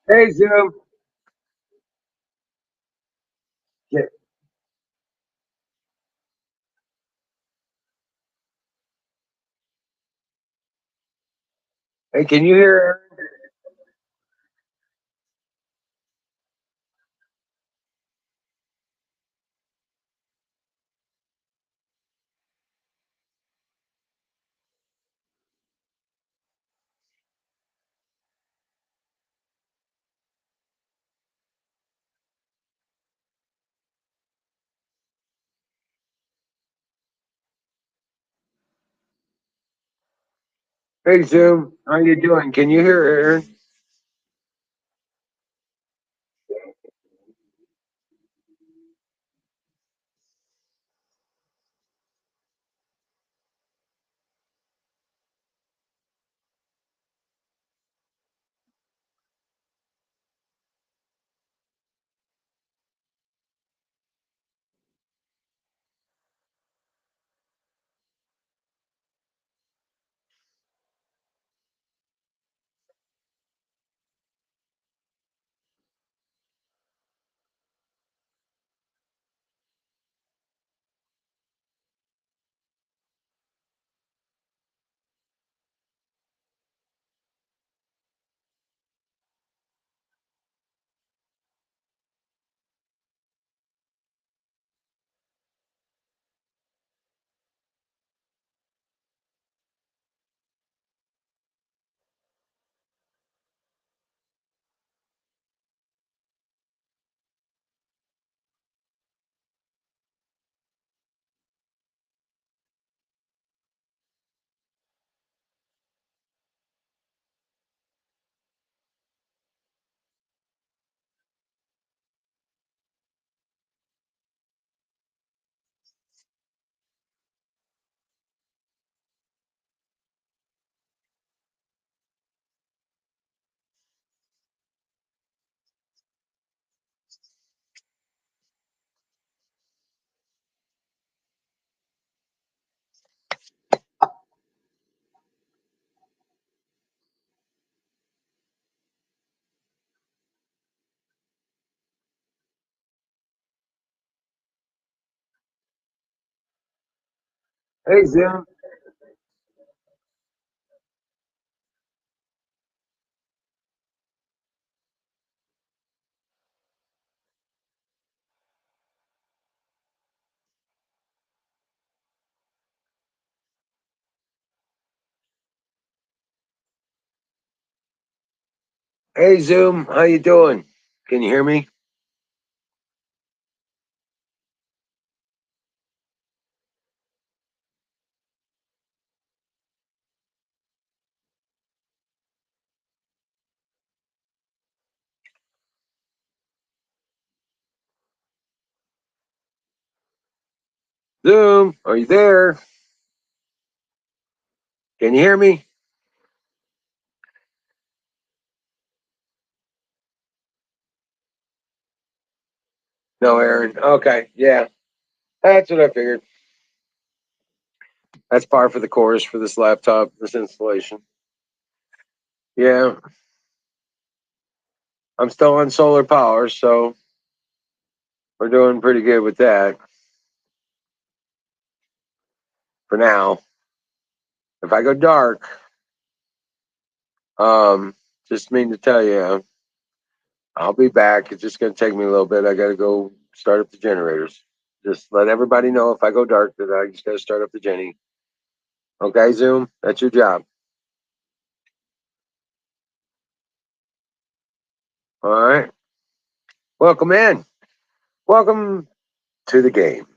Hey, Zoom. Yeah. Hey, can you hear Aaron? Hey, Zoom. How you doing? Can you hear Aaron? Hey, Zoom. Hey, Zoom. How you doing? Can you hear me? Zoom, are you there? Can you hear me? No, Aaron. Okay, yeah, that's what I figured. That's par for the course for this laptop, this installation. Yeah, I'm still on solar power, so we're doing pretty good with that for now. If I go dark, just mean to tell you, I'll be back. It's just going to take me a little bit. I got to go start up the generators. Just let everybody know if I go dark that I just got to start up the Jenny. Okay, Zoom, that's your job. All right. Welcome in. Welcome to the game.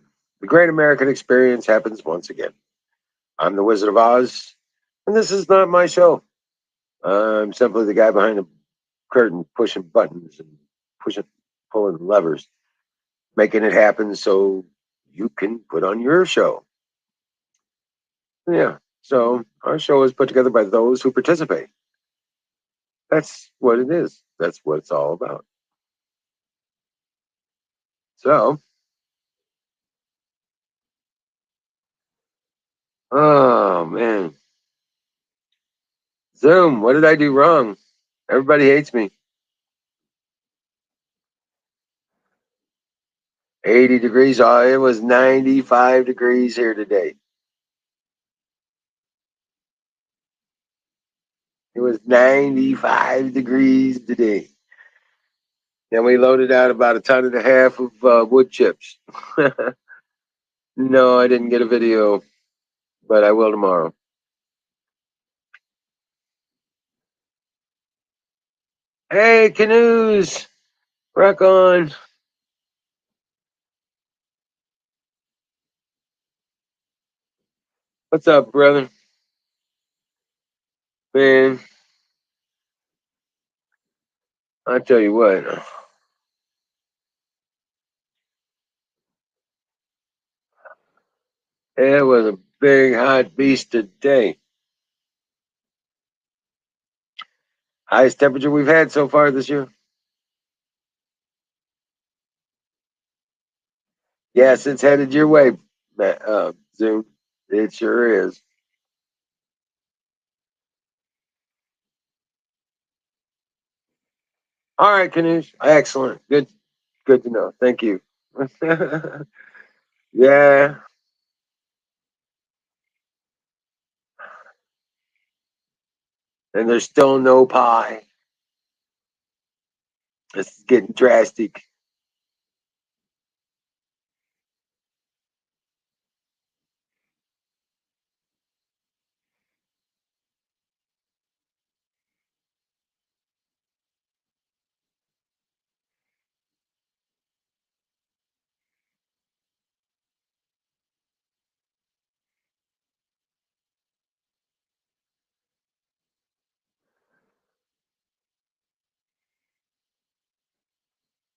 The great American experience happens once again. I'm the Wizard of Oz, and this is not my show. I'm simply the guy behind the curtain pushing buttons and pushing, pulling levers, making it happen so you can put on your show. Yeah. So our show is put together by those who participate. That's what it is. That's what it's all about. So, oh man, Zoom, what did I do wrong? Everybody hates me. 80 degrees. Oh, it was 95 degrees here today. It was 95 degrees today. And we loaded out about 1.5 tons of wood chips. No, I didn't get a video, but I will tomorrow. Hey, canoes! Rock on! What's up, brother? Man, I tell you what, it was a big hot beast today. Highest temperature we've had so far this year. Yes, it's headed your way, Zoom. It sure is. All right, canoes. Excellent. Good to know. Thank you. Yeah, and there's still no pie. It's getting drastic.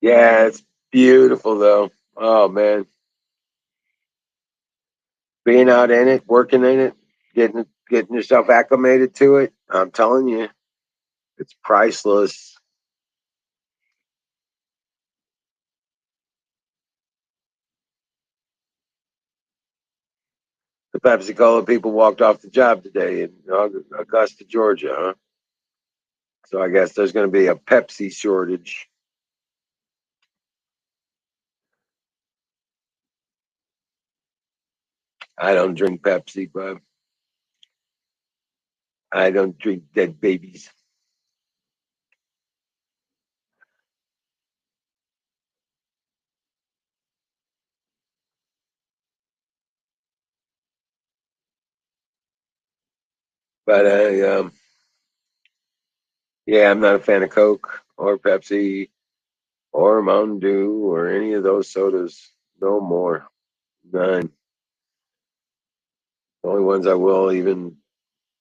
Yeah, it's beautiful though. Oh man, being out in it, working in it, getting yourself acclimated to it. I'm telling you, it's priceless. The Pepsi Cola people walked off the job today in Augusta, Georgia. Huh? So I guess there's going to be a Pepsi shortage. I don't drink Pepsi, but I don't drink dead babies. But yeah, I'm not a fan of Coke or Pepsi or Mountain Dew or any of those sodas. No more. None. The only ones I will even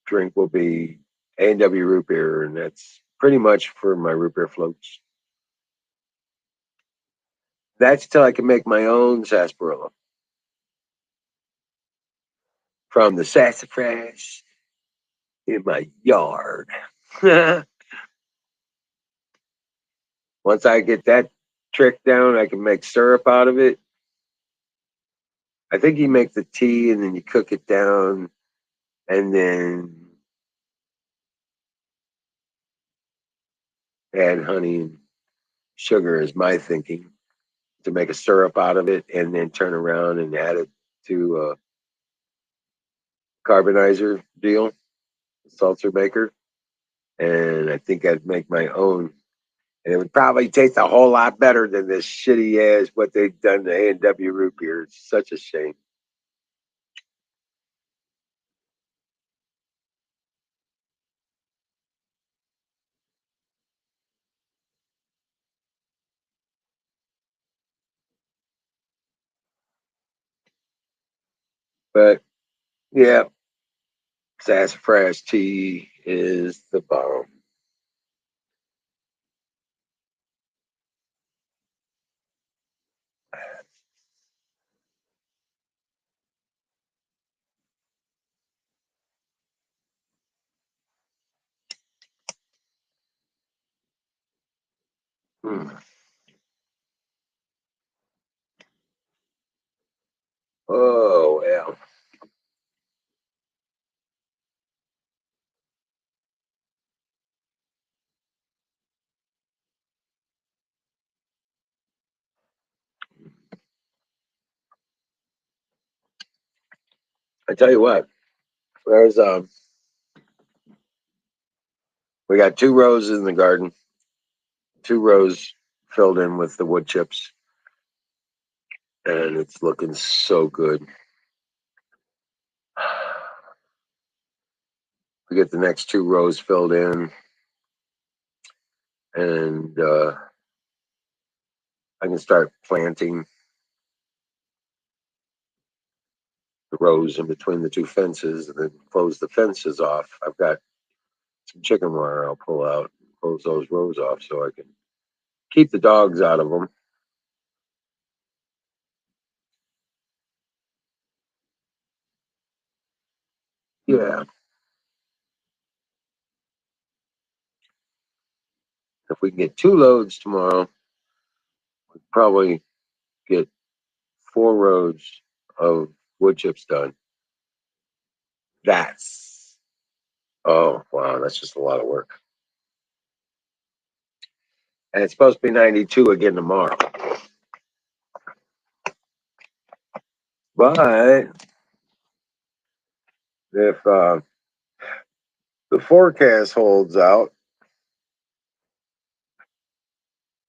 drink will be A&W root beer, and that's pretty much for my root beer floats. That's till I can make my own sarsaparilla from the sassafras in my yard. Once I get that trick down, I can make syrup out of it. I think you make the tea and then you cook it down and then add honey and sugar is my thinking to make a syrup out of it and then turn around and add it to a carbonizer deal, seltzer maker. And I think I'd make my own. And it would probably taste a whole lot better than this shitty ass what they've done to A&W root beer. It's such a shame. But yeah, sassafras tea is the bomb. Mm. Oh well. I tell you what, there's we got 2 rows in the garden, 2 rows filled in with the wood chips, and it's looking so good. We get the next 2 rows filled in, and I can start planting the rows in between the 2 fences, and then close the fences off. I've got some chicken wire I'll pull out, close those rows off, so I can keep the dogs out of them. Yeah, if we can get 2 loads tomorrow, we'll probably get 4 rows of wood chips done. That's Oh wow, that's just a lot of work. And it's supposed to be 92 again tomorrow. But if the forecast holds out,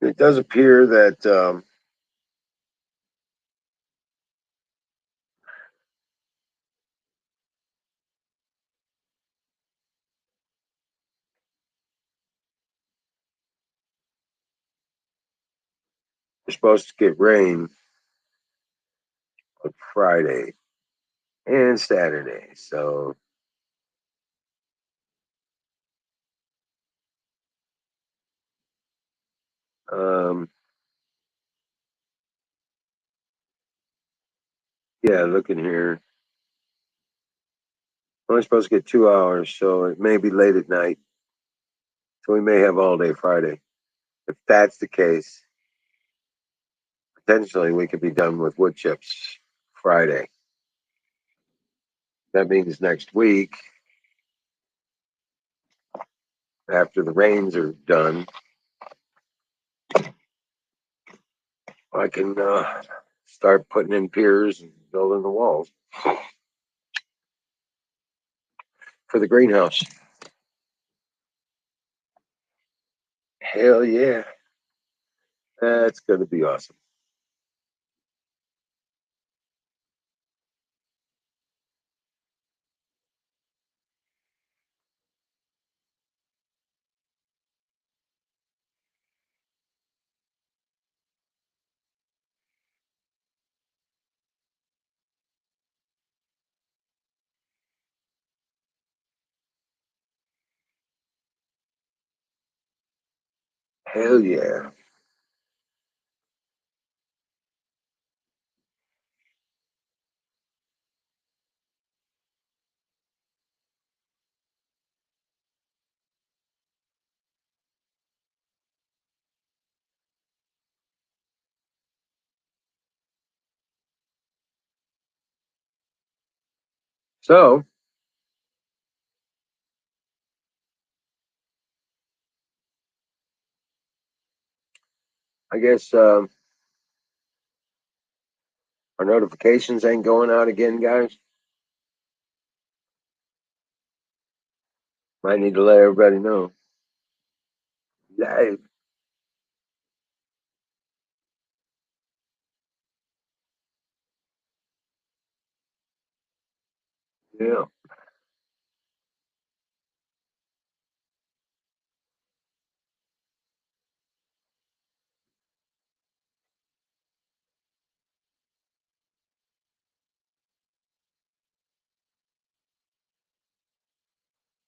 it does appear that we're supposed to get rain on Friday and Saturday. So um, yeah, looking here, we're only supposed to get 2 hours, so it may be late at night. So we may have all day Friday. If that's the case, potentially we could be done with wood chips Friday. That means next week, after the rains are done, I can start putting in piers and building the walls for the greenhouse. Hell yeah. That's going to be awesome. Hell yeah. So I guess our notifications ain't going out again, guys. Might need to let everybody know. Live. Yeah.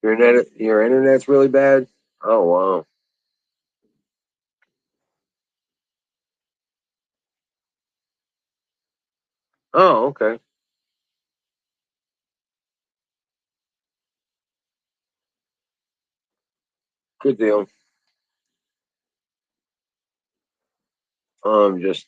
Your internet's really bad. Oh wow. Oh okay. Good deal. Just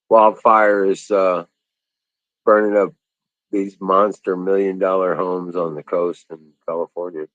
Wildfire is burning up these monster $1 million homes on the coast in California.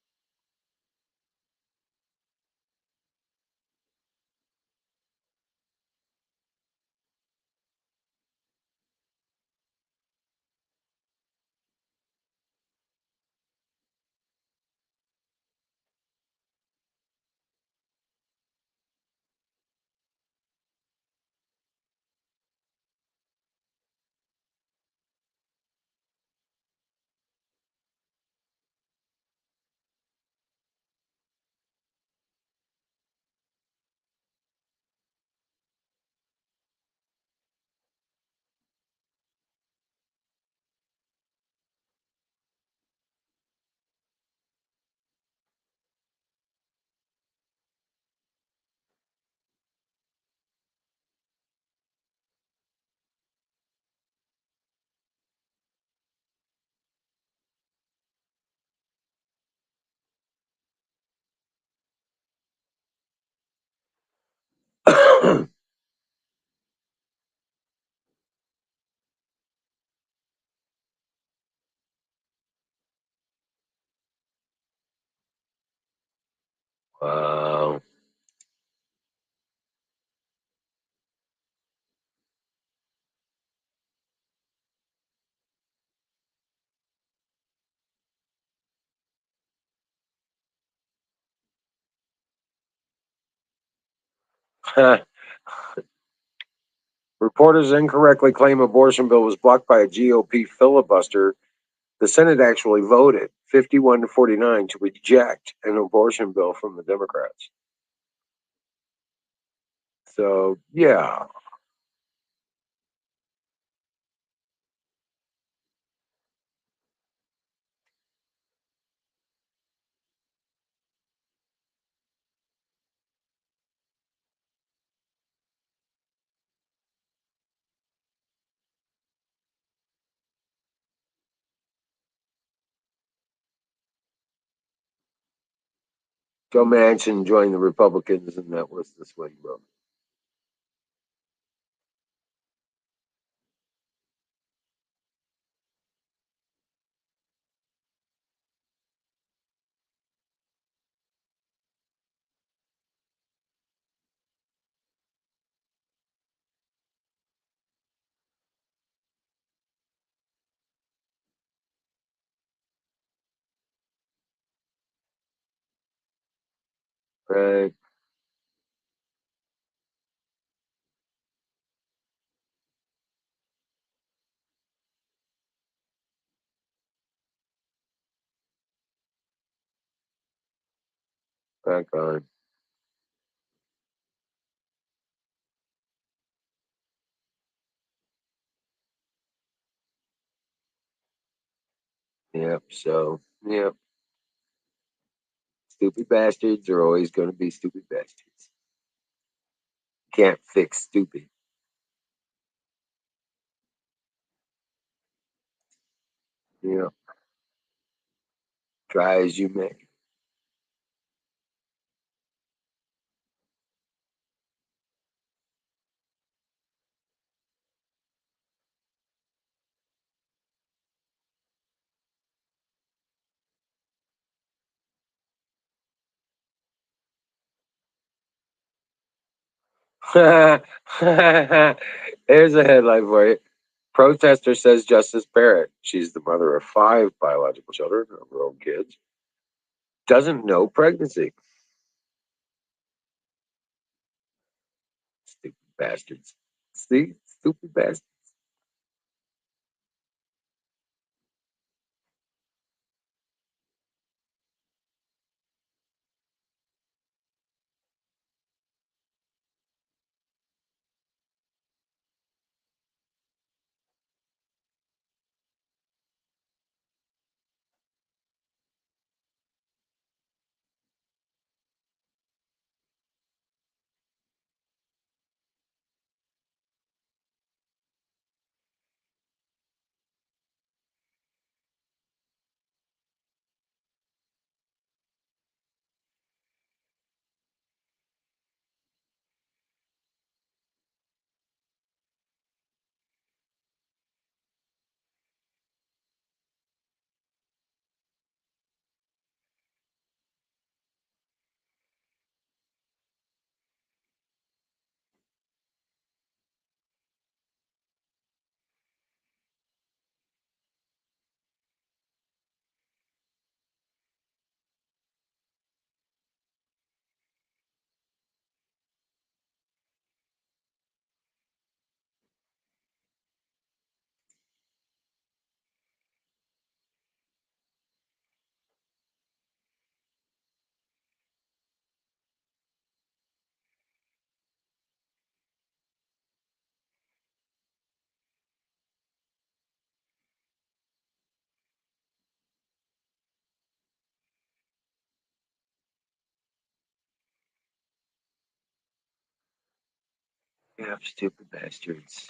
Wow. Reporters incorrectly claim abortion bill was blocked by a GOP filibuster. The Senate actually voted 51 to 49 to reject an abortion bill from the Democrats. So, yeah. Joe Manchin joined the Republicans, and that was the swing vote. Right. Back on. Yep. So, yep. Stupid bastards are always going to be stupid bastards. Can't fix stupid. You know, try as you may. Here's a headline for you. Protester says Justice Barrett, she's the mother of 5 biological children, of her own kids, doesn't know pregnancy. Stupid bastards. See? Stupid bastards. Yeah, stupid bastards.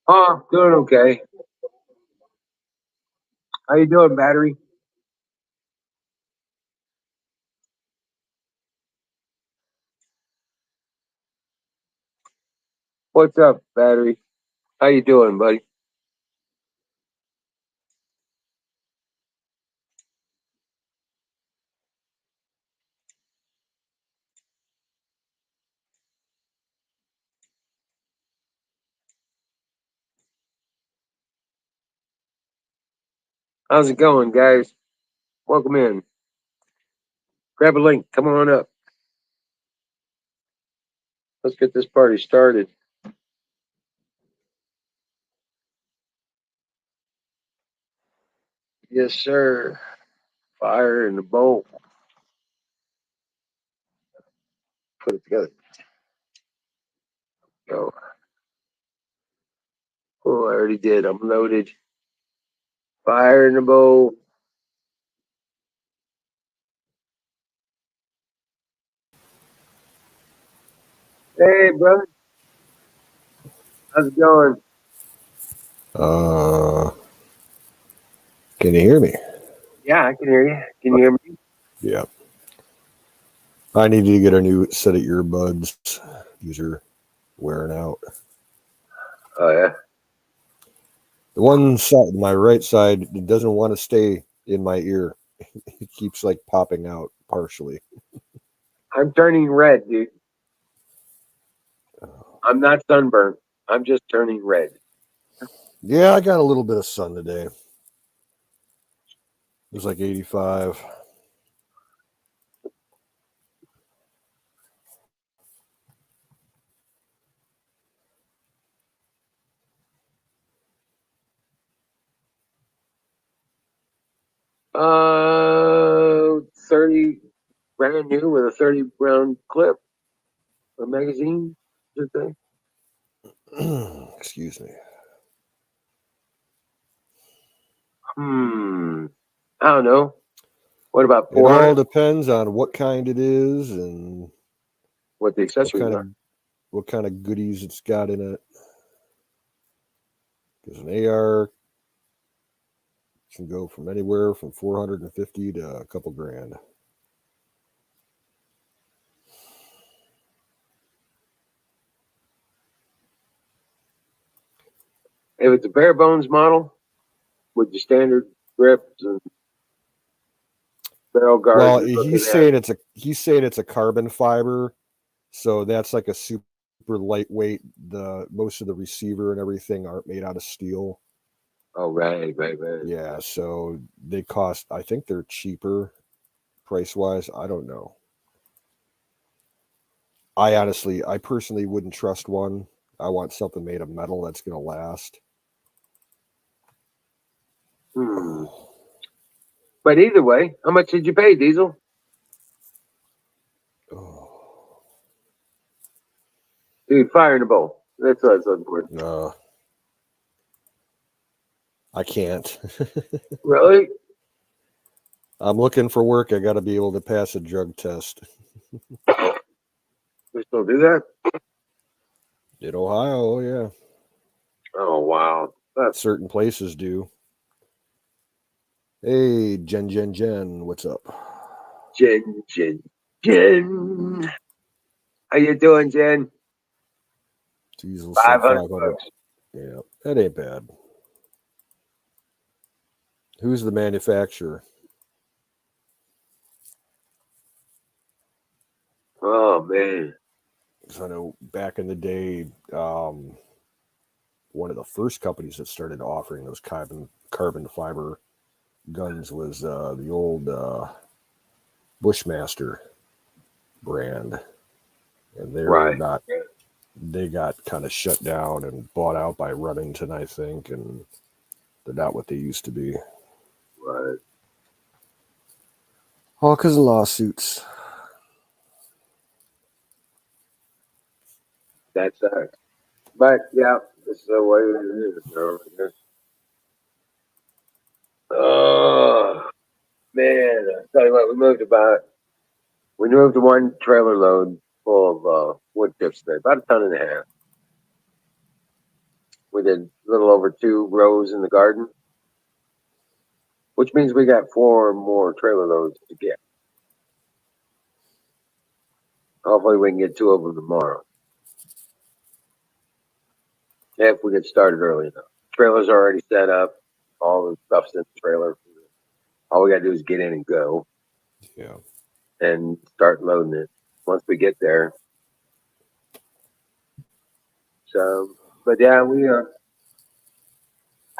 Oh, doing okay. How you doing, battery? What's up, battery? How you doing, buddy? How's it going, guys? Welcome in. Grab a link. Come on up. Let's get this party started. Yes, sir. Fire in the bowl. Put it together. Go. Oh, I already did. I'm loaded. Fire in the bowl. Hey, brother. How's it going? Uh, can you hear me? Yeah, I can hear you. Can you hear me? Yeah. I need to get a new set of earbuds. These are wearing out. Oh, yeah. The one side, my right side, it doesn't want to stay in my ear. It keeps like popping out partially. I'm turning red, dude. I'm not sunburned. I'm just turning red. Yeah, I got a little bit of sun today. It was like 85. Uh, 30 brand new with a 30 round clip, a magazine, should say. Excuse me. I don't know. What about It all 400? depends on what kind it is and What the what accessories kind of are. what kind of goodies it's got in it. Because an AR can go from anywhere from 450 to a couple grand. If it's a bare bones model with the standard grips and barrel guards. Well, we're looking he's saying it's a carbon fiber, so that's like a super lightweight. The most of the receiver and everything aren't made out of steel. Oh, right. Yeah, so they cost. I think they're cheaper price wise. I don't know. I personally wouldn't trust one. I want something made of metal that's going to last. But either way, how much did you pay, Diesel? Oh, Dude, fire in the bowl. That's what it's looking for. no, I can't. Really? I'm looking for work. I got to be able to pass a drug test. We still do that? In Ohio, yeah. Oh, wow. That's Certain places do. Hey, Jen, what's up? Jen. How you doing, Jen? Diesel said 500 500. bucks. Yeah, that ain't bad. Who's the manufacturer? Oh, man. I know back in the day, one of the first companies that started offering those carbon fiber guns was the old Bushmaster brand, and they're Right. not. They got kind of shut down and bought out by Remington, I think, and they're not what they used to be. Right. All because of lawsuits. That sucks. But, yeah, this is the way it is, bro. I guess. Oh, man. I tell you what, we moved one trailer load full of wood chips today, about a ton and a half. We did a little over 2 rows in the garden, which means we got 4 more trailer loads to get. Hopefully, we can get 2 of them tomorrow. If we get started early enough. Trailer's already set up. All the stuff's in the trailer. All we got to do is get in and go Yeah. and start loading it once we get there. So, but yeah,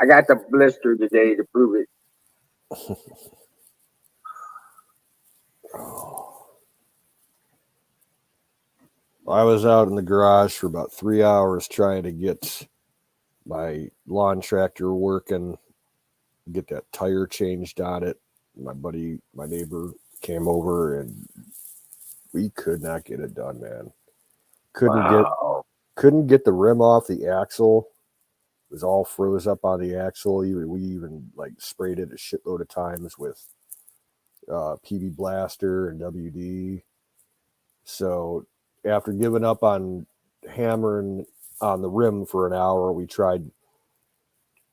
I got the blister today to prove it. I was out in the garage for about 3 hours trying to get my lawn tractor working, get that tire changed on it. My neighbor came over and we could not get it done, man. Wow. Couldn't get the rim off the axle. It was all froze up on the axle. We even like sprayed it a shitload of times with PB Blaster and WD. So after giving up on hammering on the rim for an hour, we tried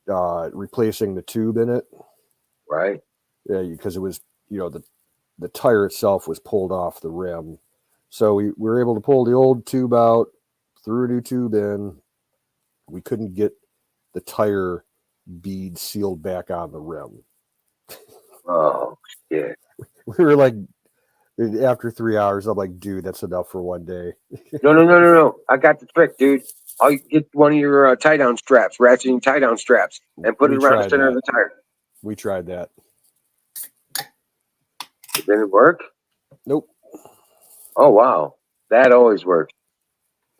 replacing the tube in it. Right. Yeah, because it was, the tire itself was pulled off the rim. So we were able to pull the old tube out, threw a new tube in. We couldn't get the tire bead sealed back on the rim. Oh, shit. We were like, after 3 hours, I'm like, dude, that's enough for one day. No. I got the trick, dude. I'll get one of your tie down straps, ratcheting tie down straps, and put it around the center of the tire. We tried that. It didn't work? Nope. Oh, wow. That always works.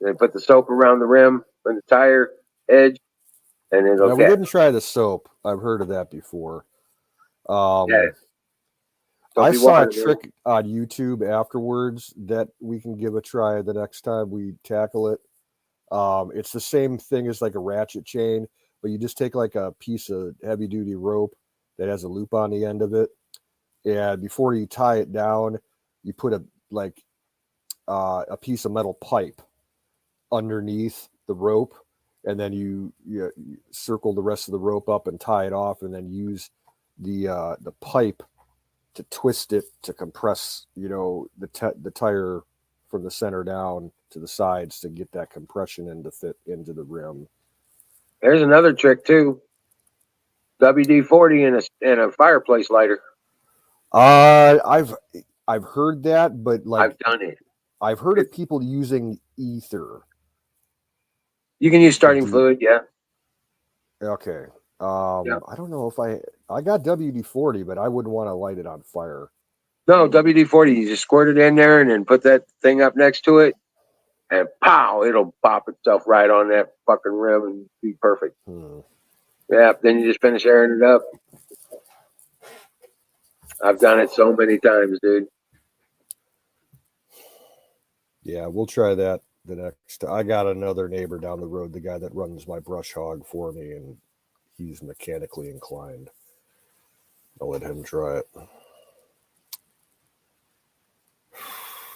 Then put the soap around the rim and the tire edge, and it'll Yeah, we didn't try the soap. I've heard of that before. Yeah. I saw a trick on YouTube afterwards that we can give a try the next time we tackle it. It's the same thing as like a ratchet chain, but you just take like a piece of heavy duty rope that has a loop on the end of it, and before you tie it down, you put a piece of metal pipe underneath the rope, and then you circle the rest of the rope up and tie it off, and then use the pipe to twist it to compress, the tire from the center down to the sides to get that compression in to fit into the rim. There's another trick too. WD-40 and a fireplace lighter. I've heard that, but like I've done it. I've heard of people using ether. You can use starting fluid, yeah. Okay. Yeah. I don't know if I got WD-40, but I wouldn't want to light it on fire. No, WD-40, you just squirt it in there and then put that thing up next to it, and pow, it'll pop itself right on that fucking rim and be perfect. Yeah, then you just finish airing it up. I've done it so many times, dude. Yeah, we'll try that the next. I got another neighbor down the road, the guy that runs my brush hog for me, and he's mechanically inclined. I'll let him try it.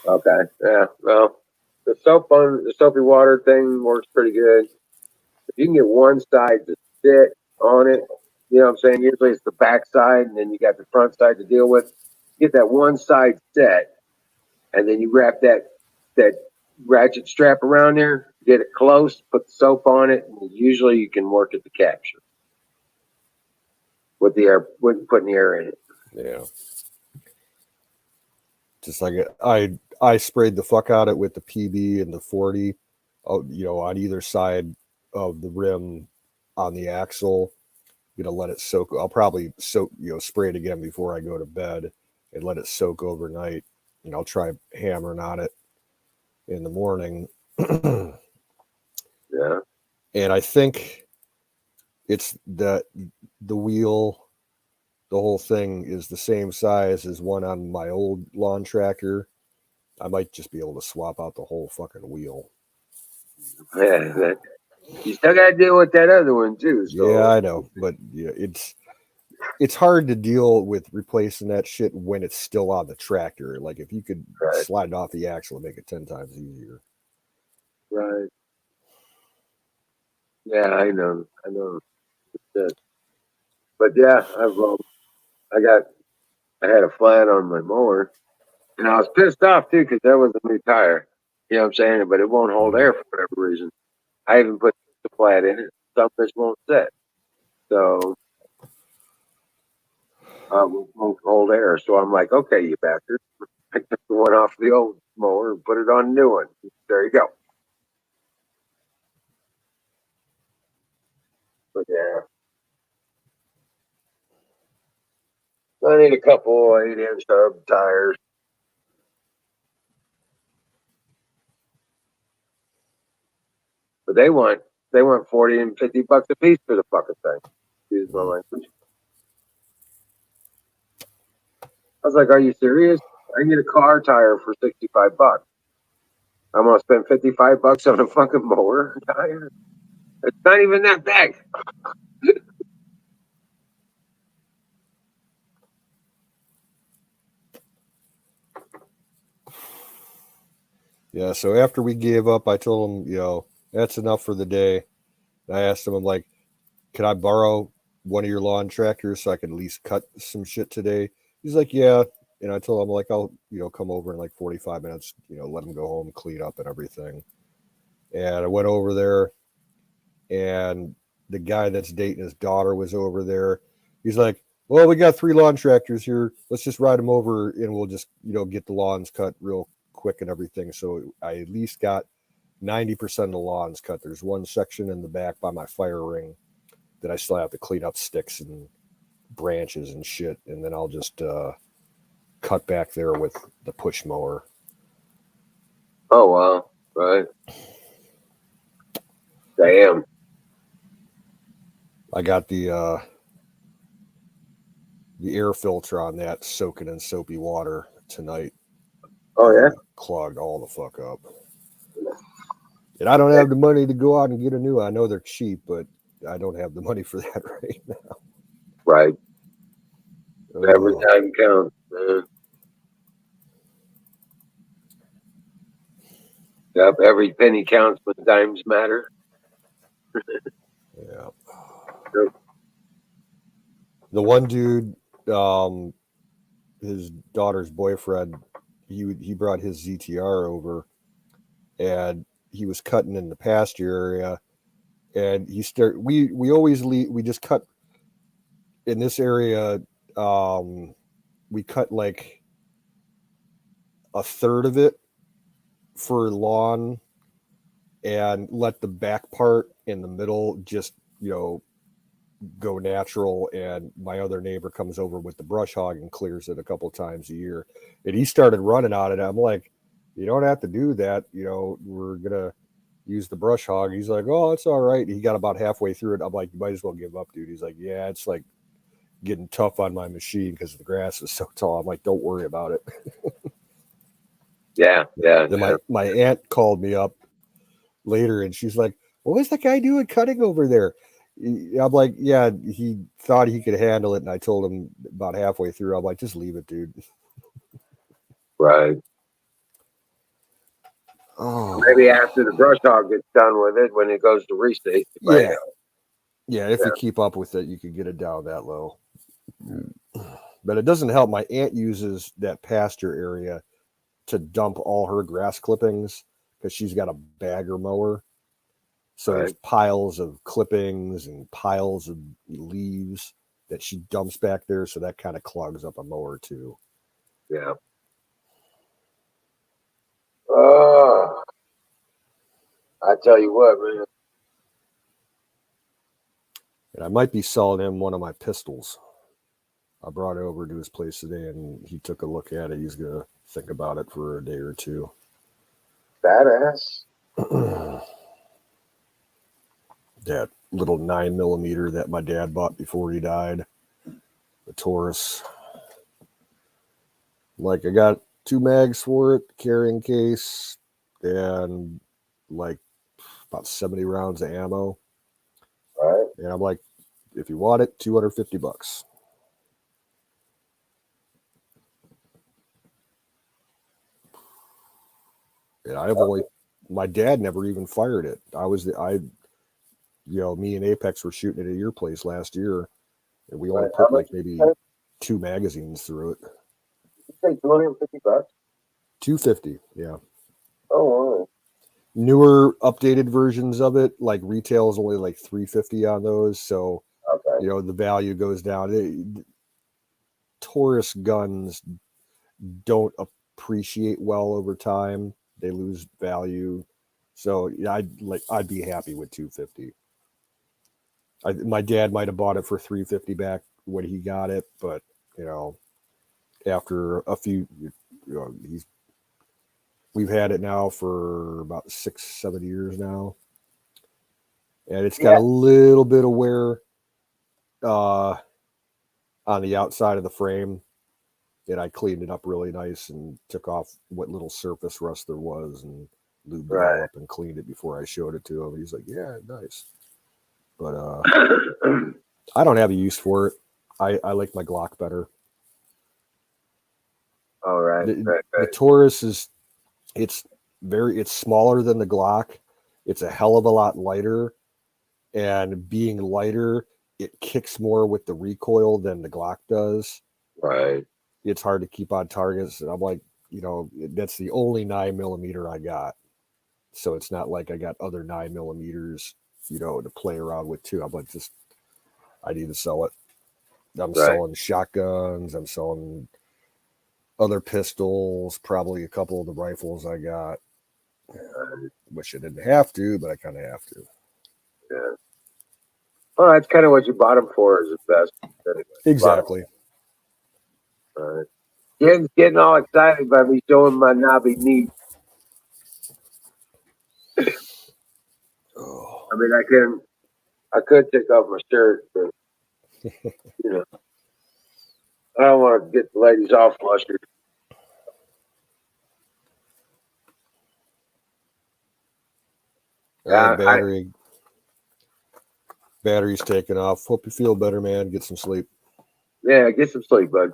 Okay. Yeah. Well, the soapy water thing works pretty good. If you can get one side to sit on it, you know what I'm saying? Usually it's the back side and then you got the front side to deal with. Get that one side set and then you wrap that ratchet strap around there, get it close, put the soap on it, and usually you can work it to capture with the air, with putting the air in it. Yeah. Just like I sprayed the fuck out it with the PB and the 40, on either side of the rim on the axle. Let it soak. I'll probably spray it again before I go to bed and let it soak overnight. I'll try hammering on it in the morning. Yeah. And I think it's the wheel, the whole thing is the same size as one on my old lawn tractor. I might just be able to swap out the whole fucking wheel. Yeah. You still got to deal with that other one too. So. Yeah, I know, but yeah, it's hard to deal with replacing that shit when it's still on the tractor. Like if you could slide it off the axle and make it 10 times easier. Right. Yeah, I know. But yeah, I had a flat on my mower, and I was pissed off too because that was a new tire. You know what I'm saying? But it won't hold air for whatever reason. I even put the flat in it. Some fish won't set, so won't hold air. So I'm like, okay, you bastard. I took the one off the old mower and put it on the new one. There you go. But yeah, I need a couple 8-inch hub tires. But they want $40 and $50 a piece for the fucking thing. Excuse my language. I was like, "Are you serious? I can get a car tire for $65. I'm gonna spend $55 on a fucking mower tire. It's not even that big." Yeah. So after we gave up, I told him, that's enough for the day. I asked him, I'm like, can I borrow one of your lawn tractors so I can at least cut some shit today? He's like, yeah. And I told him, like, I'll, come over in like 45 minutes, let him go home, clean up and everything. And I went over there, and the guy that's dating his daughter was over there. He's like, well, we got 3 lawn tractors here. Let's just ride them over and we'll just, get the lawns cut real quick and everything. So I at least got 90% of the lawns cut. There's one section in the back by my fire ring that I still have to clean up sticks and branches and shit. And then I'll just cut back there with the push mower. Oh wow! Right. Damn. I got the air filter on that soaking in soapy water tonight. Oh yeah. Clogged all the fuck up. And I don't have the money to go out and get a new one. I know they're cheap, but I don't have the money for that right now. Right. Every time counts, man. Yep, every penny counts when dimes matter. Yeah. Yep. The one dude, his daughter's boyfriend, he brought his ZTR over, and he was cutting in the pasture area, and we always we just cut in this area. we cut like a third of it for lawn and let the back part in the middle just, go natural. And my other neighbor comes over with the brush hog and clears it a couple times a year. And he started running on it. I'm like, you don't have to do that. We're going to use the brush hog. He's like, oh, it's all right. He got about halfway through it. I'm like, you might as well give up, dude. He's like, yeah, it's like getting tough on my machine because the grass is so tall. I'm like, don't worry about it. Yeah. Then my aunt called me up later and she's like, what was that guy doing cutting over there? I'm like, yeah, he thought he could handle it. And I told him about halfway through, I'm like, just leave it, dude. Right. Oh, maybe after the brush hog gets done with it, when it goes to reseed. Yeah. Yeah. If you keep up with it, you can get it down that low. But it doesn't help. My aunt uses that pasture area to dump all her grass clippings because she's got a bagger mower. So there's piles of clippings and piles of leaves that she dumps back there. So that kind of clogs up a mower too. Yeah. I tell you what, man. And I might be selling him one of my pistols. I brought it over to his place today and he took a look at it. He's going to think about it for a day or two. Badass. That little 9mm that my dad bought before he died. The Taurus. Like, I got 2 mags for it, carrying case, and like about 70 rounds of ammo. Right. And I'm like, if you want it, $250. And I've only, my dad never even fired it. Me and Apex were shooting it at your place last year, and we only put like maybe 2 magazines through it. You say $250? $250, yeah. Oh, wow. Newer, updated versions of it, like retail is only like $350 on those, so the value goes down. Taurus guns don't appreciate well over time; they lose value. So I'd be happy with $250. My dad might have bought it for $350 back when he got it, but after a few, we've had it now for about 6-7 years now, and it's got a little bit of wear on the outside of the frame, and I cleaned it up really nice and took off what little surface rust there was and lubed it all up and cleaned it before I showed it to him. He's like, yeah, nice. But I don't have a use for it. I like my Glock better. All right. The Taurus it's smaller than the Glock. It's a hell of a lot lighter, and being lighter, it kicks more with the recoil than the Glock does. Right. It's hard to keep on targets. And I'm like, that's the only 9mm I got. So it's not like I got other 9mm, to play around with too. I'm like, I need to sell it. I'm selling shotguns. I'm selling other pistols, probably a couple of the rifles I got. Wish I didn't have to, but I kind of have to. Yeah. Well, that's kind of what you bought them for, is the best. Anyway, exactly. All right. Jen's getting all excited by me showing my knobby knee. I mean, I could take off my shirt, but I don't want to get the ladies all flustered. All right, battery's taken off. Hope you feel better, man. Get some sleep. Yeah, get some sleep, bud.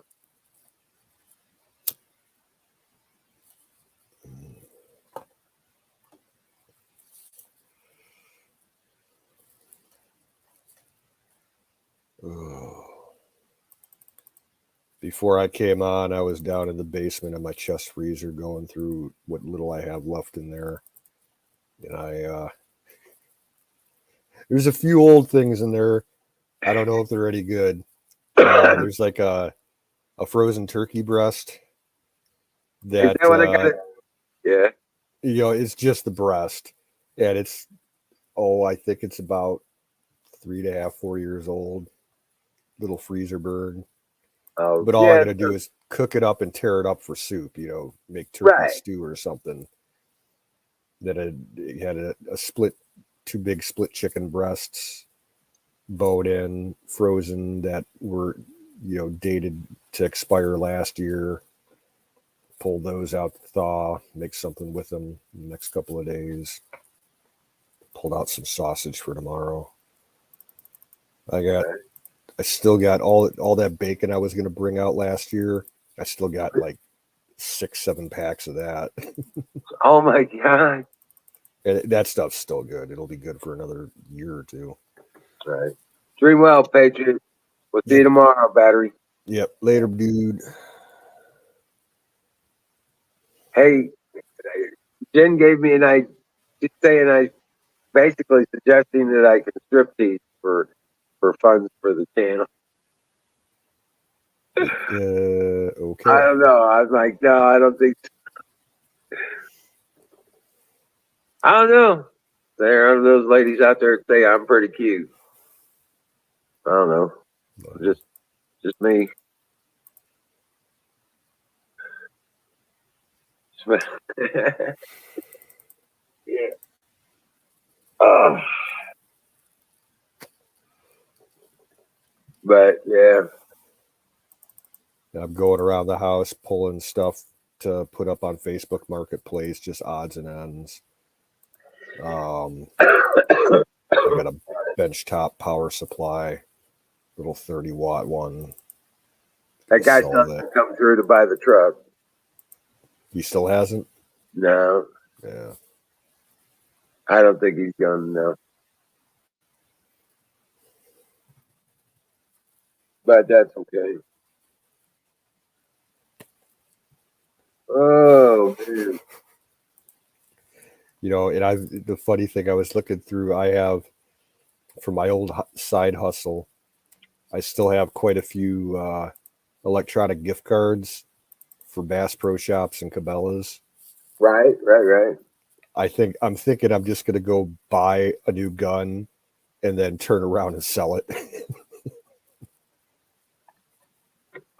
Before I came on, I was down in the basement of my chest freezer going through what little I have left in there. And there's a few old things in there. I don't know if they're any good. There's like a a frozen turkey breast. Is that what I got? Yeah. It's just the breast, and it's I think it's about 3.5, 4 years old. Little freezer bird. Oh, But all I yeah. got to do is cook it up and tear it up for soup. Make turkey Right. stew or something. That it had a split, 2 big split chicken breasts, bowed in, frozen, that were dated to expire last year. Pull those out to thaw, make something with them in the next couple of days. Pulled out some sausage for tomorrow. I still got all that bacon I was going to bring out last year. I still got like 6-7 packs of that. Oh my god! And that stuff's still good. It'll be good for another year or two. Right. Dream well, Patriot. We'll see you tomorrow, battery. Yep. Later, dude. Hey, Jen gave me an idea. She's saying basically suggesting that I can strip tease for funds for the channel. Okay. I don't know. I was like, no, I don't think so. I don't know. There are those ladies out there that say I'm pretty cute. I don't know. Just me. Yeah. Oh. But yeah. I'm going around the house pulling stuff to put up on Facebook Marketplace, just odds and ends. I got a benchtop power supply, little 30-watt one. That guy still hasn't come through to buy the truck. He still hasn't? No. Yeah. I don't think he's gonna know. But that's okay. Oh man. And the funny thing, I was looking through, I have, for my old side hustle, I still have quite a few electronic gift cards for Bass Pro Shops and Cabela's. Right. I'm thinking I'm just going to go buy a new gun and then turn around and sell it.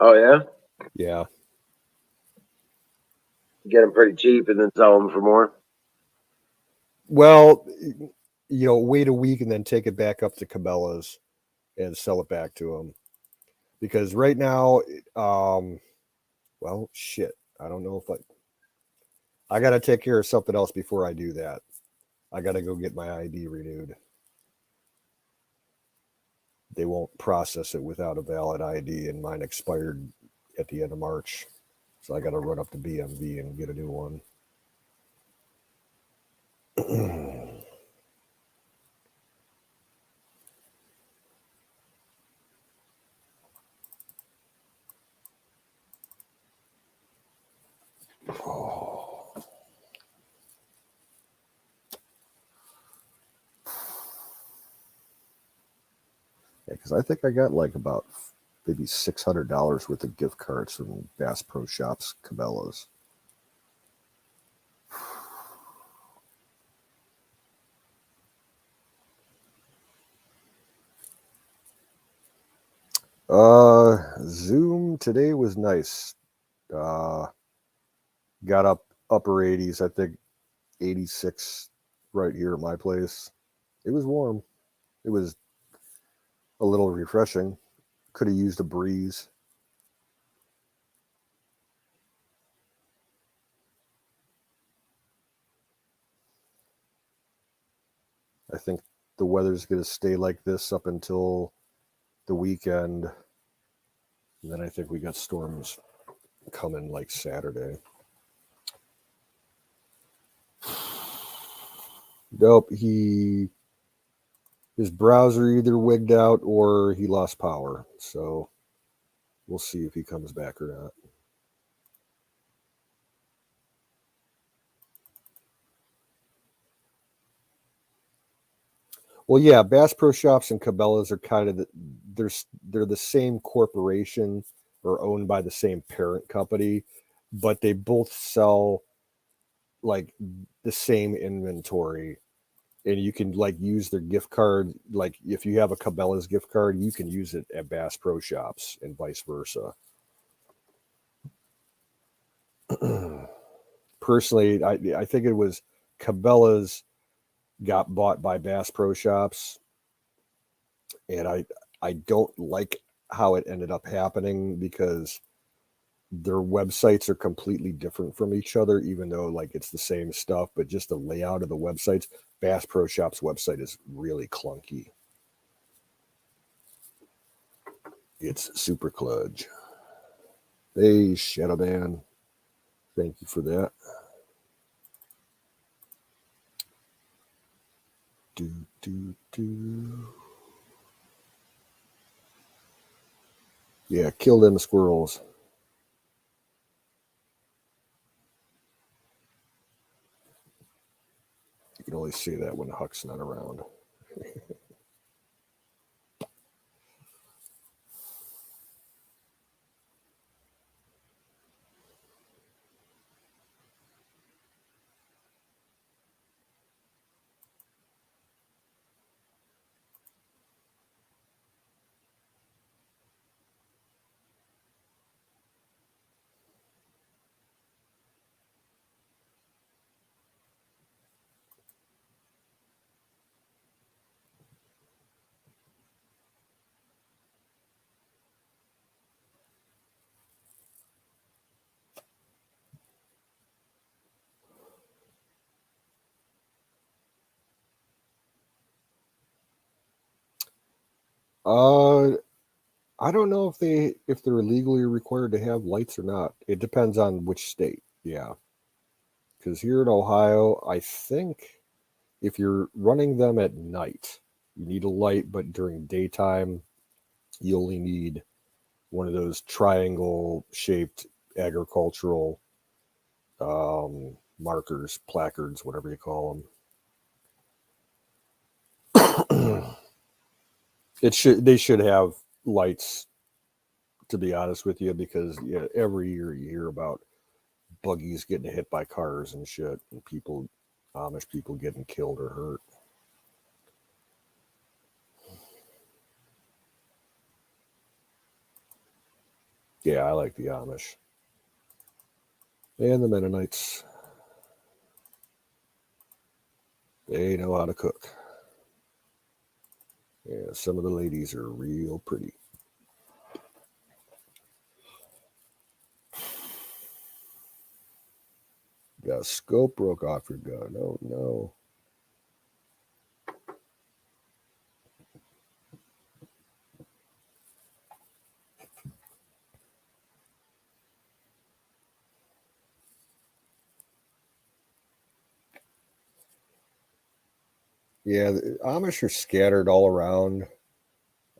Oh yeah. Yeah. Get them pretty cheap and then sell them for more. Well, wait a week and then take it back up to Cabela's and sell it back to them. Because right now, well, shit. I don't know if I got to take care of something else before I do that. I got to go get my ID renewed. They won't process it without a valid ID, and mine expired at the end of March. So I got to run up to BMV and get a new one. Oh. Yeah, because I think I got like about maybe $600 worth of gift cards from Bass Pro Shops, Cabela's. Zoom today was nice. Got upper 80s, I think 86 right here at my place. It was warm. It was a little refreshing. Could have used a breeze. I think the weather's going to stay like this up until the weekend. And then I think we got storms coming like Saturday. Nope, his browser either wigged out or he lost power. So we'll see if he comes back or not. Well, yeah, Bass Pro Shops and Cabela's are kind of they're the same corporation, are owned by the same parent company, but they both sell like the same inventory, and you can like use their gift card. Like if you have a Cabela's gift card, you can use it at Bass Pro Shops and vice versa. Personally, I think it was Cabela's got bought by Bass Pro Shops, and I don't like how it ended up happening because their websites are completely different from each other, even though like it's the same stuff, but just the layout of the websites. Bass Pro Shops website is really clunky. It's super kludge. Hey, Shadow Man. Thank you for that. Yeah, kill them squirrels. You can only say that when Huck's not around. I don't know if they're legally required to have lights or not. It depends on which state. Yeah. Because here in Ohio, I think if you're running them at night, you need a light, but during daytime, you only need one of those triangle shaped agricultural markers, placards, whatever you call them. They should have lights, to be honest with you, because yeah, every year you hear about buggies getting hit by cars and shit, and Amish people getting killed or hurt. Yeah, I like the Amish and the Mennonites. They know how to cook. Yeah, some of the ladies are real pretty. Got a scope broke off your gun. Oh no. Yeah, the Amish are scattered all around.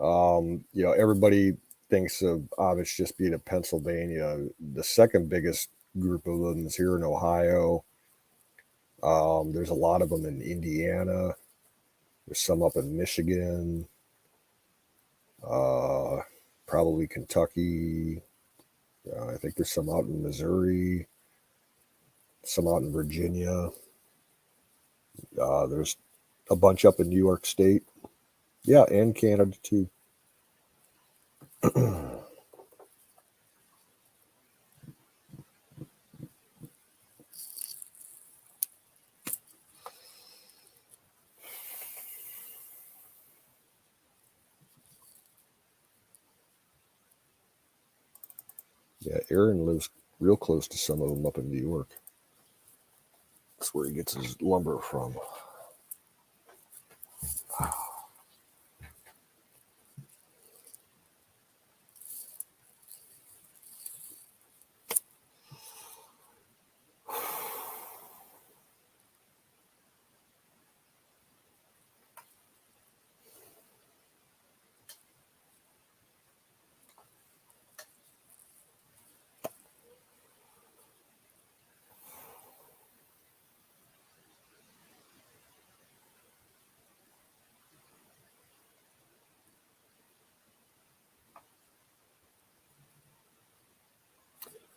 Everybody thinks of Amish just being in Pennsylvania. The second biggest group of them is here in Ohio. There's a lot of them in Indiana. There's some up in Michigan, probably Kentucky. I think there's some out in Missouri, some out in Virginia. There's a bunch up in New York State. Yeah, and Canada too. Yeah, Aaron lives real close to some of them up in New York. That's where he gets his lumber from.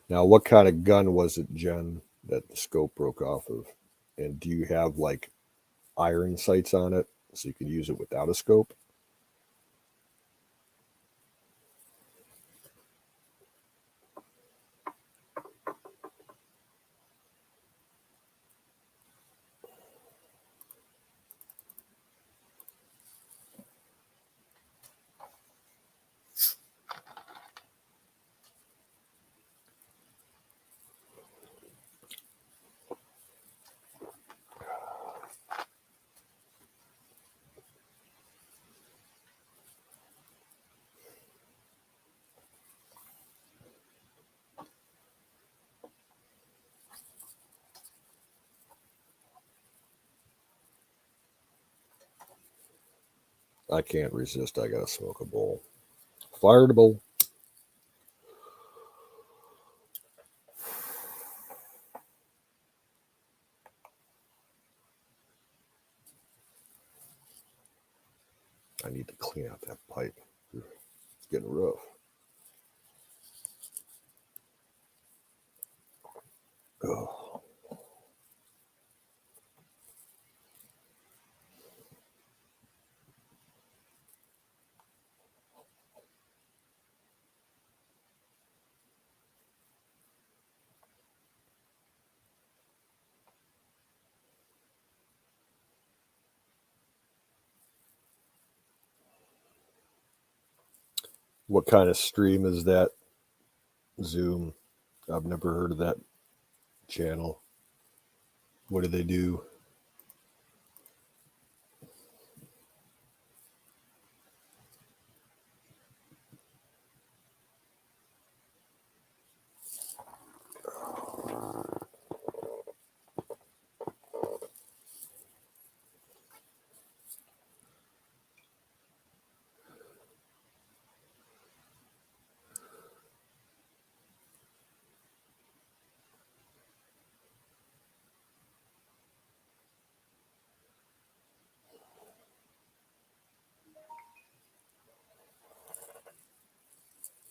Now, what kind of gun was it, Jen, that the scope broke off of? And do you have like iron sights on it so you can use it without a scope? I can't resist. I gotta smoke a bowl. Fire the bowl. I need to clean out that pipe. It's getting rough. Oh. What kind of stream is that? Zoom. I've never heard of that channel. What do they do?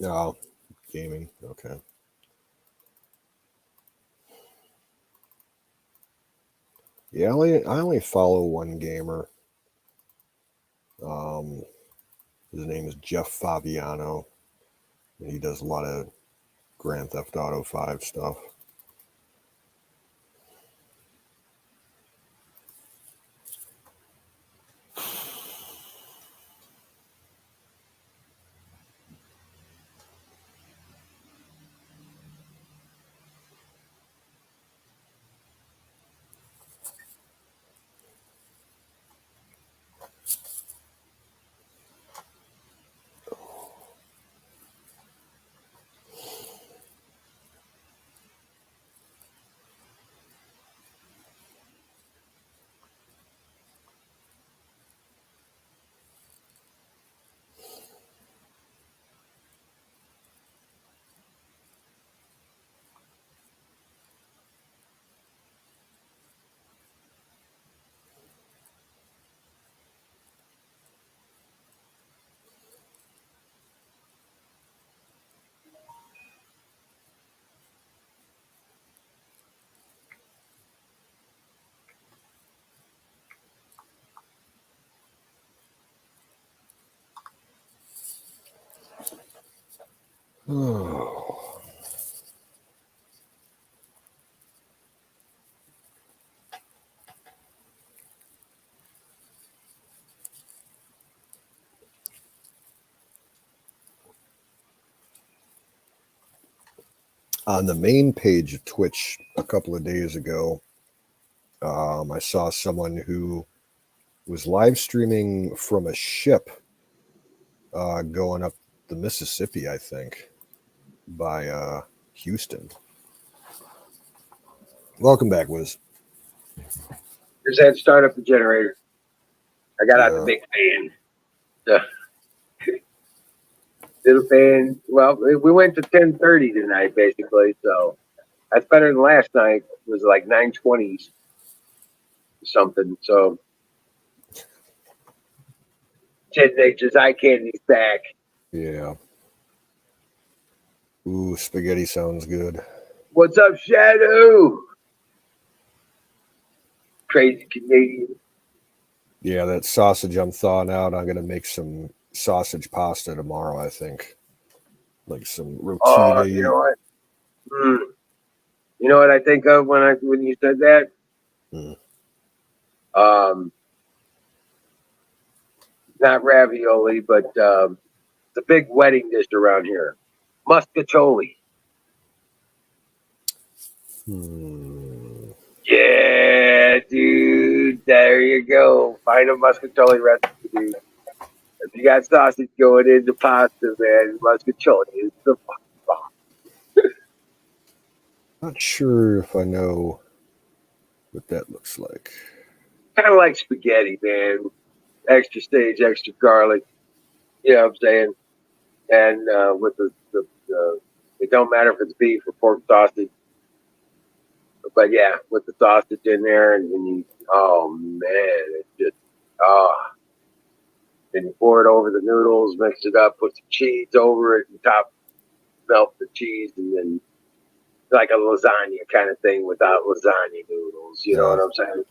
Oh, gaming. Okay. Yeah, I only follow one gamer. His name is Jeff Fabiano, and he does a lot of Grand Theft Auto 5 stuff. Oh. On the main page of Twitch a couple of days ago, I saw someone who was live streaming from a ship going up the Mississippi, I think, by Houston. Welcome back, Wiz. Just had to start up the generator. I got out the big fan. Little fan. Well, we went to 10:30 tonight, basically. So that's better than last night. It was like 9:20s something. So Ted Nature's eye candy's back. Yeah. Ooh, spaghetti sounds good. What's up, Shadow? Crazy Canadian. Yeah, that sausage I'm thawing out. I'm gonna make some sausage pasta tomorrow. I think, like some Oh, you rotini. know what? You know what I think of when you said that? Mm. Not ravioli, but the big wedding dish around here, muscatoli. Hmm. Yeah, dude. There you go. Find a muscatoli recipe, dude. If you got sausage going into pasta, man, muscatoli is the bomb. Not sure if I know what that looks like. Kind of like spaghetti, man. Extra sage, extra garlic. You know what I'm saying? And with the it don't matter if it's beef or pork sausage, but yeah, with the sausage in there, and you, oh man, it's just oh. Then you pour it over the noodles, mix it up, put some cheese over it, and top melt the cheese, and then like a lasagna kind of thing without lasagna noodles. You know Yeah. what I'm saying?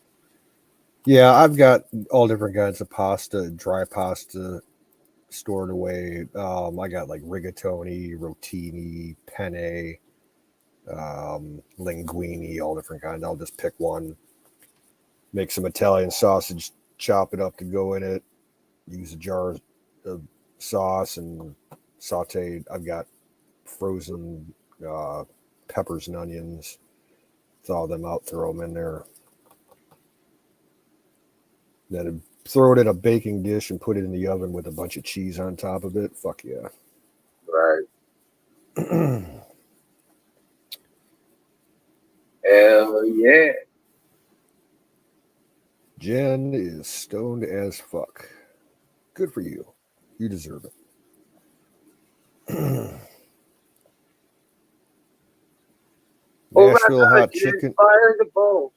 Yeah, I've got all different kinds of pasta, dry pasta stored away. I got like rigatoni, rotini, penne, linguine, all different kinds. I'll just pick one, make some Italian sausage, chop it up to go in it, use a jar of sauce and saute. I've got frozen uh, peppers and onions. Thaw them out, throw them in there. Then throw it in a baking dish and put it in the oven with a bunch of cheese on top of it. Fuck yeah. Right. Hell yeah. Jen is stoned as fuck. Good for you. You deserve it. Oh my Nashville God, hot dude, chicken. fire in the bowl.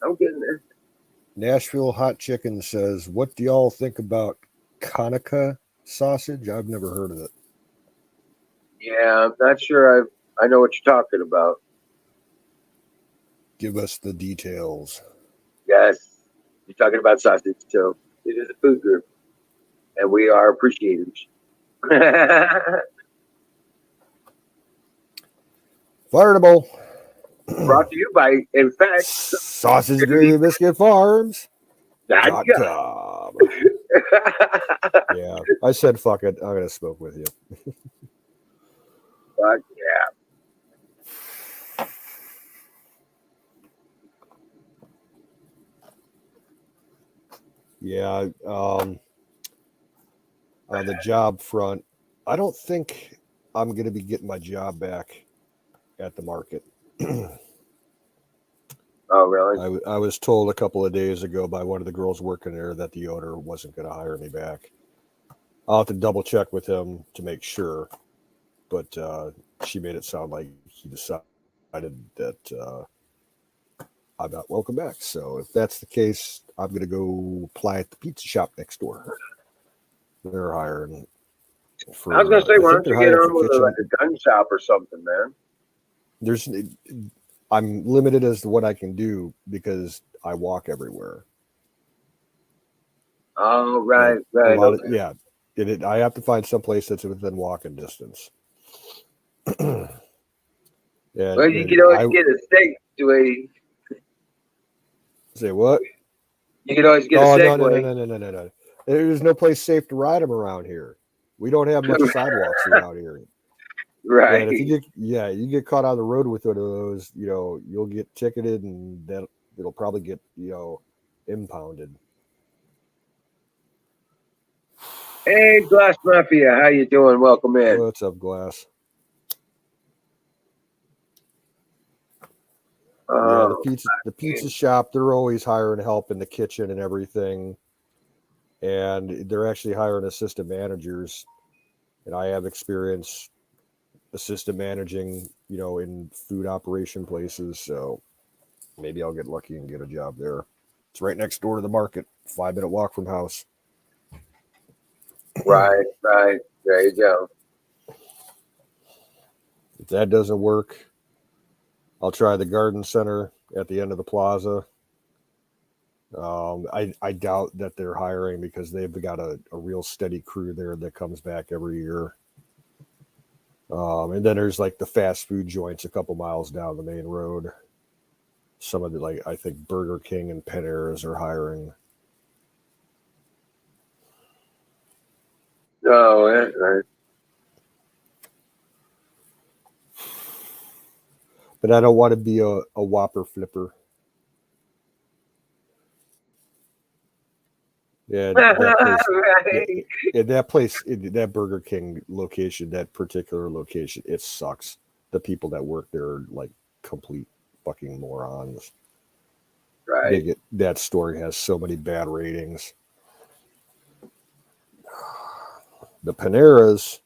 I'm getting there. Nashville hot chicken says, "What do y'all think about Conica sausage? I've never heard of it. Yeah, I'm not sure I know what you're talking about. Give us the details." Yes, you're talking about sausage, so it is a food group, and we are appreciators. Fire in a bowl. Brought to you by, in fact, Sausage Gravy Biscuit Farms. that Dot guy. com. Yeah, I said fuck it. I'm gonna smoke with you. Fuck yeah. Yeah, on the job front, I don't think I'm gonna be getting my job back at the market. Oh, really? I was told a couple of days ago by one of the girls working there that the owner wasn't going to hire me back. I'll have to double check with him to make sure, but she made it sound like he decided that I'm not welcome back. So if that's the case, I'm going to go apply at the pizza shop next door. They're hiring I was gonna for, say, I why think don't they're you get hiring for on with like kitchen. a gun shop or something, man? There's, I'm limited as to what I can do because I walk everywhere. Oh, And right, a right, lot of, okay. yeah, I have to find some place that's within walking distance. and, Well, you could always I get a steak to a. say what? You could always get a Oh no Segway. no! There's no place safe to ride them around here. We don't have much sidewalks around here. Right. And if you get caught on the road with one of those, you'll get ticketed, and that it'll probably get impounded. Hey, Glass Mafia, how you doing? Welcome in. What's up, Glass? Yeah, Oh, the pizza shop, they're always hiring help in the kitchen and everything. And they're actually hiring assistant managers. And I have experience assistant managing, in food operation places. So maybe I'll get lucky and get a job there. It's right next door to the market, 5-minute walk from house. right, right. There you go. If that doesn't work, I'll try the garden center at the end of the plaza. I doubt that they're hiring because they've got a real steady crew there that comes back every year. And then there's like the fast food joints a couple miles down the main road. Some of the, like, I think Burger King and Panera's are hiring. Oh, right. But I don't want to be a Whopper flipper. Yeah, that place. Right. Yeah, that place, that Burger King location, that particular location, it sucks. The people that work there are like complete fucking morons. Right. That store has so many bad ratings. The Paneras,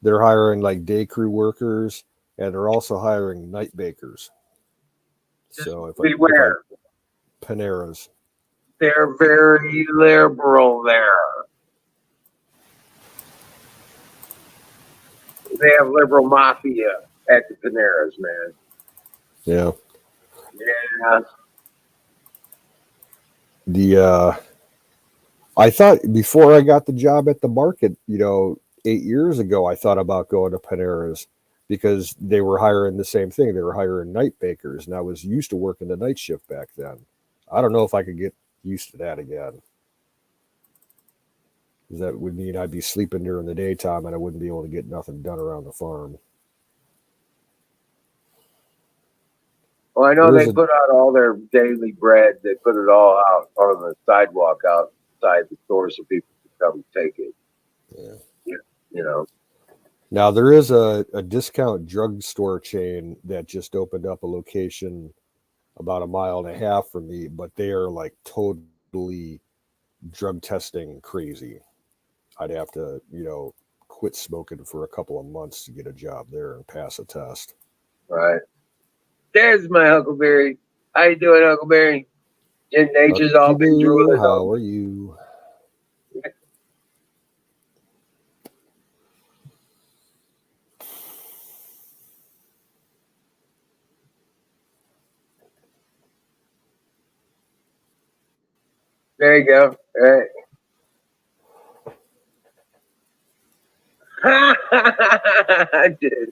they're hiring like day crew workers, and they're also hiring night bakers. Just So if I beware. Paneras, They're very liberal there. They have liberal mafia at the Paneras, man. yeah. Yeah. I thought before I got the job at the market, 8 years ago, I thought about going to Panera's because they were hiring the same thing. They were hiring night bakers, and I was used to working the night shift back then. I don't know if I could get used to that again. Because that would mean I'd be sleeping during the daytime and I wouldn't be able to get nothing done around the farm. Well, I know they put out all their daily bread. They put it all out on the sidewalk outside the store so people can come take it. Yeah. Now, there is a discount drugstore chain that just opened up a location about a mile and a half from me, but they are like totally drug testing crazy. I'd have to, quit smoking for a couple of months to get a job there and pass a test. Right. There's my Huckleberry. How you doing, Huckleberry? And nature's all been drooling. How are you? There you go. All right. I did.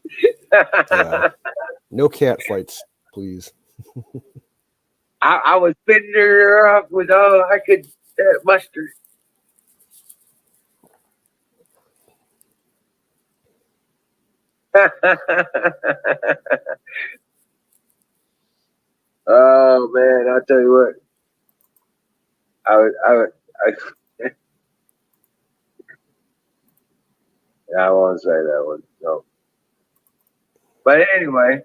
Yeah. No cat fights, please. I was spitting her up with all I could muster. Oh man, I'll tell you what. I won't say that one. No. But anyway,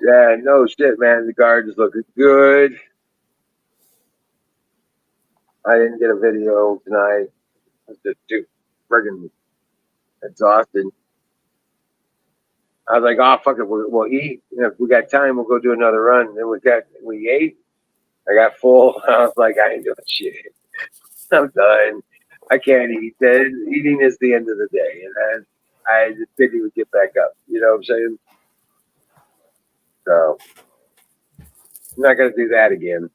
yeah, no shit, man. The garden's looking good. I didn't get a video tonight. I was just too friggin' exhausted. I was like, oh fuck it, we'll eat. If we got time, we'll go do another run. And then we ate. I got full. I was like, I ain't doing shit. I'm done. I can't eat. Eating is the end of the day, and I just figured we'd get back up. You know what I'm saying? So I'm not gonna do that again.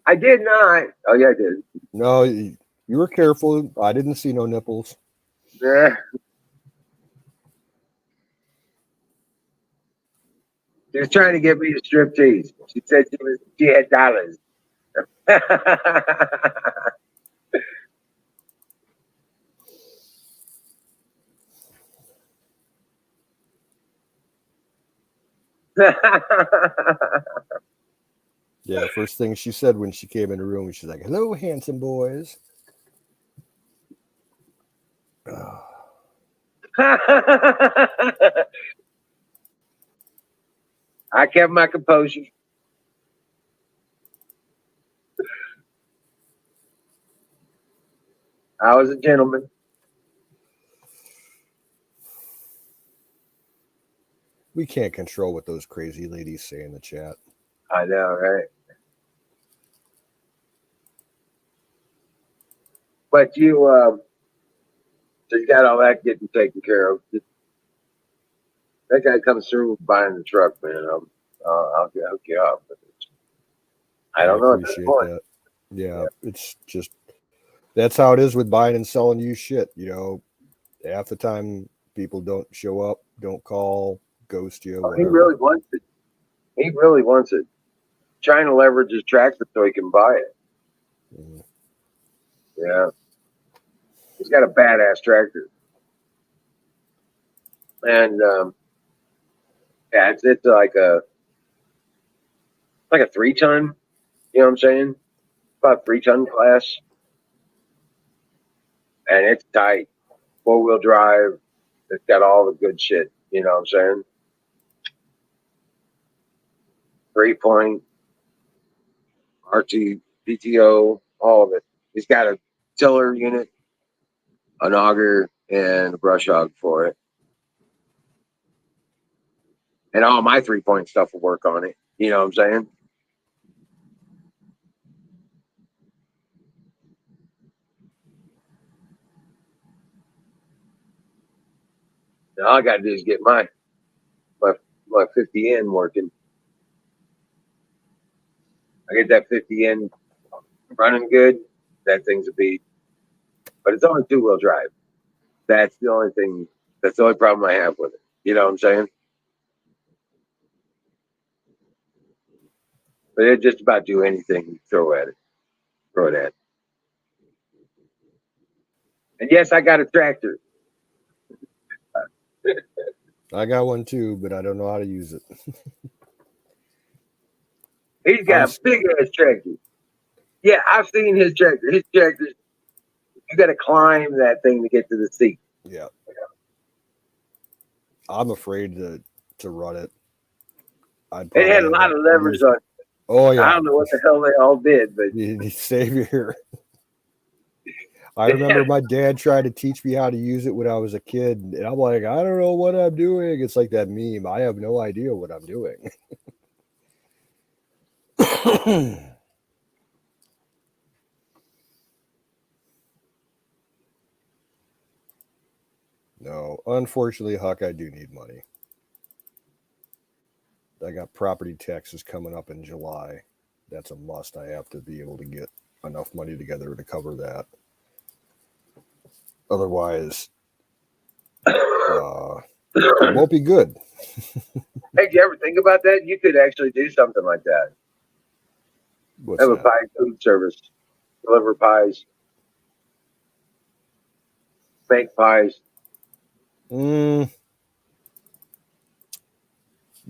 I did not. Oh yeah, I did. No, you were careful. I didn't see no nipples. Yeah. She was trying to get me to strip tease. She said she had dollars. Yeah, first thing she said when she came in the room, she's like, "Hello, handsome boys." I kept my composure. I was a gentleman. We can't control what those crazy ladies say in the chat. I know, right? But so you got all that getting taken care of. That guy comes through buying the truck, man. I'll hook you up. But I don't know at this appreciate point. that. Yeah, it's just that's how it is with buying and selling used shit. Half the time people don't show up, don't call, ghost you, Oh, he whatever. really wants it. He really wants it. Trying to leverage his tractor so he can buy it. Mm. Yeah, he's got a badass tractor, and yeah, it's like a 3 ton. You know what I'm saying? About 3 ton class, and it's tight. 4-wheel drive. It's got all the good shit. You know what I'm saying? 3-point RT PTO, all of it. He's got a tiller unit, an auger, and a brush hog for it. And all my 3-point stuff will work on it. You know what I'm saying? And all I got to do is get my 50N working. I get that 50N running good. That thing's a beat. But it's only 2-wheel drive. That's the only thing. That's the only problem I have with it. You know what I'm saying? But it just about do anything you throw at it. Throw it at. And yes, I got a tractor. I got one too, but I don't know how to use it. He's got a big ass tractor. Yeah, I've seen his tractor. His tractor, you got to climb that thing to get to the seat. Yeah. I'm afraid to run it. It had a lot of levers on it. Oh yeah. I don't know what the hell they all did, but Savior. I remember my dad tried to teach me how to use it when I was a kid, and I'm like, I don't know what I'm doing. It's like that meme. I have no idea what I'm doing. No, unfortunately, Huck, I do need money. I got property taxes coming up in July. That's a must. I have to be able to get enough money together to cover that. Otherwise, it won't be good. Hey, did you ever think about that? You could actually do something like that. What's Have a that? pie food service, deliver pies, make pies.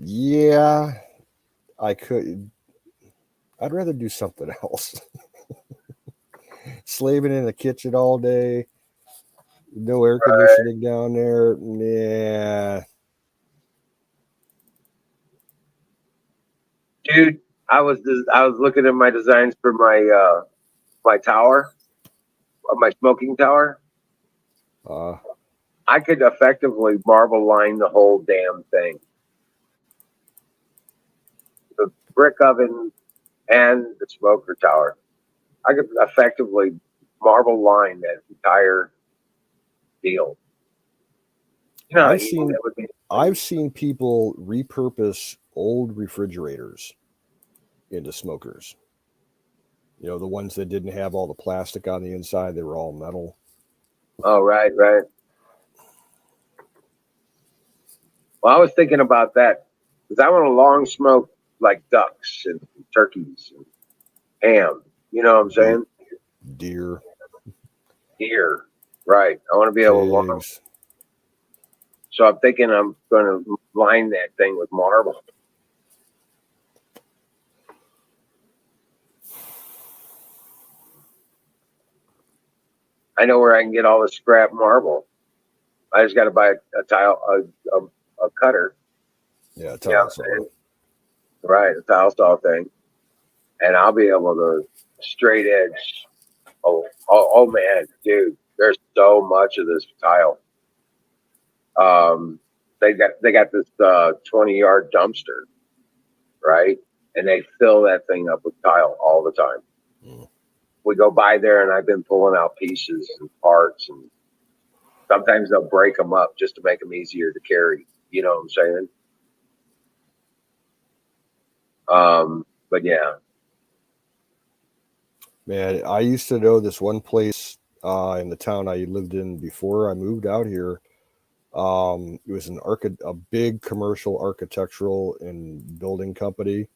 Yeah, I could. I'd rather do something else. Slaving in the kitchen all day, no air conditioning down there. Yeah. Dude, I was looking at my designs for my tower, my smoking tower. I could effectively marble line the whole damn thing. The brick oven and the smoker tower. I could effectively marble line that entire deal. You know how easy that would be? I've seen people repurpose old refrigerators into smokers. The ones that didn't have all the plastic on the inside, they were all metal. Oh, right. Well, I was thinking about that because I want to long smoke like ducks and turkeys and ham. You know what I'm saying? Deer. Right. I want to be able to long. So I'm thinking I'm going to line that thing with marble. I know where I can get all the scrap marble. I just got to buy a tile, a cutter. Yeah, a tile saw. Right, a tile saw thing, and I'll be able to straight edge. Oh man, dude, there's so much of this tile. They got this 20-yard dumpster, right, and they fill that thing up with tile all the time. we go by there, and I've been pulling out pieces and parts, and sometimes they'll break them up just to make them easier to carry. You know what I'm saying? But yeah. Man, I used to know this one place in the town I lived in before I moved out here. It was a big commercial architectural and building company.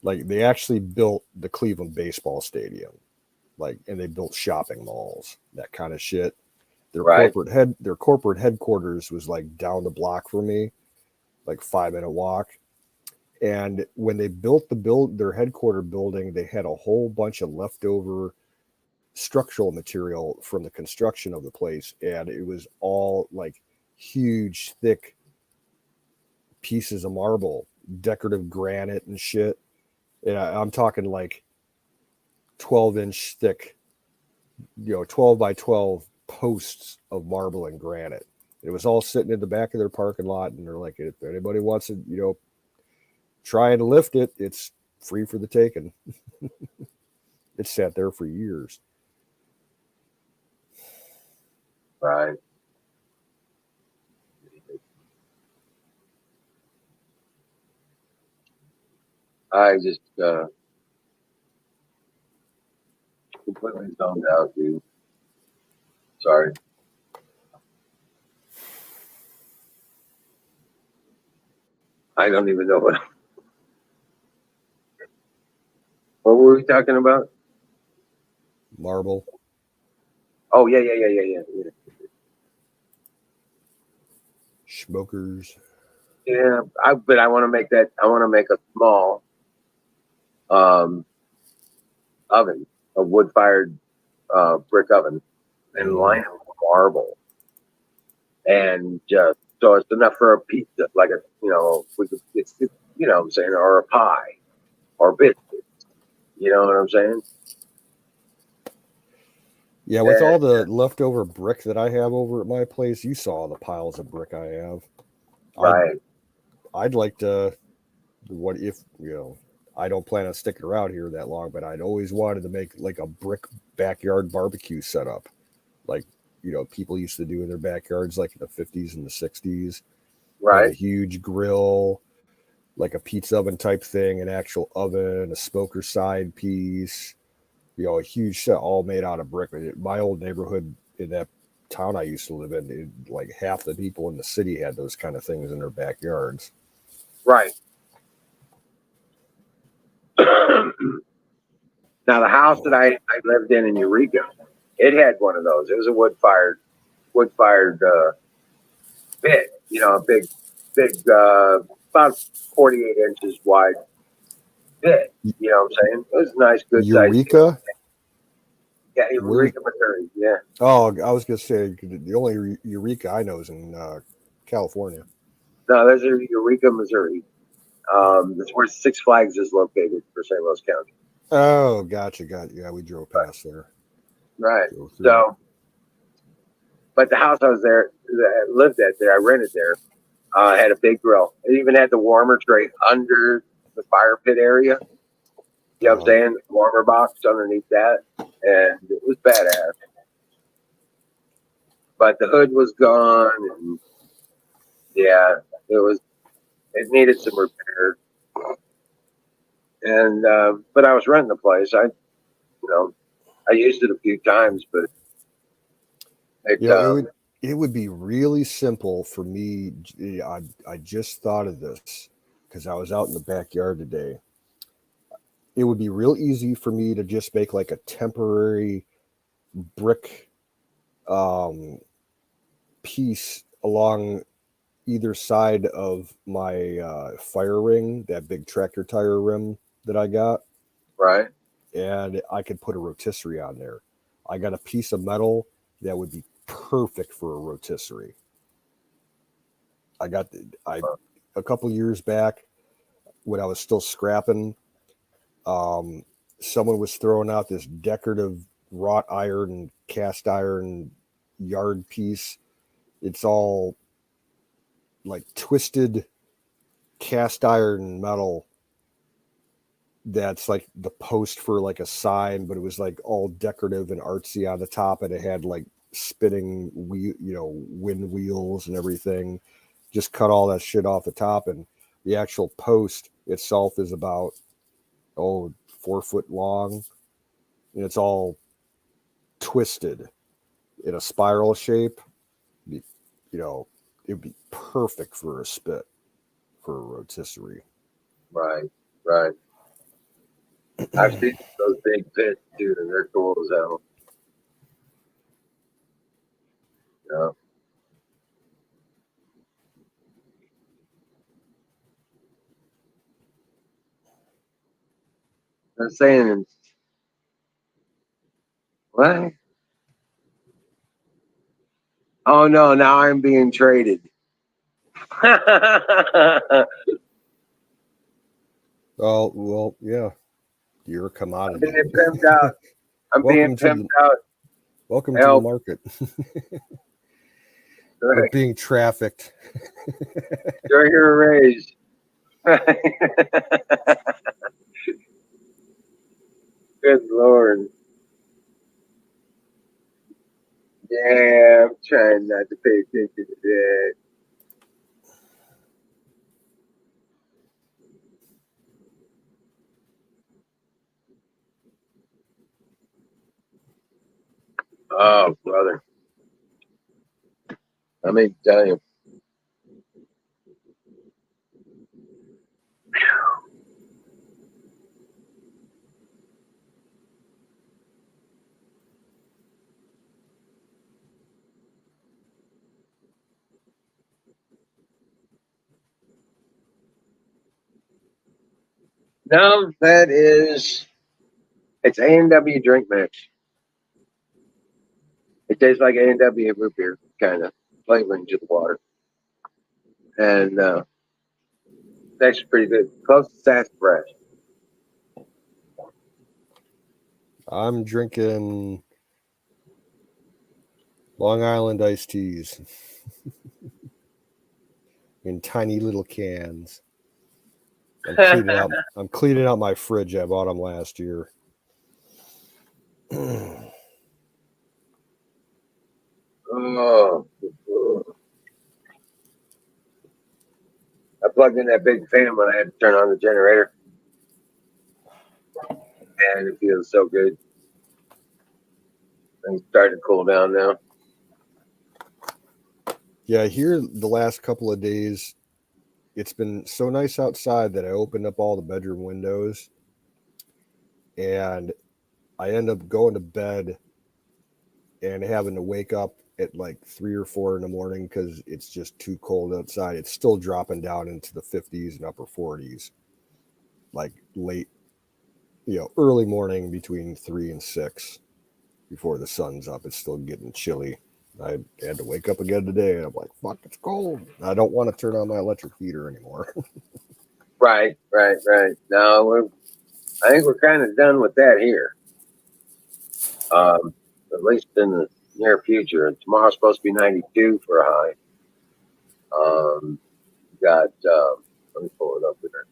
Like they actually built the Cleveland baseball stadium, like, and they built shopping malls, that kind of shit. Their corporate headquarters was like down the block from me, like 5 minute walk. And when they built their headquarter building, they had a whole bunch of leftover structural material from the construction of the place, and it was all like huge, thick pieces of marble, decorative granite and shit. And I'm talking like 12-inch thick, 12 by 12 posts of marble and granite. It was all sitting in the back of their parking lot, and they're like, if anybody wants to, try and lift it, it's free for the taking. It sat there for years. Right. I just completely zoned out, dude. Sorry. I don't even know what were we talking about? Marble. Oh yeah. Smokers. Yeah, but I want to make that. I want to make a small oven, a wood-fired brick oven, and line it with marble, and just so it's enough for a pizza, like a we could it's you know what I'm saying, or a pie, or biscuits. You know what I'm saying? Yeah, with all the leftover brick that I have over at my place, you saw the piles of brick I have. Right. I'd like to. What if I don't plan on sticking around here that long, but I'd always wanted to make like a brick backyard barbecue setup, like people used to do in their backyards, like in the 50s and the 60s. Have a Right. huge grill, like a pizza oven type thing, an actual oven, a smoker side piece, a huge set all made out of brick. My old neighborhood in that town I used to live in, like half the people in the city had those kind of things in their backyards. Right. Now the house that I lived in Eureka, it had one of those. It was a wood fired bit. A big about 48 inches wide bit. You know what I'm saying? It was a nice, good size. Eureka? Yeah, Eureka, Missouri. Yeah. Oh, I was gonna say the only Eureka I know is in California. No, there's a Eureka, Missouri. That's where Six Flags is located for St. Louis County. Oh, gotcha. Yeah, we drove past there. Right. So, but the house I was there, that I lived at there, I rented there, had a big grill. It even had the warmer tray under the fire pit area. You know what I'm saying? The warmer box underneath that. And it was badass. But the hood was gone, and yeah, it needed some repair. And but I was renting the place. I used it a few times, but it would be really simple for me. I just thought of this because I was out in the backyard today. It would be real easy for me to just make like a temporary brick piece along either side of my fire ring, that big tractor tire rim that I got. Right. And I could put a rotisserie on there. I got a piece of metal that would be perfect for a rotisserie. A couple years back when I was still scrapping, someone was throwing out this decorative wrought iron, cast iron yard piece. It's all like twisted cast iron metal that's like the post for like a sign, but it was like all decorative and artsy on the top, and it had like spinning wind wheels and everything. Just cut all that shit off the top, and the actual post itself is about 4 foot long, and it's all twisted in a spiral shape. It'd be perfect for a spit for a rotisserie. Right. I've seen those big pits, dude, and they're cool as hell. Yeah. I'm saying, what? Oh no, now I'm being traded. Oh, well, yeah. You're a commodity. I'm being pimped out. Welcome to the market. Right. We're being trafficked. You're here a raise. Good Lord. Yeah, I'm trying not to pay attention to that. Oh, brother. Let me tell you. No, it's A&W drink mix. It tastes like A&W root beer, kind of flavoring to the water. And it's actually pretty good. Close to sassafras. I'm drinking Long Island iced teas in tiny little cans. I'm cleaning out my fridge. I bought them last year. Oh, I plugged in that big fan when I had to turn on the generator. And it feels so good. Things starting to cool down now. Yeah, here the last couple of days, it's been so nice outside that I opened up all the bedroom windows, and I end up going to bed and having to wake up at like 3 or 4 in the morning because it's just too cold outside. It's still dropping down into the 50s and upper 40s, like late, early morning between 3 and 6 before the sun's up. It's still getting chilly. I had to wake up again today, and I'm like, fuck, it's cold. I don't want to turn on my electric heater anymore. Right. No, I think we're kind of done with that here. At least in the near future. And tomorrow's supposed to be 92 for a high. Got let me pull it up here.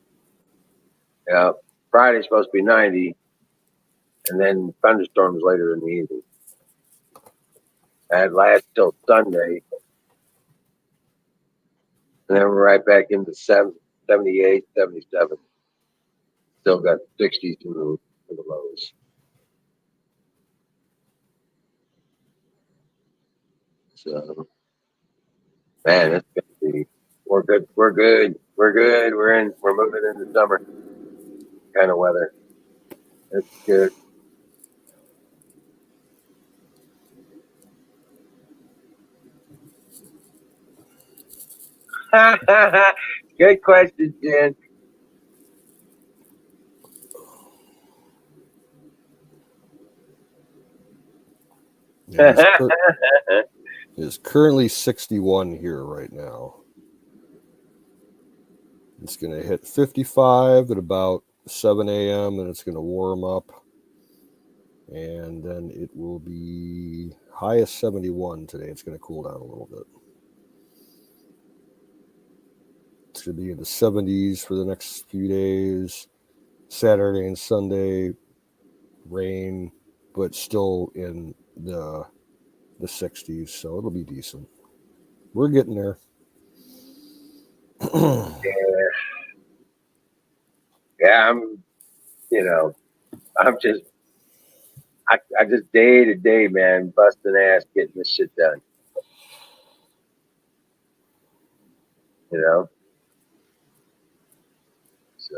Yeah, Friday's supposed to be 90, and then thunderstorms later in the evening. That lasts till Sunday, and then we're right back into 78, 77. Still got 60s in the lows. So, man, it's gonna be. We're good. We're moving into summer kind of weather. It's good. Good question, Jen. It's currently 61 here right now. It's going to hit 55 at about 7 a.m. and it's going to warm up. And then it will be high as 71 today. It's going to cool down a little bit. It's going to be in the 70s for the next few days. Saturday and Sunday rain, but still in the 60s, so it'll be decent. We're getting there. Yeah, I'm just I just day to day, man, busting ass getting this shit done. You know? So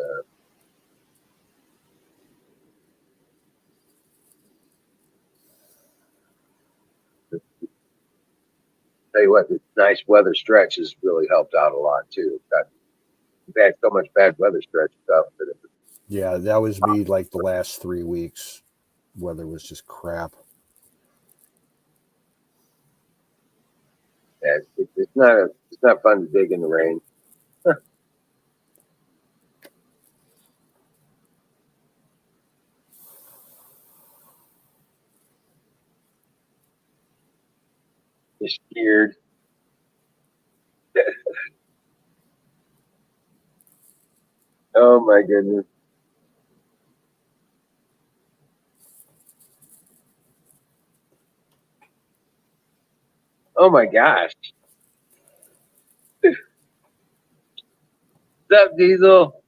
tell you what, this nice weather stretch has really helped out a lot too. We've had so much bad weather stretch stuff that Yeah, that was me like the last 3 weeks. Weather was just crap. yeah, it's not fun to dig in the rain. You're scared. Oh my goodness. Oh my gosh. What's up, Diesel?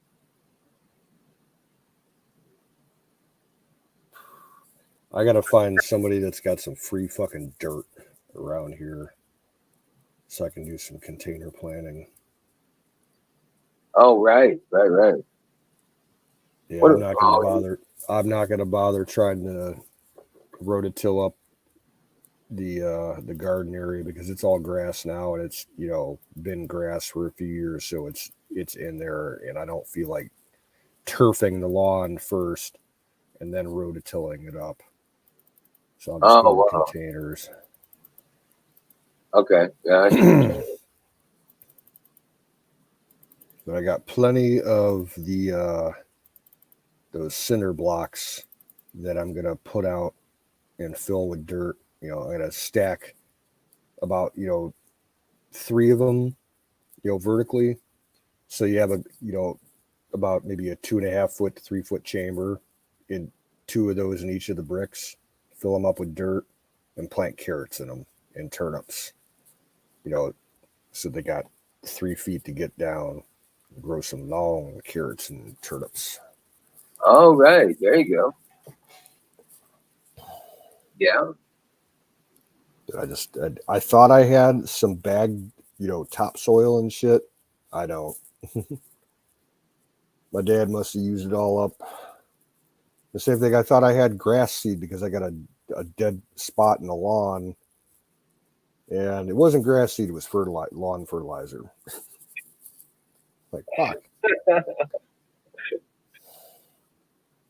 I gotta find somebody that's got some free fucking dirt around here so I can do some container planting. Oh right. Yeah, What? I'm not gonna bother. I'm not gonna bother trying to rototill up the garden area because it's all grass now and it's been grass for a few years, so it's in there, and I don't feel like turfing the lawn first and then rototilling it up. So I'll just Oh go with wow. containers. Okay. Yeah. But I got plenty of those cinder blocks that I'm gonna put out and fill with dirt. I'm gonna stack about 3 of them, vertically. So you have about maybe a 2.5 foot to 3 foot chamber, in 2 of those in each of the bricks. Fill them up with dirt and plant carrots in them and turnips. So they got 3 feet to get down. Grow some long carrots and turnips. Oh right. There you go. Yeah. I thought I had some bagged, topsoil and shit. I don't. My dad must have used it all up. The same thing. I thought I had grass seed because I got a dead spot in the lawn, and it wasn't grass seed; it was lawn fertilizer. Like fuck.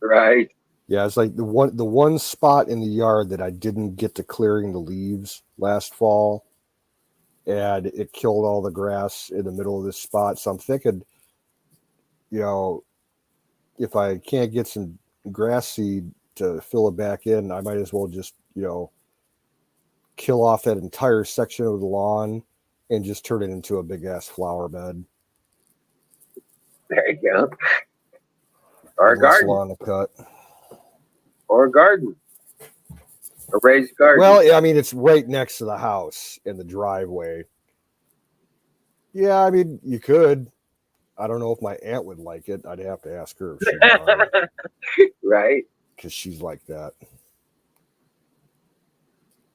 Right. Yeah, it's like the one spot in the yard that I didn't get to clearing the leaves last fall, and it killed all the grass in the middle of this spot. So I'm thinking, you know, if I can't get some grass seed to fill it back in, I might as well just, kill off that entire section of the lawn and just turn it into a big ass flower bed. There you go. Or a Less garden. lawn to cut. Or a garden. A raised garden. Well, I mean, it's right next to the house in the driveway. Yeah, I mean, you could. I don't know if my aunt would like it. I'd have to ask her if she'd mind, Right. because she's like that.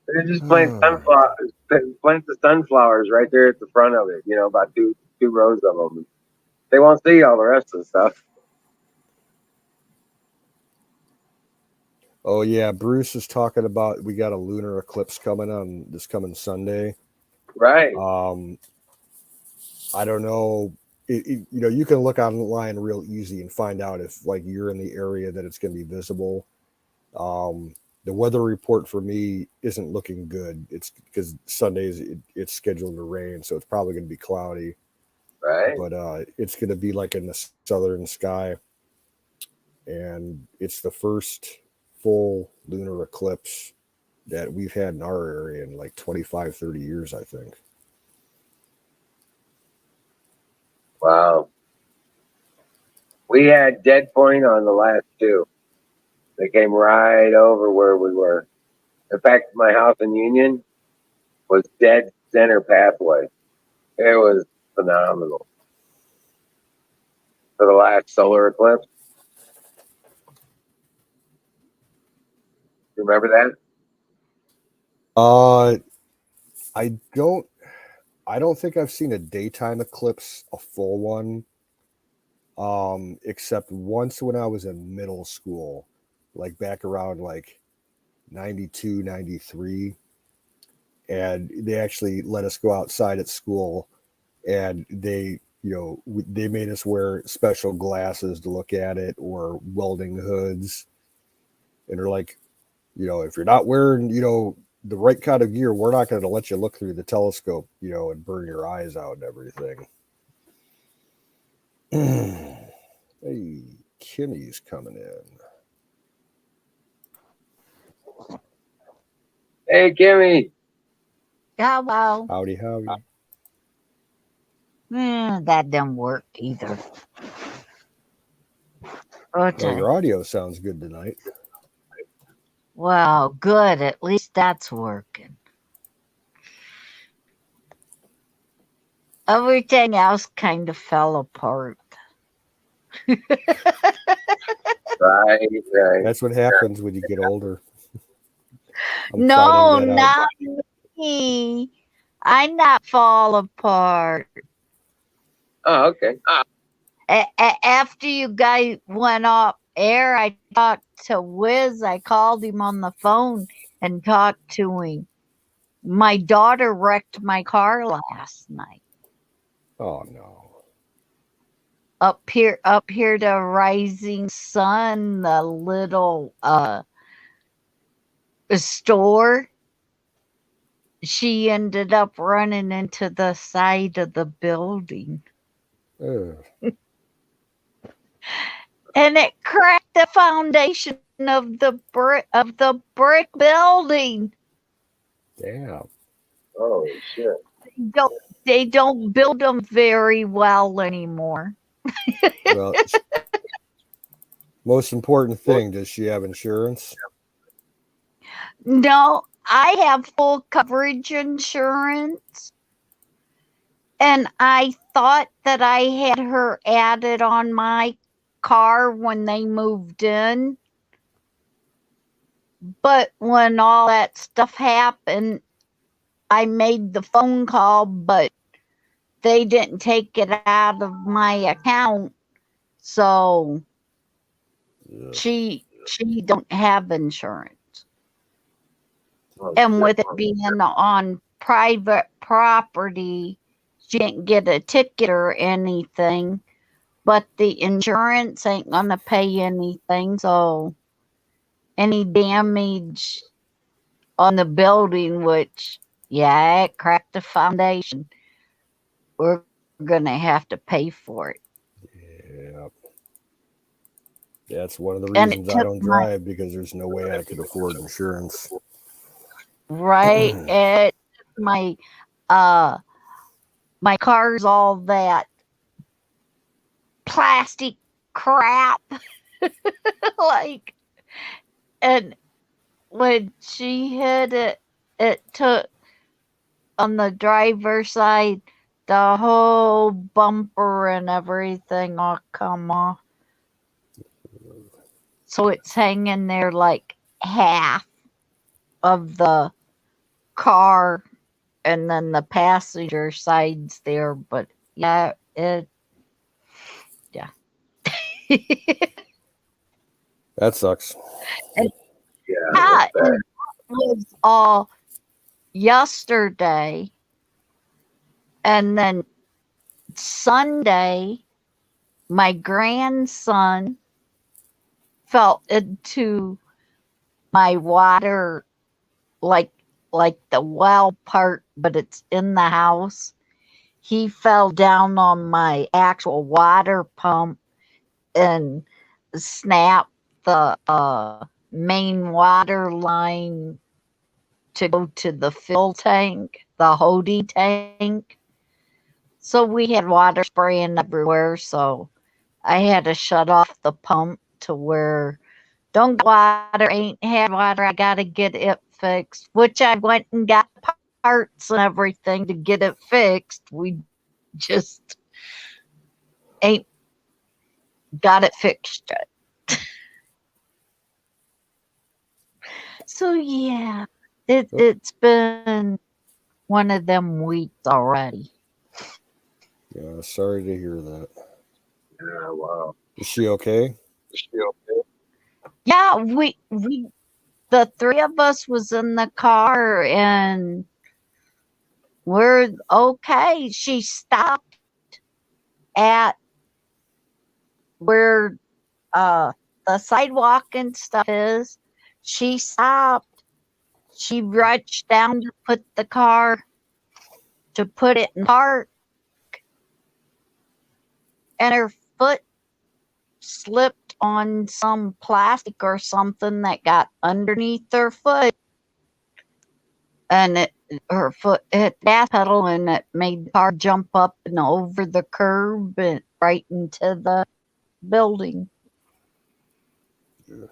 They just plant sunflowers. Plant the sunflowers right there at the front of it. About two rows of them. They won't see all the rest of the stuff. Oh yeah, Bruce is talking about we got a lunar eclipse coming on this coming Sunday. Right. I don't know. You can look online real easy and find out if like you're in the area that it's going to be visible. The weather report for me isn't looking good. It's because Sundays it's scheduled to rain, so it's probably going to be cloudy. Right. But it's going to be like in the southern sky, and it's the first full lunar eclipse that we've had in our area in like 25, 30 years, I think. Wow. We had dead point on the last two. They came right over where we were. In fact, my house in Union was dead center pathway. It was phenomenal for the last solar eclipse. Remember that? I don't think I've seen a daytime eclipse, a full one, except once when I was in middle school, like back around like 92, 93. And they actually let us go outside at school, and they made us wear special glasses to look at it, or welding hoods. And they're like, if you're not wearing, the right kind of gear, we're not going to let you look through the telescope, and burn your eyes out and everything. Hey, Kimmy's coming in. Hey, Kimmy. Hello. Howdy. That didn't work either. Well, your audio sounds good tonight. Well, good. At least that's working. Everything else kind of fell apart. Right. That's what happens when you get older. No, not me. I not fall apart. Oh, okay. After you guys went off air, I talked to Wiz. I called him on the phone and talked to him. My daughter wrecked my car last night. Oh no. Up here to Rising Sun, the little store. She ended up running into the side of the building. And it cracked the foundation of the brick building. Damn. Oh shit. They don't build them very well anymore. Well, most important thing, does she have insurance? No, I have full coverage insurance. And I thought that I had her added on my car when they moved in. But when all that stuff happened, I made the phone call, but they didn't take it out of my account. So she don't have insurance. And with it being on private property, she didn't get a ticket or anything, but the insurance ain't gonna pay anything. So any damage on the building, which it cracked the foundation, we're gonna have to pay for it. Yeah. That's one of the reasons I don't drive, because there's no way I could afford insurance. Right. My car's all that plastic crap. And when she hit it, it took on the driver's side, the whole bumper and everything all come off. So it's hanging there like half of the car, and then the passenger side's there. But yeah. That sucks. And it was all yesterday. And then Sunday, my grandson fell into my water, like the well part, but it's in the house. He fell down on my actual water pump and snapped the main water line to go to the fill tank, the Hody tank. So we had water spraying everywhere. So I had to shut off the pump to where don't get water, ain't had water, I gotta get it fixed, which I went and got parts and everything to get it fixed. We just ain't got it fixed yet. So yeah, it's been one of them weeks already. Yeah, sorry to hear that. Yeah, wow. Is she okay? Yeah, we the three of us was in the car and we're okay. She stopped at where the sidewalk and stuff is. She stopped. She reached down to put the car to put it in park, and her foot slipped on some plastic or something that got underneath her foot, and her foot hit the gas pedal, and it made the car jump up and over the curb and right into the building. Yeah.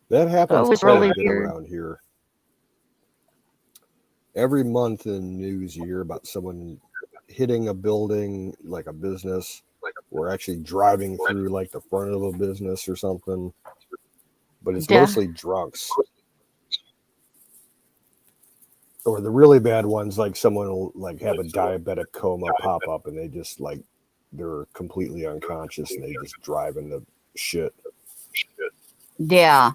That happens was quite really a bit weird around here. Every month in the news, you hear about someone hitting a building, like a business, or actually driving through like the front of a business or something. But it's mostly drunks. Or the really bad ones, like someone will like have a diabetic coma pop up and they just like they're completely unconscious and they just drive into shit. Yeah.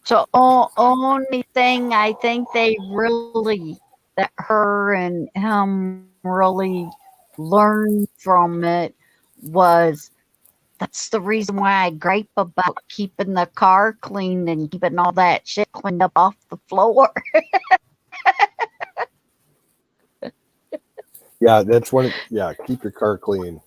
So only thing I think they really that her and him really learned from it was that's the reason why I gripe about keeping the car clean and keeping all that shit cleaned up off the floor. Yeah, that's one. Yeah, keep your car clean.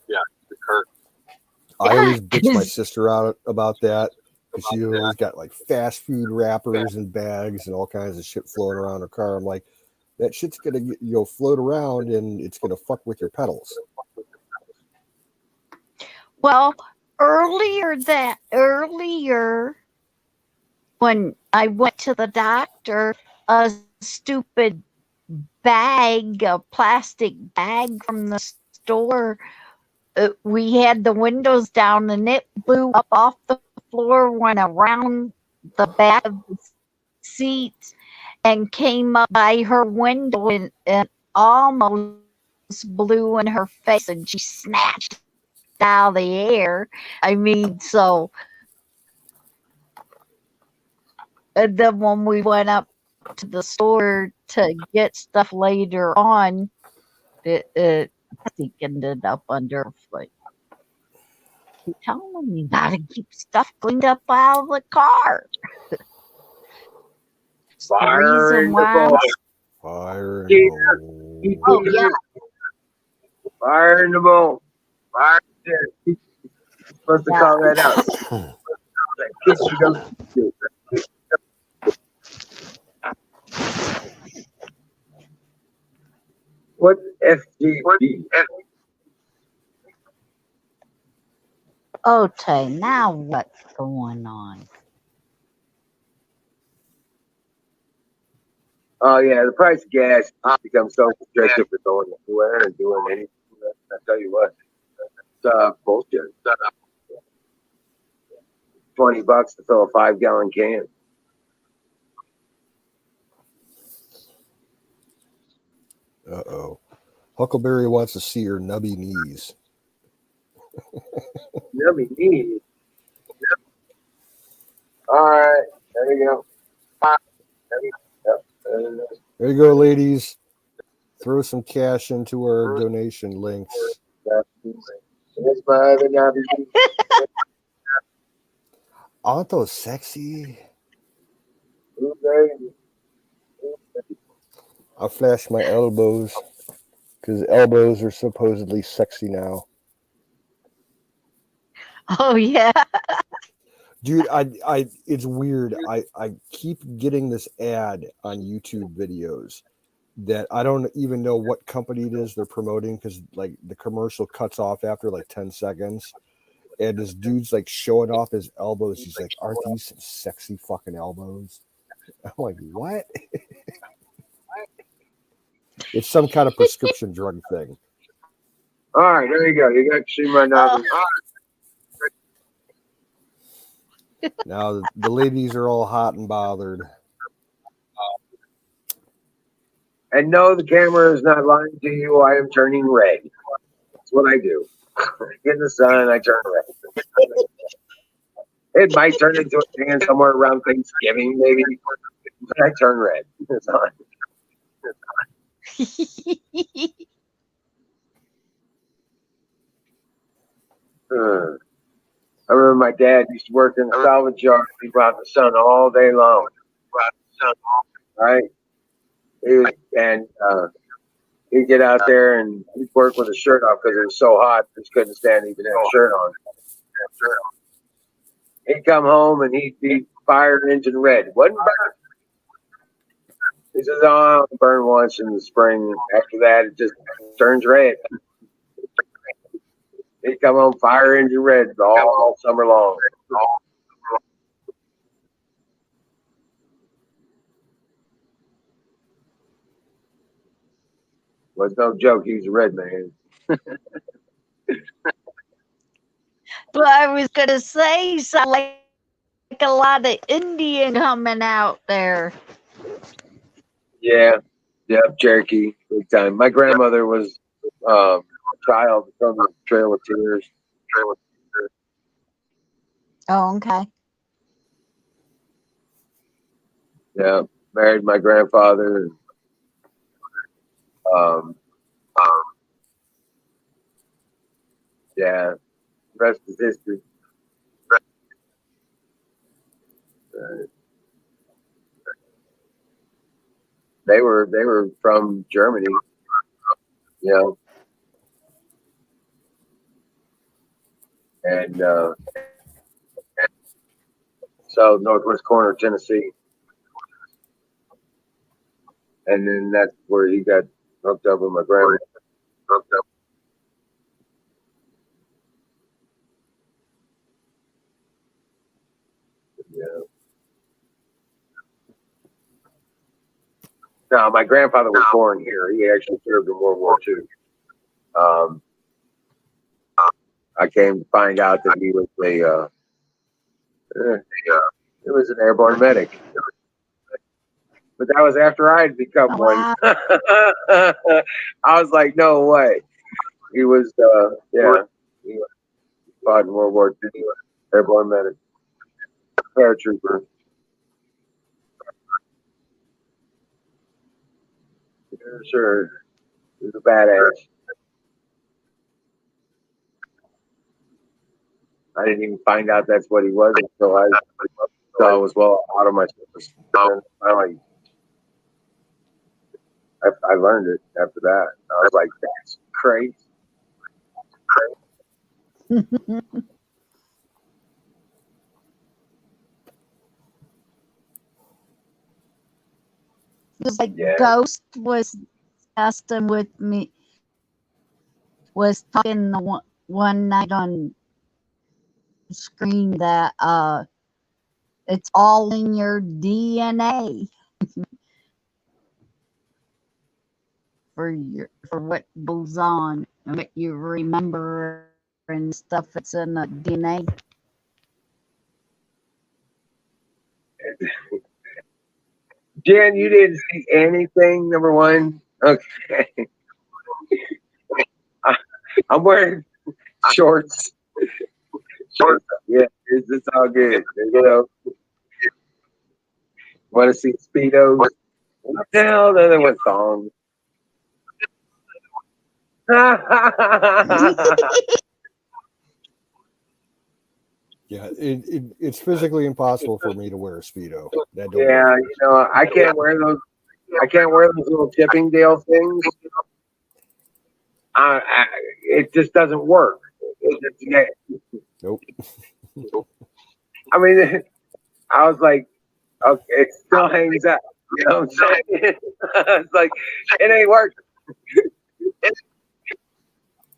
I always bitch my sister out about that because she always got like fast food wrappers and bags and all kinds of shit floating around her car. I'm like, that shit's gonna float around and it's gonna fuck with your pedals. Well, earlier when I went to the doctor, a stupid bag, a plastic bag from the store, we had the windows down and it blew up off the floor, went around the back of the seats and came up by her window and almost blew in her face, and she snatched out of the air. I mean, so and then when we went up to the store to get stuff later on, it ended up under her foot. I'm telling them you gotta keep stuff cleaned up out of the car. Fire in the bowl. Fire in the bowl. Oh yeah. Fire in the bowl. Fire in the supposed to call that out. That kiss you don't do. What's FGB? Okay, now what's going on? Oh yeah, the price of gas becomes so restrictive for going anywhere and doing anything. I tell you what, it's bullshit. $20 to fill a 5-gallon can. Uh-oh. Huckleberry wants to see her nubby knees. Nubby knees. All right, there you go. There you go, ladies. Throw some cash into our donation links. Aren't those sexy? I flashed my elbows because elbows are supposedly sexy now. Oh yeah. Dude, I it's weird. I keep getting this ad on YouTube videos that I don't even know what company it is they're promoting because like the commercial cuts off after like 10 seconds. And this dude's like showing off his elbows. He's like, aren't these some sexy fucking elbows? I'm like, what? It's some kind of prescription drug thing. All right, there you go. You got to see my novel. Now the ladies are all hot and bothered. And no, the camera is not lying to you. I am turning red. That's what I do. Get in the sun, I turn red. It might turn into a tan somewhere around Thanksgiving, maybe. But I turn red. It's on. I remember my dad used to work in a salvage yard. He brought the sun all day long. Right? He'd get out there and he'd work with his shirt off because it was so hot. He just couldn't stand even have a shirt on. He'd come home and he'd be fire engine red. Wasn't burnt. He says, "Oh, I'll burn once in the spring. After that, it just turns red." He'd come home fire engine red all summer long. Was no joke. He was a red man. But I was gonna say, sound like a lot of Indian coming out there. Yeah, Cherokee, big time. My grandmother was a child from the Trail of Tears. Oh, okay. Yeah, married my grandfather. Yeah, rest is history. They were from Germany. You know, and so northwest corner of Tennessee, and then that's where he got hooked up with my grandma. Yeah. No, my grandfather was born here. He actually served in World War II. I came to find out that he was it was an airborne medic. But that was after I had become one. Wow. I was like, no way. He was, he fought in World War II. Airborne medic. Paratrooper. Yeah, sure. He was a badass. I didn't even find out that's what he was until I was well out of my service. I learned it after that. I was like, that's crazy. It's like Ghost was discussing with me, was talking the one night on screen that it's all in your DNA for what goes on and what you remember and stuff. It's in the DNA. Jen, you didn't see anything, number one? Okay. I'm wearing shorts. Yeah, it's all good. You know, want to see Speedos? What the hell? Then went thongs. Yeah, it's physically impossible for me to wear a Speedo. Yeah, you know, I can't wear those. I can't wear those little Chippendale things. It just doesn't work. Nope. I mean, I was like, okay, it still hangs out. You know what I'm saying? It's like, it ain't working.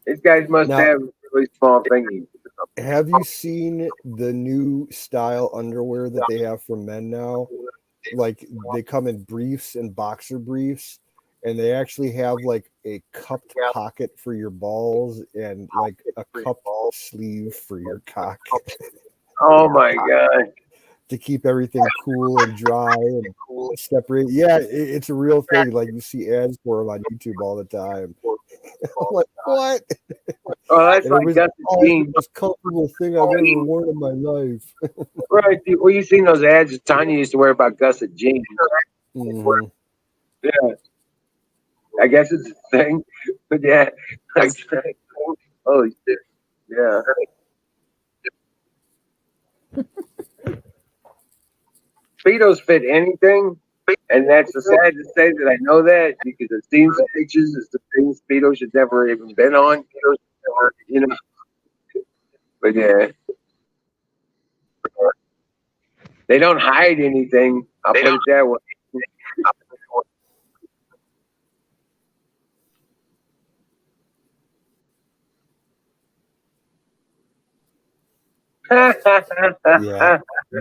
These guys must have really small thingies. Have you seen the new style underwear that they have for men now? Like they come in briefs and boxer briefs, and they actually have like a cupped pocket for your balls and like a cupped sleeve for your cock. Oh my God. To keep everything cool and dry and separate. Yeah, it's a real thing. Like you see ads for them on YouTube all the time. I'm like, what? Oh, that's like Gusset jeans. The most comfortable thing I've ever worn in my life. Right. Well, you seen those ads that Tanya used to wear about Gusset jeans. Mm-hmm. Yeah. I guess it's a thing. But yeah. Holy shit. Yeah. Speedos fit anything. And that's the sad to say that I know that because I've seen some pictures of some things Speedos should never even been on. You know. But yeah. They don't hide anything. I'll put it that way. Yeah.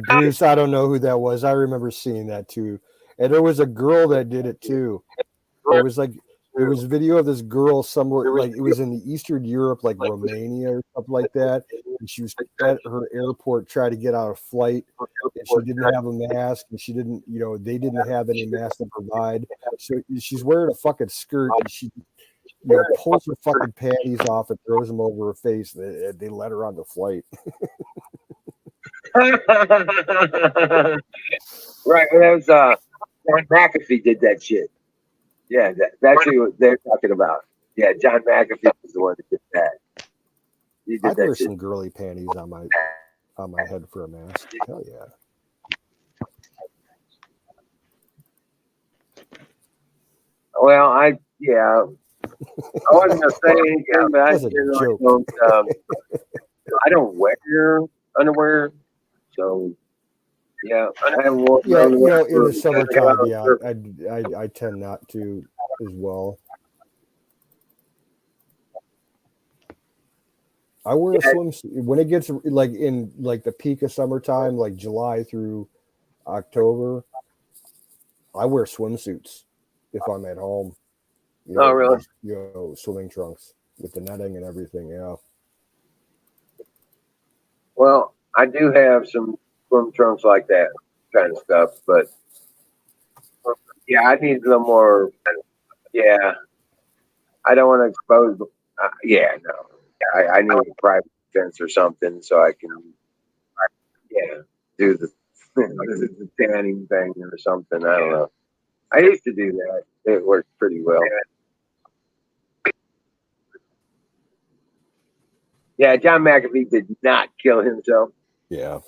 Bruce, I don't know who that was. I remember seeing that too. And there was a girl that did it too. It was like there was video of this girl somewhere, like it was in the Eastern Europe, like Romania or something like that. And she was at her airport trying to get out a flight. And she didn't have a mask, and she didn't, they didn't have any mask to provide. So she's wearing a fucking skirt, and she, pulls her fucking panties off and throws them over her face. They let her on the flight. Right. That was John McAfee did that shit. Yeah, that's who they're talking about. Yeah, John McAfee was the one that did that. He did I'd that wear shit. some girly panties on my head for a mask. Hell yeah. Well, I wasn't gonna say anything, but I don't wear underwear, so yeah, I haven't worn underwear. In the summertime, I tend not to as well. I wear a swimsuit when it gets like in like the peak of summertime, like July through October. I wear swimsuits if I'm at home. Oh, really? Just, swimming trunks with the netting and everything. Yeah. Well, I do have some swim trunks like that kind of stuff, but yeah, I need a little more. Yeah, I don't want to expose. No. I need a private fence or something so I can, do the tanning thing or something. I don't know. I used to do that. It worked pretty well. Yeah, John McAfee did not kill himself. Yeah.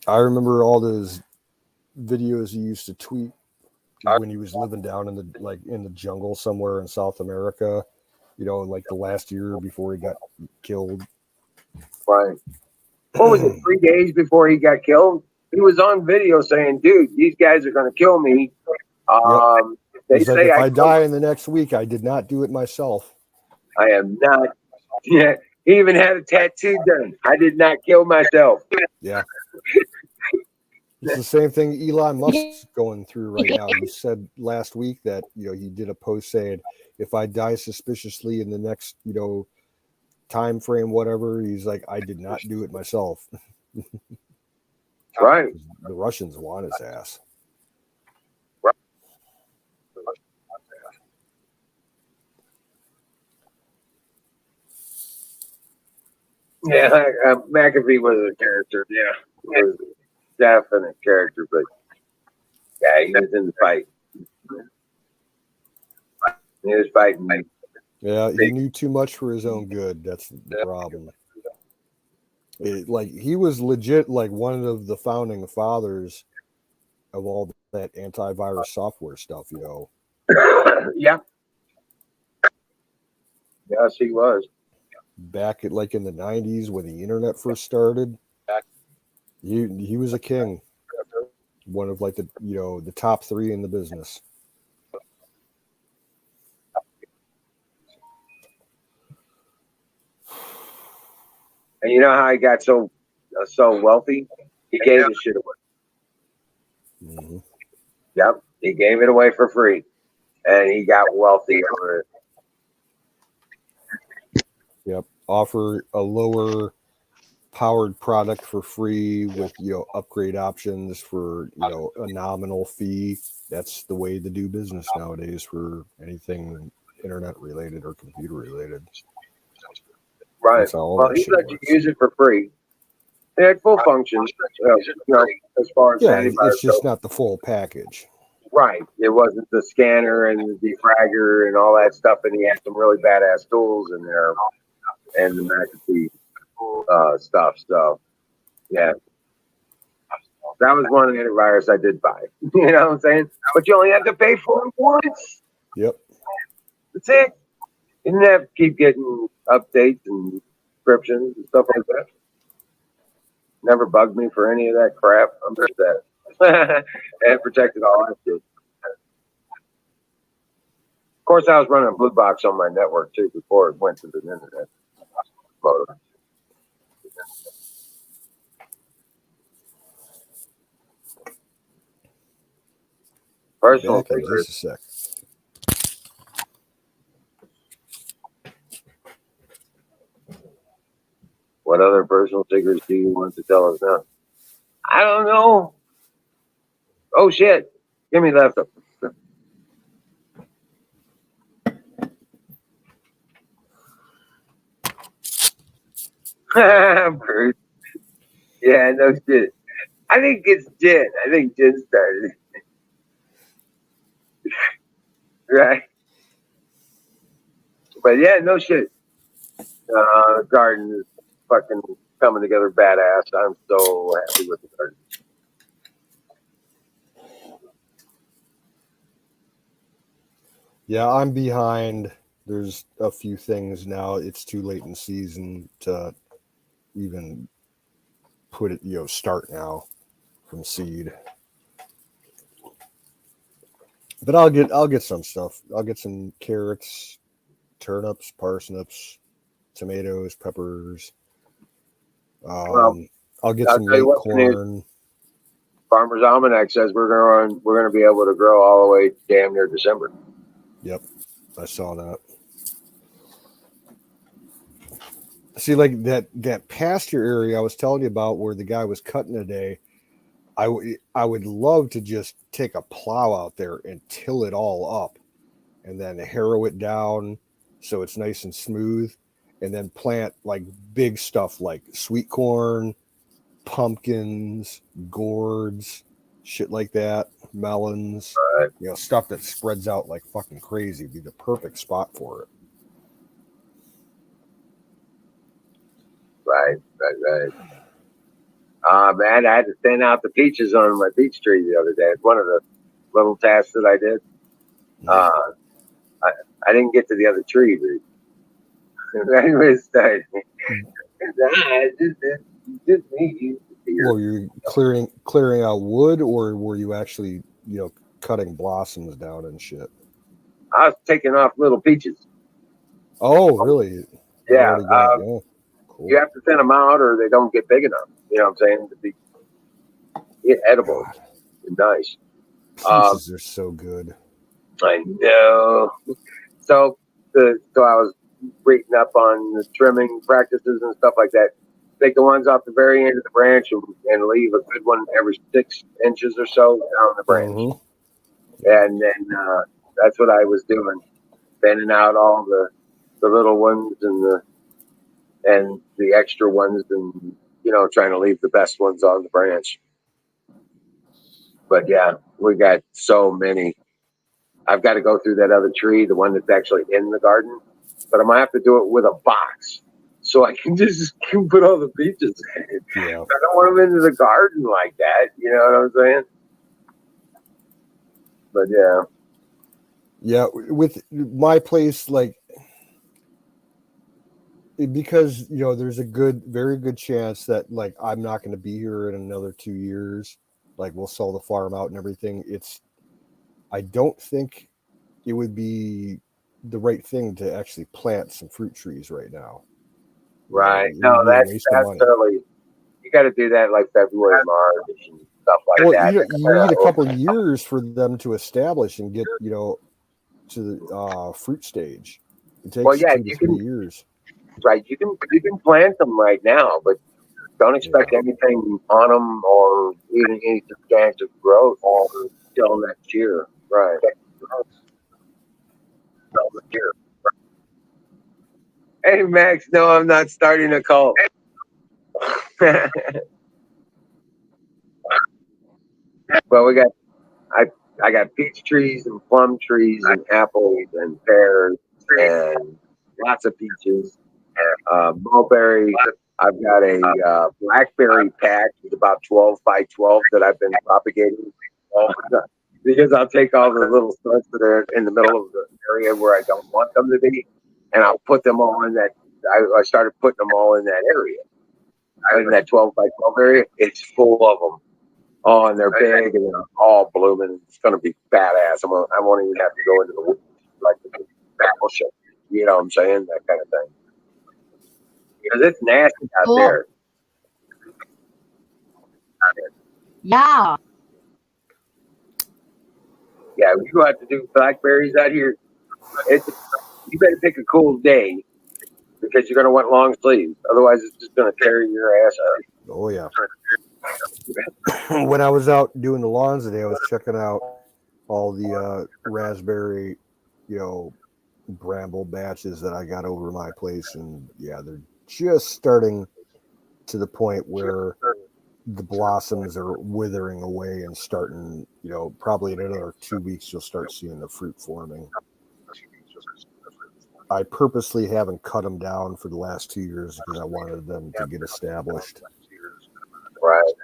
I remember all those videos he used to tweet when he was living down in the jungle somewhere in South America, in like the last year before he got killed. Right. What was it, 3 days before he got killed? He was on video saying, dude, these guys are going to kill me. They He's say like, if I die in the next week, I did not do it myself. I am not. Yeah. He even had a tattoo done. I did not kill myself. Yeah. It's the same thing Elon Musk's going through right now. He said last week that, he did a post saying, if I die suspiciously in the next, time frame, whatever, he's like, I did not do it myself. Right. The Russians want his ass. Yeah, McAfee was a character. Yeah, he was a definite character, but yeah, he was in the fight. He was fighting. Yeah, he knew too much for his own good. That's the problem. He was legit like one of the founding fathers of all that antivirus software stuff, Yeah. Yes, he was. Back at in the 90s when the internet first started. He was a king. One of like the top 3 in the business. And you know how he got so wealthy? He gave the shit away. Mm-hmm. Yep, he gave it away for free, and he got wealthy over it. Yep, offer a lower powered product for free with upgrade options for a nominal fee. That's the way to do business nowadays for anything internet related or computer related. Right. That's how all Well, that he shit let works. you use it for free. It had full functions, as far as it's just not the full package. Right. It wasn't the scanner and the defragger and all that stuff, and he had some really badass tools in there and the Mcafee stuff. So, yeah. That was one of the antivirus I did buy. You know what I'm saying? But you only had to pay for it once. Yep. That's it. You didn't have to keep getting updates and subscriptions and stuff like that. Never bugged me for any of that crap. I'm just that. And protected all that shit. Of course, I was running a blue box on my network too before it went to the internet motor. Personal Back in just a sec. What other personal secrets do you want to tell us now? I don't know. Oh shit! Give me that stuff. Bruce. Yeah, no shit. I think it's Jen. I think Jen started. Right. But yeah, no shit. Garden is fucking coming together badass. I'm so happy with the garden. Yeah, I'm behind. There's a few things now. It's too late in season to even put it, start now from seed. But I'll get some stuff. I'll get some carrots, turnips, parsnips, tomatoes, peppers. Well, I'll get I'll some tell you late what, corn. Farmer's Almanac says we're going to be able to grow all the way damn near December. Yep, I saw that. See, like that pasture area I was telling you about where the guy was cutting today, I would love to just take a plow out there and till it all up and then harrow it down so it's nice and smooth and then plant like big stuff like sweet corn, pumpkins, gourds, shit like that, melons, stuff that spreads out like fucking crazy. Be the perfect spot for it. Right. Man, I had to thin out the peaches on my peach tree the other day. It's one of the little tasks that I did. I didn't get to the other tree, but anyways, just me. Well, you're clearing out wood, or were you actually, cutting blossoms down and shit? I was taking off little peaches. Oh, really? Yeah. Cool. You have to thin them out, or they don't get big enough. You know what I'm saying? To be edible. Nice. Peaches are so good. I know. So I was reading up on the trimming practices and stuff like that. Take the ones off the very end of the branch and leave a good one every 6 inches or so down the branch. Mm-hmm. And then that's what I was doing, thinning out all the little ones and the extra ones, and trying to leave the best ones on the branch. But yeah, we got so many. I've got to go through that other tree, the one that's actually in the garden, but I might have to do it with a box so I can just put all the peaches in. Yeah. I don't want them into the garden like that. You know what I'm saying? But yeah. Yeah, with my place, like because there's a very good chance that like I'm not going to be here in another 2 years. Like we'll sell the farm out and everything. I don't think it would be the right thing to actually plant some fruit trees right now. Right. It No, would be a waste of money. totally. You got to do that like February, March, and stuff like that. You need a couple of years for them to establish and get to the fruit stage. It takes 2 to 3 years. Right. You can plant them right now, but don't expect anything on them or even any substantial growth until next year. Right. Hey Max, no, I'm not starting a cult. Well, I got peach trees and plum trees and apples and pears and lots of peaches. Mulberry. I've got a blackberry patch. It's about 12 by 12 that I've been propagating because I'll take all the little studs that are in the middle of the area where I don't want them to be, and I'll put them all in that. I started putting them all in that area, in that 12 by 12 area. It's full of them. Oh, and they're big and they're all blooming. It's going to be badass. I won't even have to go into the woods like the apple shit. You know what I'm saying? That kind of thing. Because it's nasty out there. Yeah. Yeah, we go out to do blackberries out here. You better pick a cool day because you're going to want long sleeves. Otherwise, it's just going to tear your ass up. Oh, yeah. When I was out doing the lawns today, I was checking out all the raspberry, bramble batches that I got over my place. And yeah, they're just starting to the point where the blossoms are withering away and starting, probably in another 2 weeks, you'll start seeing the fruit forming. I purposely haven't cut them down for the last 2 years because I wanted them to get established. Right.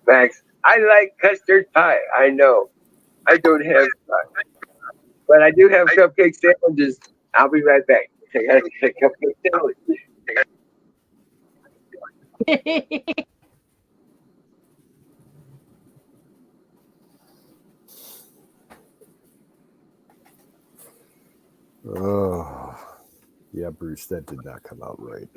Max, I like custard pie. I know. I don't have pie. But I do have cupcake sandwiches. I'll be right back. I got to get a cupcake sandwich. Oh, yeah, Bruce, that did not come out right.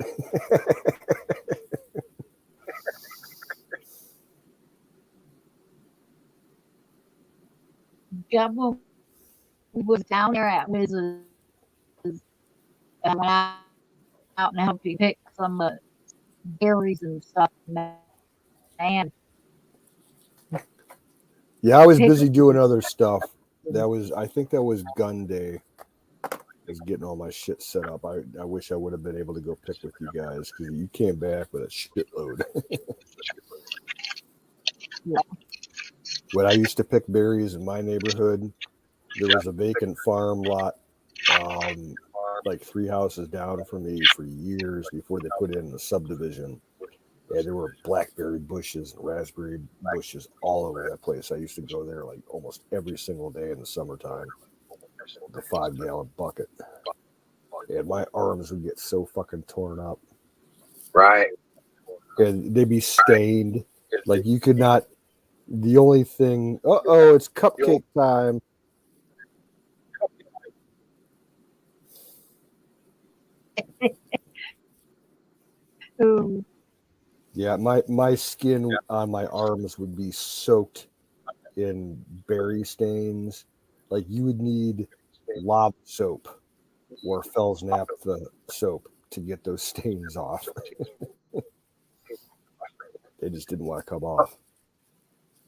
Gubble was down there at Wiz's and went out and helped you pick some berries and stuff. Man. Yeah, I was busy doing other stuff. I think that was gun day. I was getting all my shit set up. I wish I would have been able to go pick with you guys because you came back with a shitload. Yeah. When I used to pick berries in my neighborhood, there was a vacant farm lot like 3 houses down from me for years before they put in the subdivision. And there were blackberry bushes and raspberry bushes all over that place. I used to go there like almost every single day in the summertime. The 5-gallon bucket. And my arms would get so fucking torn up. Right. And they'd be stained. Like you could not. The only thing. It's cupcake time. Ooh. Yeah, my skin on my arms would be soaked in berry stains. Like you would need lava soap or Fells naphtha soap to get those stains off. They just didn't want to come off.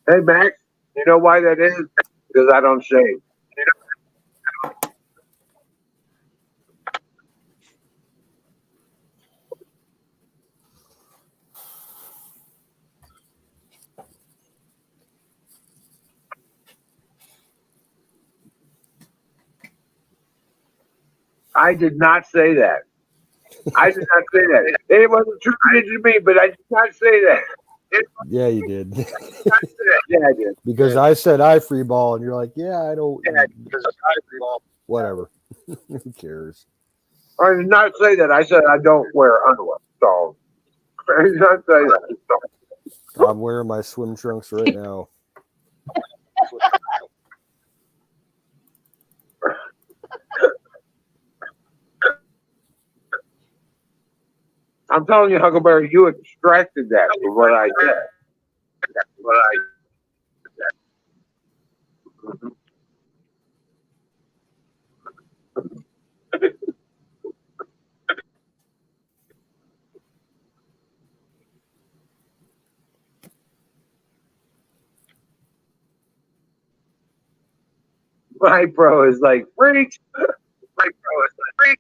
Hey, Max, you know why that is? Because I don't shave. I did not say that. I did not say that. It wasn't true to me, but I did not say that. Yeah, you did. Yeah, I did. Because I said I free ball, and you're like, yeah, I don't. Yeah, because I free ball. Whatever. Who cares? I did not say that. I said I don't wear underwear. So I did not say that. So. I'm wearing my swim trunks right now. I'm telling you, Huckleberry, you extracted that from what I said. What I said. My bro is like freak. My bro is like freak.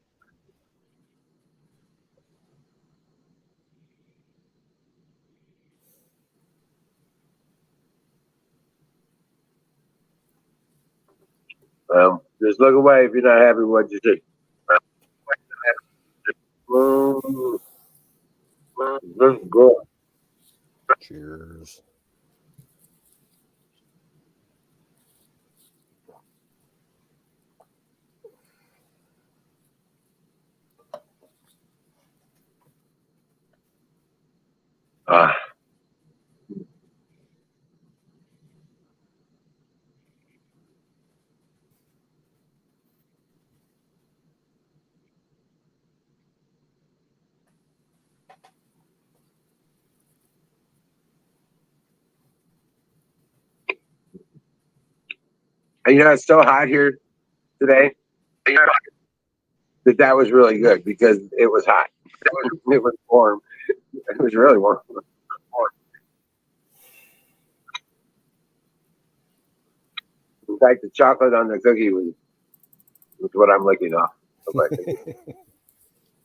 Just look away if you're not happy with what you see. This is good. Cheers. And it's so hot here today. That was really good because it was hot. It was warm. It was really warm. In fact, the chocolate on the cookie was what I'm licking off. Yeah,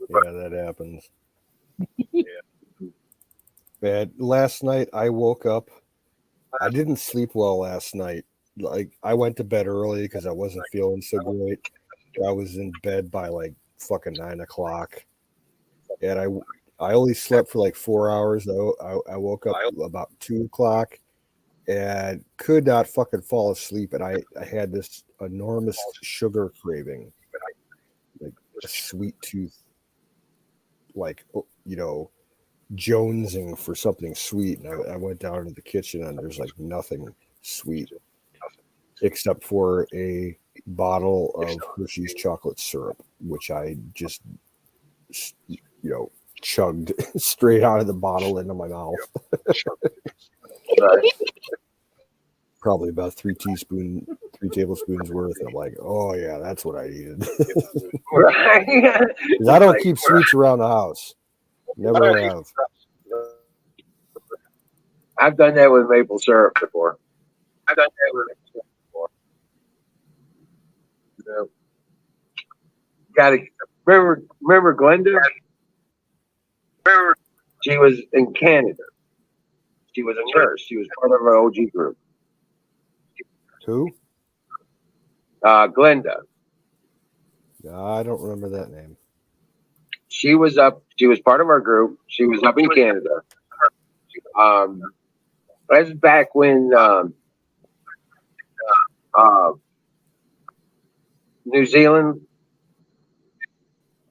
that happens. Man, last night I woke up. I didn't sleep well last night. Like, I went to bed early because I wasn't feeling so great. I was in bed by like fucking 9 o'clock, and I only slept for like 4 hours. Though I woke up about 2 o'clock and could not fucking fall asleep. And I had this enormous sugar craving, like a sweet tooth, like, jonesing for something sweet. And I went down to the kitchen, and there's like nothing sweet except for a bottle of Hershey's chocolate syrup, which I just, chugged straight out of the bottle into my mouth. Probably about 3 tablespoons worth. And I'm like, oh yeah, that's what I needed. I don't keep sweets around the house. Never have. I've done that with maple syrup before. Got to remember Glenda? She was in Canada. She was a nurse. She was part of our OG group. Who? Glenda. No, I don't remember that name. She was part of our group. She was up in Canada. That's back when New Zealand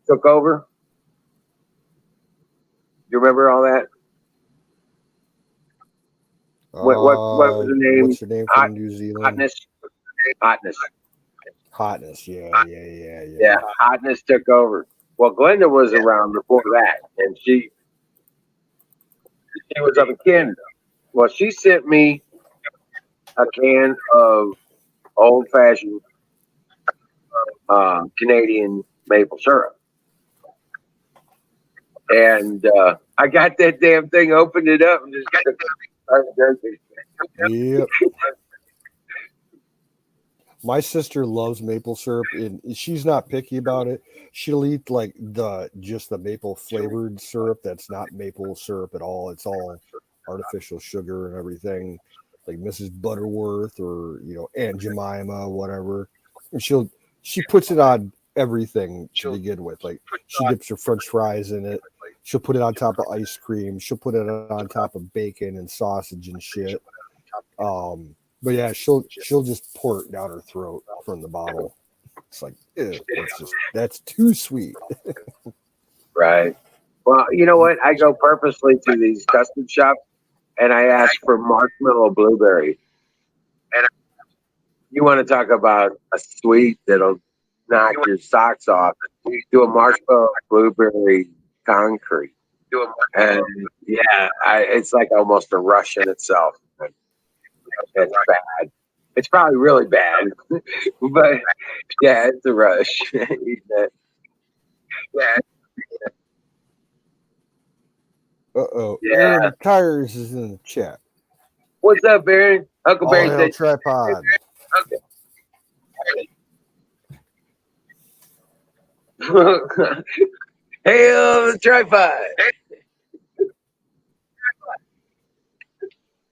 took over. You remember all that? What was the name? What's the name from New Zealand? Hotness. Yeah. Hotness took over. Well, Glenda was around before that, and she was up in Canada. Well, she sent me a can of old-fashioned Canadian maple syrup, and I got that damn thing, opened it up, and just started drinking. Yep. My sister loves maple syrup, and she's not picky about it. She'll eat like just the maple flavored syrup that's not maple syrup at all. It's all artificial sugar and everything, like Mrs. Butterworth or Aunt Jemima, whatever. And she puts it on everything to begin with. Like, she dips her French fries in it. She'll put it on top of ice cream. She'll put it on top of bacon and sausage and shit. But yeah, she'll just pour it down her throat from the bottle. It's like, that's too sweet. Right. Well, you know what? I go purposely to these custom shops and I ask for marshmallow blueberry. And you want to talk about a sweet that'll knock your socks off? You do a marshmallow blueberry concrete. And yeah, it's like almost a rush in itself. It's bad. It's probably really bad, but yeah, it's a rush. Yeah. Yeah. Aaron Tires is in the chat. What's up, Aaron? Huckleberry said tripod. Hey, the tripod.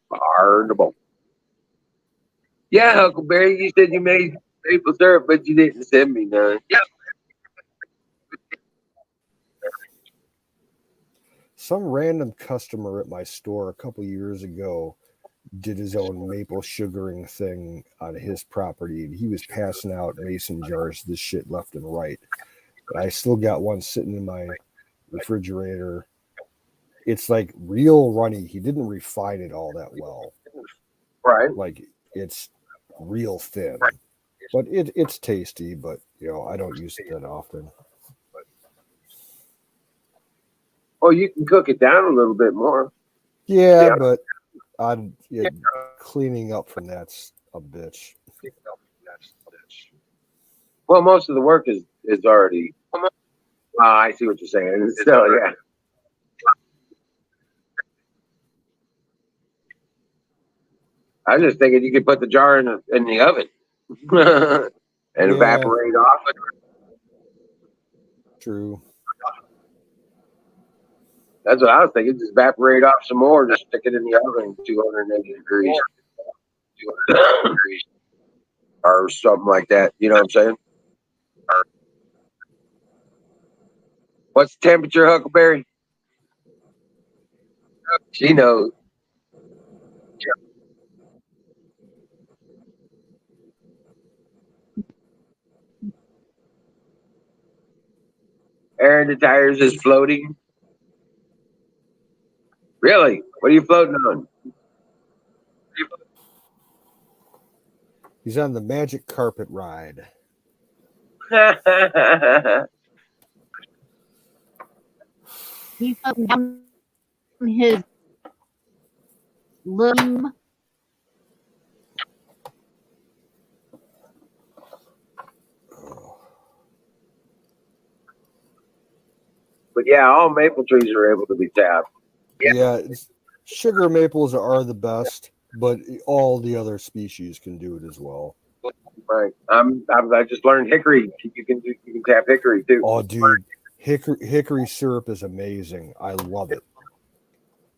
Horrible. Yeah, Huckleberry, you said you made maple syrup, but you didn't send me none. Yeah. Some random customer at my store a couple years ago did his own maple sugaring thing on his property, and he was passing out mason jars of this shit left and right. But I still got one sitting in my refrigerator. It's like real runny. He didn't refine it all that well. Right. Like it's real thin. But it's tasty, but I don't use it that often. Oh, you can cook it down a little bit more. Yeah. But cleaning up from that's a bitch. Well, most of the work is already. I see what you're saying. Still, yeah. I was just thinking you could put the jar in the oven and evaporate off it. True. That's what I was thinking. Just evaporate off some more. Just stick it in the oven, 280 degrees. 200 degrees. Or something like that. You know what I'm saying? What's the temperature, Huckleberry? She knows. Aaron, the tires is floating. Really? What are you floating on? He's on the magic carpet ride. He's on his loom. But yeah, all maple trees are able to be tapped. Yeah, sugar maples are the best, but all the other species can do it as well. Right. I just learned hickory. You can tap hickory too. Oh, dude, hickory syrup is amazing. I love it.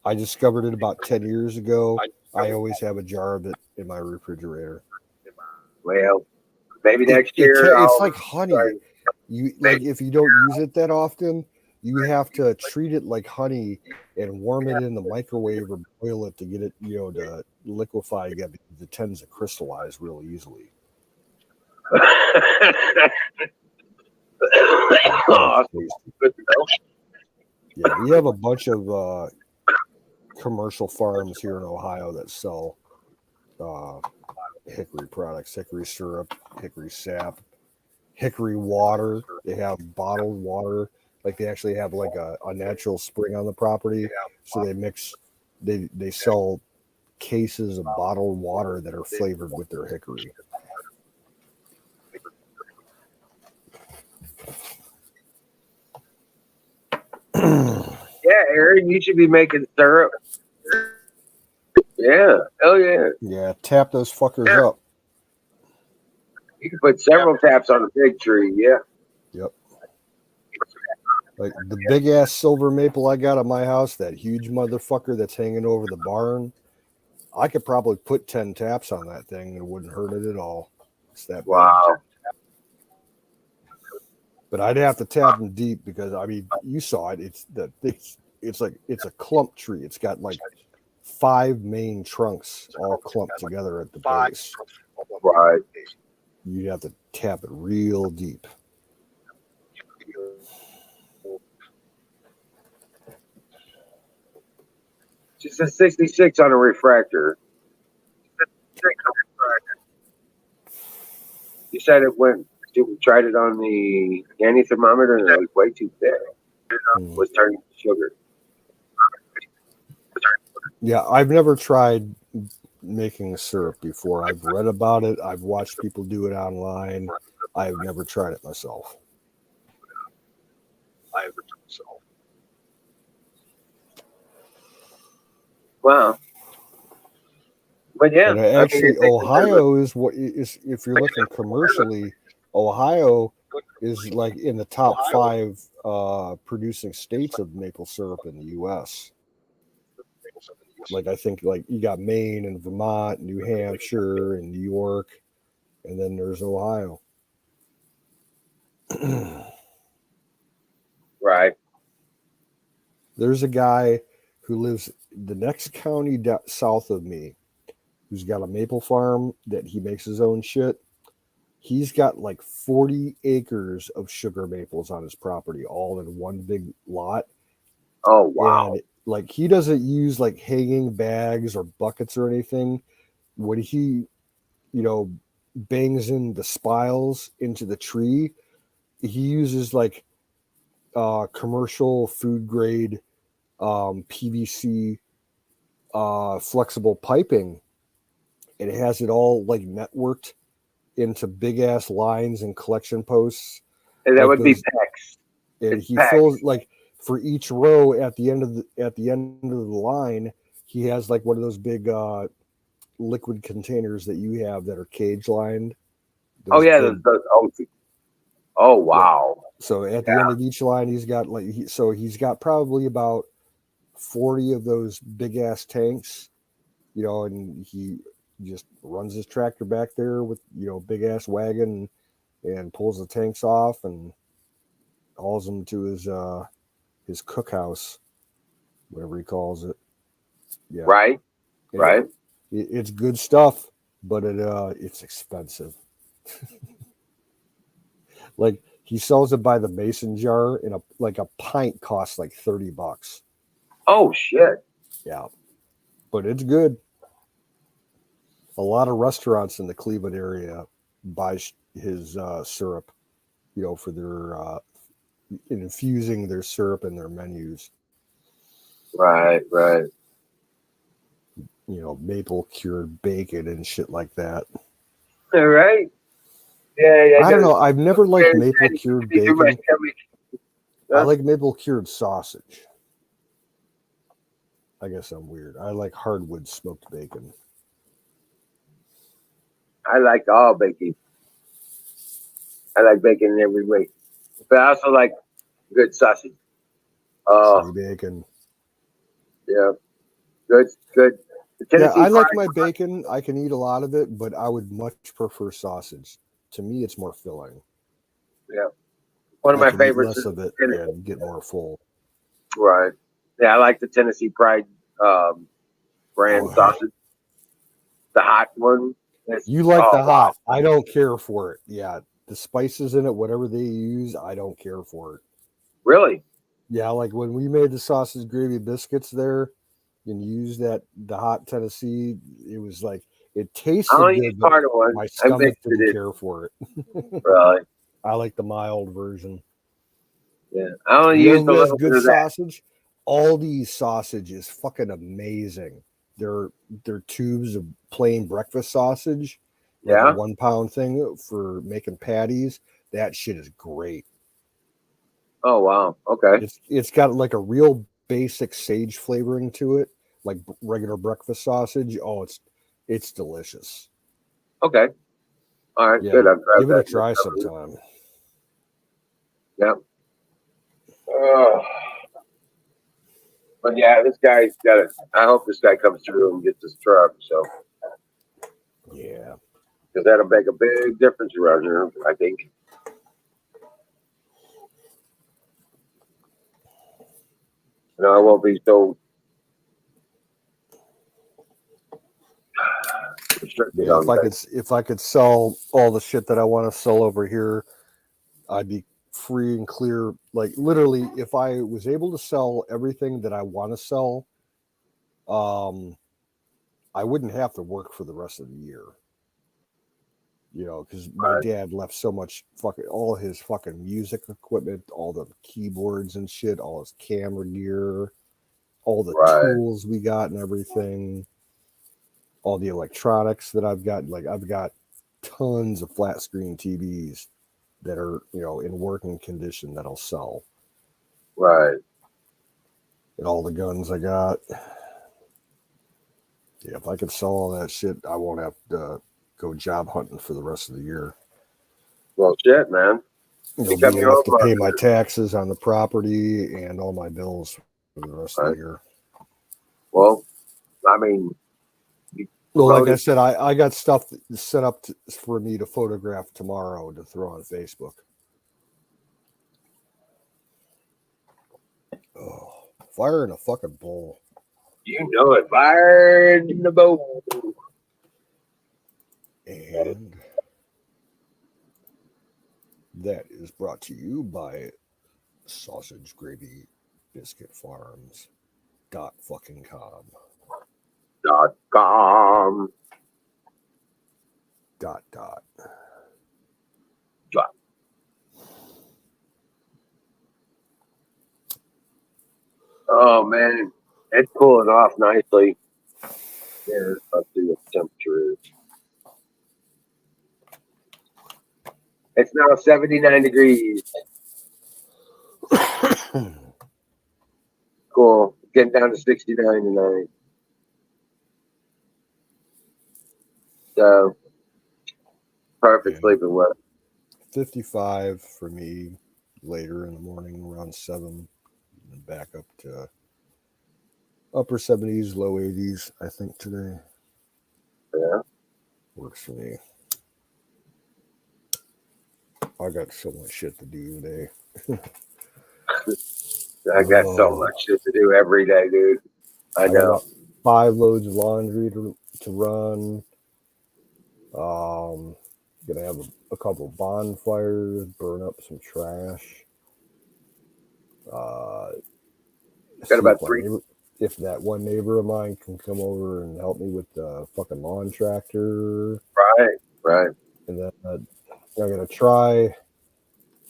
I discovered it about 10 years ago. I always have a jar of it in my refrigerator. Well, maybe next year. It's like honey. If you don't use it that often, you have to treat it like honey and warm it in the microwave or boil it to get it, to liquefy again, because it tends to crystallize real easily. Yeah, we have a bunch of commercial farms here in Ohio that sell hickory products, hickory syrup, hickory sap, hickory water. They have bottled water. Like they actually have like a natural spring on the property. So they sell cases of bottled water that are flavored with their hickory. Yeah, Aaron, you should be making syrup. Yeah, hell yeah. Yeah, tap those fuckers up. You can put several taps on a big tree, yeah. Yep. Like the big ass silver maple I got at my house, that huge motherfucker that's hanging over the barn, I could probably put 10 taps on that thing and it wouldn't hurt it at all. It's that wow. But I'd have to tap them deep because I mean, you saw it. It's like it's a clump tree. It's got like 5 main trunks all clumped together at the base. Right. You'd have to tap it real deep. She says 66 on a refractor. You said it went. We tried it on the Annie thermometer, and it was way too thick. It was turning to sugar. Yeah, I've never tried making syrup before. I've read about it. I've watched people do it online. I've never tried it myself. Wow. But yeah, But actually, Ohio is what is, if you're looking commercially, Ohio is like in the top 5 producing states of maple syrup in the U.S. Like I think like you got Maine and Vermont, New Hampshire and New York, and then there's Ohio. Right. There's a guy who lives the next county south of me who's got a maple farm that he makes his own shit. He's got like 40 acres of sugar maples on his property, all in one big lot. Oh, wow. And like he doesn't use like hanging bags or buckets or anything. When he, bangs in the spiles into the tree, he uses like commercial food grade PVC flexible piping, and it has it all like networked into big ass lines and collection posts. And that like would be PEX. And he fills like for each row at the end of the line, he has like one of those big liquid containers that you have that are cage lined. Oh yeah, oh wow. Yeah. So at the end of each line, he's got like he's got probably about 40 of those big ass tanks, and he just runs his tractor back there with big ass wagon and pulls the tanks off and hauls them to his cookhouse, whatever he calls it. Yeah. Right. Right. It's good stuff, but it's expensive. Like he sells it by the mason jar, and a pint costs like $30. Oh shit. Yeah, but it's good. A lot of restaurants in the Cleveland area buy his syrup, for their infusing their syrup in their menus. Right. Maple cured bacon and shit like that. All right. Yeah. I don't know. I've never liked maple cured bacon. I like maple cured sausage. I guess I'm weird. I like hardwood smoked bacon. I like all bacon. I like bacon in every way. But I also like good sausage. Bacon. Yeah. Good. Yeah, I like my bacon. I can eat a lot of it, but I would much prefer sausage. To me, it's more filling. Yeah. One of my favorites is of it and get more full. Right. Yeah, I like the Tennessee Pride brand sausage. The hot one. You like the hot. Wow. I don't care for it. Yeah. The spices in it, whatever they use, I don't care for it. Really? Yeah, like when we made the sausage gravy biscuits there and used the hot Tennessee, it was like it tasted good, but my stomach didn't care for it. Really? I like the mild version. Yeah. I only use the little good sausage. Aldi's sausage is fucking amazing. They're tubes of plain breakfast sausage. Like a 1 pound thing for making patties. That shit is great. Oh wow. Okay. It's got like a real basic sage flavoring to it, like regular breakfast sausage. Oh, it's delicious. Okay. All right. Good. Give it a try sometime. Yeah. But yeah, this guy's got it. I hope this guy comes through and gets his truck. So. Yeah. Because that'll make a big difference around here, I think. I won't be so restricted Yeah, on that. if I could sell all the shit that I want to sell over here, I'd be free and clear. Like literally, if I was able to sell everything that I want to sell, I wouldn't have to work for the rest of the year. Because my dad left so much all his fucking music equipment, all the keyboards and shit, all his camera gear, all the tools we got and everything, all the electronics that I've got. Like I've got tons of flat screen TVs that are, in working condition that I'll sell. Right. And all the guns I got. Yeah, if I could sell all that shit, I won't have to go job hunting for the rest of the year. Well, shit, man. It'll be enough to pay my taxes on the property and all my bills for the rest of the year. Well, I mean, like I said, I got stuff set up for me to photograph tomorrow to throw on Facebook. Oh, fire in a fucking bowl. You know it, fire in the bowl. And that is brought to you by Sausage Gravy Biscuit Farms. .com. Dot. Oh man, it's cooling off nicely. Yeah, let's see what the temperature is. It's now 79 degrees. Cool. Getting down to 69 tonight. So, perfect sleeping weather. 55 for me later in the morning, around 7, and back up to upper 70s, low 80s, I think, today. Yeah. Works for me. I got so much shit to do today. I got so much shit to do every day, dude. I know. Got about 5 loads of laundry to run. Gonna have a couple bonfires, burn up some trash. Got about 3. If that one neighbor of mine can come over and help me with the fucking lawn tractor. Right. And then I'm gonna try.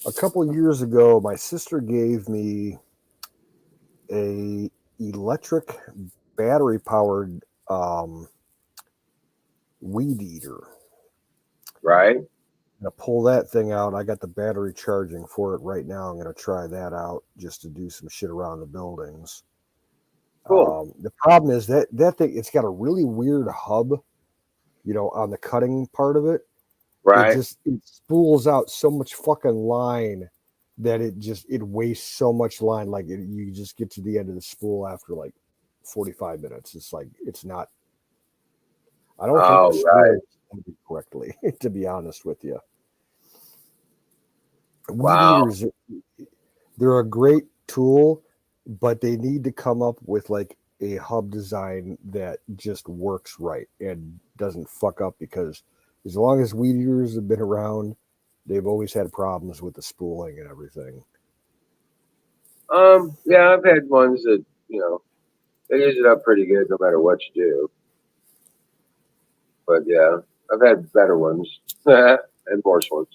A couple years ago, my sister gave me a electric battery powered weed eater. Right. I'm gonna pull that thing out. I got the battery charging for it right now. I'm gonna try that out just to do some shit around the buildings. Cool. The problem is that thing, it's got a really weird hub, on the cutting part of it. Right. It spools out so much fucking line that it wastes so much line. Like you just get to the end of the spool after like 45 minutes. It's like, it's not, I don't think the spool is correctly, to be honest with you. Wow. Weed eaters, they're a great tool, but they need to come up with like a hub design that just works right and doesn't fuck up, because as long as weed eaters have been around, they've always had problems with the spooling and everything. Yeah, I've had ones that, they use it up pretty good no matter what you do. But yeah, I've had better ones and worse ones.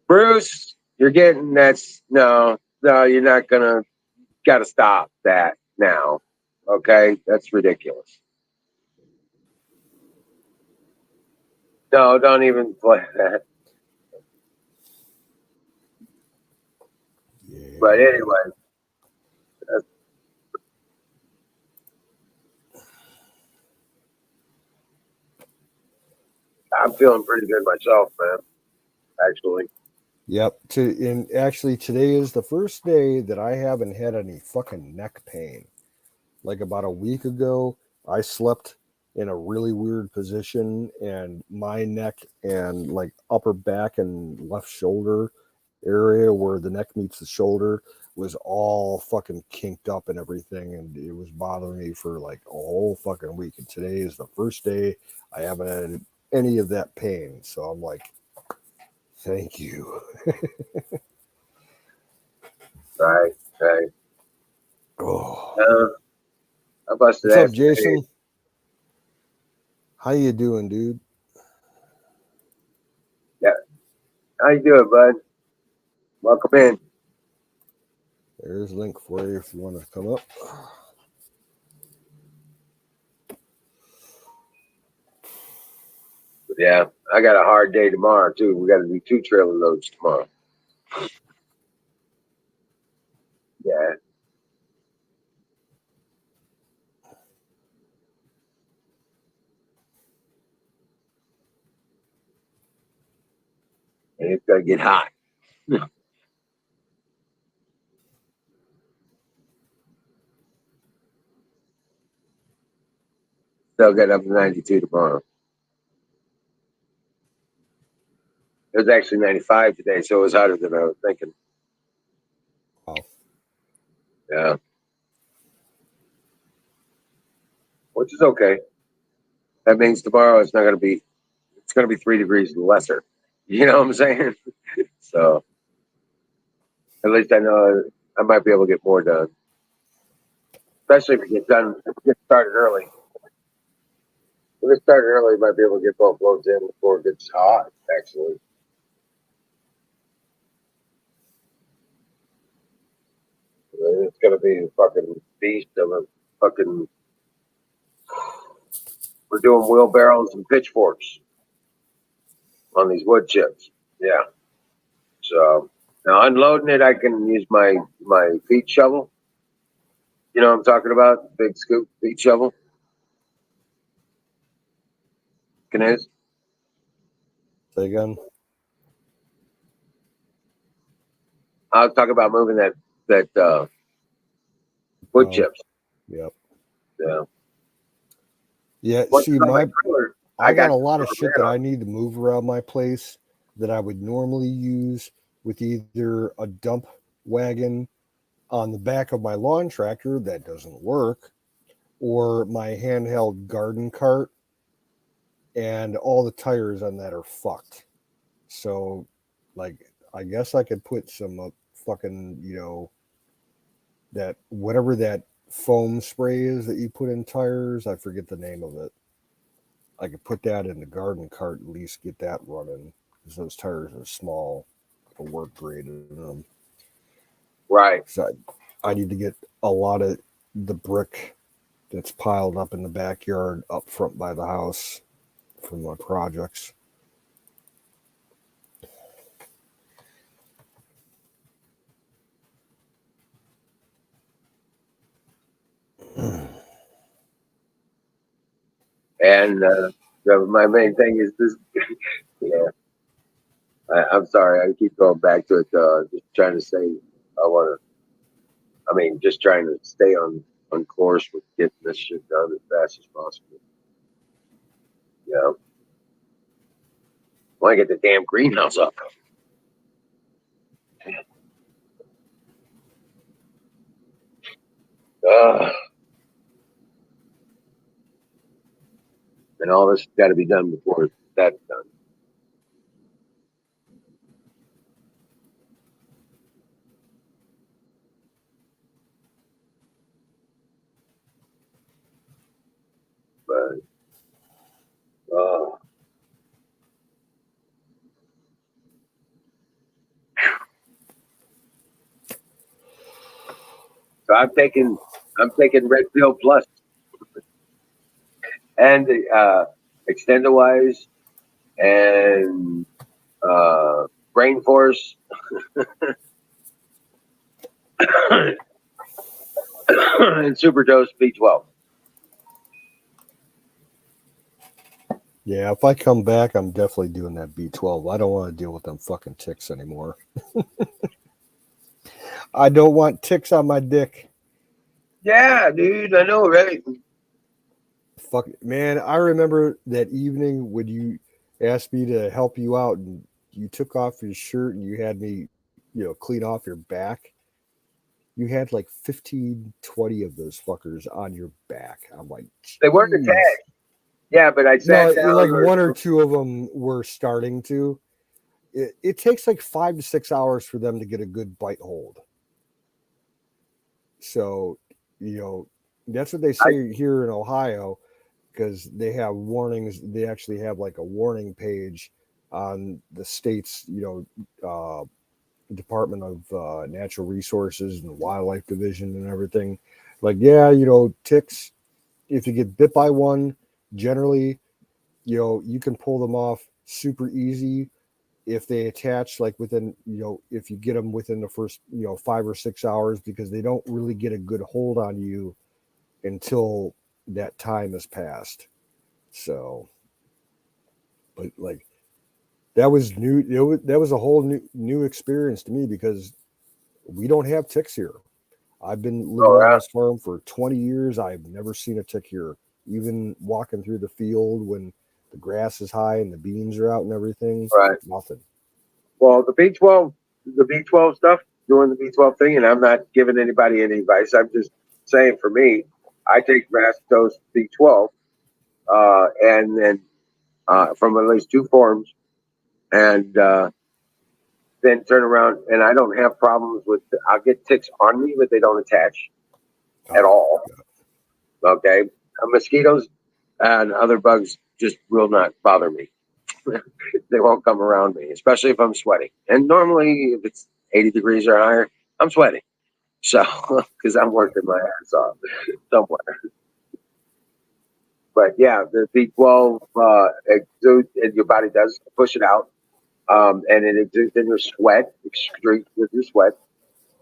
Bruce, you're getting no, you're not gonna. Got to stop that now. Okay, that's ridiculous. No, don't even play that. But anyway, I'm feeling pretty good myself, man. Actually. Yep. And actually, today is the first day that I haven't had any fucking neck pain. Like about a week ago, I slept in a really weird position, and my neck and like upper back and left shoulder area where the neck meets the shoulder was all fucking kinked up and everything, and it was bothering me for like a whole fucking week. And today is the first day I haven't had any of that pain, so I'm like, thank you. Right. Oh, I busted what's up, ass Jason? today. How you doing, dude? Yeah. How you doing, bud? Welcome in. There's a link for you if you want to come up. Yeah, I got a hard day tomorrow too. We got to do 2 trailer loads tomorrow. Yeah. And it's gonna get hot. Still get up to 92 tomorrow. It was actually 95 today, so it was hotter than I was thinking. Wow. Yeah. Which is okay. That means tomorrow it's gonna be 3 degrees lesser. You know what I'm saying? So at least I know I might be able to get more done. Especially if we get started early. If we get started early, we might be able to get both loads in before it gets hot, actually. It's gonna be a fucking beast of a fucking. We're doing wheelbarrows and pitchforks on these wood chips. Yeah. So now unloading it, I can use my feet shovel. You know what I'm talking about? Big scoop feet shovel. Canoes. Say again. I was talking about moving that wood chips. Yep. Yeah. Yeah. What's See, on my trailer? I got a lot of shit that I need to move around my place that I would normally use with either a dump wagon on the back of my lawn tractor that doesn't work, or my handheld garden cart, and all the tires on that are fucked. So, like, I guess I could put some fucking, that whatever that foam spray is that you put in tires. I forget the name of it. I could put that in the garden cart, at least get that running, because those tires are small for work grade in them. Right. So I need to get a lot of the brick that's piled up in the backyard up front by the house from my projects. And my main thing is this. Yeah. I'm sorry. I keep going back to it. Just trying to say, just trying to stay on course with getting this shit done as fast as possible. Yeah. Want to get the damn greenhouse up. And all this has got to be done before that's done. But so I'm taking Red Pill Plus and Extendawise and Brain Force. and Superdose B12. Yeah, if I come back, I'm definitely doing that B12. I don't want to deal with them fucking ticks anymore. I don't want ticks on my dick. Yeah, dude, I know, right? Fuck, man, I remember that evening when you asked me to help you out and you took off your shirt and you had me, clean off your back. You had like 15, 20 of those fuckers on your back. I'm like, They weren't geez. attached. Yeah, but I No, sat down. like one or two of them were starting to. It takes like 5 to 6 hours for them to get a good bite hold. So, that's what they say here in Ohio, because they have warnings. They actually have like a warning page on the state's, Department of Natural Resources and Wildlife Division and everything. Like, yeah, ticks, if you get bit by one, generally, you can pull them off super easy if they attach like within, if you get them within the first, 5 or 6 hours, because they don't really get a good hold on you until that time has passed. So, but like that was new. That was a whole new experience to me, because we don't have ticks here. I've been living on this farm for 20 years. I've never seen a tick here. Even walking through the field when the grass is high and the beans are out and everything, Right. nothing. Well, the B12 stuff, doing the B12 thing, and I'm not giving anybody any advice. I'm just saying, for me, I take Rastose B12, and then from at least two forms, and then turn around, and I don't have problems with. I'll get ticks on me, but they don't attach at all. Okay, mosquitoes and other bugs just will not bother me. They won't come around me, especially if I'm sweating. And normally, if it's 80 degrees or higher, I'm sweating. So, because I'm working my ass off somewhere. But yeah, the B12 exudes, and your body does push it out, and it exudes in your sweat, excretes with your sweat,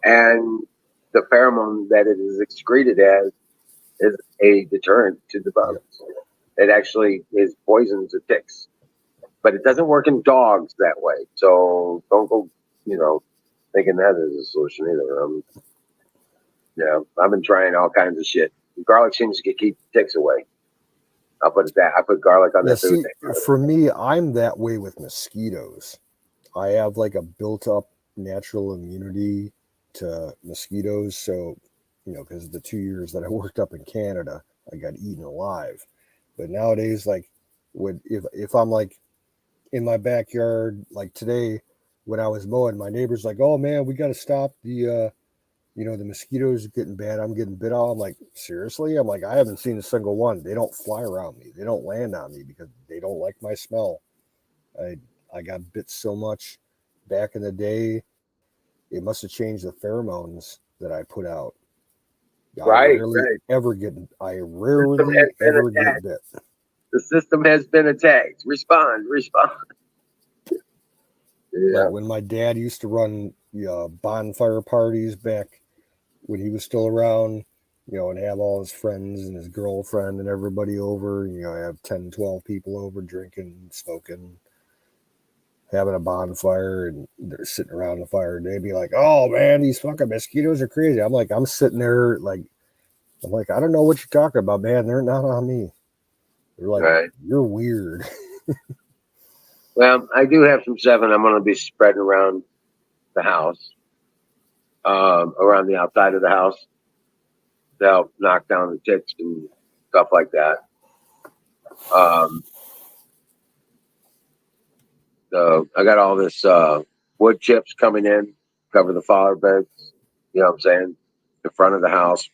and the pheromone that it is excreted as is a deterrent to the bugs. It actually is poison to ticks, but it doesn't work in dogs that way. So don't go, thinking that is a solution either. Yeah, I've been trying all kinds of shit. Garlic seems to keep ticks away. I'll put it that. I put garlic on that food. For me, I'm that way with mosquitoes. I have like a built-up natural immunity to mosquitoes. So, because the 2 years that I worked up in Canada, I got eaten alive. But nowadays, like, if I'm like in my backyard, like today when I was mowing, my neighbor's like, "Oh man, we got to stop the the mosquitoes are getting bad. I'm getting bit on." I'm like, seriously? I'm like, I haven't seen a single one. They don't fly around me. They don't land on me because they don't like my smell. I got bit so much back in the day. It must have changed the pheromones that I put out. I rarely ever get bit. The system has been attacked. Respond. Yeah. Like when my dad used to run bonfire parties back when he was still around, and have all his friends and his girlfriend and everybody over, have 10, 12 people over drinking, smoking, having a bonfire, and they're sitting around the fire. They'd be like, "Oh man, these fucking mosquitoes are crazy." I'm sitting there like, I don't know what you're talking about, man. They're not on me. They're like, You're weird. Well, I do have some 7 I'm going to be spreading around the house, around the outside of the house, to help knock down the ticks and stuff like that. So I got all this wood chips coming in, cover the flower beds. You know what I'm saying? The front of the house.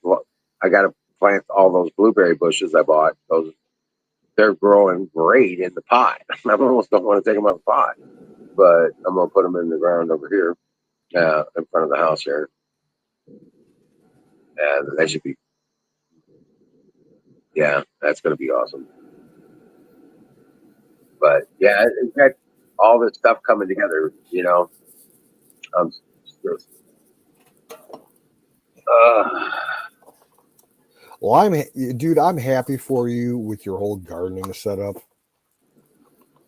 I got to plant all those blueberry bushes I bought. They're growing great in the pot. I almost don't want to take them out of the pot, but I'm gonna put them in the ground over here, in front of the house here, and they should be. Yeah, that's gonna be awesome. But yeah, it's got all this stuff coming together. Well, I'm happy for you with your whole gardening setup.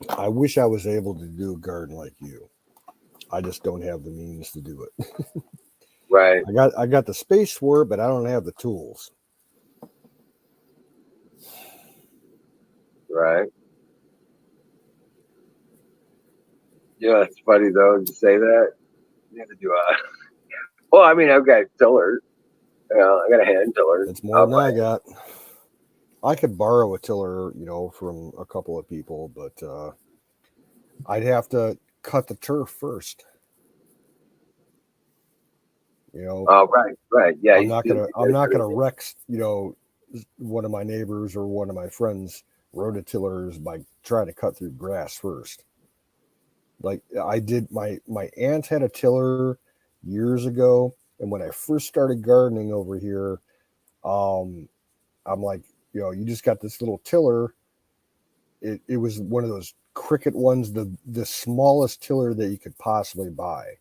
I wish I was able to do a garden like you. I just don't have the means to do it. Right. I got the space for it, but I don't have the tools. Right. Yeah, it's funny though to say that. You have to do a. Well, I mean, I've got a tiller. I got a hand tiller. It's more than I got. I could borrow a tiller, from a couple of people, but I'd have to cut the turf first. Oh, right. Yeah. I'm not gonna wreck, one of my neighbors or one of my friends' rototillers by trying to cut through grass first. Like I did, my aunt had a tiller years ago, and when I first started gardening over here, I'm like, you just got this little tiller. It was one of those Cricket ones, the smallest tiller that you could possibly buy,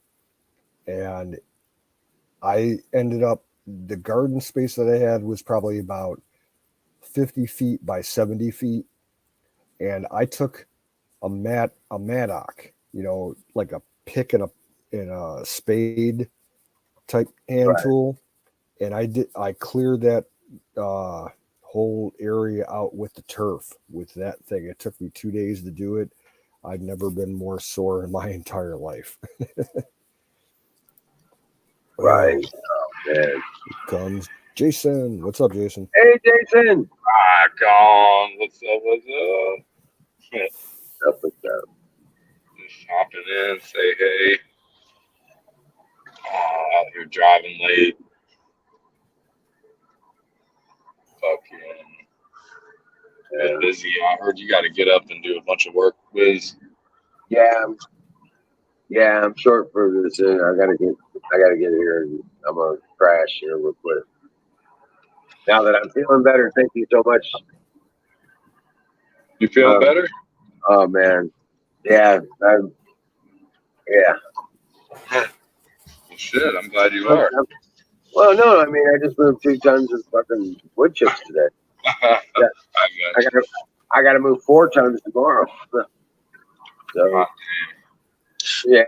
and I ended up, the garden space that I had was probably about 50 feet by 70 feet, and I took a mattock, like a pick and a spade type hand tool, and I cleared that whole area out with the turf with that thing. It took me 2 days to do it. I've never been more sore in my entire life. Right. Oh, man. Comes Jason. What's up, Jason? Hey, Jason. Gone. What's up? What's up? Just hopping in, say hey. Out here driving late. Fucking been busy. I heard you got to get up and do a bunch of work, Wiz. Yeah, I'm short for this. I gotta get here. And I'm gonna crash here real quick. Now that I'm feeling better, thank you so much. You feeling better? Oh man, yeah, yeah. Well, shit, I'm glad you are. Well, no, I mean, I just moved 2 tons of fucking wood chips today. Yeah. I gotta move 4 tons tomorrow. So, yeah.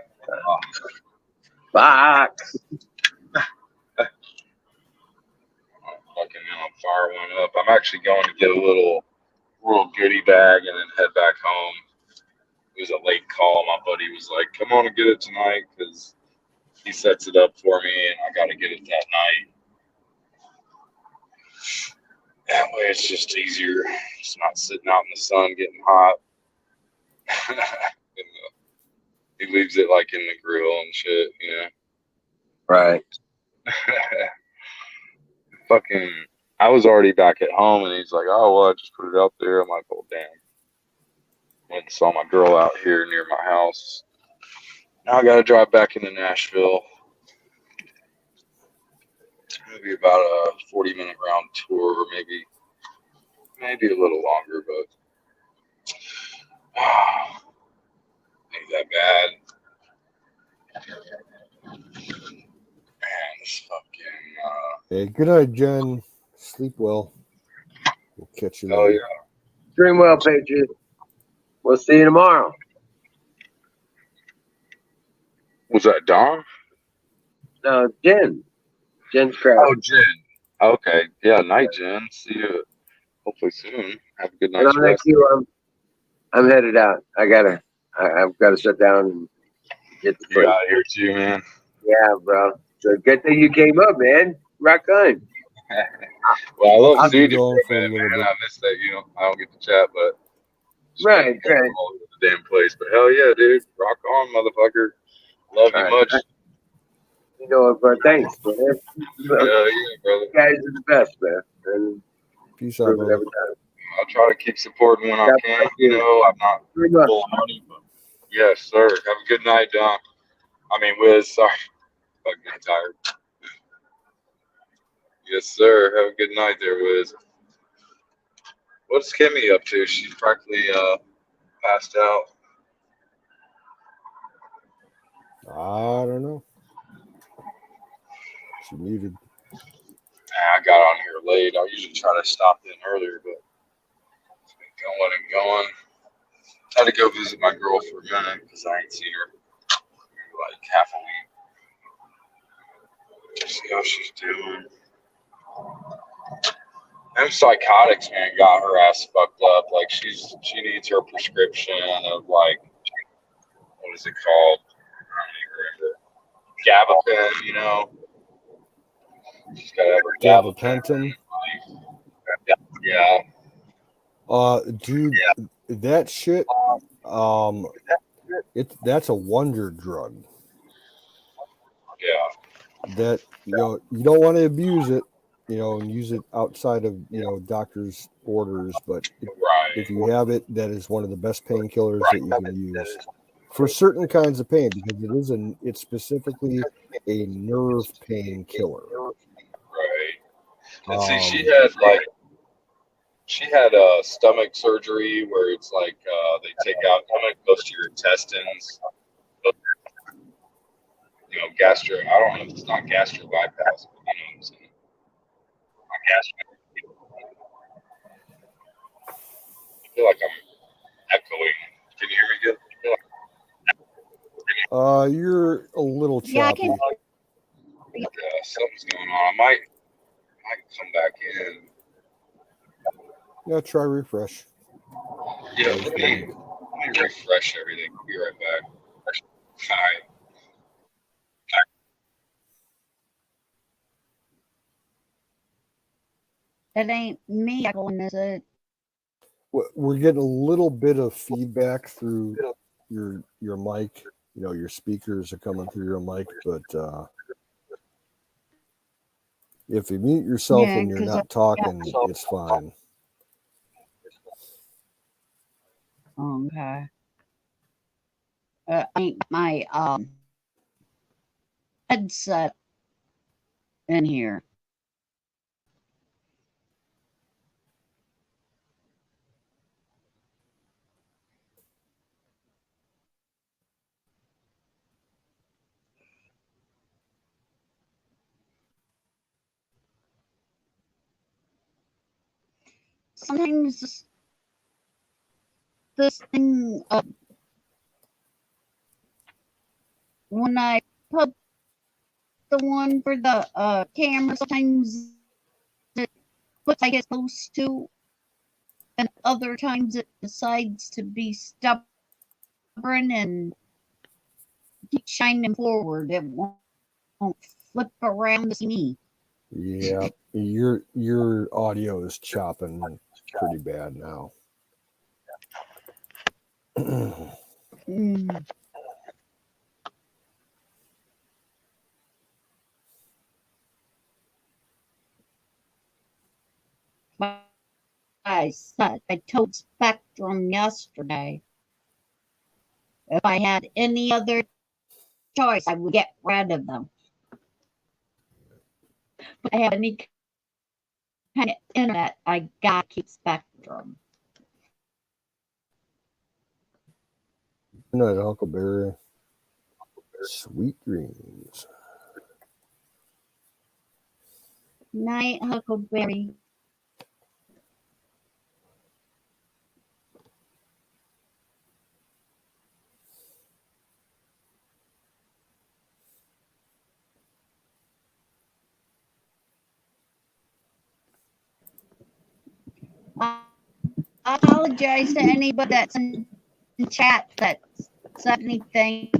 Box. Fucking fire one up. I'm actually going to get a little goodie bag and then head back home. It was a late call. My buddy was like, "Come on and get it tonight," because he sets it up for me, and I got to get it that night. That way, it's just easier. It's not sitting out in the sun getting hot. He leaves it like in the grill and shit, Right. Fucking, I was already back at home, and he's like, "Oh, well, I just put it up there." I'm like, "Oh, damn." Went and saw my girl out here near my house. Now I got to drive back into Nashville. It's going to be about a 40-minute round tour, or maybe a little longer, but ain't that bad. Man, this fucking. Hey, good night, Jen. Sleep well. We'll catch you later. Oh, yeah. Dream well, Patriot. We'll see you tomorrow. Was that Dawn? No, Jen. Jen's crap. Oh, Jen. Okay. Yeah, night, Jen. See you hopefully soon. Have a good night's And on that rest. cue, I'm headed out. I've got to sit down and get the You're out here too, man. Yeah, bro. So good thing you came up, man. Rock on. Well, I love seeing you going for a minute, man. I missed that, I don't get to chat, but right. All over the damn place. But hell yeah, dude. Rock on, motherfucker. Love you much. You know what, bro? Thanks, man. Yeah, brother. You guys are the best, man. And peace out, brother. Every time. I'll try to keep supporting when I can. I'm not full of money, but yes, sir. Have a good night, Don. Wiz. Sorry. Fucking getting tired. Yes, sir. Have a good night there, Wiz. What's Kimmy up to? She's practically passed out. I don't know. She muted. I got on here late. I usually try to stop in earlier, but it's been going and going. Had to go visit my girl for a minute because I ain't seen her for like half a week. See how she's doing. Them psychotics, man, got her ass fucked up. Like she needs her prescription of like, what is it called? I don't even remember. Gabapen, you know. She's got to have her gabapentin. Yeah. Dude, that shit. That's a wonder drug. Yeah. That you don't want to abuse it, and use it outside of doctor's orders. But if you have it, that is one of the best painkillers that you can use for certain kinds of pain, because it's specifically a nerve painkiller. Right. And see, she had a stomach surgery where it's like they take out stomach, goes to your intestines. Gastro. I don't know if it's not gastro bypass, but you know what I'm saying. Not gastro. I feel like I'm echoing. Can you hear me good? You're a little choppy. Yeah, something's going on. I might come back in. Yeah, try refresh. Yeah, let me refresh everything. I'll be right back. All right. It ain't me echoing, is it? We're getting a little bit of feedback through your mic. Your speakers are coming through your mic, but if you mute yourself when you're not talking, it's fine. Okay. My headset in here. Sometimes this thing, when I put the one for the camera, sometimes it looks like it's supposed to, and other times it decides to be stubborn and keep shining forward. It won't flip around to see me. Yeah, your audio is chopping pretty bad now. I told Spectrum yesterday, if I had any other choice, I would get rid of them. If I have any kind of internet, I gotta keep Spectrum. Good night, Huckleberry. Sweet dreams. Night, Huckleberry. I apologize to anybody that's in chat that said anything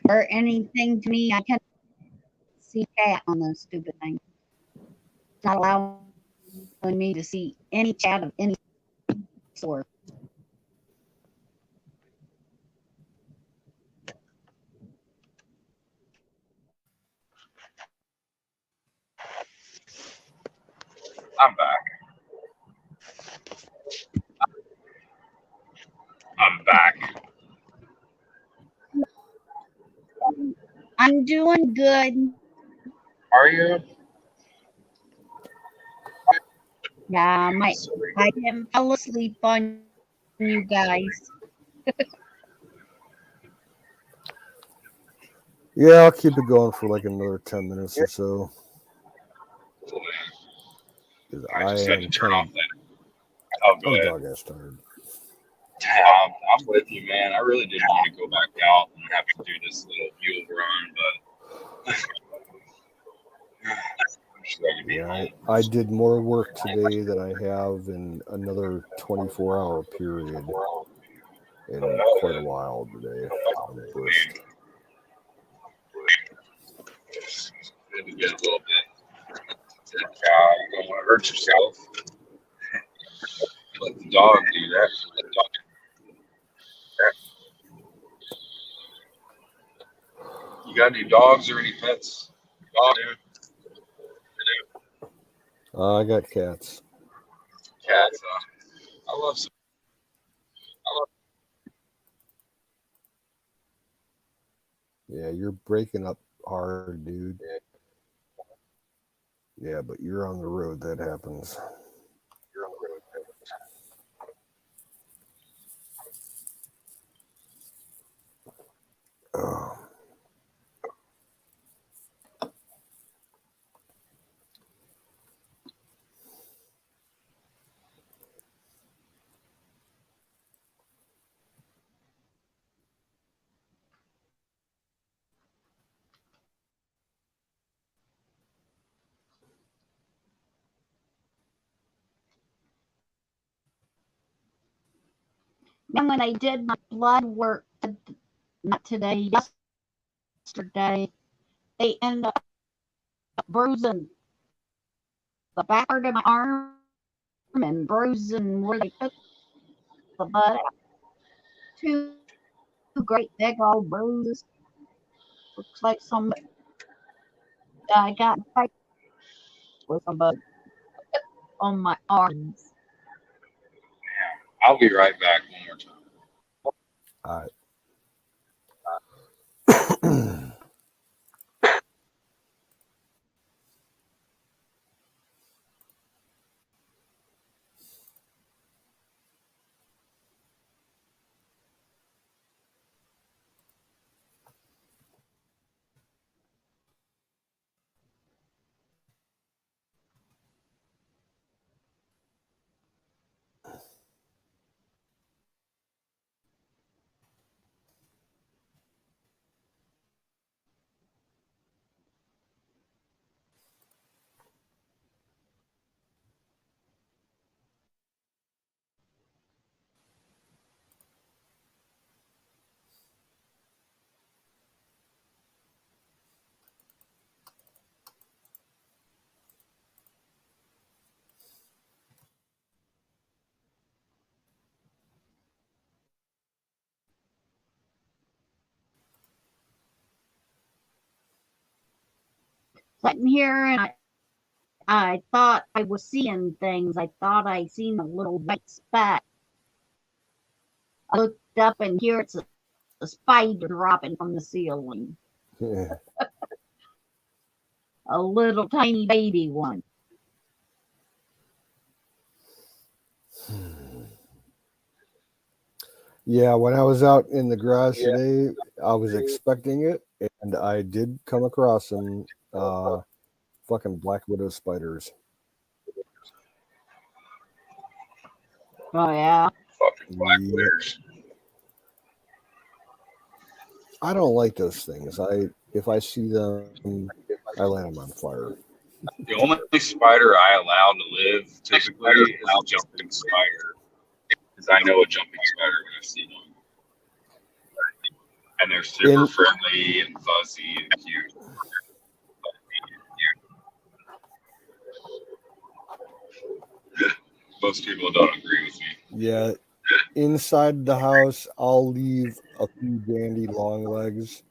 or anything to me. I can't see chat on the stupid thing. It's not allowing me to see any chat of any sort. I'm back. I'm doing good. Are you? Yeah, I didn't fall asleep on you guys. Yeah, I'll keep it going for like another 10 minutes or so. I just had to turn off that. Oh, go ahead. Dog ass tired. I'm with you, man. I really didn't want to go back out and have to do this little mule run, but yeah, I did more work today than I have in another 24-hour period in quite a while today. I'm brisk. Good to get a little bit. You don't want to hurt yourself. Let the dog do that. You got any dogs or any pets? I got cats. Cats. I love some. Yeah, you're breaking up hard, dude. Yeah, but you're on the road. That happens. Oh. And when I did my blood work, not today, yesterday, they ended up bruising the back part of my arm and bruising where they took the blood out. Two great big old bruises. Looks like somebody got in a fight with somebody on my arms. I'll be right back one more time. All right. Sitting here and I thought I was seeing things. I thought I seen a little white speck. I looked up and here it's a spider dropping from the ceiling. Yeah. A little tiny baby one. Yeah, when I was out in the garage today, I was expecting it, and I did come across some fucking black widow spiders. Oh yeah. Fucking black widows. I don't like those things. If I see them, I light them on fire. The only spider I allow to live typically is a jumping spider, because I know a jumping spider when I see one, and they're super friendly and fuzzy and cute. Most people don't agree with me. Yeah, inside the house, I'll leave a few dandy long legs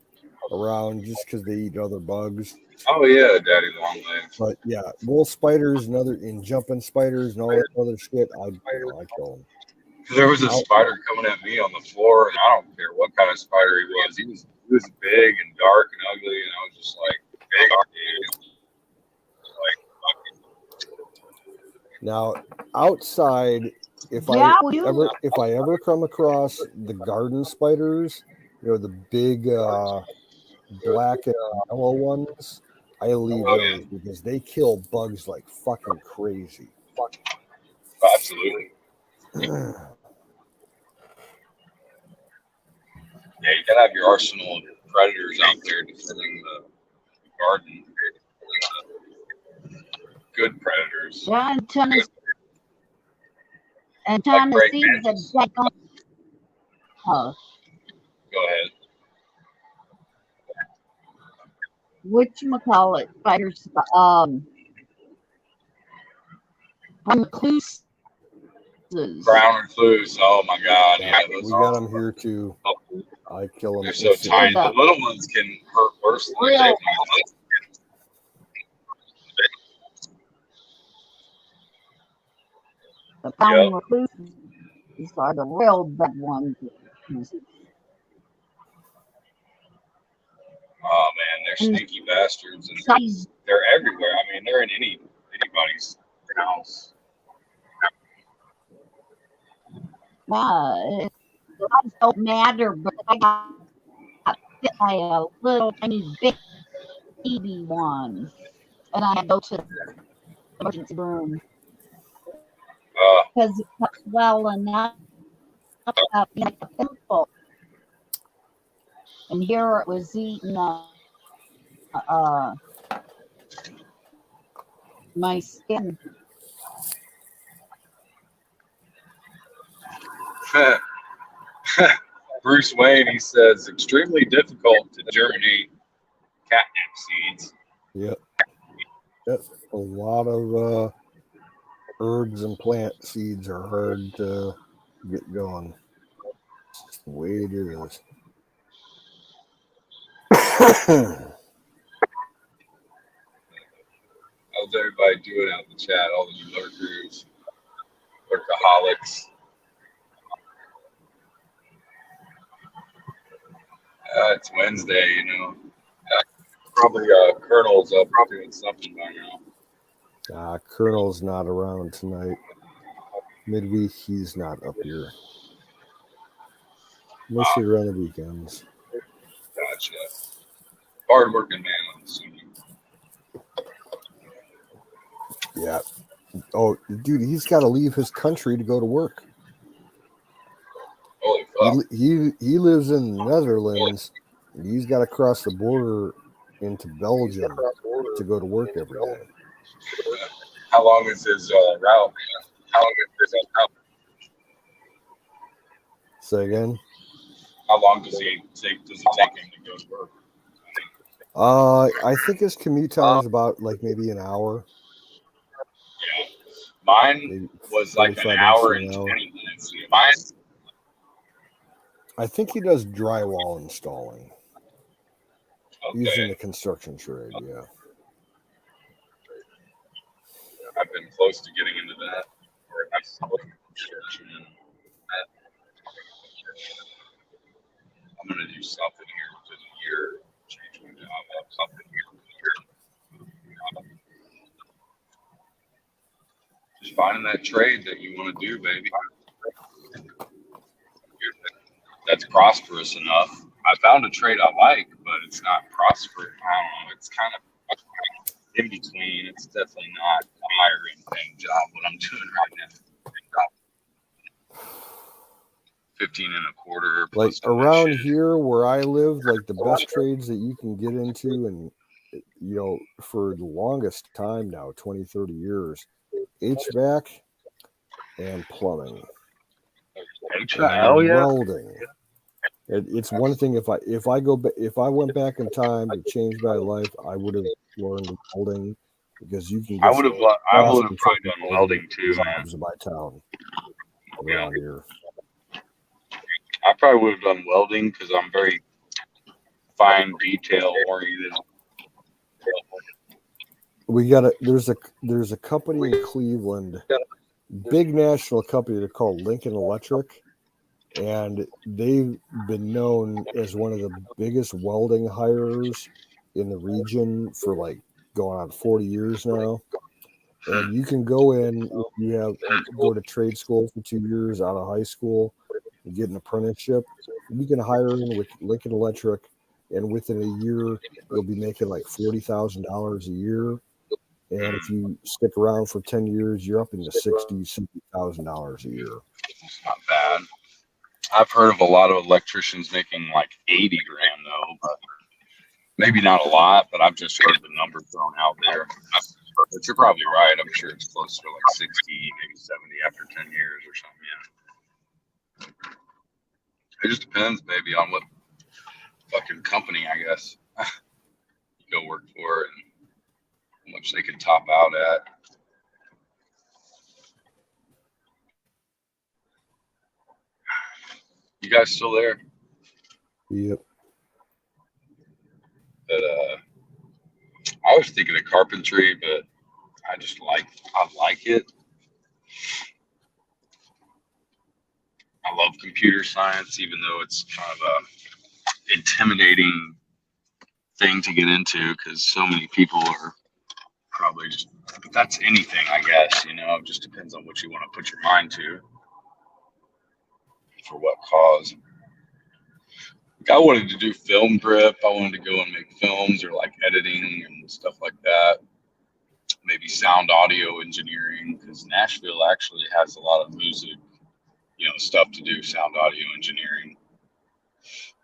around just because they eat other bugs. Oh yeah, daddy long legs. But yeah, wolf spiders and jumping spiders and all that other shit, I kill them. There was a spider coming at me on the floor, and I don't care what kind of spider he was. He was big and dark and ugly, and I was just like, big dude. Now, outside, if I ever come across the garden spiders, the big black and yellow ones, I leave those because they kill bugs like fucking crazy. Absolutely. Yeah, you gotta have your arsenal of predators out there defending the garden. Good predators. Yeah, and Tennessee Like is like on. Go ahead. Whatchamacallit, spiders, recluses. Brown recluse. Oh my God. Yeah, those we got them here too. I kill them. They're so tiny. The little ones can hurt worse than the big ones. The brown recluses are the real big ones. Oh man, they're sneaky bastards, and they're everywhere. I mean, they're in anybody's house. It don't matter, but I got bit by a little tiny baby one, and I had to go to the emergency room because it was swelling up like a pimple, and here it was eating my skin. Bruce Wayne, he says, extremely difficult to germinate catnip seeds. Yep. A lot of herbs and plant seeds are hard to get going. It's the way it is. How's everybody doing out in the chat? All the new lurkers, lurkaholics. It's Wednesday, you know. Probably Colonel's up doing something by now. Colonel's not around tonight. Midweek, he's not up here. Mostly around the weekends. Gotcha. Hard-working man, I'm assuming. Yeah. Oh, dude, he's got to leave his country to go to work. Holy fuck. He lives in the Netherlands. And he's got to cross the border into Belgium to go to work every day. How long is his route? How long is his route? Say again? How long does it take him to go to work? I think his commute time is about like maybe an hour. Yeah. Mine was like an hour and 20 minutes. I think he does drywall installing. Okay. He's in the construction trade, yeah. I've been close to getting into that. I'm going to do something here within a year. Change my job up, something here within a year. Just finding that trade that you want to do, baby. That's prosperous enough. I found a trade I like, but it's not prosperous. I don't know. It's kind of in between. It's definitely not a higher paying job what I'm doing right now. 15 and a quarter. Like around here where I live, like the best trades that you can get into, and you know, for the longest time now, 20, 30 years, HVAC and plumbing. HVAC, welding. It's one thing if I went back in time to change my life, I would have learned welding because you can. I would have probably done welding too, man. In my town around here. I probably would have done welding because I'm very fine detail oriented. We got there's a company in Cleveland, big national company. They're called Lincoln Electric. And they've been known as one of the biggest welding hirers in the region for like going on 40 years now. And you can go in, you go to trade school for 2 years out of high school and get an apprenticeship. You can hire in with Lincoln Electric and within a year you'll be making like $40,000 a year. And if you stick around for 10 years, you're up into $60,000 a year. It's not bad. I've heard of a lot of electricians making like 80 grand though, but maybe not a lot, but I've just heard the number thrown out there. But you're probably right. I'm sure it's closer to like 60, maybe 70 after 10 years or something. Yeah. It just depends maybe on what fucking company, I guess, you go work for and how much they can top out at. You guys still there? Yep. But I was thinking of carpentry, but I like it. I love computer science, even though it's kind of a intimidating thing to get into because so many people are probably just, but that's anything, I guess, you know, it just depends on what you want to put your mind to for what cause. Like I wanted to do film grip. I wanted to go and make films or like editing and stuff like that. Maybe sound audio engineering because Nashville actually has a lot of music, you know, stuff to do, sound audio engineering.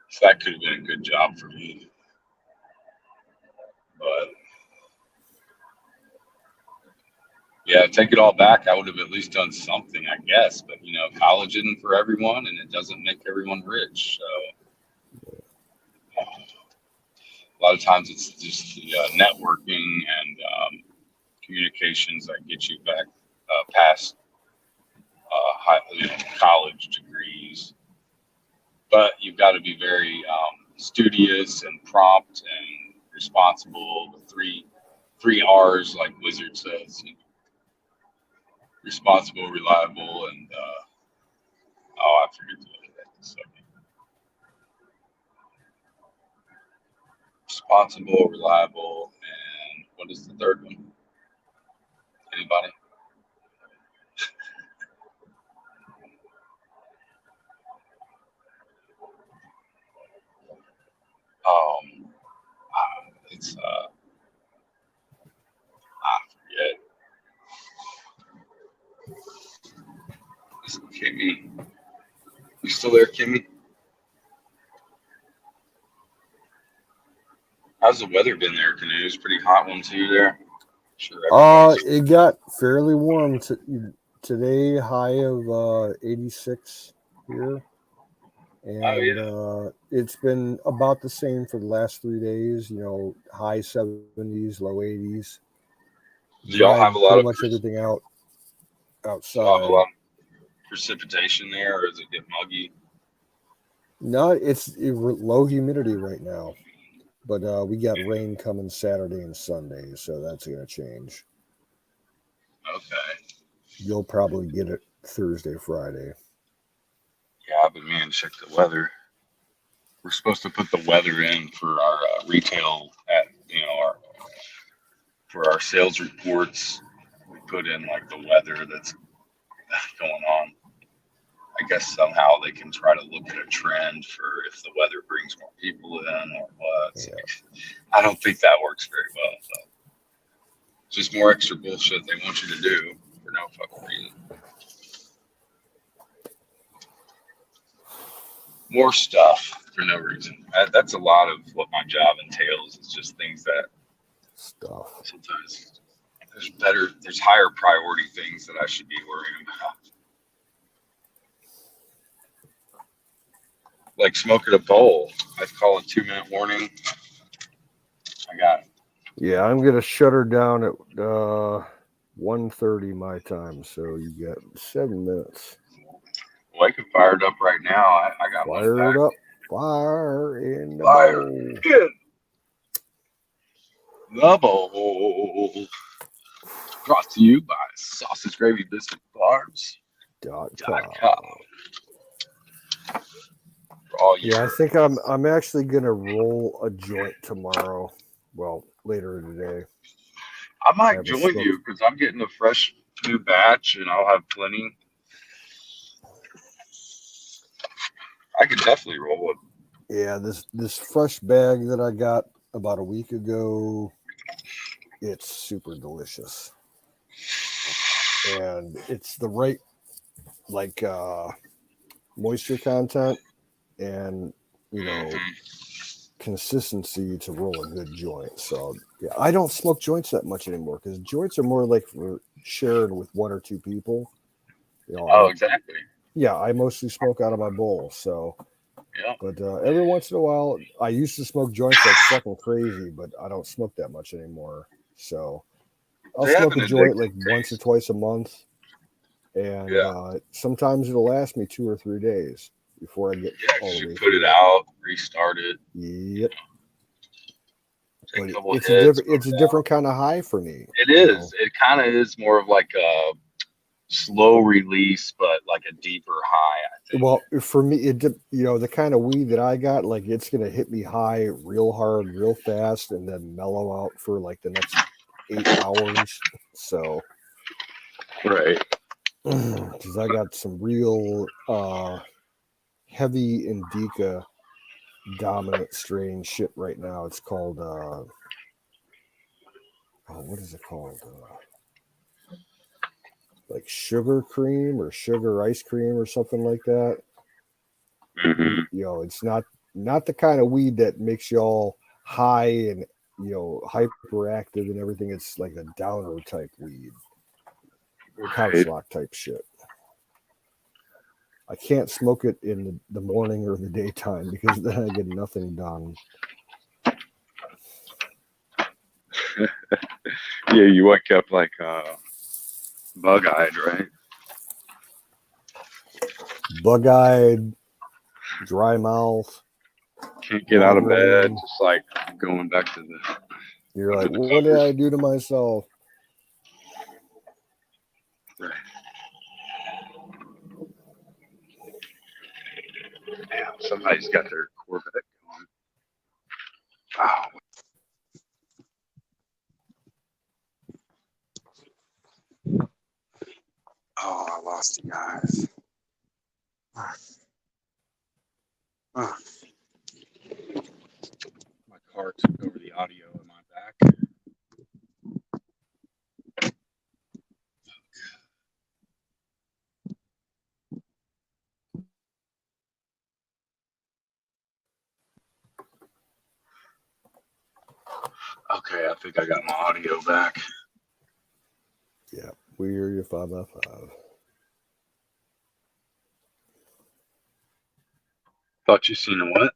So that could have been a good job for me. But yeah, take it all back. I would have at least done something, I guess. But, you know, college isn't for everyone and it doesn't make everyone rich. So a lot of times it's just the networking and communications that get you back past college degrees. But you've got to be very studious and prompt and responsible. The three R's, like Wizard says. You know, responsible, reliable, and I forget to look at that in a second. Responsible, reliable, and what is the third one? Anybody? It's I forget. It's Kimmy. You still there, Kimmy? How's the weather been there, Canoes? Pretty hot one too there. Sure. It got fairly warm today. High of 86 here, and it's been about the same for the last 3 days. You know, high 70s, low 80s. Do y'all have a lot of much everything outside? Y'all have a lot of precipitation there, or does it get muggy? No, it's low humidity right now. But we got rain coming Saturday and Sunday, so that's going to change. Okay. You'll probably get it Thursday, Friday. Yeah, I've been meaning to check the weather. We're supposed to put the weather in for our retail for our sales reports. We put in like the weather that's going on. I guess somehow they can try to look at a trend for if the weather brings more people in or what. Yeah. I don't think that works very well. But it's just more extra bullshit they want you to do for no fucking reason. More stuff for no reason. That's a lot of what my job entails. It's just things that sometimes there's higher priority things that I should be worrying about. Like smoking a bowl. I'd call a 2-minute warning. I got it. Yeah, I'm going to shut her down at 1:30 my time, so you got 7 minutes. Well, I can fire it up right now. I got fire it up. Fire in the fire. bowl. Good. The bowl. Brought to you by Sausage Gravy Biscuit Bars.com. Yeah, I think I'm actually gonna roll a joint tomorrow. Well, later today. I might join you because I'm getting a fresh new batch and I'll have plenty. I could definitely roll one. Yeah, this fresh bag that I got about a week ago, it's super delicious. And it's the right like moisture content and consistency to roll a good joint. So yeah, I don't smoke joints that much anymore because joints are more like for shared with one or two people. Exactly. Yeah, I mostly smoke out of my bowl. So Yeah. but every once in a while, I used to smoke joints like fucking crazy, but I don't smoke that much anymore. So I'll smoke a joint like once or twice a month, and sometimes it'll last me 2 or 3 days before I get all the way put through it out, restart it. Yep. But it's a different kind of high for me. It is. It kind of is more of like a slow release, but like a deeper high, I think. Well, for me, the kind of weed that I got, like it's gonna hit me high real hard, real fast, and then mellow out for like the next 8 hours. So, right. Because I got some real heavy indica dominant strain shit right now. It's called what is it called? Like sugar cream or sugar ice cream or something like that. Mm-hmm. It's not the kind of weed that makes you all high and hyperactive and everything. It's like a downer type weed, couch lock type shit. I can't smoke it in the morning or the daytime because then I get nothing done. Yeah, you wake up like bug-eyed, right? Bug-eyed, dry mouth. Can't get out of bed. Just like going back to the. You're like, well, what did I do to myself? Right. Damn, somebody's got their Corvette going. Wow. Oh, I lost you guys. My car took over the audio in my back. Okay, I think I got my audio back. Yeah, we hear you 5x5. Thought you seen a what?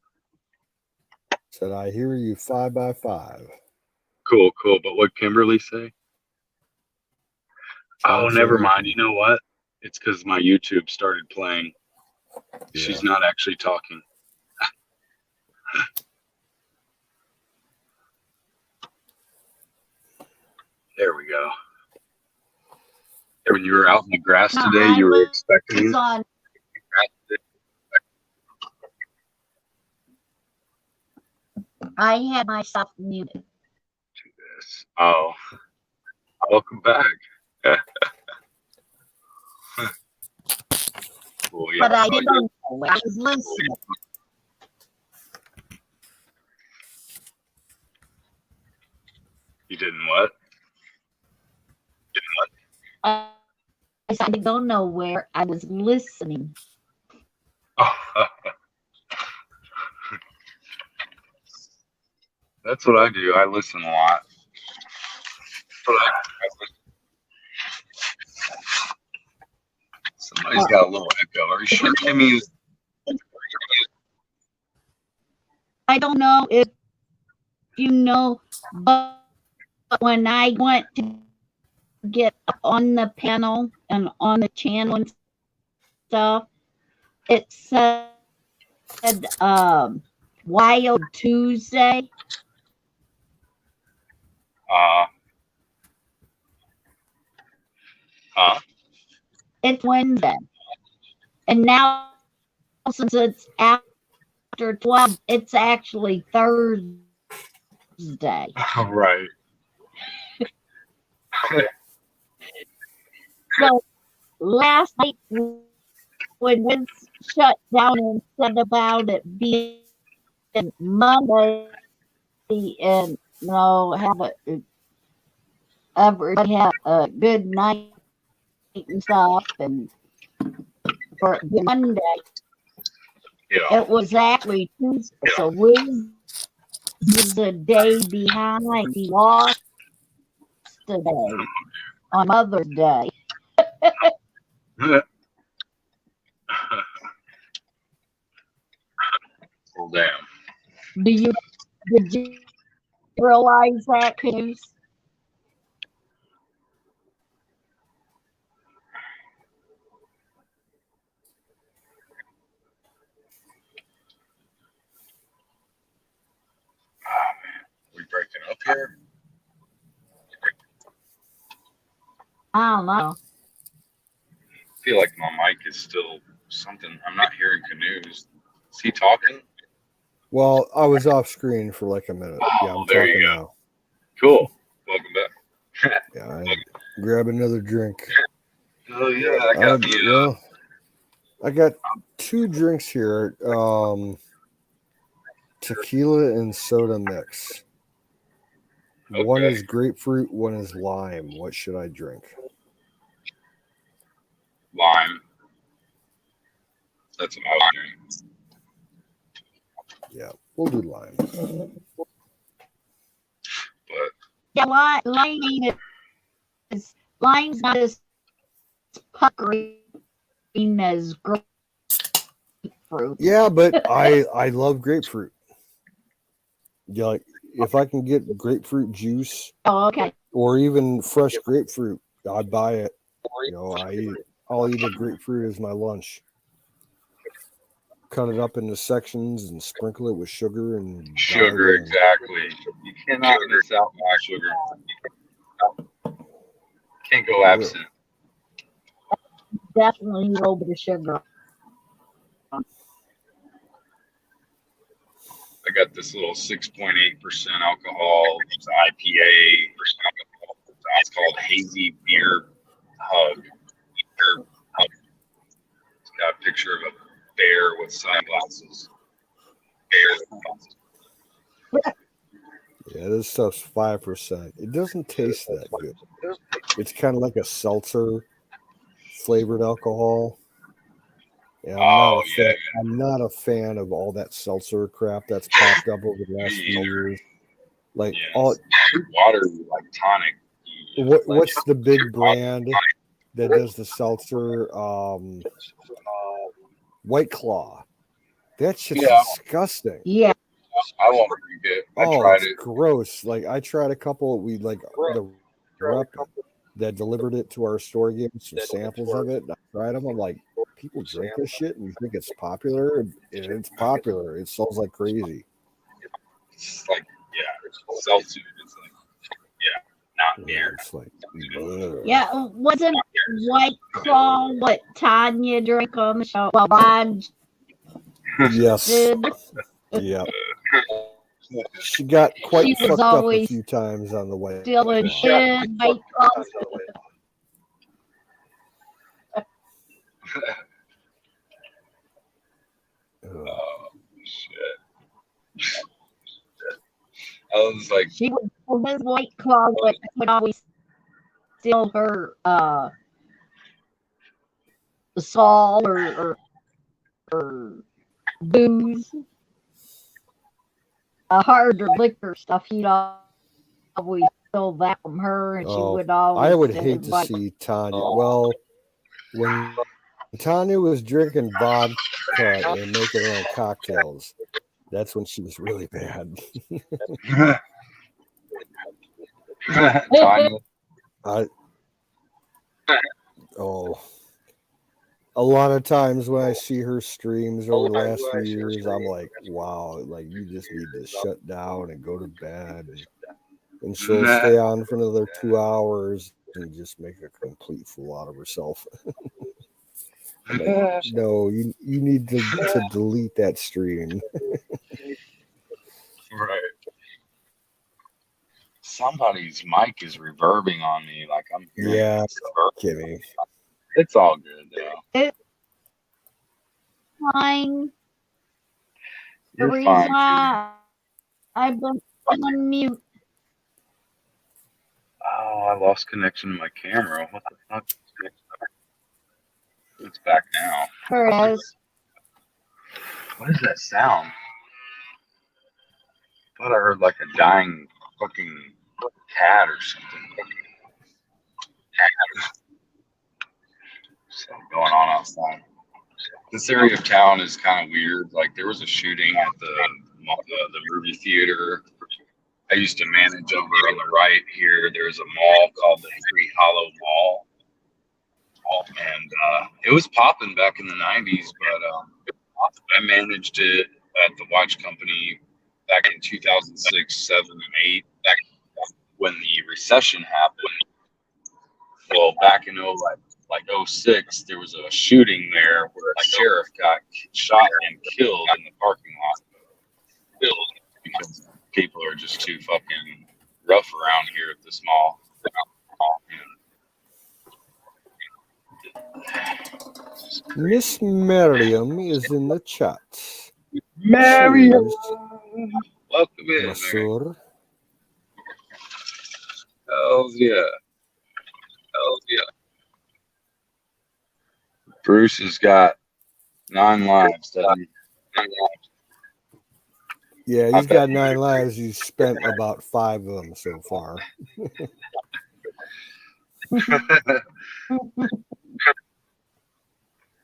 Said I hear you 5x5. Cool. But what Kimberly say? Oh, never mind. You know what? It's because my YouTube started playing. Yeah. She's not actually talking. There we go. When you were out in the grass today, you were expecting. I had myself muted. Oh, welcome back. Well, yeah, but I didn't know. I was listening. You didn't what? I didn't go nowhere. I was listening. That's what I do. I listen a lot. Somebody's got a little echo. Are you sure Kimmy is? I don't know if you know, but when I went to get on the panel and on the channel and stuff, it said Wild Tuesday. It's Wednesday. And now, since it's after 12, it's actually Thursday. Right. So last night when Vince shut down and said about it being and Monday and everybody have a good night and stuff. And for Monday, it was actually Tuesday, so Wiz was a day behind. He lost today on Mother's Day. Well, damn. Did you realize that, Canoes? We breaking up here? I don't know. I feel like my mic is still something. I'm not hearing Canoes. Is he talking? Well, I was off screen for like a minute. Yeah, I'm there you talking go. now. Cool. Welcome back. Yeah, I grab another drink. Oh yeah, I got well, I got 2 drinks here. Tequila and soda mix. Okay. One is grapefruit, one is lime. What should I drink? Lime. That's what I was doing. Yeah, we'll do lime. But Yeah, lime's not as puckering as grapefruit. Yeah, but I love grapefruit. Yeah, like if I can get grapefruit juice, okay, or even fresh grapefruit, I buy it. You know, I'll eat a grapefruit as my lunch. Cut it up into sections and sprinkle it with sugar and sugar, exactly. You cannot miss out on sugar. Can't go absent. Definitely a little bit of sugar. I got this little 6.8% alcohol. It's IPA. It's called Hazy Beer Hug. It's got a picture of a bear with sunglasses. Yeah, this stuff's 5%. It doesn't taste that good. It's kind of like a seltzer flavored alcohol. Yeah, I'm not a fan of all that seltzer crap that's popped up over the last few years. Like all water, like tonic. What's the big brand that does the seltzer? White Claw. That shit's disgusting. Yeah. I won't drink it. I tried it. Gross. Like I tried a couple. The rep that delivered it to our store gave us some samples of it. I tried them. I'm like, people drink this shit and you think it's popular? And it's popular. It sells like crazy. It's like, seltzer. It's like, not beer. It's like, yeah, wasn't White Claw what Tanya drank on the show? Well, Rod yes. did. Yeah. She got quite fucked up a few times on the way. Stealing shit, White Claw. Oh, shit. I was like, she was White Claw would always steal her salt or booze, harder liquor stuff. He'd always steal that from her, and she would always. I would hate to see Tanya. Well, when Tanya was drinking vodka and making her own cocktails, that's when she was really bad. A lot of times when I see her streams over the last few years, I'm like, wow, like you just need to shut down and go to bed. And she'll stay on for another 2 hours and just make a complete fool out of herself. Like, no, you need to delete that stream. Right. Somebody's mic is reverbing on me. Like I'm hearing. Yeah, kidding. It's all good though. It's fine. You're fine. I've been on mute. Oh, I lost connection to my camera. What the fuck? It's back now. There it is. What is that sound? I thought I heard like a dying fucking cat or something. Something going on outside. This area of town is kind of weird. Like there was a shooting at the movie theater I used to manage over on the right here. There's a mall called the Hickory Hollow Mall. And it was popping back in the 90s, but I managed it at the watch company back in 2006, 7, and 8, back when the recession happened. Well, back in 06, there was a shooting there where a sheriff got shot and killed in the parking lot. Because people are just too fucking rough around here at this mall. Miss Miriam is in the chat. Miriam! Welcome in, Masur. Hells yeah. Hells yeah. Bruce has got 9 lives, doesn't he? 9 lives. Yeah, he's got 9 lives. He's spent about 5 of them so far.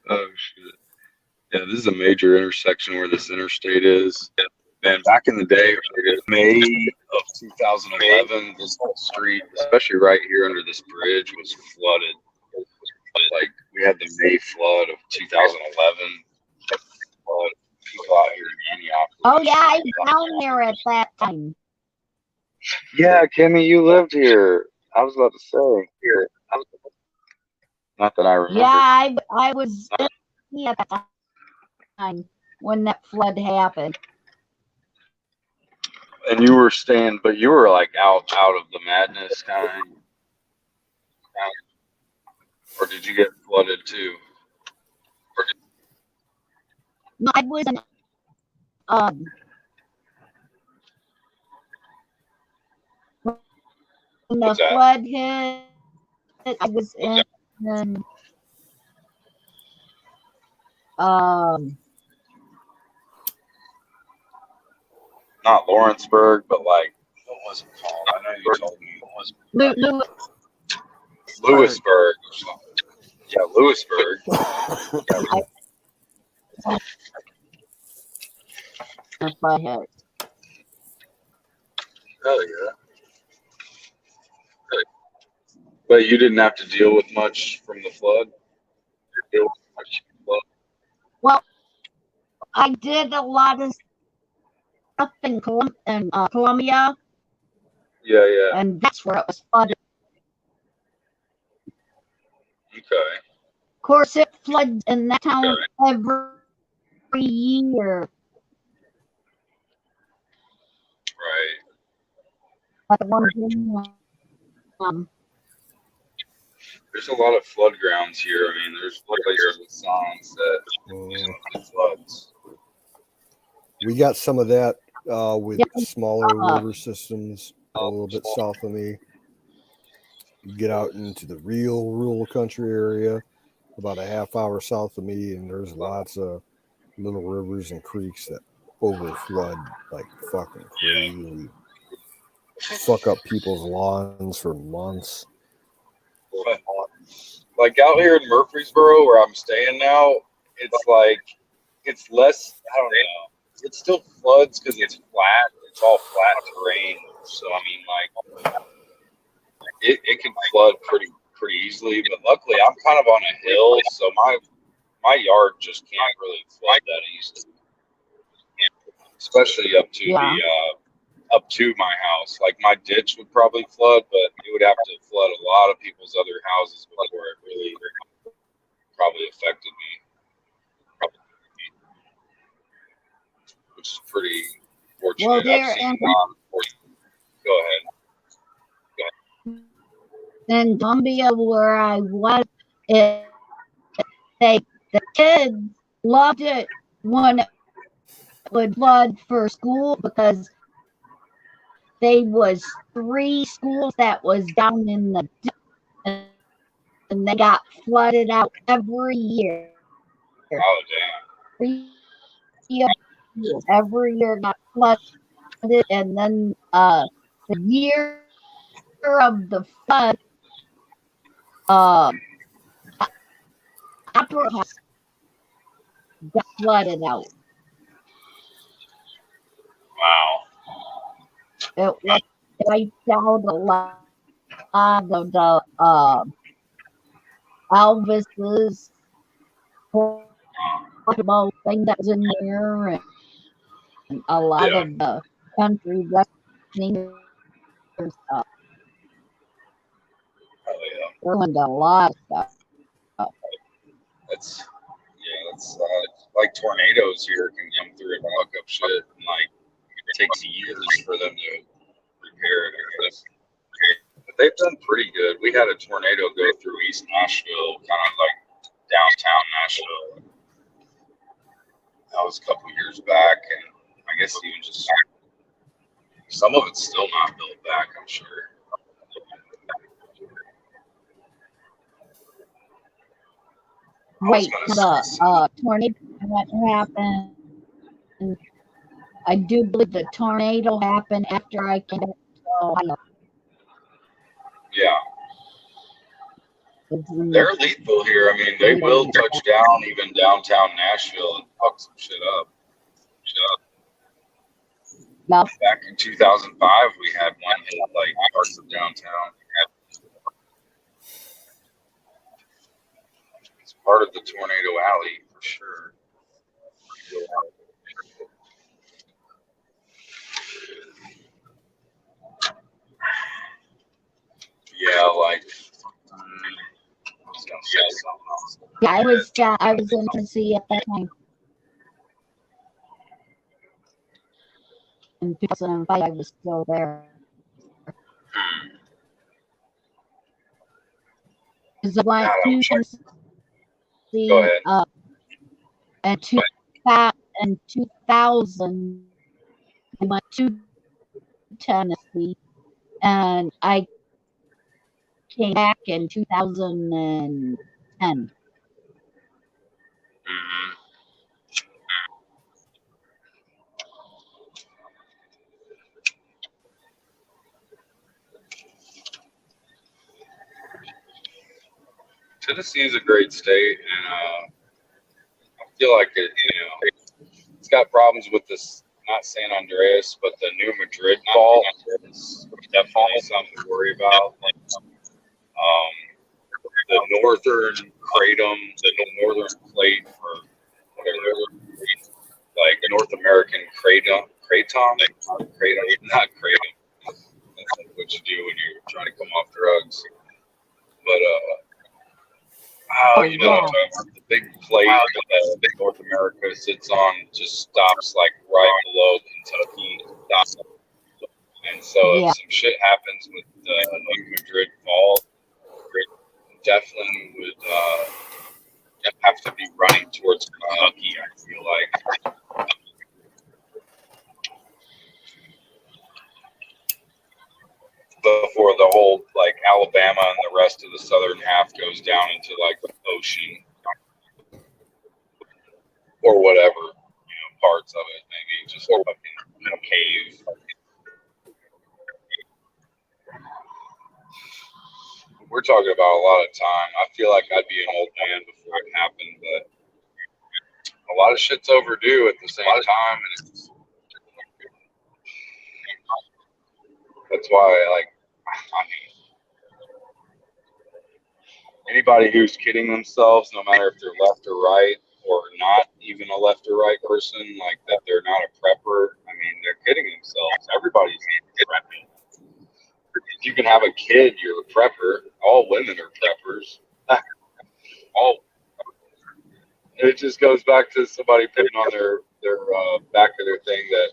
Oh shit! Yeah, this is a major intersection where this interstate is. And back in the day, May of 2011, this whole street, especially right here under this bridge, was flooded. Like we had the May flood of 2011. People out here in Antioch. Oh yeah, I was down there at that time. Yeah, Kimmy, you lived here. I was about to say here. Not that I remember. Yeah, I was at that time when that flood happened. And you were staying, but you were like out of the madness kind. Or did you get flooded too? No, I was when the flood hit, I was in not Lawrenceburg, but like what was it called? I know you told me it was Lewisburg or something. Yeah, Lewisburg. That's my head. Oh yeah. But you didn't have to deal with much from the flood? Well, I did a lot of stuff in Columbia. Yeah, yeah. And that's where it was flooded. Okay. Of course, it floods in that town every year. Right. But the one there's a lot of flood grounds here. I mean, there's places with signs that floods. We got some of that with smaller river systems a little bit south of me. You get out into the real rural country area, about a half hour south of me, and there's lots of little rivers and creeks that overflood like fucking crazy. Fuck up people's lawns for months. Like out here in Murfreesboro, where I'm staying now, it's less. I don't know. It still floods because it's flat. It's all flat terrain. So I mean, like, it can flood pretty easily. But luckily, I'm kind of on a hill, so my yard just can't really flood that easily. Especially up to my house. Like my ditch would probably flood, but it would have to flood a lot of people's other houses before it really probably affected me. Which is pretty fortunate. Well, go ahead. In Columbia, where I was, the kids loved it when would flood for school because they was 3 schools that was down in the and they got flooded out every year. Oh damn! Every year got flooded, and then the year of the flood, Opera House got flooded out. Wow. It wiped out a lot of the Elvis's portable thing that was in there, and a lot Yeah. of the country western stuff. Oh yeah. Ruined a lot of stuff. That's like tornadoes here can come through and fuck up shit, and like it takes years for them to repair it, I guess. But they've done pretty good. We had a tornado go through East Nashville, kind of like downtown Nashville. That was a couple years back, and I guess even just some of it's still not built back, I'm sure. Wait, the tornado that happened. I do believe the tornado happened after I came to Ohio. Yeah. They're lethal here. I mean, they will touch down even downtown Nashville and fuck some shit up. Yep. Back in 2005, we had one hit like parts of downtown. It's part of the tornado alley for sure. Yeah, like I was gonna say something else. Yeah, I was in Tennessee at that time. In 2005, I was still there. Because I went to Tennessee Go ahead. in 2000. I went to Tennessee, and I came back in 2010. Mm-hmm. Tennessee is a great state, and I feel like it's got problems with this, not San Andreas, but the new Madrid fault is definitely something to worry about. The northern kratom, the northern plate, or whatever, like North American kratom, not kratom. That's like what you do when you're trying to come off drugs. But the big plate that North America sits on just stops like right below Kentucky. And so if some shit happens with the New Madrid fault, definitely would have to be running towards Kentucky, I feel like. Before the whole like Alabama and the rest of the southern half goes down into like the ocean or whatever, parts of it, maybe just fucking cave. We're talking about a lot of time. I feel like I'd be an old man before it happened, but a lot of shit's overdue at the same time, and that's why, anybody who's kidding themselves, no matter if they're left or right, or not even a left or right person, like that they're not a prepper, I mean, they're kidding themselves. Everybody's prepping. If you can have a kid, you're a prepper. All women are preppers. It just goes back to somebody putting on their back of their thing that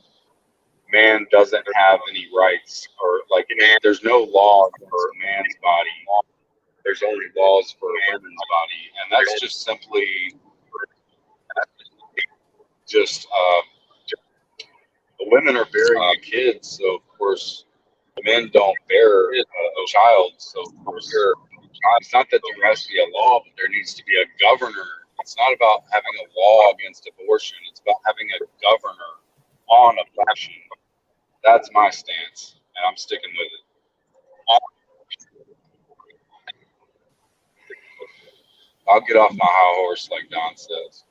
man doesn't have any rights, or like there's no law for a man's body. There's only laws for a woman's body, and that's just simply the women are bearing the kids, so of course men don't bear a child. So of course, it's not that there has to be a law, but there needs to be a governor. It's not about having a law against abortion. It's about having a governor on abortion. That's my stance, and I'm sticking with it. I'll get off my high horse, like Don says.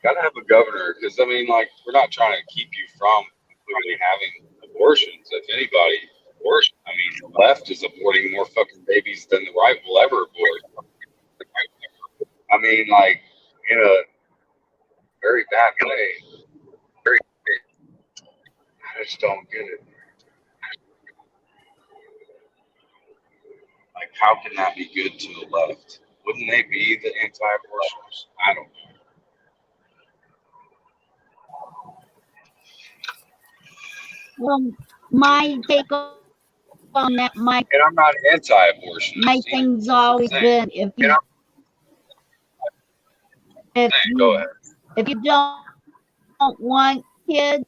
Gotta have a governor, because I mean, like, we're not trying to keep you from completely having abortions. If anybody, I mean, the left is aborting more fucking babies than the right will ever abort. I mean, like, in a very bad way. I just don't get it. Like, how can that be good to the left? Wouldn't they be the anti-abortioners? I don't know. Well, my take on that, and I'm not anti-abortion. My thing's always been if you don't want kids,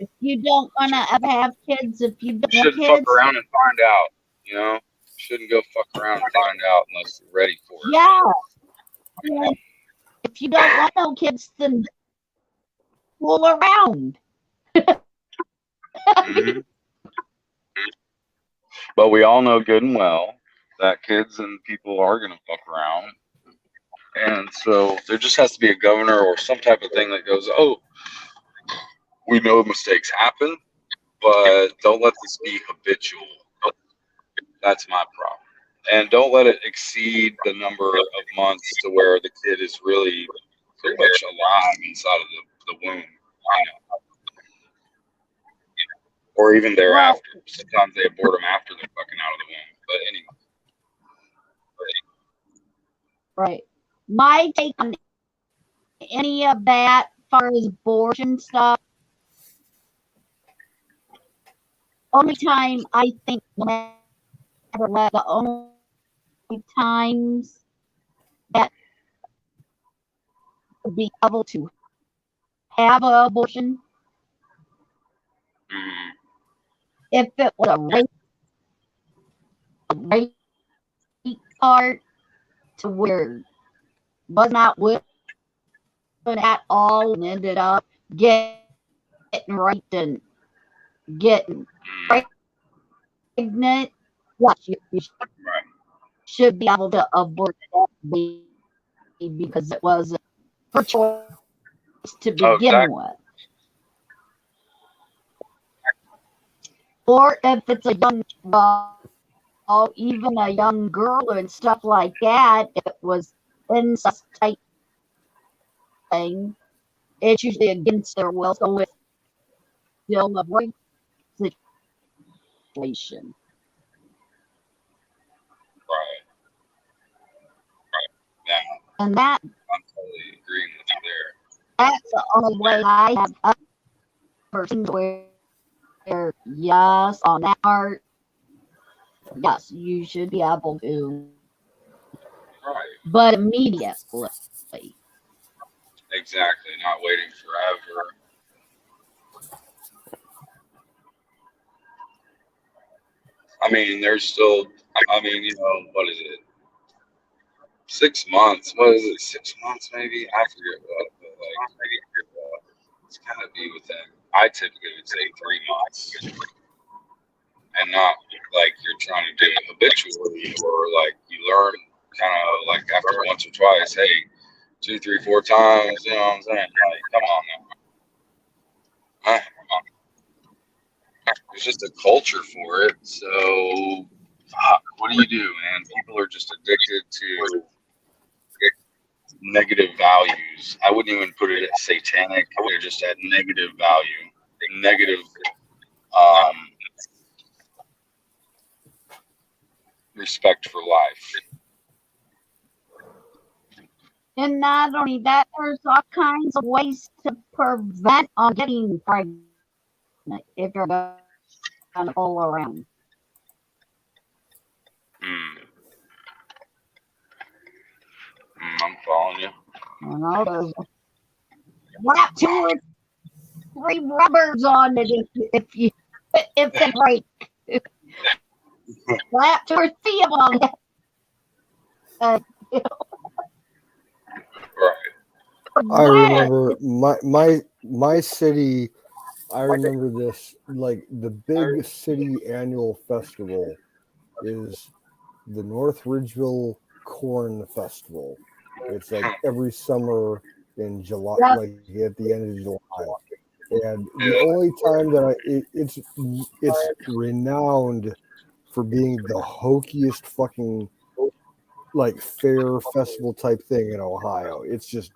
if you don't want to have kids, if you don't shouldn't want kids, fuck around and find out. You know, shouldn't go fuck around and find out unless you're ready for it. Yeah. If you don't want no kids, then fool around. Mm-hmm. But we all know good and well that kids and people are going to fuck around. And so there just has to be a governor or some type of thing that goes, oh, we know mistakes happen, but don't let this be habitual. That's my problem. And don't let it exceed the number of months to where the kid is really pretty much alive inside of the womb. Or even thereafter. Sometimes they abort them after they're fucking out of the womb. But anyway. Right. My take on any of that, as far as abortion stuff, only time I think, no matter what, the only times that would be able to have an abortion, if it was a rape part to where was not women at all and ended up getting raped and getting pregnant, yes, you should be able to abort that baby because it was her choice to begin with. Or if it's a young, even a young girl and stuff like that, if it was incest type thing, it's usually against their will, so it's still a rape situation. Right. Yeah. And that, I'm totally agreeing with you there. That's the only way I have ever seen where, yes, on that part, yes, you should be able to. Right. But immediately. Exactly. Not waiting forever. I mean, there's still, what is it? 6 months. What is it? 6 months maybe? I forget what. But it's gotta be within. I typically would say 3 months, and not like you're trying to do it habitually or like you learn kind of like after once or twice. Hey, 2, 3, 4 times. You know what I'm saying? Like, come on now. There's just a culture for it. So, what do you do, man? People are just addicted to negative values. I wouldn't even put it at satanic. They're just at negative value, negative respect for life. And not only that, there's all kinds of ways to prevent on getting pregnant if you're going to fool around. There's slap 2 or 3 rubbers on it if they break. Slap 2 or 3 of them. I remember my city. I remember this, like the big city annual festival is the North Ridgeville Corn Festival. It's like every summer in July, like at the end of July. And the only time that it's renowned for being the hokiest fucking like fair festival type thing in Ohio. It's just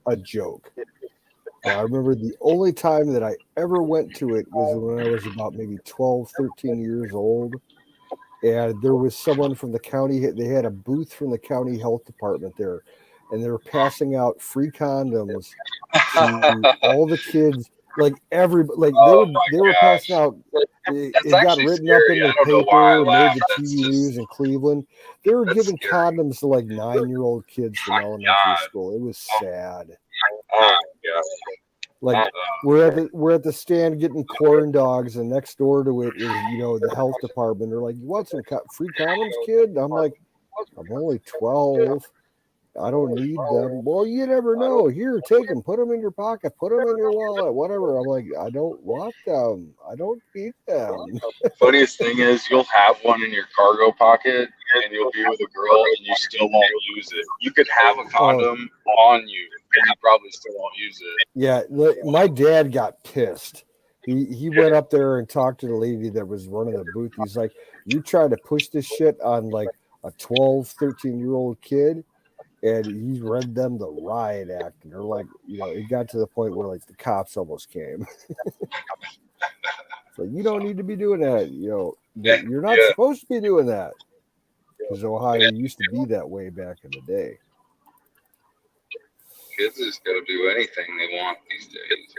a joke. And I remember the only time that I ever went to it was when I was about maybe 12, 13 years old. And there was someone from the county, they had a booth from the county health department there, and they were passing out free condoms to all the kids. Like they were passing out. It got written scary. Up in the paper, made the TV news in Cleveland. They were giving condoms to like 9-year-old kids from elementary school. It was sad. Oh yeah. Like we're at the stand getting corn dogs, and next door to it is the health department. They're like, "You want some free condoms, kid?" I'm like, "I'm only 12. I don't need them." "Well, you never know. Here, take them. Put them in your pocket. Put them in your wallet. Whatever." I'm like, "I don't want them. I don't need them." Funniest thing is, you'll have one in your cargo pocket, and you'll be with a girl, and you still won't use it. You could have a condom on you, and you probably still won't use it. Yeah, my dad got pissed. He went up there and talked to the lady that was running the booth. He's like, "You try to push this shit on like a 12, 13-year-old kid?" And he read them the riot act, and they're like, it got to the point where like the cops almost came. So you don't need to be doing that. You're not supposed to be doing that, because Ohio used to be that way back in the day. Kids just gotta do anything they want these days.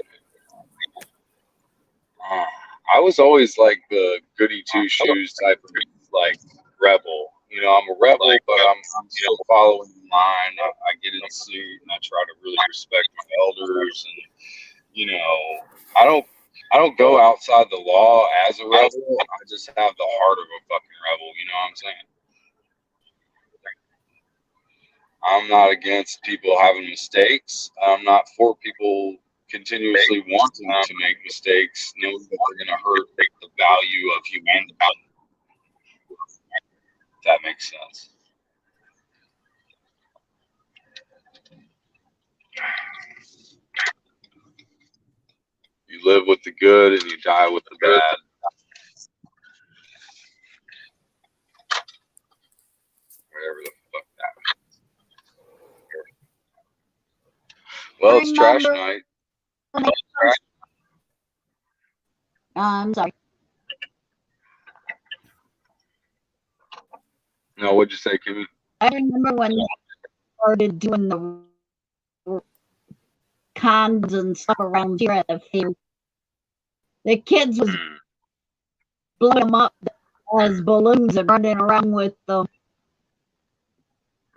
I was always like the goody two shoes type of like rebel. I'm a rebel, but I'm still following the line. I get in suit and I try to really respect my elders, and I don't go outside the law as a rebel. I just have the heart of a fucking rebel. You know what I'm saying? I'm not against people having mistakes. I'm not for people continuously wanting to make mistakes, knowing that they're going to hurt the value of humanity. If that makes sense. You live with the good and you die with the bad. Whatever the fuck that means. Well, it's trash night. I'm sorry. No, what'd you say, Kimmy? I remember when they started doing the cons and stuff around here at the fair. The kids was blowing them up as balloons and running around with them.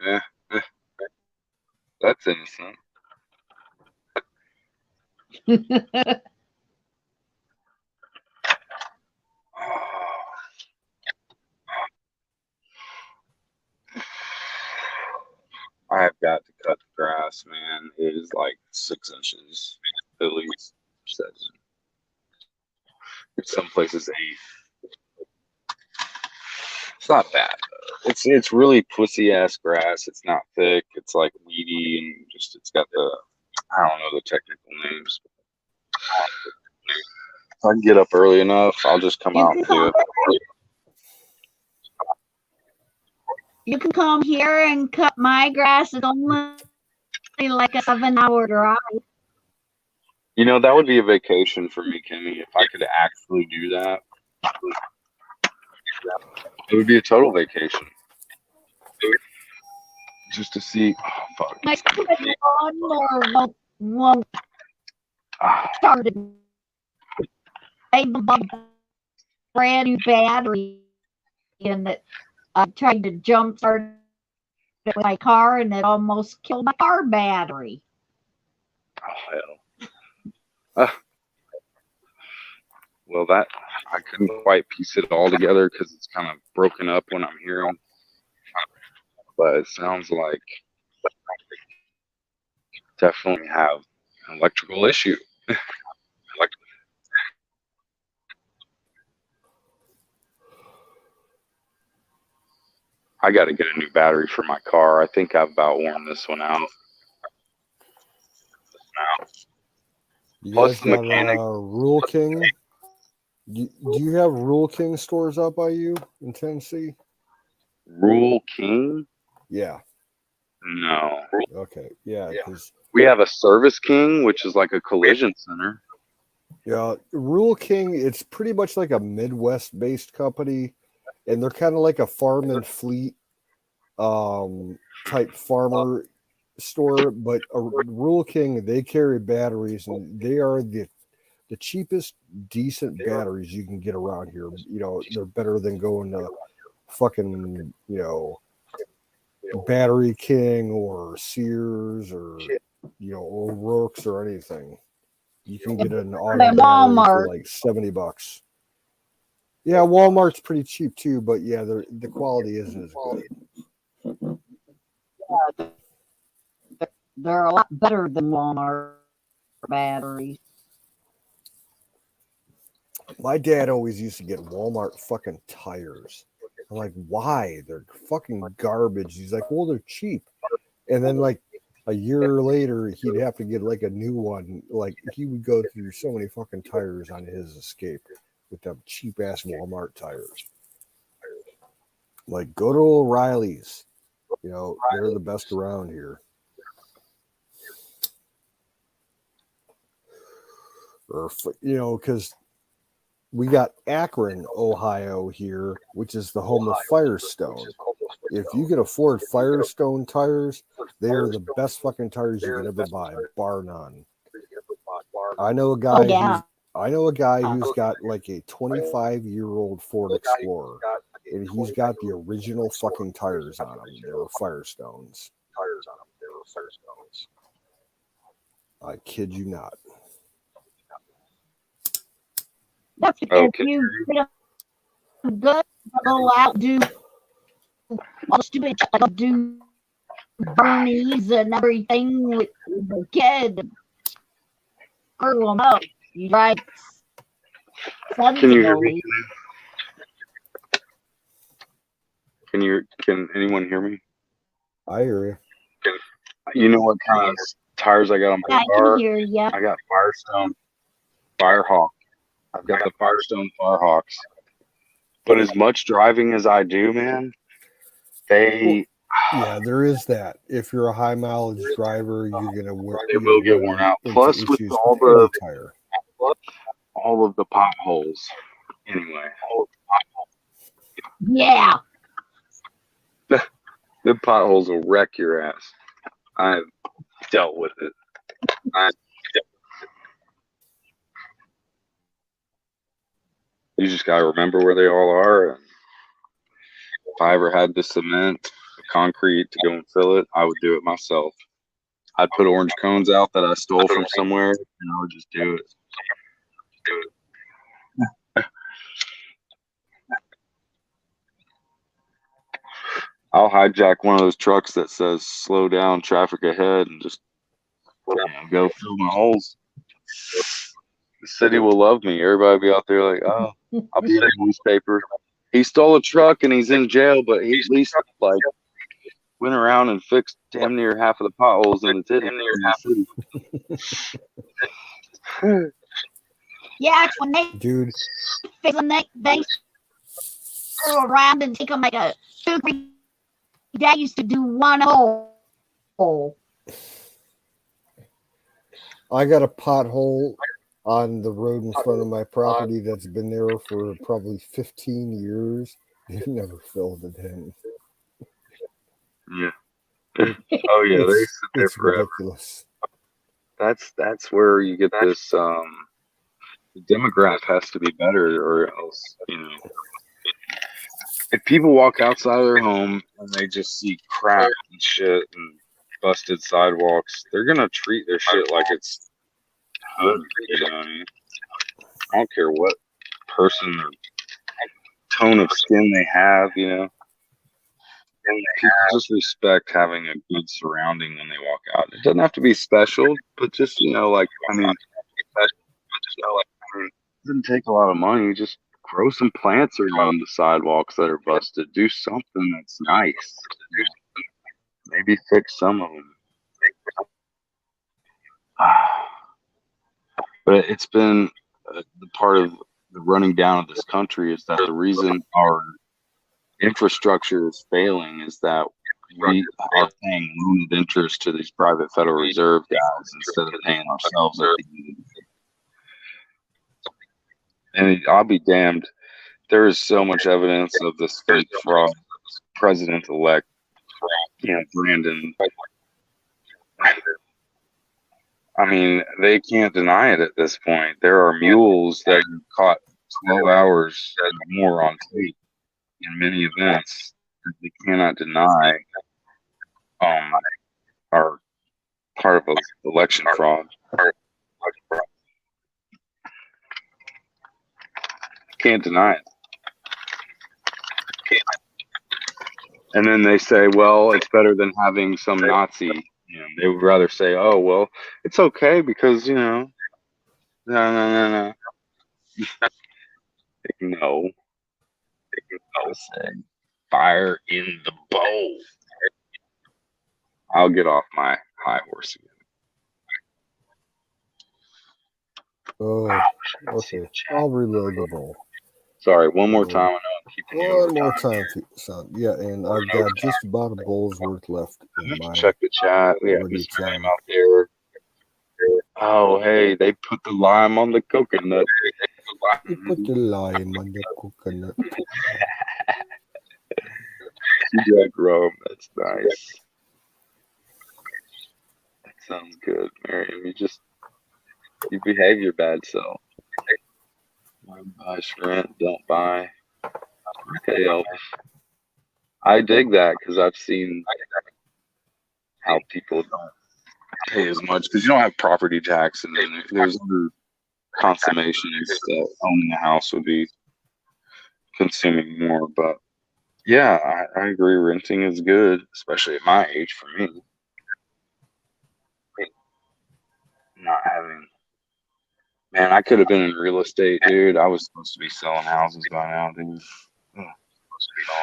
Yeah, that's innocent. I have got to cut the grass, man. It is like 6 inches, at least 7. Some places 8. It's not bad though. It's really pussy ass grass. It's not thick. It's like weedy and just it's got the I don't know the technical names. If I can get up early enough, I'll just come out and do it. You can come here and cut my grass. It's only like a 7-hour drive. That would be a vacation for me, Kimmy, if I could actually do that. It would be a total vacation. Just to see. Oh, fuck. My lawnmower won't start it. I bought a brand new battery in it. I tried to jump start with my car, and it almost killed my car battery. Oh, hell. Well, that I couldn't quite piece it all together because it's kind of broken up when I'm hearing. But it sounds like definitely have an electrical issue. I got to get a new battery for my car. I think I've about worn this one out. You Plus guys the got mechanic. Rule King? Do you have Rule King stores out by you in Tennessee? Rule King? Yeah. No. Okay. Yeah, because we have a Service King, which is like a collision center. Yeah, Rule King, it's pretty much like a Midwest-based company, and they're kind of like a farm and fleet type farmer store. But a Rule King, they carry batteries, and they are the cheapest, decent batteries you can get around here. You know, they're better than going to fucking, Battery King or Sears or, O'Rourke's or anything. You can get an auto battery for like $70. Yeah, Walmart's pretty cheap too, but yeah, the quality isn't as good. They're a lot better than Walmart batteries. My dad always used to get Walmart fucking tires. I'm like, why? They're fucking garbage. He's like, well, they're cheap. And then like a year later, he'd have to get like a new one. Like he would go through so many fucking tires on his Escape with them cheap ass Walmart tires. Like go to O'Reilly's. They're the best around here. Or because we got Akron, Ohio here, which is the home of Firestone. If you can afford Firestone tires, they are the best fucking tires you could ever buy, bar none. I know a guy who's got like a 25-year-old Ford Explorer, and he's got the original fucking tires on them. They were Firestones. I kid you not. That's if you get a good, go out, do all the stupid shit, like do Bernie's and everything with the kid, screw them up. You drive sensitively. Can anyone hear me? I hear you. You know what kind of tires I got on my car? I can hear you. I got Firestone Firehawk. I've got the Firestone Firehawks. But as much driving as I do, man, yeah, there is that. If you're a high mileage driver, you're gonna will get worn out. Plus, with all of the potholes. Anyway. Yeah. The potholes will wreck your ass. I've dealt with it. You just gotta remember where they all are. And if I ever had the cement, the concrete to go and fill it, I would do it myself. I'd put orange cones out that I stole from somewhere, and I would just do it. I'll hijack one of those trucks that says "slow down, traffic ahead," and just go fill my holes. The city will love me. Everybody will be out there like, "Oh, I'll be in a newspaper. He stole a truck and he's in jail, but he at least like went around and fixed damn near half of the potholes in the city." Yeah, it's when they fix them, they go around and take them like a 2-3 days to do one hole. I got a pothole on the road in front of my property that's been there for probably 15 years. They've never filled it in. Yeah. Oh yeah, they sit there forever. Ridiculous. That's where you get this. The demographic has to be better, or else if people walk outside of their home and they just see crap and shit and busted sidewalks, they're gonna treat their shit like it's hood. You know what I mean? I don't care what person or tone of skin they have, you know. People just respect having a good surrounding when they walk out. It doesn't have to be special, but just, you know, like, I mean, it doesn't take a lot of money. Just grow some plants around the sidewalks that are busted. Do something that's nice. Maybe fix some of them. But it's been the part of the running down of this country is that the reason our infrastructure is failing is that we are paying limited interest to these private Federal Reserve guys instead of paying ourselves at the end. And I'll be damned. There is so much evidence of this fake fraud president-elect, you know, Brandon. I mean, they can't deny it at this point. There are mules that are caught 12 hours or more on tape in many events that they cannot deny are part of an election fraud. Can't deny it. And then they say, well, it's better than having some Nazi. You know, they would rather say, oh, well, it's okay because, you know, no. No. Say, fire in the bowl. I'll get off my high horse again. Oh, okay. I'll reload the bowl. Sorry, one more time. I know I'm keeping you one more time, son. Yeah, and I've got just about a bowl's worth left in my. Check the chat. We have Miss Miriam out there. Oh, hey, they put the lime on the coconut. They put the lime on the coconut. Jack Rome, that's nice. That sounds good, Miriam. You behave your bad self. Buy shrimp, don't buy. Okay, Elvis. I dig that because I've seen how people don't pay as much because you don't have property tax, and then there's other consummations that owning a house would be consuming more. But yeah, I agree. Renting is good, especially at my age for me. Not having, man, I could have been in real estate, dude. I was supposed to be selling houses by now, dude.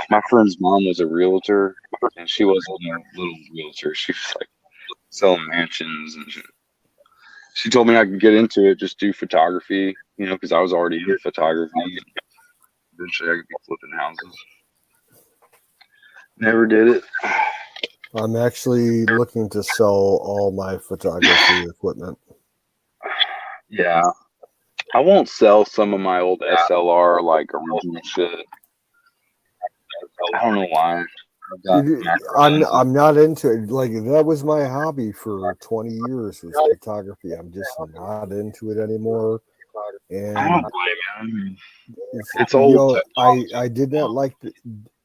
My friend's mom was a realtor, and she wasn't a little realtor. She was like selling mansions, and she told me I could get into it, just do photography, you know, because I was already in photography. And eventually, I could be flipping houses. Never did it. I'm actually looking to sell all my photography equipment. Yeah. I won't sell some of my old SLR, like original shit. I don't know why. I'm not into it. Like, that was my hobby for 20 years was photography. I'm just not into it anymore. And I don't blame you. It's old. You know, I did not like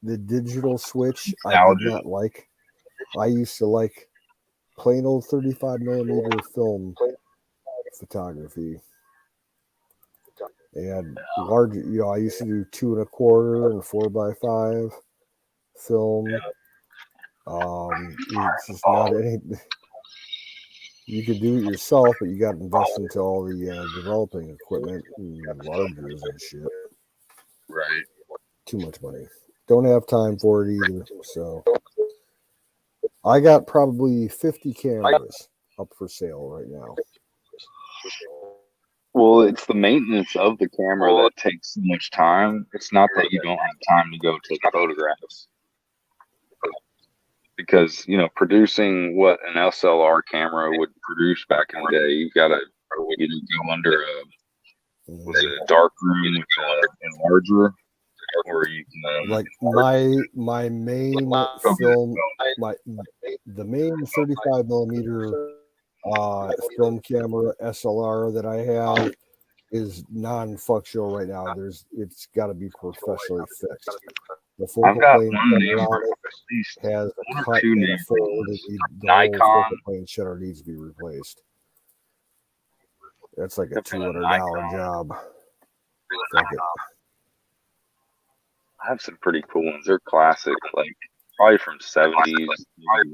the digital switch. I did not like. I used to like plain old 35mm film photography. And large, you know, I used to do 2 1/4 and 4x5 film. It's just not any. You could do it yourself, but you got to invest into all the developing equipment and largers and shit. Right. Too much money. Don't have time for it either. So I got probably 50 cameras up for sale right now. Well, it's the maintenance of the camera that takes so much time. It's not that you don't have time to go take photographs. Because, you know, producing what an SLR camera would produce back in the day, you've got to go under a dark room with an enlarger, or you can like my main film, the main 35mm film camera SLR that I have is non-functional right now. It's got to be professionally fixed. The focal got plane one shutter neighbor, on it at least has a one or cut two and a neighbors. fold. The whole Nikon. focal plane shutter needs to be replaced. That's like a $200 job. Fuck it. I have some pretty cool ones. They're classic, like probably from 70s,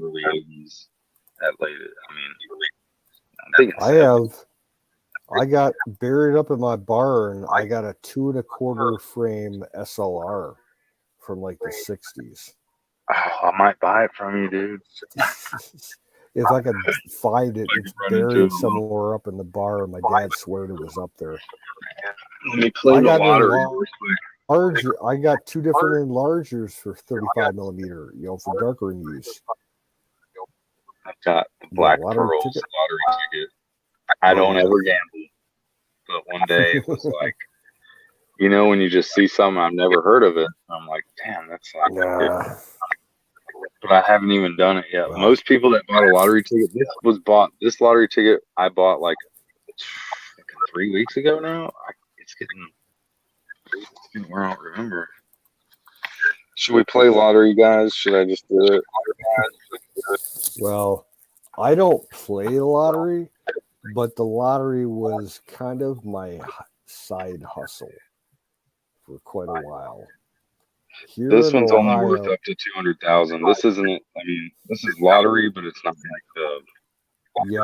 early 80s. That late. I mean, I'm thinking I got buried up in my barn. I got a 2 1/4 frame SLR from like the 60s. Oh, I might buy it from you, dude. If I could find it, it's buried somewhere up in the barn. My dad swears it was up there. Let me play the lottery. I got 2 different enlargers for 35 millimeter, for darker use. I've got the Black Pearls lottery ticket. I don't ever gamble, but one day it was like, when you just see something I've never heard of it, I'm like, damn, that's like good. But I haven't even done it yet. Wow. Most people that bought a lottery ticket, this lottery ticket I bought like 3 weeks ago now. It's getting where I don't remember. Should we play lottery, guys? Should I just do it? Well, I don't play the lottery, but the lottery was kind of my side hustle for quite a while. Here this one's Ohio, only worth up to 200,000. This isn't. I mean, this is lottery, but it's not like the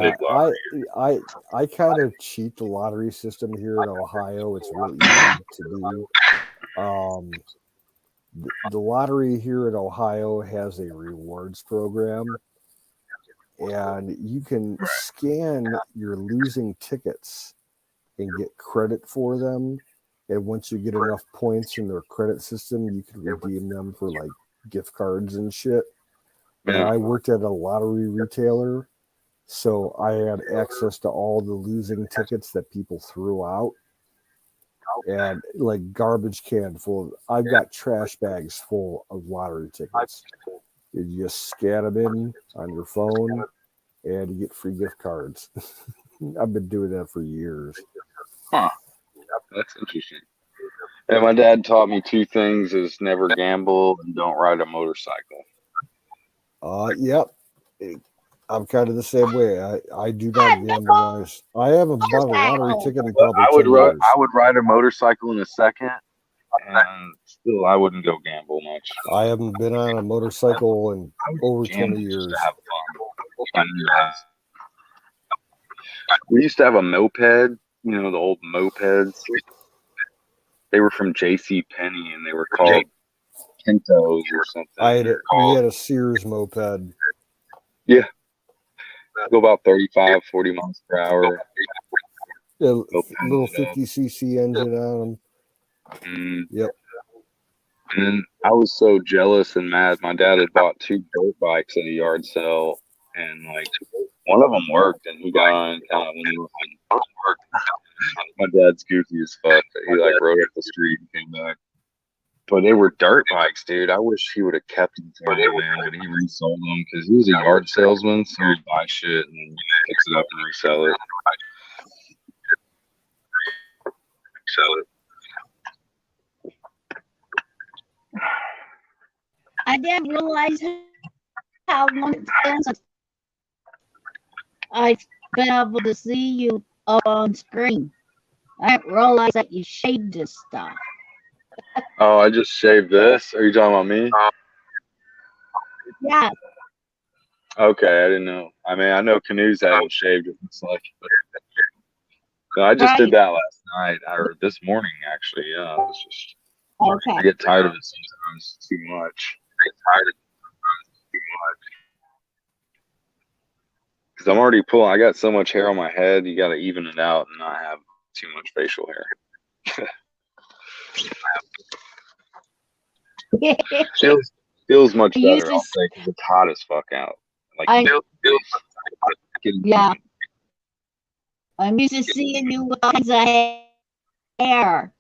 big lottery. I kind of cheat the lottery system here in Ohio. It's really easy to do. The lottery here in Ohio has a rewards program, and you can scan your losing tickets and get credit for them. And once you get enough points in their credit system, you can redeem them for like gift cards and shit. And I worked at a lottery retailer, so I had access to all the losing tickets that people threw out. And like garbage can full. I've got trash bags full of lottery tickets. You just scan them in on your phone, and you get free gift cards. I've been doing that for years. Huh. That's interesting. And my dad taught me 2 things: is never gamble and don't ride a motorcycle. Yep. I'm kind of the same way. I do not gamble. I haven't bought a lottery ticket in probably 10 years. I would ride a motorcycle in a second, and still I wouldn't go gamble much. I haven't been on a motorcycle in over 20 years. To have fun. We used to have a moped, the old mopeds. They were from J.C. Penney, and they were called Kentos or something. We had a Sears moped. Yeah. Go about 35, 40 miles per hour. Yeah, little 50cc engine on them. Yep. And then I was so jealous and mad. My dad had bought 2 dirt bikes at a yard sale, and like one of them worked, and he got on kind of went. My dad's goofy as fuck. He like rode up the street and came back. But they were dirt bikes, dude. I wish he would have kept them for me, man. But he resold them because he was a yard salesman, so he'd buy shit and fix it up and resell it. I didn't realize how long it's been since I've been able to see you up on screen. I didn't realize that you shaved this stuff. Oh, I just shaved this? Are you talking about me? Yeah. Okay, I didn't know. I mean, I know Canoes haven't shaved it. It's like, no, I just did that last night, or this morning, actually. Yeah, it's just, I get tired of it sometimes too much. Because I'm already pulling. I got so much hair on my head, you got to even it out and not have too much facial hair. feels much better, I'll say, because it's hot as fuck out. Like, yeah. I'm used to seeing you with all kinds of hair.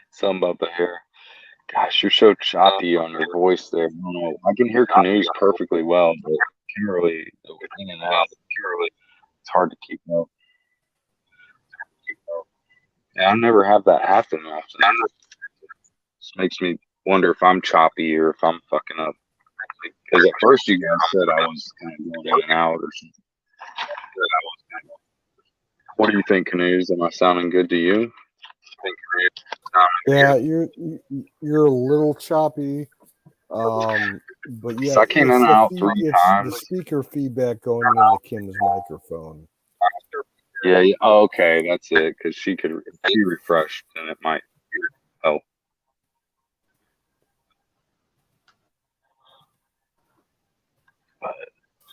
Something about the hair. Gosh, you're so choppy on your voice there. I don't know. I can hear Canoes perfectly well, but can't really in and out. It's hard to keep up. Yeah, I never have that happen often. This makes me wonder if I'm choppy or if I'm fucking up. Because at first you guys said I was kind of going in and out or something. What do you think, Canoes? Am I sounding good to you? Yeah, you're a little choppy. But yeah, So I came in and out 3 times. The speaker feedback going into Kim's microphone. Yeah. Okay, that's it. Because she refreshed, and it might help. But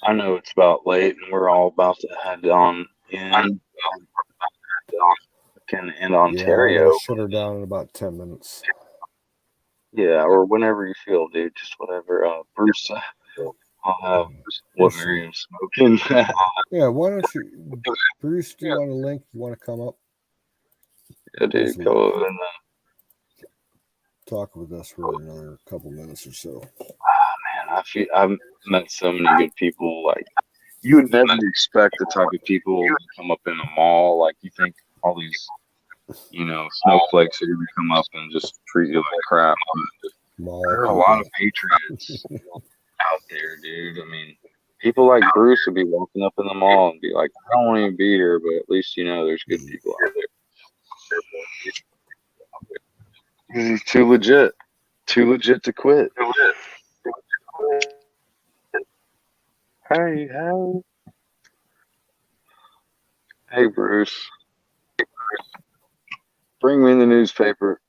I know it's about late, and we're all about to head on in. Can end Ontario. Yeah, shut her down in about 10 minutes. Yeah, or whenever you feel, dude. Just whatever. Bruce, I'll have what Miriam's smoking. Yeah, why don't you, Bruce? Do you want a link? You want to come up? Yeah, dude, go and talk with us for another couple minutes or so. Man, I've met so many good people. Like, you would never expect the type of people to come up in the mall. Like, you think all these, snowflakes are going to come up and just treat you like crap. But there are a lot of patriots out there, dude. I mean, people like Bruce would be walking up in the mall and be like, I don't want to even be here, but at least, there's good people out there. Because he's too legit to quit. Hey, Bruce. Bring me the newspaper.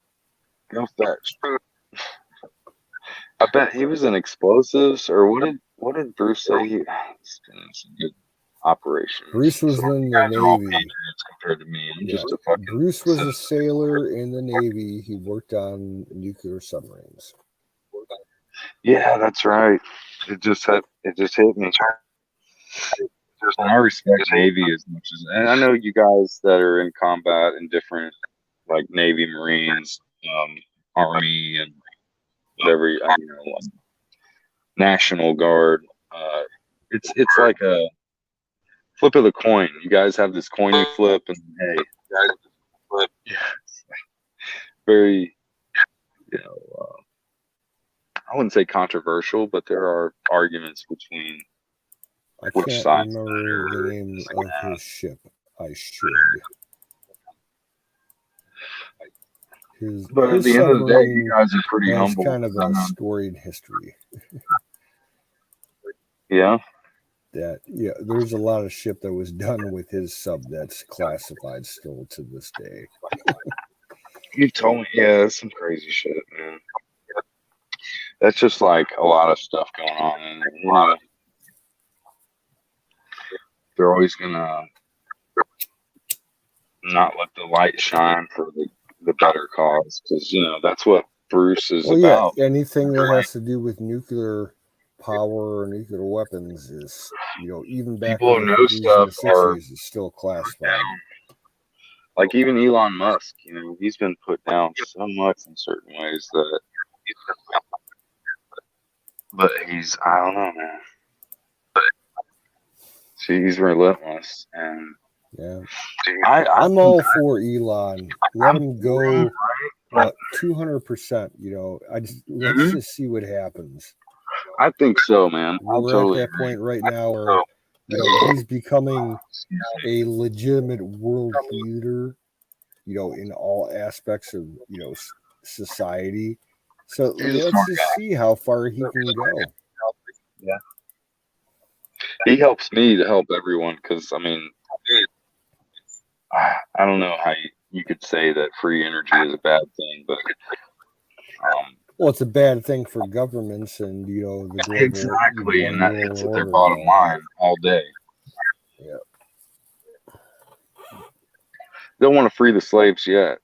Go fetch. I bet he was in explosives, or what did Bruce say? It's a good operation. Bruce was in the Navy. Compared to me, Bruce was a sailor in the Navy. He worked on nuclear submarines. Yeah, that's right. It just hit me. I respect Navy as much as, and I know you guys that are in combat in different, like Navy, Marines, Army, and whatever, like National Guard. It's like a flip of the coin. You guys have this coin you flip, and hey, flip. Yeah, very, I wouldn't say controversial, but there are arguments between which side. I can't remember the name of his ship. I should. But at the end of the day, you guys are pretty humble. Kind of a storied history. Yeah. There's a lot of shit that was done with his sub that's classified still to this day. You told me, yeah, that's some crazy shit, man. That's just like a lot of stuff going on, and they're always gonna not let the light shine for the better cause, because that's what Bruce is about. Yeah, anything that has to do with nuclear power or nuclear weapons is, even back people in who the know 50s stuff and the 60s is still classified. Like even Elon Musk, he's been put down so much in certain ways that. But I don't know, man. See, he's relentless, and yeah, I'm all for Elon. Let him go 200%. Let's just see what happens. I think so, man. We're at that point right now where he's becoming a legitimate world leader, in all aspects of society. So let's just see how far he can go. Yeah, he helps me to help everyone, because I don't know how you could say that free energy is a bad thing, but well, it's a bad thing for governments and the global, exactly, and that hits at their bottom line all day. Yeah, don't want to free the slaves yet.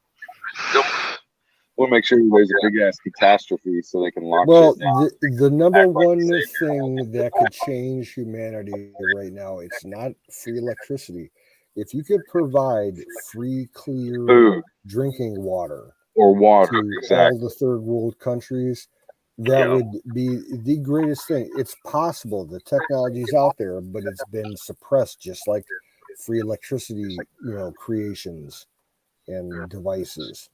We'll make sure we raise a big ass catastrophe so they can lock it down. The number one thing that could change humanity right now, it's not free electricity. If you could provide free, clear food, drinking water, or water to all the third world countries, that would be the greatest thing. It's possible. The technology's out there, but it's been suppressed, just like free electricity, creations. and devices.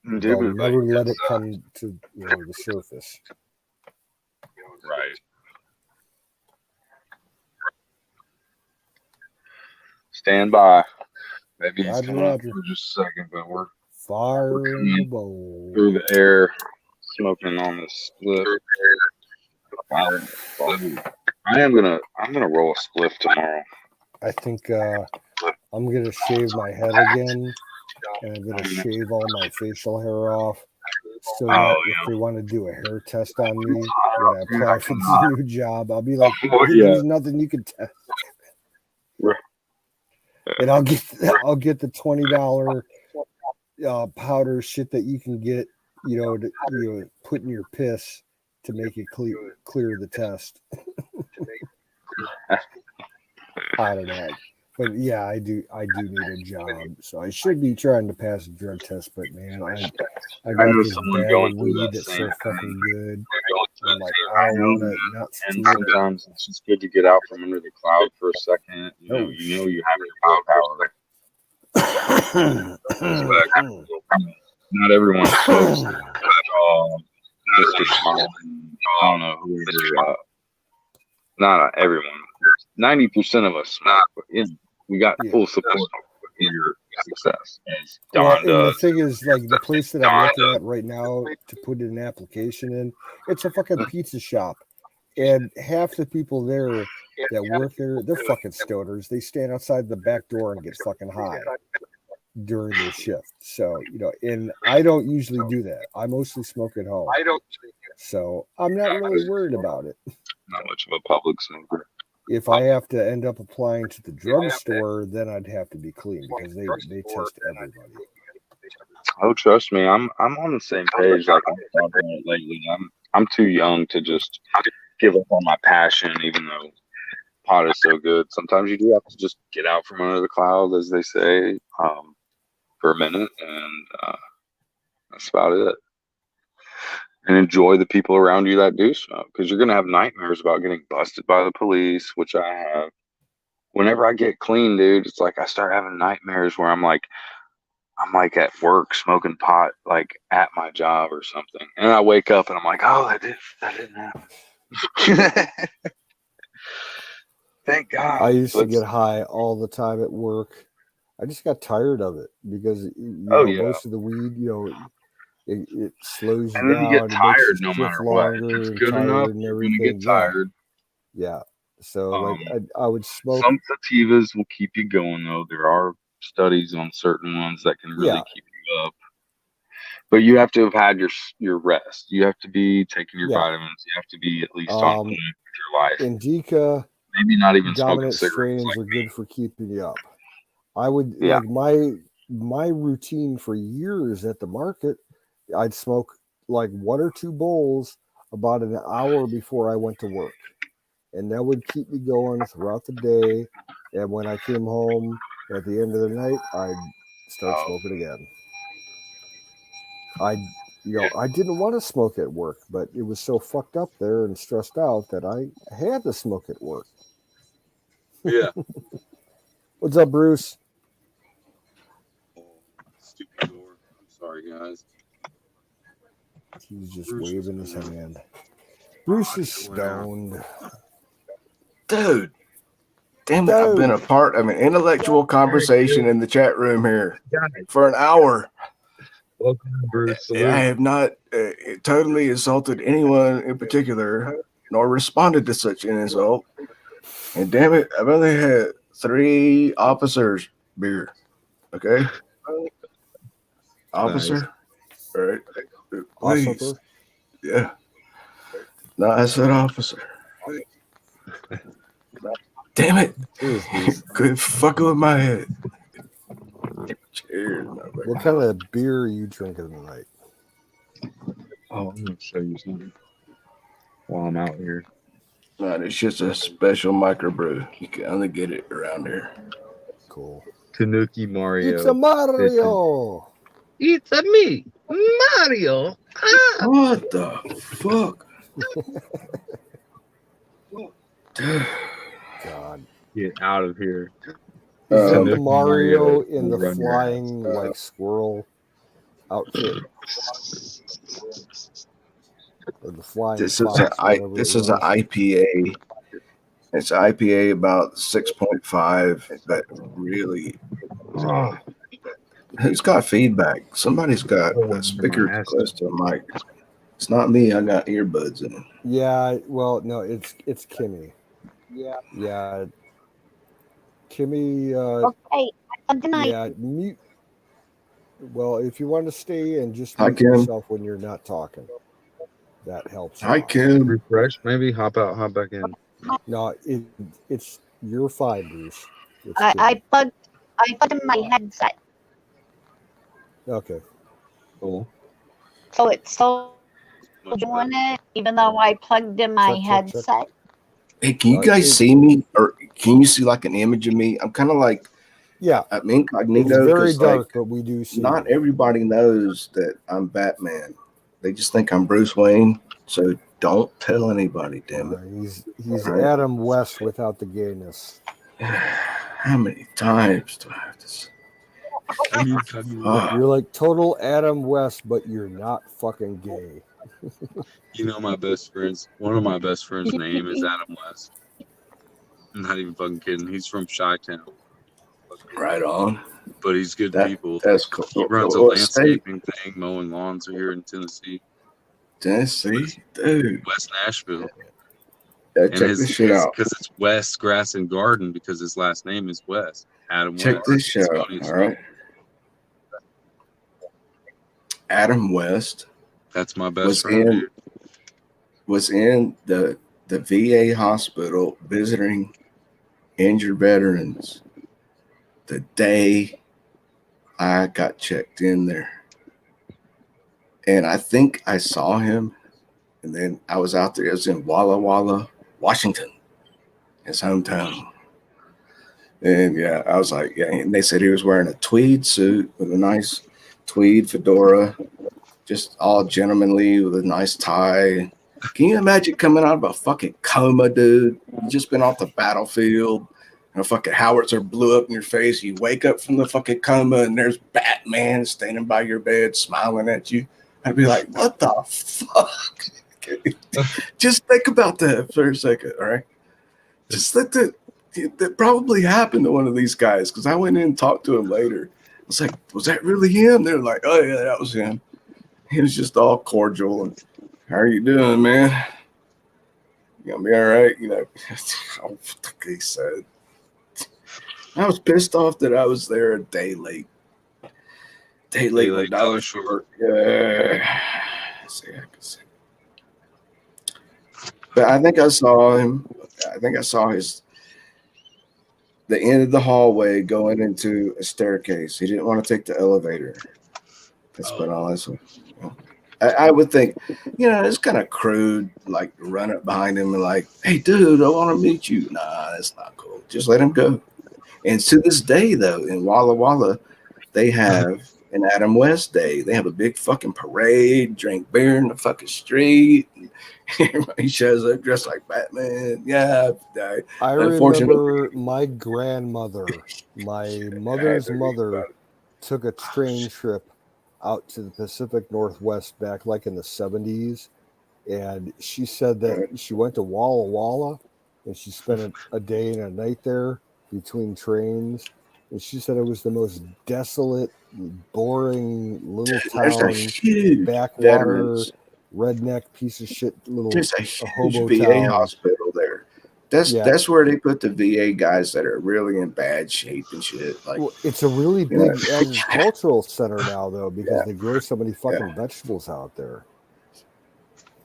Dude, They'll like, never let it come to the surface. Right. Stand by. Maybe he's coming up for just a second, but we're in the bowl through the air, smoking on this split. I'm gonna roll a spliff tomorrow. I think I'm gonna shave my head again, and I'm gonna shave all my facial hair off, so that if they want to do a hair test on me when I apply for this new job, I'll be like, "There's nothing you can test." And I'll get the $20 powder shit that you can get, to put in your piss to make it clear the test. I don't know, but yeah, I do need a job, so I should be trying to pass a drug test. But man, I got this bad weed that's so fucking good. I'm like, I don't want to not and sometimes it's just good to get out from under the cloud for a second. You know you have your power. Not everyone smokes. Mr. Smart, I don't know whoever. Not everyone. 90% of us smoke. But we got full support in your success. Well, and the thing is, like, the place that I'm looking at right now to put an application in, it's a fucking pizza shop. And half the people there that work there, they're fucking stoners. They stand outside the back door and get fucking high during their shift. So, and I don't usually do that. I mostly smoke at home. So I'm not really worried about it. Not much of a public smoker. If I have to end up applying to the drugstore, then I'd have to be clean because they test everybody. Oh, trust me, I'm on the same page. Like I'm talking about lately, I'm too young to just give up on my passion, even though pot is so good. Sometimes you do have to just get out from under the cloud, as they say, for a minute, and that's about it. And enjoy the people around you that do smoke, because you're gonna have nightmares about getting busted by the police, which I have. Whenever I get clean, dude, it's like I start having nightmares where I'm like at work smoking pot, like at my job or something, and I wake up and I'm like, oh, that didn't happen. Thank God. I used to get high all the time at work. I just got tired of it because most of the weed, it slows you and then down. You get tired no matter what. If it's good enough, you're gonna get tired. Yeah. So I would smoke. Some sativas will keep you going though. There are studies on certain ones that can really keep you up. But you have to have had your rest. You have to be taking your vitamins. You have to be at least on point with your life. Indica, maybe not even dominant smoking cigarettes. Strains are good for keeping you up. I would like my routine for years at the market. I'd smoke like 1 or 2 bowls about an hour before I went to work, and that would keep me going throughout the day. And when I came home at the end of the night, I'd start smoking again. I didn't want to smoke at work, but it was so fucked up there and stressed out that I had to smoke at work. Yeah. What's up, Bruce? Stupid door. I'm sorry, guys. He's just waving his hand. Bruce is stoned. Dude. Damn it, I've been a part of an intellectual conversation in the chat room here for an hour. Welcome, Bruce. I have not totally insulted anyone in particular, nor responded to such an insult. And damn it, I've only had 3 officers beer. Okay? Officer? Nice. All right. Please. Officer? Yeah. No, I said officer. Damn it. Quit fucking with my head. Cheers. What kind of beer are you drinking tonight? Oh, I'm going to show you something while I'm out here. No, it's just a special microbrew. You can only get it around here. Cool. Tanuki Mario. It's a Mario. It's a me, Mario. Ah. What the fuck? God. Get out of here. Is that Nick the Mario in the run your ass flying up. like squirrel outfit? Or the flying This is fox, whatever this it is an was. IPA. It's IPA about 6.5, but really, who's got feedback? Somebody's got a speaker close to a mic. It's not me. I got earbuds in. Yeah, well, no, it's Kimmy. Yeah. Kimmy, Okay, good night. yeah, mute. Well, if you want to stay and just Hi, mute Kim. yourself when you're not talking, that helps. Hi, out. Kim. Refresh, maybe hop out, hop back in. No, it's you're fine, Bruce. It's I plugged in my headset, okay. Cool. so it's still doing it, even though I plugged in my Check. headset. Hey, can you guys see me, or can you see like an image of me? I'm kind of like, Yeah, I'm it's incognito very because dark, like but we do see. not you. everybody knows that I'm Batman. They just think I'm Bruce Wayne. So don't tell anybody, damn it. He's All right. Adam West without the gayness. How many times do I have to say? You're like total Adam West, but you're not fucking gay. You know, my best friends. One of my best friends' name is Adam West. I'm not even fucking kidding. He's from Chi-Town. Right on. But he's good people. That's cool. He runs a What state? landscaping thing, mowing lawns here in Tennessee. Tennessee, dude. West Nashville. Yeah, And check this shit out. because it's West Grass and Garden because his last name is West. Adam Check West. this shit out. All right. Adam West. That's my best friend, dude. Was in the VA hospital visiting injured veterans the day I got checked in there. And I think I saw him, and then I was out there. It was in Walla Walla, Washington, his hometown. And yeah, I was like, yeah. And they said he was wearing a tweed suit with a nice tweed fedora, just all gentlemanly with a nice tie. Can you imagine coming out of a fucking coma, dude? You just been off the battlefield, and a fucking howitzer blew up in your face. You wake up from the fucking coma, and there's Batman standing by your bed, smiling at you. I'd be like, what the fuck? Just think about that for a second, all right? Just let that probably happened to one of these guys, because I went in and talked to him later. I was like, was that really him? They're like, oh yeah, that was him. He was just all cordial and, how are you doing, man? You gonna be all right? You know, he said. I was pissed off that I was there a day late. Day late, dollar short. Yeah. But I think I saw him. I think I saw the end of the hallway going into a staircase. He didn't want to take the elevator. That's about all I saw. I would think, it's kind of crude, like run up behind him and like, hey, dude, I want to meet you. Nah, that's not cool. Just let him go. And to this day, though, in Walla Walla, they have an Adam West Day. They have a big fucking parade, drink beer in the fucking street. Everybody shows up dressed like Batman. Yeah. I remember my grandmother, my mother's mother, took a train trip out to the Pacific Northwest back like in the 70s. And she said that she went to Walla Walla and she spent a day and a night there between trains. And she said it was the most desolate, boring little town, backwater, redneck piece of shit little There's a huge hobo VA town. hospital there. That's where they put the VA guys that are really in bad shape and shit. Like, it's a really big agricultural center now, though, because they grow so many fucking vegetables out there.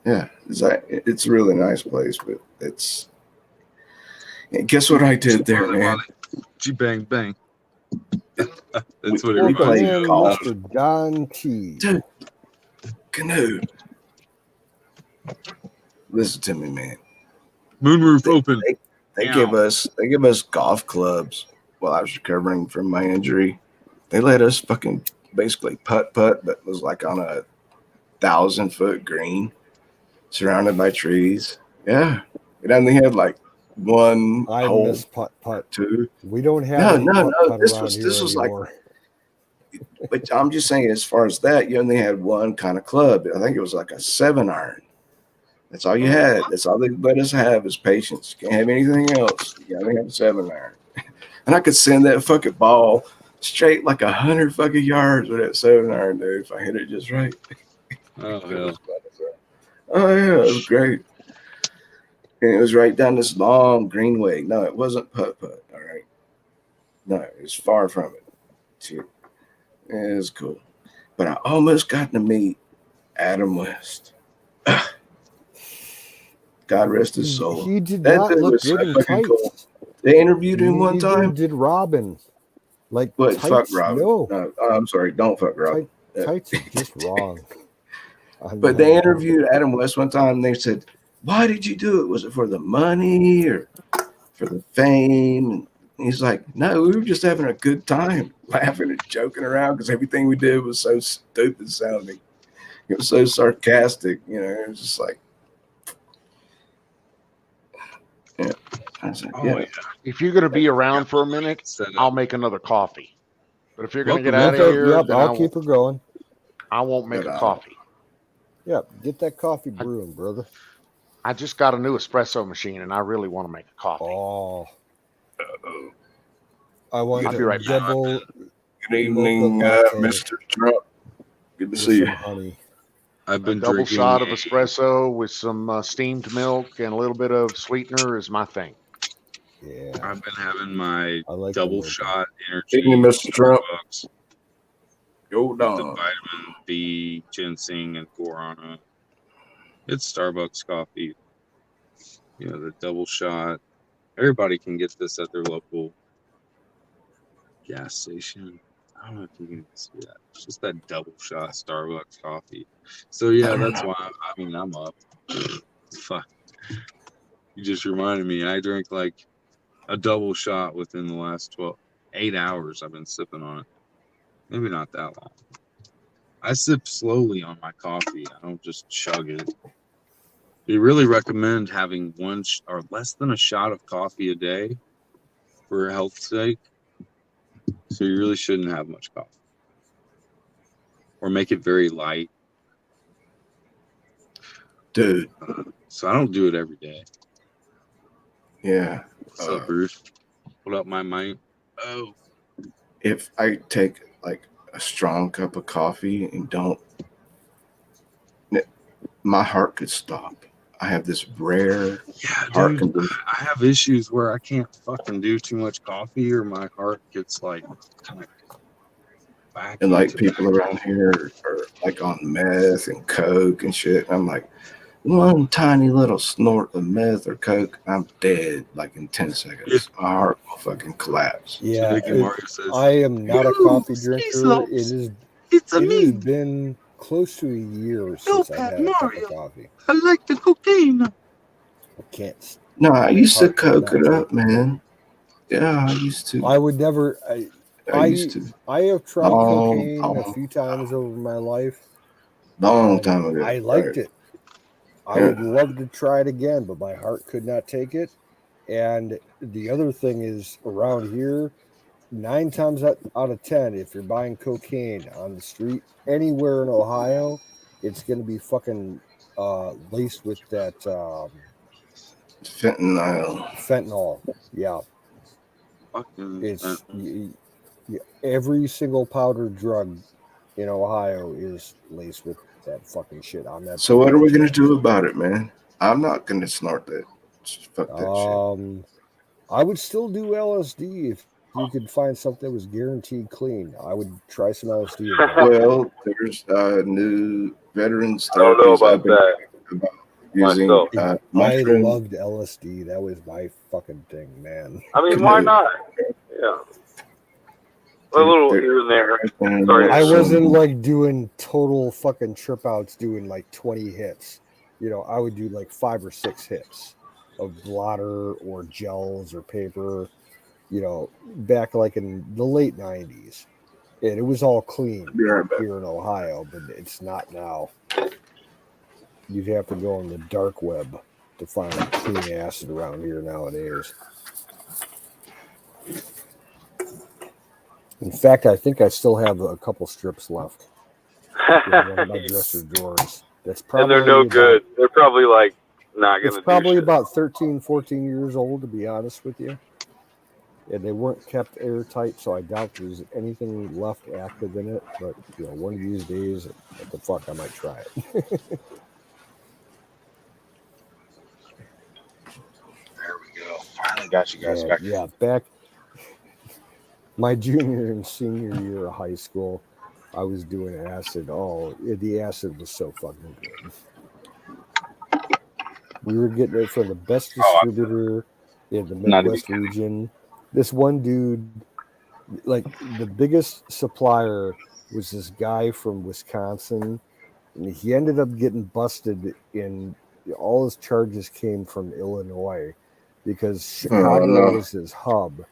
Yeah, it's a really nice place, but it's. And guess what I did there, man? Bang bang. That's what we played golf. Mr. Don T. Dude, Canoe. Listen to me, man. Moonroof open. They give us golf clubs while I was recovering from my injury. They let us fucking basically putt, but was like on a 1,000-foot green, surrounded by trees. Yeah, it only had like one I hole. miss putt. Two. We don't have No. putt This around was here anymore. like. But I'm just saying, as far as that, you only had one kind of club. I think it was like a 7-iron. That's all you had. That's all they let us have is patience. You can't have anything else. You gotta have a 7-iron. And I could send that fucking ball straight like 100 fucking yards with that 7-iron, dude, if I hit it just right. Oh, hell. Oh yeah, it was great. And it was right down this long greenway. No, it wasn't putt. All right. No, it was far from it. Shit. It was cool. But I almost got to meet Adam West. God rest his soul. He did That not dude look was good so in fucking tights. cool. They interviewed him one Neither time. did Robin. Like But tights, fuck Robin. no. I'm sorry. Don't fuck Robin. Tights are just wrong. But they interviewed Adam West one time and they said, why did you do it? Was it for the money or for the fame? And he's like, no, we were just having a good time, laughing and joking around because everything we did was so stupid sounding. It was so sarcastic, you know. It was just like, yeah. I was like, yeah. If you're going to be around for a minute, I'll make another coffee. But if you're going to get out of Okay, here, yep, then I'll keep her going. I won't make a coffee. Yep, get that coffee brewing, brother. I just got a new espresso machine, and I really want to make a coffee. Oh. I want I'll be right back. double. Good evening, Mr. Trump. Good to see you. Honey. I've been a double drinking shot of espresso with some steamed milk and a little bit of sweetener is my thing. Yeah. I've been having my like double shot energy. Evening, Mr. Trump. Go with the down. vitamin B, ginseng, and guarana. It's Starbucks coffee. You know, the double shot. Everybody can get this at their local gas station. I don't know if you can see that. It's just that double shot Starbucks coffee. So yeah, that's why I'm up. Fuck. You just reminded me. I drank like a double shot within the last 8 hours. I've been sipping on it. Maybe not that long. I sip slowly on my coffee. I don't just chug it. They really recommend having one or less than a shot of coffee a day for health's sake. So you really shouldn't have much coffee. Or make it very light. Dude. So I don't do it every day. Yeah. What's up, Bruce? What up, my mate? Oh. If I take like a strong cup of coffee and don't, my heart could stop. I have this rare heart condition. I have issues where I can't fucking do too much coffee or my heart gets like kind of back. And like people around here are like on meth and coke and shit. And I'm like, one tiny little snort of meth or coke, I'm dead like in 10 seconds. My heart will fucking collapse. Yeah, I am not a coffee drinker. It has been close to a year since I've had a cup of coffee. I like the cocaine. I can't. No, I used to coke it up, man. Yeah, I used to. I would never. I used to. I have tried cocaine a few times over my life. Long time ago. I liked it. I would love to try it again, but my heart could not take it. And the other thing is, around here, 9 times out of 10, if you're buying cocaine on the street anywhere in Ohio, it's going to be fucking laced with that fentanyl. Yeah. It's every single powder drug in Ohio is laced with that fucking shit on that. So what are we gonna do about it, man? I'm not gonna snort that. Fuck that shit. I would still do LSD if you could find something that was guaranteed clean. I would try some LSD. Well, there's new veterans. I don't know about that. Using I loved LSD. That was my fucking thing, man. I mean, why not? Yeah. A little here and there. Sorry. I wasn't like doing total fucking trip outs doing like 20 hits. You know, I would do like 5 or 6 hits of blotter or gels or paper, you know, back like in the late 90s. And it was all clean here in Ohio, but it's not now. You'd have to go on the dark web. to find clean acid around here nowadays. In fact, I think I still have a couple strips left in one of my dresser drawers. That's probably and they're no good. They're probably like not going to do shit. It's probably about 13, 14 years old, to be honest with you. And they weren't kept airtight, so I doubt there's anything left active in it. But, one of these days, what the fuck, I might try it. There we go. Finally got you guys back. Yeah, back my junior and senior year of high school, I was doing acid. Oh, the acid was so fucking good. We were getting it from the best distributor in the Midwest region. This one dude, like the biggest supplier was this guy from Wisconsin, and he ended up getting busted in all his charges came from Illinois because Chicago was his hub.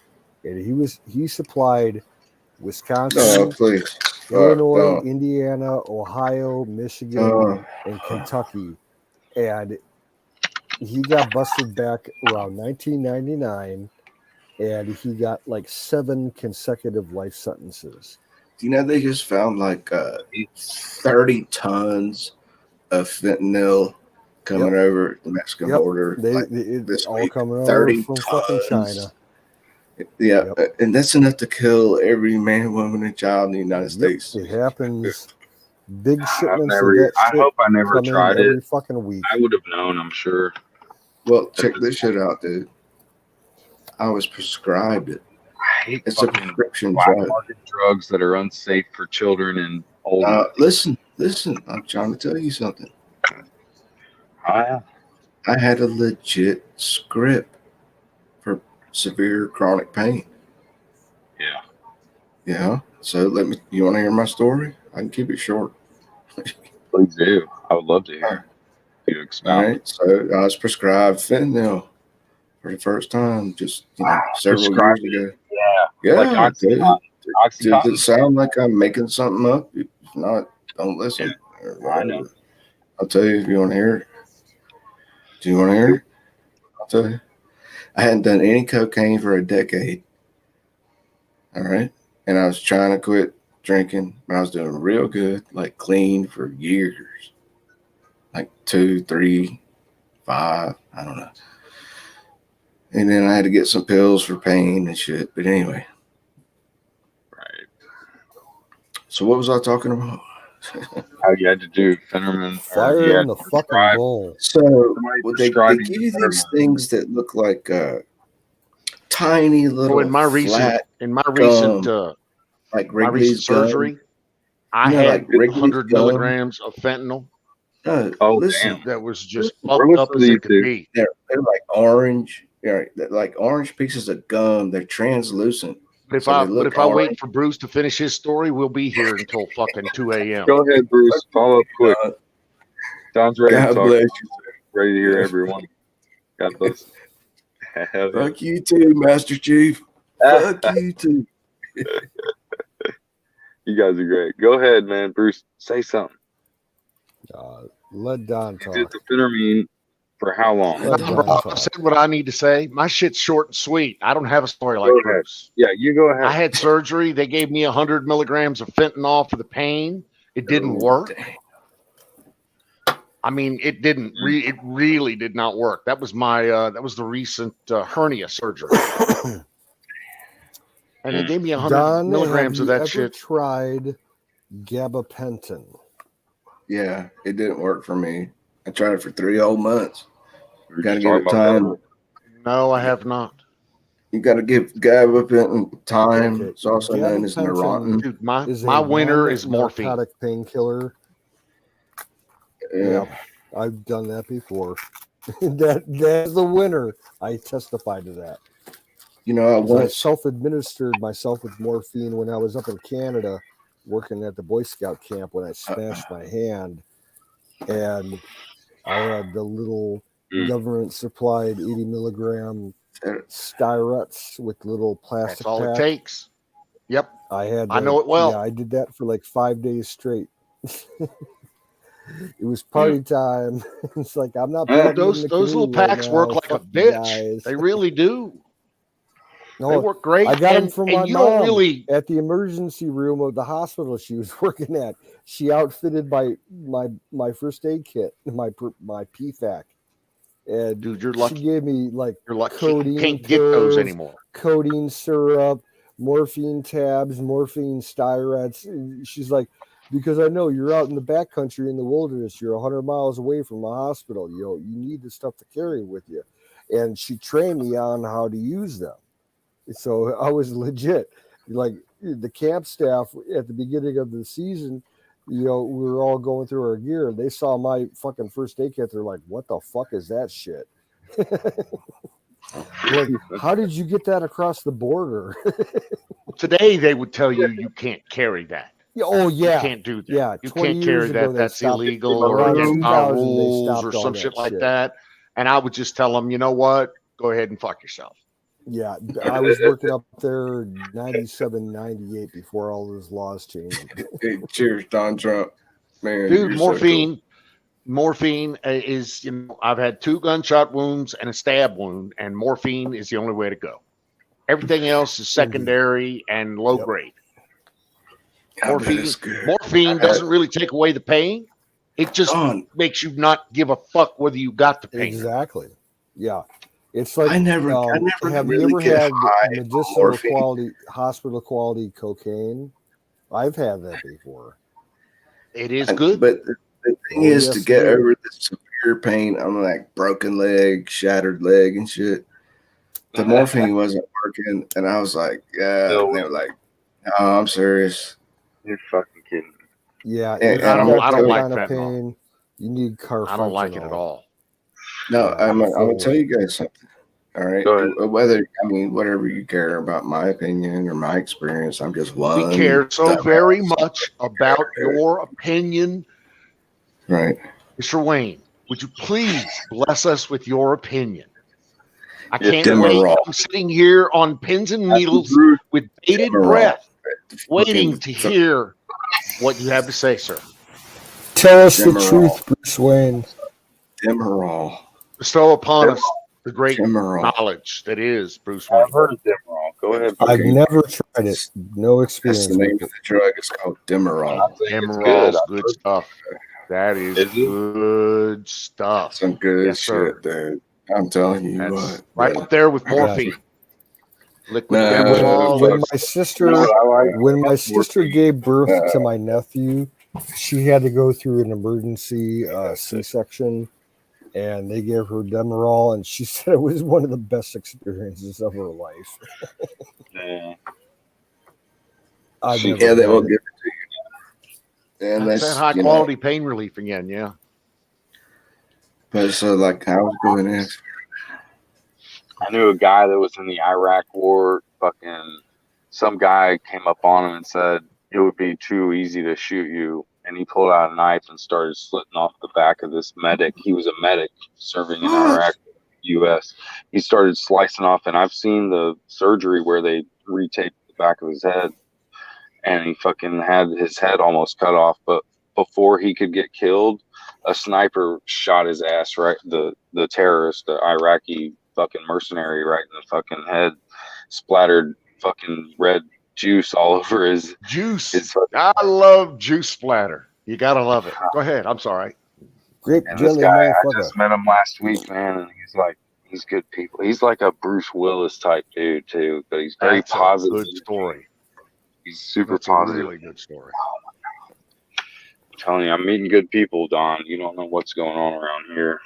And he supplied Wisconsin, Illinois, Indiana, Ohio, Michigan, and Kentucky. And he got busted back around 1999, and he got like 7 consecutive life sentences. Do you know they just found like 30 tons of fentanyl coming over the Mexican border? It's all coming over from fucking China. Yeah, and that's enough to kill every man, woman, and child in the United States. It happens. Big shipments. I hope I never tried it. Every fucking week. I would have known, I'm sure. Well, check this shit out, dude. I was prescribed it. I hate it's a prescription drug. Drugs that are unsafe for children and old. Listen. I'm trying to tell you something. I had a legit script for severe chronic pain. Yeah. Yeah. So you want to hear my story? I can keep it short. Please do. I would love to hear you expound. All right. So I was prescribed fentanyl for the first time just several years ago. Yeah. Like Does it sound like I'm making something up? If not, don't listen. Yeah. I know. I'll tell you if you want to hear it. Do you want to hear it? I'll tell you. I hadn't done any cocaine for a decade. All right. And I was trying to quit drinking, but I was doing real good, like clean for years. Like 2, 3, 5, I don't know. And then I had to get some pills for pain and shit. But anyway. Right. So what was I talking about? How you had to do Fennerman. Fire in the fucking bowl. So they give you these things that look like tiny little in my recent like Wrigley's surgery, I had 100 milligrams of fentanyl. Listen, that was just fucked up as it could be. They're like orange. They're like orange pieces of gum. They're translucent. But if I wait for Bruce to finish his story, we'll be here until fucking 2 a.m. Go ahead, Bruce. Follow up quick. Don's ready to talk. Bless you. Ready to hear everyone. God bless. Fuck you too, Master Chief. Fuck you too. You guys are great. Go ahead, man. Bruce, say something. Let Don talk. You did the Phentermine for how long? I've said what I need to say. My shit's short and sweet. I don't have a story like Bruce. Yeah, you go ahead. I had surgery. They gave me 100 milligrams of fentanyl for the pain. It didn't work. I mean, it didn't. It really did not work. That was my. That was the recent hernia surgery. And they gave me 100 milligrams of that shit. Tried gabapentin? Yeah, it didn't work for me. I tried it for 3 whole months. You got to give it time. No, I have not. You got to give gabapentin time. Okay. It's also known as Neurontin. Dude, my winner is morphine. Narcotic painkiller. Yeah, I've done that before. That's the winner. I testify to that. You know, I self-administered myself with morphine when I was up in Canada working at the Boy Scout camp when I smashed my hand. And I had the little government-supplied 80 milligram styrets with little plastic. That's all it takes. Yep. I know it well. Yeah, I did that for like 5 days straight. It was party time. It's like, I'm not Dude, paddling those little packs work like a bitch. They really do. No, they work great. I got them from my you mom don't really at the emergency room of the hospital she was working at. She outfitted my first aid kit, my PFAC. And dude, you're lucky. She gave me like You're lucky. codeine You can't pills, get those anymore. codeine syrup, morphine tabs, morphine styrets. She's like, because I know you're out in the backcountry in the wilderness, you're 100 miles away from a hospital. You need the stuff to carry with you. And she trained me on how to use them. So I was legit. Like the camp staff at the beginning of the season, we were all going through our gear. They saw my fucking first aid kit. They're like, "What the fuck is that shit?" Like, how did you get that across the border? Today they would tell you can't carry that. Oh yeah, you can't do that. Yeah, you can't carry that. That's illegal or against our rules or some shit like that. And I would just tell them, you know what? Go ahead and fuck yourself. Yeah, I was working up there 97, 98 before all those laws changed. Hey, cheers, Don Trump. Man, dude, morphine is, I've had 2 gunshot wounds and a stab wound, and morphine is the only way to go. Everything else is secondary and low grade. Morphine doesn't really take away the pain. It just makes you not give a fuck whether you got the pain. Exactly. Yeah. It's like, I never have really you ever had medicinal morphine. quality, hospital quality cocaine? I've had that before. It is good. But the thing is, to get over the severe pain on like broken leg, shattered leg and shit, the morphine wasn't working. And I was like, yeah. And they were like, no, I'm serious. You're fucking kidding. Yeah. I don't like kind fentanyl. of pain. You need carfentanil. I don't like it at all. No, I'm going to tell you guys something. All right. Whatever you care about my opinion or my experience, I'm just one. We care so very much about your opinion. Right. Mr. Wayne, would you please bless us with your opinion? I can't wait. I'm sitting here on pins and needles with bated breath, waiting to hear what you have to say, sir. Tell us the truth, Bruce Wayne. Demerol. Bestow upon us the great knowledge that is Bruce Wayne. I've heard of Demerol. Go ahead. I've never tried it. No experience. That's the name of the drug. It's called Demerol. Demerol's good stuff. That is good stuff. Some good shit, dude. I'm telling you what. Right up there with morphine. Liquid Demerol. When my sister gave birth to my nephew, she had to go through an emergency C-section. And they gave her Demerol, and she said it was one of the best experiences of her life. Yeah. They will give it to you. And that's that high quality pain relief again, yeah. But so, like, I was going in. I knew a guy that was in the Iraq war. Some guy came up on him and said it would be too easy to shoot you. And he pulled out a knife and started slitting off the back of this medic. He was a medic serving in Iraq, U.S. He started slicing off, and I've seen the surgery where they retaped the back of his head, and he fucking had his head almost cut off. But before he could get killed, a sniper shot his ass right, the terrorist, the Iraqi fucking mercenary, right in the fucking head, splattered fucking red juice all over his juice. I love juice splatter. You gotta love it. Go ahead. I'm sorry. Grape and jelly, this guy, I just met him last week, man, and he's good people. He's like a Bruce Willis type dude too, but he's very positive. Good story. He's super positive. Really good story. I'm telling you, I'm meeting good people, Don. You don't know what's going on around here.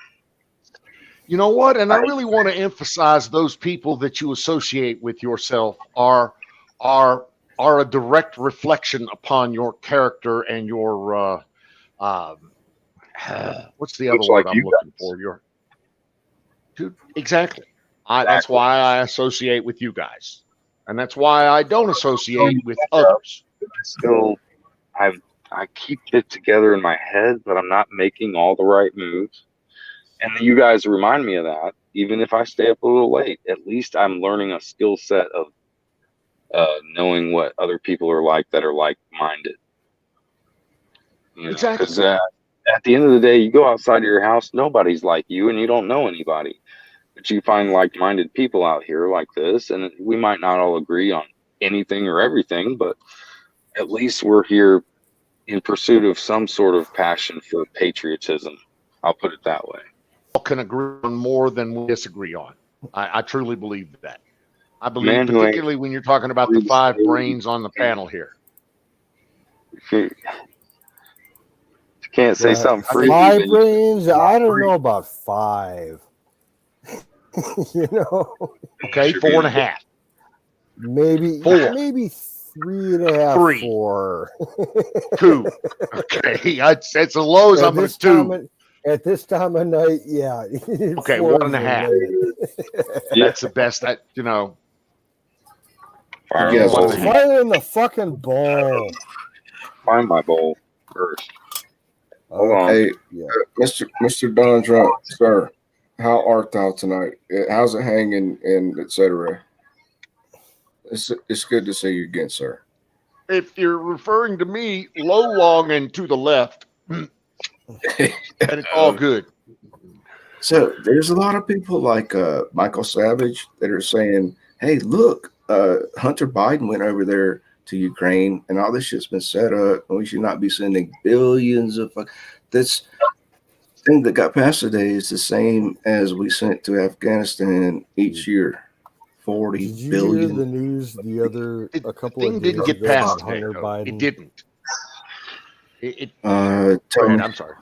You know what? And I really want to emphasize those people that you associate with yourself are a direct reflection upon your character and your what's the other word I'm looking for? Exactly. That's why I associate with you guys, and that's why I don't associate with others. I keep it together in my head, but I'm not making all the right moves. And you guys remind me of that. Even if I stay up a little late, at least I'm learning a skill set of knowing what other people are like that are like-minded. Exactly. Because at the end of the day, you go outside of your house, nobody's like you, and you don't know anybody. But you find like-minded people out here like this, and we might not all agree on anything or everything, but at least we're here in pursuit of some sort of passion for patriotism. I'll put it that way. Can agree on more than we disagree on. I truly believe that. I believe, Man, particularly when you're talking about the 5 brains on the panel here. If you can't say something crazy. 5 brains? I don't know about 5. You know? Okay, 4.5. Maybe 4. Maybe 3.5. 3. 4. 2. Okay, it's as low as I'm going to 2. At this time of night, yeah. Okay, 1.5. That's the best. Fire in the fucking bowl. Find my bowl first. Hold on. Hey, Mr. Don Trump, sir, how art thou tonight? How's it hanging, and etc.? It's good to see you again, sir. If you're referring to me, low, long, and to the left, and it's all good. So there's a lot of people like Michael Savage that are saying, hey, look, Hunter Biden went over there to Ukraine and all this shit's been set up, and we should not be sending billions of this thing that got passed today is the same as we sent to Afghanistan each year. 40 Did you billion. hear the news a couple of days didn't get ago passed about Hunter Biden? It didn't. Go ahead, I'm sorry.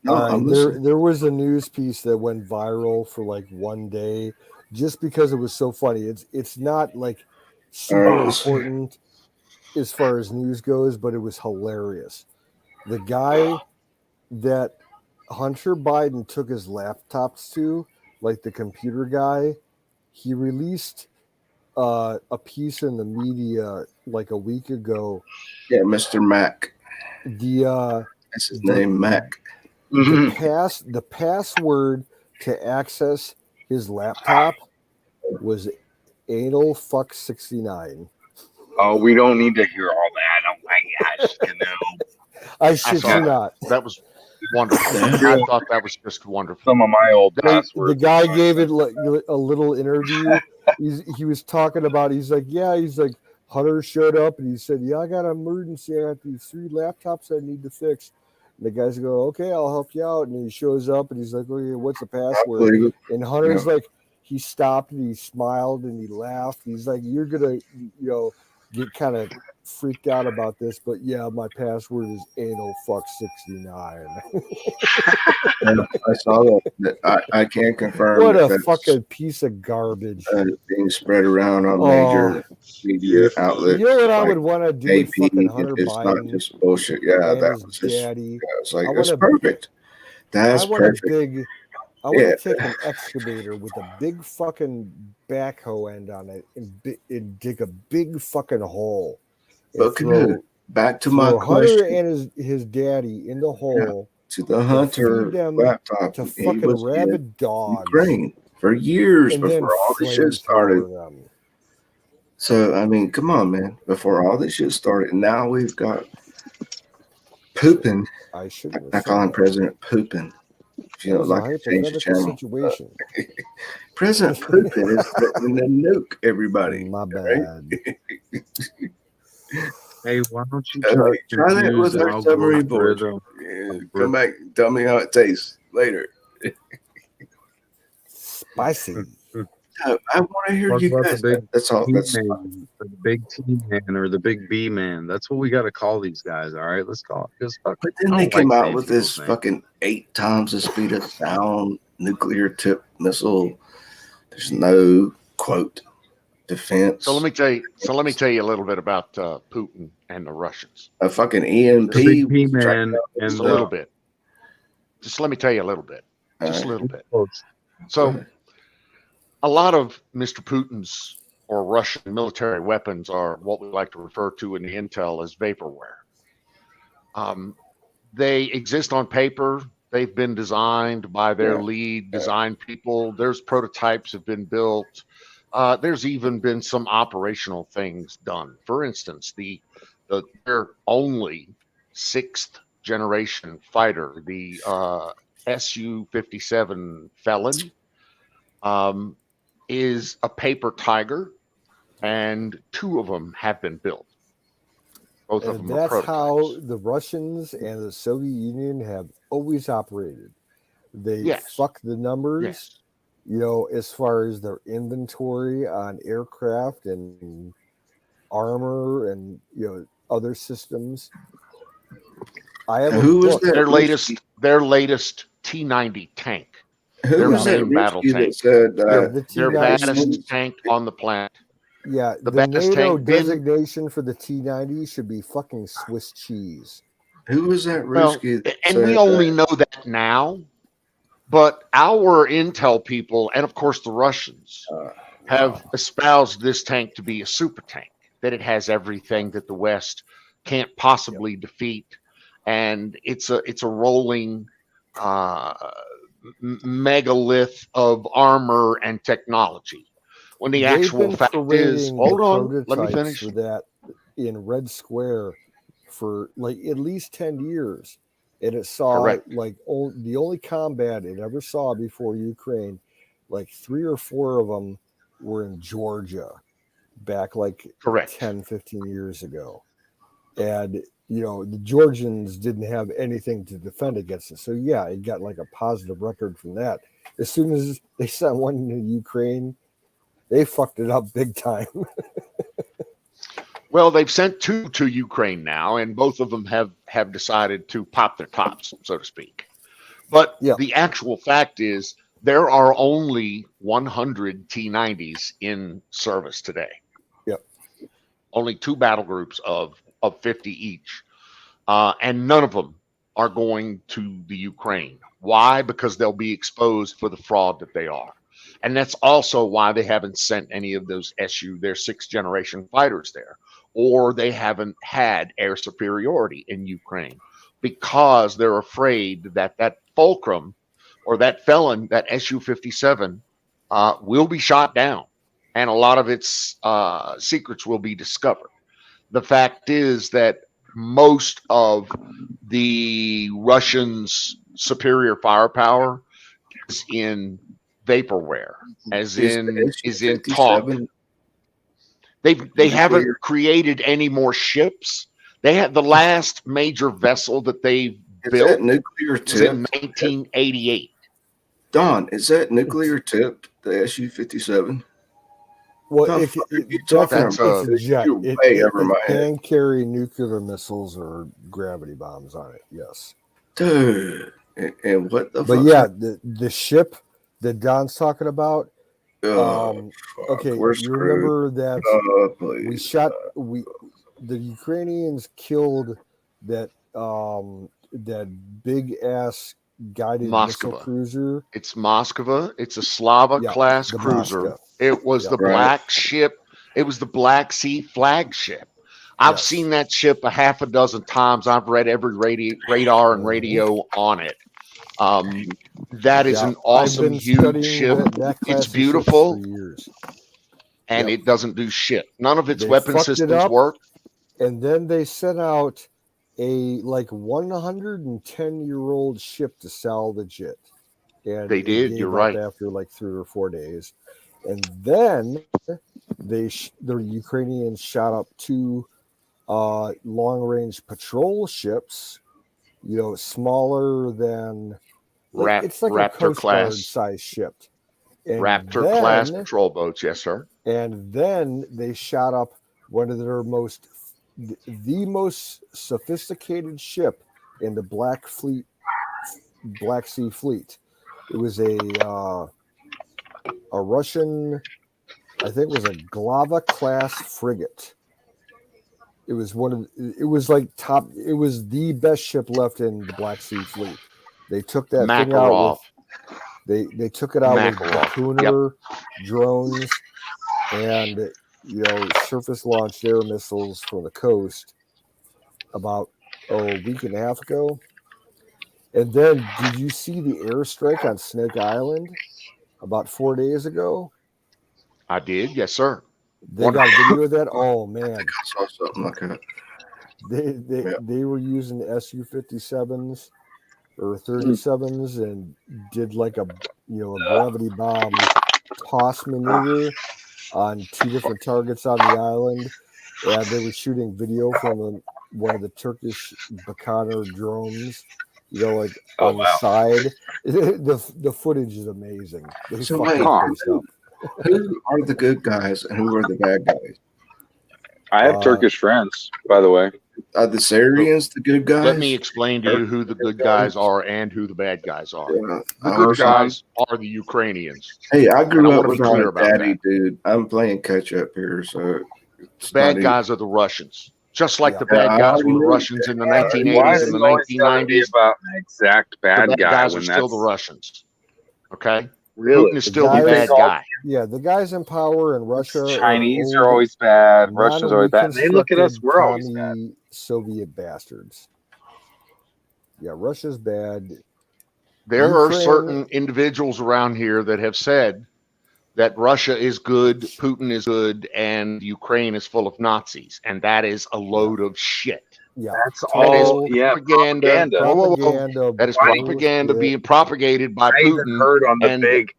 There was a news piece that went viral for like one day just because it was so funny. It's not like super important as far as news goes, but it was hilarious. The guy that Hunter Biden took his laptops to, like the computer guy, he released a piece in the media like a week ago. Yeah, Mr. Mac. That's his name, Mac. The password to access his laptop was anal fuck 69. Oh, we don't need to hear all that. Oh my gosh, I shit you not. That was wonderful. I thought that was just wonderful. Some of my old passwords. The guy gave it like a little interview. He was talking about. He's like, Hunter showed up and he said, yeah, I got an emergency. I got these 3 laptops I need to fix. And the guys go, okay, I'll help you out. And he shows up and he's like, okay, what's the password? And Hunter's like, he stopped and he smiled and he laughed. He's like, you're gonna, get kind of freaked out about this, but yeah, my password is anal fuck 69. I saw that. I can't confirm. What a fucking piece of garbage being spread around on major media outlets. You know what I would want to do with fucking Hunter It's Biden? not just bullshit. Yeah, that was just daddy. It's like that's perfect. That's perfect. I want to take an excavator with a big fucking backhoe end on it and dig a big fucking hole. But back to my question. Hunter and his daddy in the hole to the Hunter laptop to fucking rabid dogs. Ukraine for years before all this shit started. So I mean, come on, man. Before all this shit started, now we've got Poopin. I call him President Poopin. If you don't like to change the channel. Situation. President Putin is threatening to nuke everybody. My bad. Hey, why don't you try that with our submarine board? Come back and tell me how it tastes later. Spicy. I want to hear you guys. That's all. That's the big T man or the big B man. That's what we got to call these guys. All right, let's call it. But then they came out with this fucking 8 times the speed of sound nuclear tip missile. There's no quote defense. So let me tell you a little bit about Putin and the Russians. A fucking EMP man, and just a little bit. Just let me tell you a little bit. Just a little bit. So. A lot of Mr. Putin's or Russian military weapons are what we like to refer to in the intel as vaporware. They exist on paper. They've been designed by their lead design people. There's prototypes have been built. There's even been some operational things done. For instance, their only 6th generation fighter, the Su-57 Felon, is a paper tiger, and 2 of them have been built. Both of And them are that's prototypes. how the Russians and the Soviet Union have always operated. They fuck the numbers, as far as their inventory on aircraft and armor and other systems. I have their latest T-90 tank. Who was that Ruski that said their baddest tank on the planet? Yeah, the NATO designation for the T-90 should be fucking Swiss cheese. Who was that Ruski? And we only know that now, but our intel people, and of course the Russians, have espoused this tank to be a super tank, that it has everything that the West can't possibly defeat, and it's a rolling megalith of armor and technology. When the actual fact is, hold on, let me finish. For that in Red Square for like at least 10 years, and it saw like the only combat it ever saw before Ukraine, like 3 or 4 of them were in Georgia back like 10, 15 years ago. And the Georgians didn't have anything to defend against it. So yeah, it got like a positive record from that. As soon as they sent one into Ukraine, they fucked it up big time. Well, they've sent 2 to Ukraine now, and both of them have decided to pop their tops, so to speak. But the actual fact is there are only 100 T-90s in service today. Yep. Only 2 battle groups of 50 each. And none of them are going to the Ukraine. Why? Because they'll be exposed for the fraud that they are. And that's also why they haven't sent any of those their 6th generation fighters there, or they haven't had air superiority in Ukraine, because they're afraid that that fulcrum or that felon, that Su-57, will be shot down, and a lot of its secrets will be discovered. The fact is that most of the Russians' superior firepower is in vaporware, is in talk. They haven't created any more ships. They had the last major vessel that they built nuclear was in 1988. Don, is that nuclear tipped, the Su-57? Well, it's a jet. It can carry nuclear missiles or gravity bombs on it. Yes, dude. And what the? But yeah, the ship that Don's talking about. Okay, you remember that the Ukrainians killed that big ass guided missile cruiser. It's Moskva. It's a Slava class cruiser. Moskva. It was the black ship. It was the Black Sea flagship. I've seen that ship a half a dozen times. I've read every radar and radio on it. That is an awesome, huge ship. It's beautiful, and it doesn't do shit. None of its weapon systems work. And then they sent out a 110-year-old ship to salvage it. And they did. You're right. After like 3 or 4 days, and then the Ukrainians shot up 2 long-range patrol ships. Smaller than it's like Raptor a Coast class Guard size ship. And Raptor class patrol boats, yes, sir. And then they shot up one of their the most sophisticated ship in the Black Sea Fleet. It was a Russian, I think it was a Glava class frigate. It was it was the best ship left in the Black Sea Fleet. They took that thing out with, they took it out with Harpooner drones and surface launched air missiles from the coast about a week and a half ago. And then did you see the airstrike on Snake Island about 4 days ago? I did, yes, sir. They got a video of that. Oh man, I think I saw something like that. They were using Su-57s or 37s and did like a gravity bomb toss maneuver on 2 different targets on the island, and they were shooting video from one of the Turkish Bakanır drones, on the side. The footage is amazing. They So fucking closed up. Who are the good guys and who are the bad guys? I have Turkish friends, by the way. Are the Syrians the good guys? Let me explain to you who the good guys are and who the bad guys are. Yeah, the good guys are the Ukrainians. Hey, I grew up without a daddy, dude. I'm playing catch up here, so the bad guys are the Russians. Just like the bad guys were the Russians in the 1980s and the 1990s. About an exact bad the bad guy guys when are still the Russians. Okay? Really? Putin is still the bad guy. Yeah, the guys in power in Russia. Chinese are always bad. Russians are always bad. And they look at us, we're always bad. Soviet bastards. Yeah, Russia's bad. There are certain individuals around here that have said that Russia is good, Putin is good, and Ukraine is full of Nazis. And that is a load of shit. Yeah, that's all propaganda. That is propaganda being propagated by Putin. I even heard on the big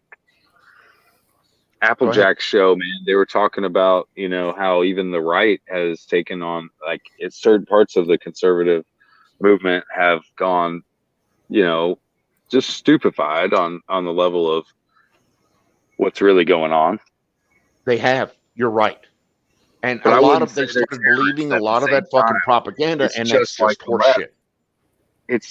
Applejack show, man, they were talking about, how even the right has taken on, like, it's certain parts of the conservative movement have gone, just stupefied on the level of what's really going on. They have. You're right. And a lot of they started believing a lot of that fucking propaganda, and that's just horseshit.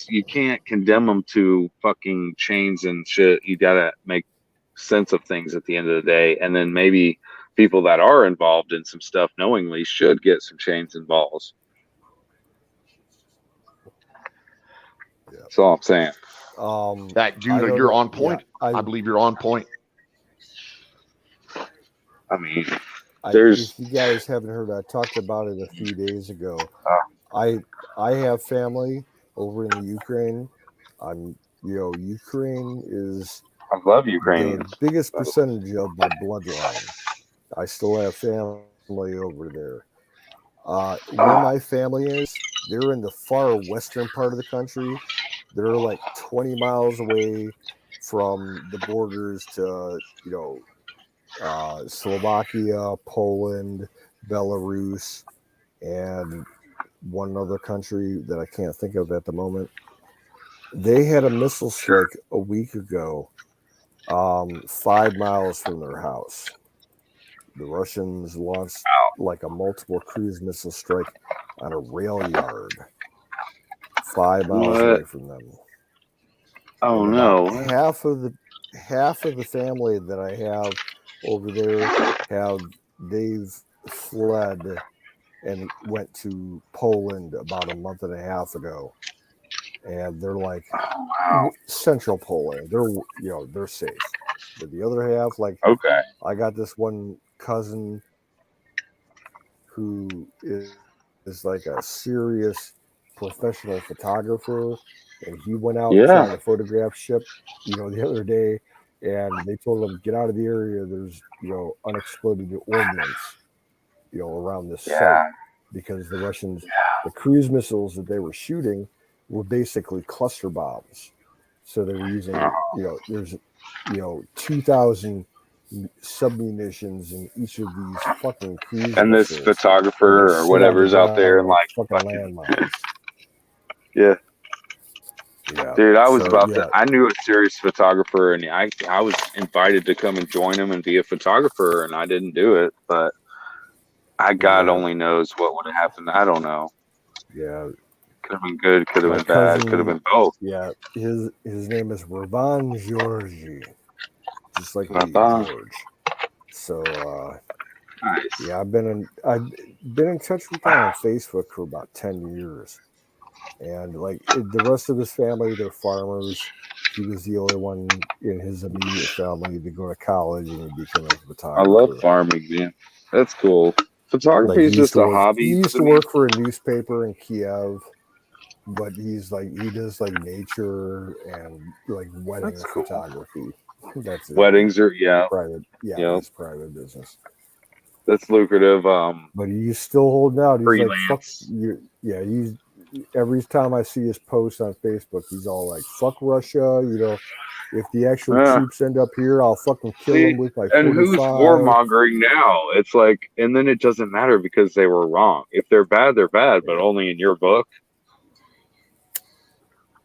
You can't condemn them to fucking chains and shit. You gotta make sense of things at the end of the day, and then maybe people that are involved in some stuff knowingly should get some chains and balls. That's all I'm saying. You're on point. I believe you're on point. I mean, if you guys haven't heard, I talked about it a few days ago. I have family over in the Ukraine. Ukraine is. I love Ukraine. The biggest percentage of my bloodline. I still have family over there. Where my family is, they're in the far western part of the country. They're like 20 miles away from the borders to, Slovakia, Poland, Belarus, and one other country that I can't think of at the moment. They had a missile strike a week ago, 5 miles from their house. The Russians launched like a multiple cruise missile strike on a rail yard 5 miles away from them. Oh no! Half of the family that I have over there they've fled and went to Poland about a month and a half ago, and they're like central Poland. They're safe. But the other half, I got this one cousin who is like a serious professional photographer, and he went out trying to photograph ship, the other day, and they told him, get out of the area. There's, unexploded ordnance, around this site, because the Russians, the cruise missiles that they were shooting were basically cluster bombs. So they were using, there's, 2,000 submunitions in each of these fucking cruise and missiles. This photographer or whatever's out there and fucking landmines. Yeah. Dude, I was I knew a serious photographer, and I was invited to come and join him and be a photographer, and I didn't do it, but God only knows what would have happened. I don't know. Yeah. Could have been good, could have been bad, could have been both. Yeah. His name is Ravan Georgi. Just like George. So nice. Yeah, I've been in touch with him on Facebook for about 10 years. And the rest of his family, they're farmers. He was the only one in his immediate family to go to college and become a photographer. I love farming, man. That's cool. Photography is just a hobby. He used to work for a newspaper in Kiev, but he does nature and wedding photography. That's it. Weddings are private. Yeah, it's private business. That's lucrative. But he's still holding out. He's freelance. like, fuck you. Yeah, he's every time I see his posts on Facebook, he's all like, fuck Russia. You know, if the actual troops end up here, I'll fucking kill them with my 45. And who's warmongering now? It's like, and then it doesn't matter because they were wrong. If they're bad, but only in your book.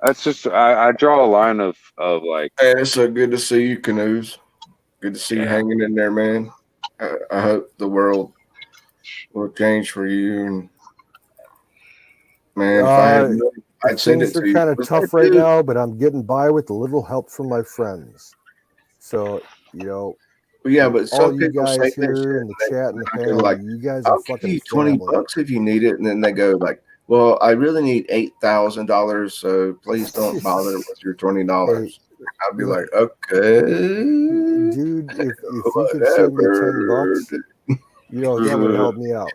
That's just, I draw a line of like. Hey, it's so good to see you, Canoes. Good to see you hanging in there, man. I hope the world will change for you. And man, if I had money, I'd send it to you. Things are kind of tough right now, but I'm getting by with a little help from my friends. So, you know, yeah, but all you guys here in the chat and the panel, like, you guys are fucking give you $20 if you need it, and then they go like, well, I really need $8,000, so please don't bother with your $20. I'd be like, okay, dude, if you could send me $10, you know, that would help me out.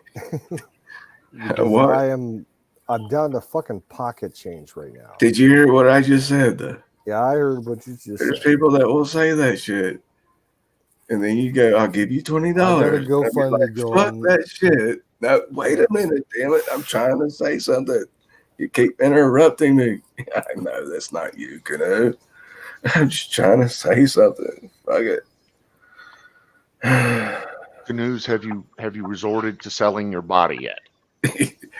I'm down to fucking pocket change right now. Did you hear what I just said? Though? Yeah, I heard what you just said. There's people that will say that shit, and then you go, "I'll give you $20." Like, fuck that shit. Now, wait a minute, damn it! I'm trying to say something. You keep interrupting me. I know that's not you, Canoe. I'm just trying to say something. Fuck it. Canoes, have you resorted to selling your body yet?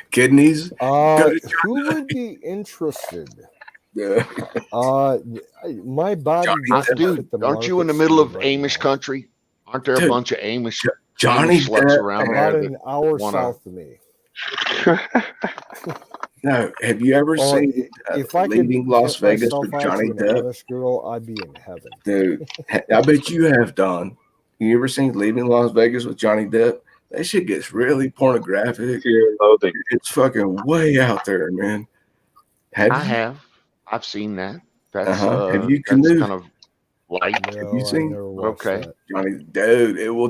Kidneys? Who would be interested? Yeah. My body, dude. Aren't you in the middle of Amish country? Aren't there a bunch of Amish Johnny sluts around about there? An hour south of me. No, have you ever seen if I Leaving Las Vegas with Johnny Depp? Girl, I'd be in heaven. Dude, I bet you have, Don. You ever seen Leaving Las Vegas with Johnny Depp? That shit gets really pornographic. It's fucking way out there, man. I've seen that. That's have you that's kind of light. No, have you seen? Okay, Johnny, dude, it will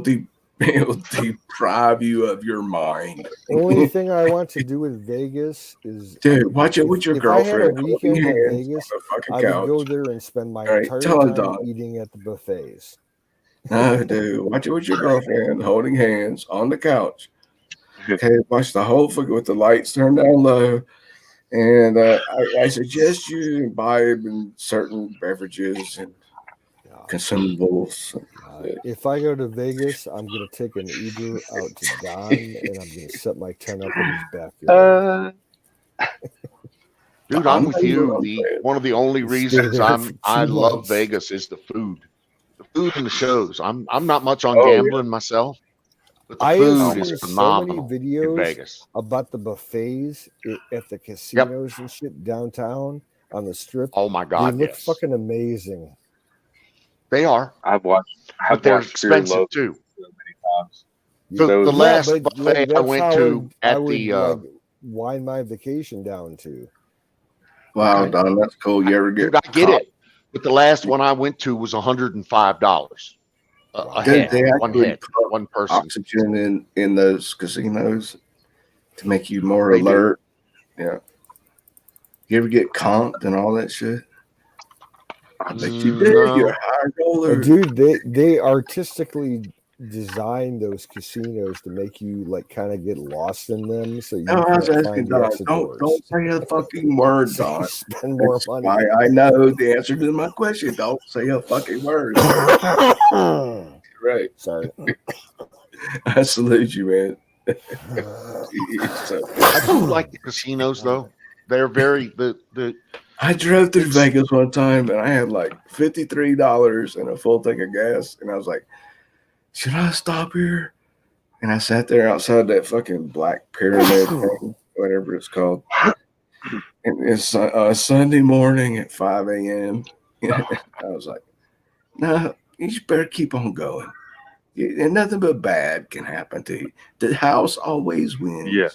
deprive you of your mind. The only thing I want to do with Vegas is, dude, watch it with your girlfriend. If I had a weekend in Vegas, I would go there and spend my entire time eating at the buffets. No, dude, watch it with your girlfriend, holding hands on the couch. Okay, watch the whole fucking with the lights turned down low. And I suggest you imbibe in certain beverages and consumables. If I go to Vegas, I'm going to take an Uber out to Don, and I'm going to set my tent up in his backyard. Dude, I'm with you. One of the only reasons I love Vegas is the food. The food and the shows. I'm not much on gambling myself, but the food is phenomenal. So many videos in Vegas about the buffets at the casinos and shit downtown on the strip. Oh my god, they look fucking amazing. They are. I've watched, but they're expensive too. So many times. So the last buffet I went to at the wind my vacation down to. Wow, Don, that's cool. You ever get? Dude, I get it. But the last one I went to was $105 a head, one person. Oxygen in those casinos to make you more alert. Yeah. You ever get comped and all that shit? I bet you did. No. You're a high roller. Dude, they artistically designed those casinos to make you like kind of get lost in them. So you I was asking, Don, don't say a fucking word, Don. Spend more money. I know the answer to my question. Don't say a fucking word. Right. Sorry. I salute you, man. I do like the casinos though. They're very I drove through Vegas one time and I had like $53 and a full tank of gas, and I was like, should I stop here? And I sat there outside that fucking black pyramid thing, whatever it's called. And it's Sunday morning at 5 a.m. I was like, no, you just better keep on going. And nothing but bad can happen to you. The house always wins. Yeah.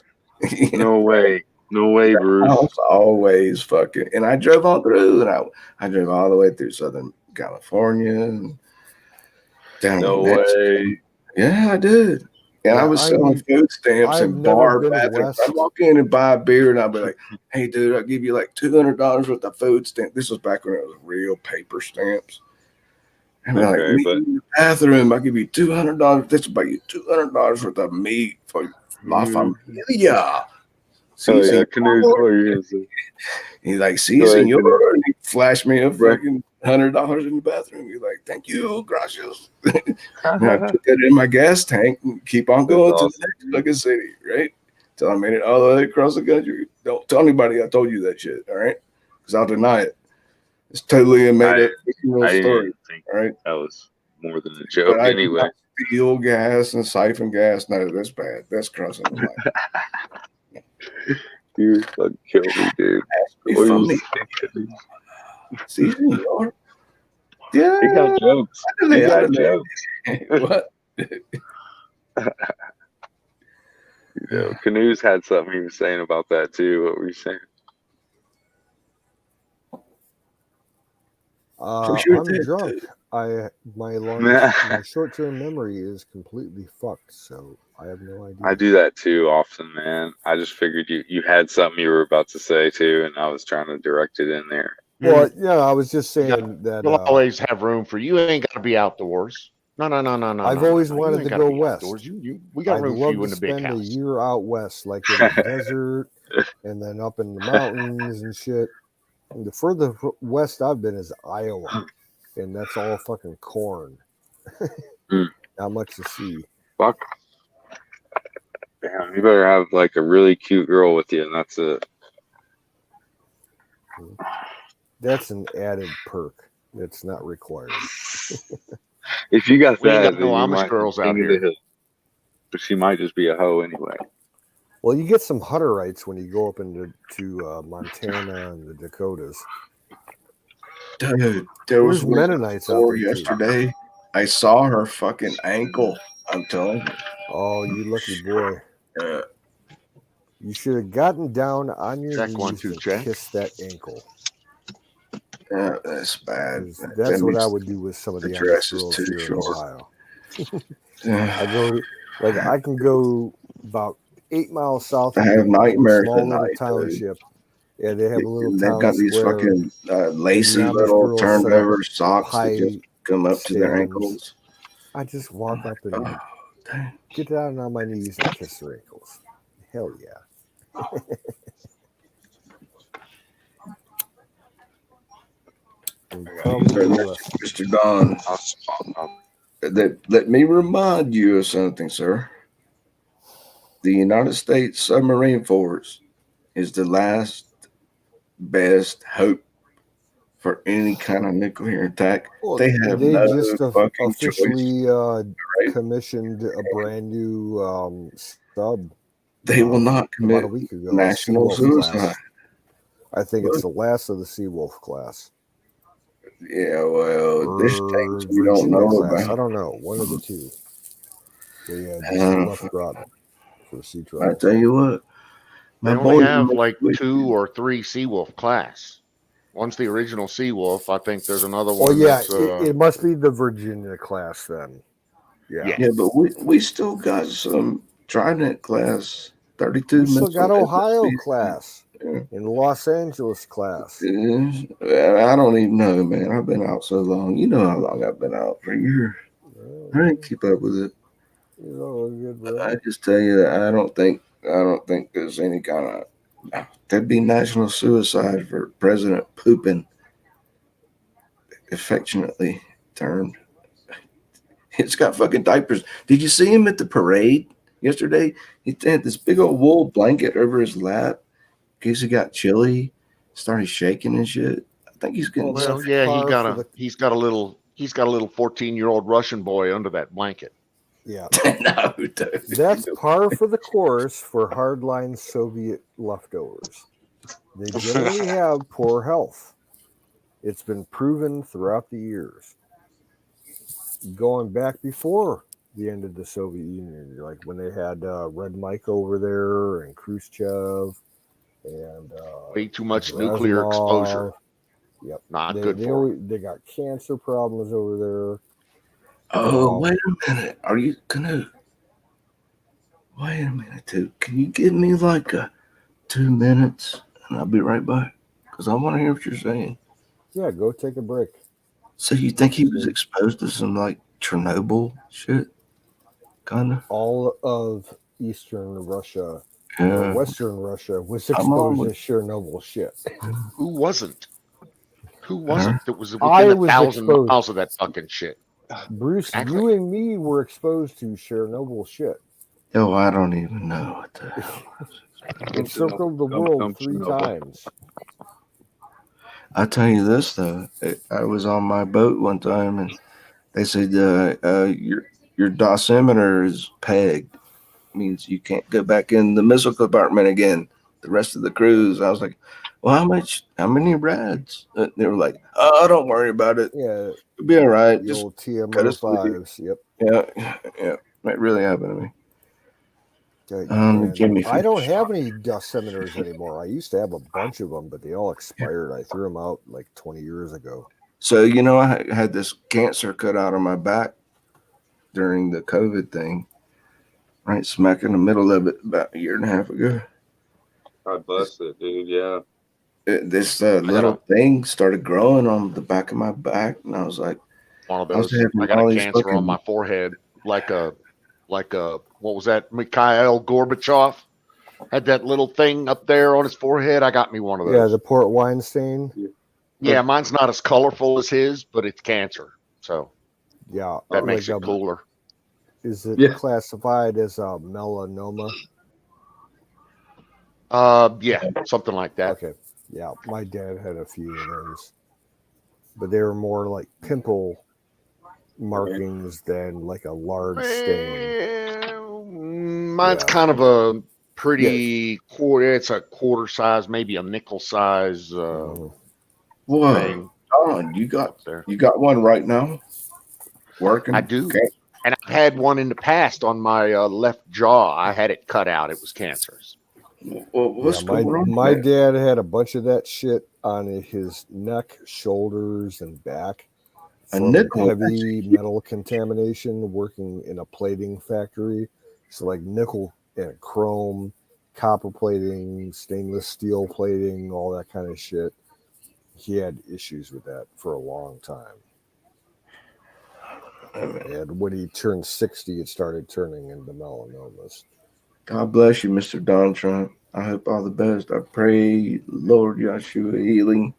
No way. No way, Bruce. House always fucking. And I drove all through, and I drove all the way through Southern California and down no way. Yeah, I did. And I was selling food stamps and bar bathrooms. I'd walk in and buy a beer, and I'd be like, hey, dude, I'll give you like $200 worth of food stamps. This was back when it was real paper stamps. And they're Okay, like, but in the bathroom, I'll give you $200. This will buy you $200 worth of meat for La Familia. Oh yeah, Canoes. What are you gonna say? He's like, see, Go ahead, senor. Canoes. And he flashed me a Bro. fucking $100 in the bathroom. He's like, thank you, gracias. And I put that in my gas tank and keep on going to the next fucking city, right? Till I made it all the way across the country. Don't tell anybody I told you that shit, all right? Because I'll deny it. It's totally a made up fictional I story, didn't think all right? that was more than a But joke I did anyway. not steal gas and siphon gas. No, that's bad. That's crossing the line. You fucking kill me, dude. What are you saying? See, senor. Yeah, he got jokes. He got jokes. What? Canoes had something he was saying about that too. What were you saying? I'm drunk. My short-term memory is completely fucked, so I have no idea. I do that too often, man. I just figured you had something you were about to say too, and I was trying to direct it in there. Well, yeah, I was just saying that you'll always have room for you. Ain't got to be outdoors. No. I've always wanted to go west. We got room for you in the big house. I'd love to spend a year out west, like in the desert, and then up in the mountains and shit. And the further west I've been is Iowa, and that's all fucking corn. Not much to see. Fuck. Damn, you better have like a really cute girl with you, and that's it. That's an added perk. It's not required. If you got that, got no Amish girls out here. But she might just be a hoe anyway. Well, you get some Hutterites when you go up into Montana and the Dakotas. Dude, there was Mennonites out there yesterday. Too. I saw her fucking ankle. I'm telling you. Oh, you lucky boy. You should have gotten down on your knees and kissed that ankle. Yeah, that's bad. That's what I would do with some of the Amish girls here in Ohio. I can go about 8 miles south. I have nightmares small little township. Yeah, they have a little town. They've got these fucking lacy little turned over socks that just come up to their ankles. I just walk up and get down on my knees and kiss their ankles. Hell yeah. Mr. Don, let me remind you of something, sir. The United States Submarine Force is the last best hope for any kind of nuclear attack. Well, they just officially commissioned a brand new sub. They will not commit about a week ago, national suicide. I think it's the last of the Seawolf class. Yeah, well, this tank we don't know class. about. I don't know. One of the two. They just left throttle for the sea trial. I tell you what, they only have like 2 or 3 Seawolf class. One's the original Seawolf. I think there's another one. Oh yeah, it must be the Virginia class then. Yeah, but we still got some Trident class 32. We still got Ohio class and Los Angeles class. I don't even know, man. I've been out so long. You know how long I've been out for a year. I didn't keep up with it. I just tell you that I don't think there's any kind of there'd be national suicide for President Poopin, affectionately termed. It's got fucking diapers. Did you see him at the parade yesterday? He had this big old wool blanket over his lap in case he got chilly, started shaking and shit. I think he's getting. Well, yeah, he's got a little 14-year-old Russian boy under that blanket. Yeah, no, that's par for the course for hardline Soviet leftovers. They generally have poor health. It's been proven throughout the years. Going back before the end of the Soviet Union, like when they had Red Mike over there and Khrushchev and way too much nuclear exposure. Yep, not good for them. They got cancer problems over there. Oh, wait a minute. Are you gonna? Wait a minute, dude. Can you give me like 2 minutes and I'll be right back? Because I want to hear what you're saying. Yeah, go take a break. So you think he was exposed to some like Chernobyl shit? Kinda. All of Eastern Russia or Western Russia was exposed to Chernobyl shit. Who wasn't? Who wasn't? That was I within was 1,000 exposed. miles of that fucking shit. Bruce, Exactly. you and me were exposed to Chernobyl shit. Yo, I don't even know what the hell. It circled the world 3 times. I'll tell you this though. I was on my boat one time and they said your dosimeter is pegged. Means you can't go back in the missile compartment again the rest of the cruise. I was like, well, how many rads? They were like, oh, don't worry about it. Yeah. It'll be all right. The Just old go to sleep. TMO5s. Yep. Yeah. That really happened to me. I don't have any dosimeters anymore. I used to have a bunch of them, but they all expired. I threw them out like 20 years ago. So, I had this cancer cut out of my back during the COVID thing, right smack in the middle of it about a year and a half ago. God bless it, dude. Yeah. This little thing started growing on the back of my back, and I was like, one of those. I got a cancer on my forehead, like a what was that? Mikhail Gorbachev had that little thing up there on his forehead. I got me one of those. Yeah, the port wine stain. Yeah, mine's not as colorful as his, but it's cancer. So yeah, that makes it cooler. Is it classified as a melanoma? Yeah, something like that. Okay. Yeah, my dad had a few of those, but they were more like pimple markings than like a large stain. Mine's kind of a pretty quarter. It's a quarter size, maybe a nickel size. Whoa, thing. John, you got one right now? Working? I do. Okay. And I've had one in the past on my left jaw. I had it cut out. It was cancerous. Well, what's going on? My dad had a bunch of that shit on his neck, shoulders, and back from heavy metal contamination working in a plating factory. So like nickel and chrome, copper plating, stainless steel plating, all that kind of shit. He had issues with that for a long time. And when he turned 60, it started turning into melanomas. God bless you, Mr. Don Trump. I hope all the best. I pray, Lord Yeshua, healing.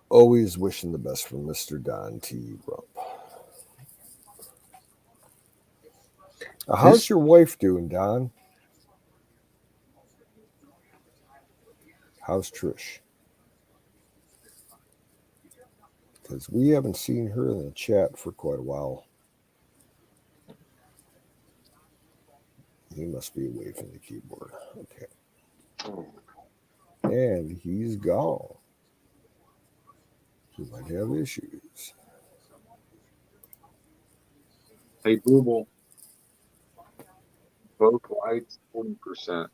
Always wishing the best for Mr. Don T. Rump. How's your wife doing, Don? How's Trish? Because we haven't seen her in the chat for quite a while. He must be away from the keyboard. Okay. And he's gone. He might have issues. Hey, Google. Both lights 40%.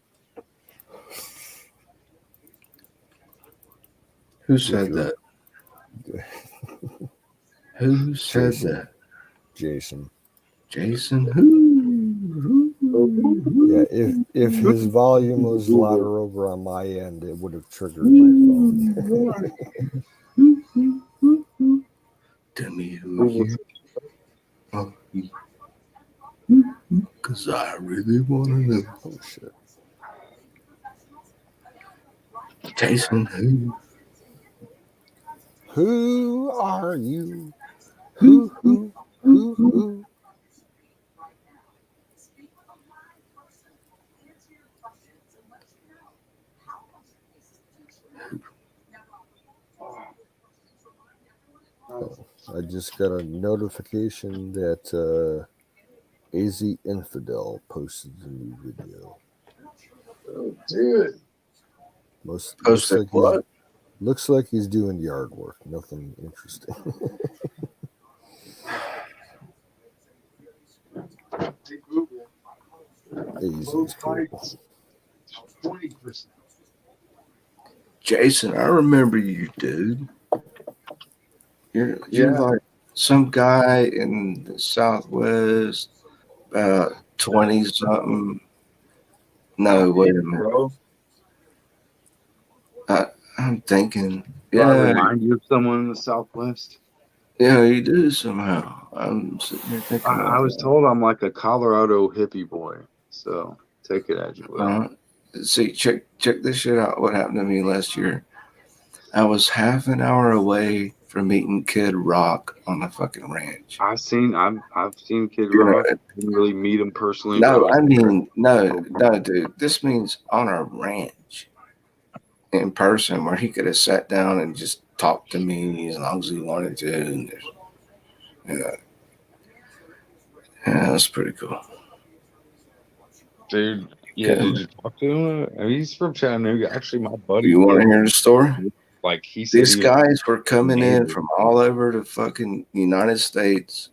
Who said that? Who said that? Jason. Jason who? Yeah, if his volume was louder over on my end, it would have triggered my phone. Tell me who you. Because I really want to know. Oh shit. Jason who? Who are you? Who? Oh, I just got a notification that AZ Infidel posted a new video. Oh, dude. Looks like he's doing yard work. Nothing interesting. AZ's cool. 20%. Jason, I remember you, dude. You're like some guy in the Southwest, about 20-something. No, wait a minute. I'm thinking, Do I remind you of someone in the Southwest? Yeah, you do somehow. I'm sitting here thinking. I was told I'm like a Colorado hippie boy, so take it as you will. See, check this shit out. What happened to me last year? I was half an hour away from meeting Kid Rock on the fucking ranch. I've seen Kid Rock. I didn't really meet him personally. No, I mean, no, dude. This means on a ranch in person where he could have sat down and just talked to me as long as he wanted to. And yeah, that's pretty cool. Dude, yeah, did you talk to him? I mean, he's from Chattanooga. Actually, my buddy. You want to hear the story? Like he said, these guys were coming in from all over the fucking United States,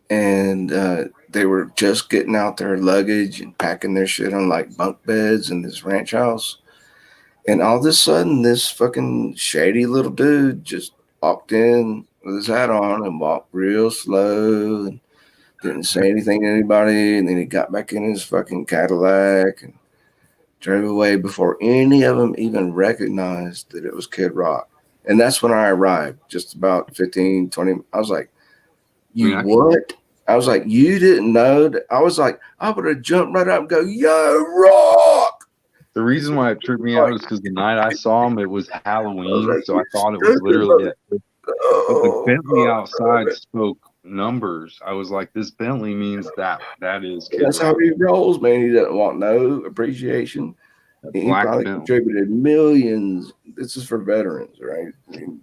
and they were just getting out their luggage and packing their shit on like bunk beds in this ranch house. And all of a sudden, this fucking shady little dude just walked in with his hat on and walked real slow and didn't say anything to anybody. And then he got back in his fucking Cadillac and drove away before any of them even recognized that it was Kid Rock. And that's when I arrived, just about 15, 20. I was like, what? I was like, you didn't know that? I was like, I would have jumped right up and go, yo, Rock! The reason why it tripped me out is because the night I saw him, it was Halloween, so I thought it was literally it. But the Bentley outside spoke numbers. I was like, this Bentley means that is Kid That's Rock. how he rolls, man. He doesn't want no appreciation. He probably contributed millions. This is for veterans, right? I mean,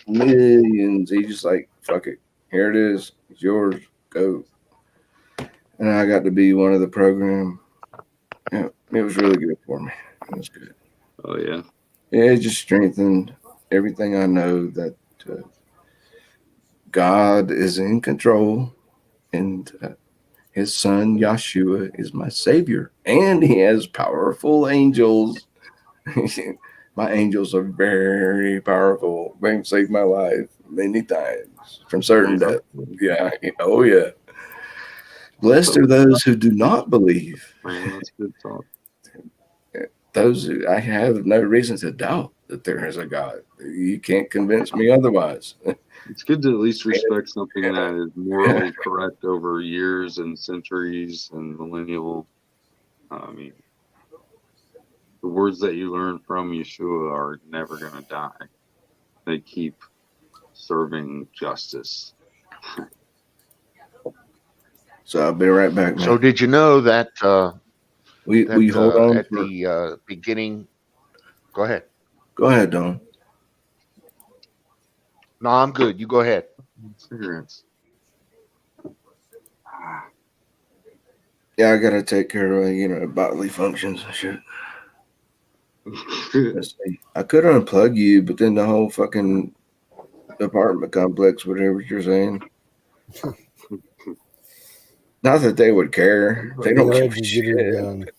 millions. He just like, fuck it. Here it is. It's yours. Go. And I got to be one of the program. Yeah, it was really good for me. It was good. Oh, yeah. Yeah, it just strengthened everything I know that God is in control and his son Yeshua is my savior, and he has powerful angels. My angels are very powerful. They can save my life many times from certain death. Yeah. Oh, yeah. Blessed are those who do not believe. Man, that's good talk. Those who, I have no reason to doubt that there is a God. You can't convince me otherwise. It's good to at least respect something that is morally correct over years and centuries and millennial. I mean, the words that you learn from Yeshua are never going to die. They keep serving justice. So I'll be right back, man. So did you know that we hold on at the beginning? Go ahead. Go ahead, Don. No, I'm good. You go ahead. Cigarettes. Yeah, I gotta take care of bodily functions and shit. I could unplug you, but then the whole fucking apartment complex, whatever you're saying. Not that they would care. They don't give a shit.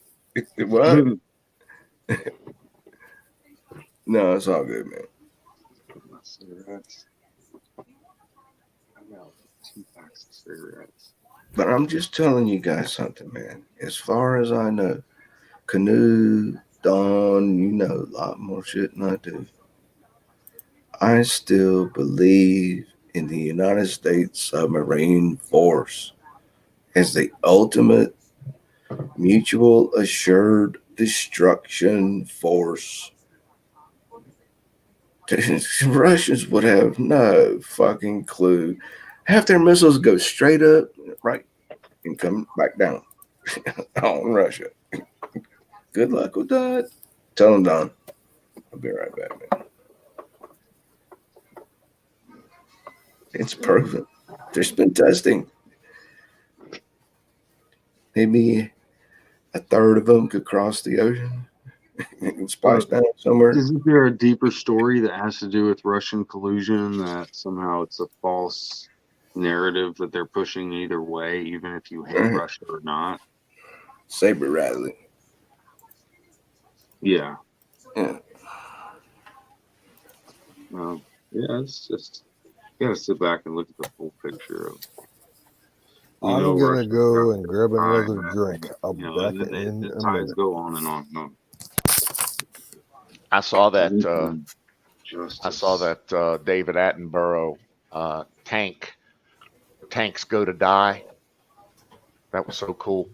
What? No, it's all good, man. Cigarettes. I got 2 packs of cigarettes. But I'm just telling you guys something, man. As far as I know, Canoe, Dawn, you know a lot more shit than I do. I still believe in the United States Submarine Force as the ultimate mutual assured destruction force. The Russians would have no fucking clue. Half their missiles go straight up, right, and come back down on Russia. Good luck with that. Tell them, Don. I'll be right back, man. It's proven. There's been testing. Maybe a third of them could cross the ocean and splash down somewhere. Isn't there a deeper story that has to do with Russian collusion, that somehow it's a false narrative that they're pushing either way, even if you hate Russia or not? Saber rattling. Yeah. Yeah. Well, yeah, it's just, you gotta sit back and look at the full picture of. I'm gonna go and grab another drink. I'll be back in a minute. Ties go on and on and on. I saw that. I saw that David Attenborough tanks go to die. That was so cool.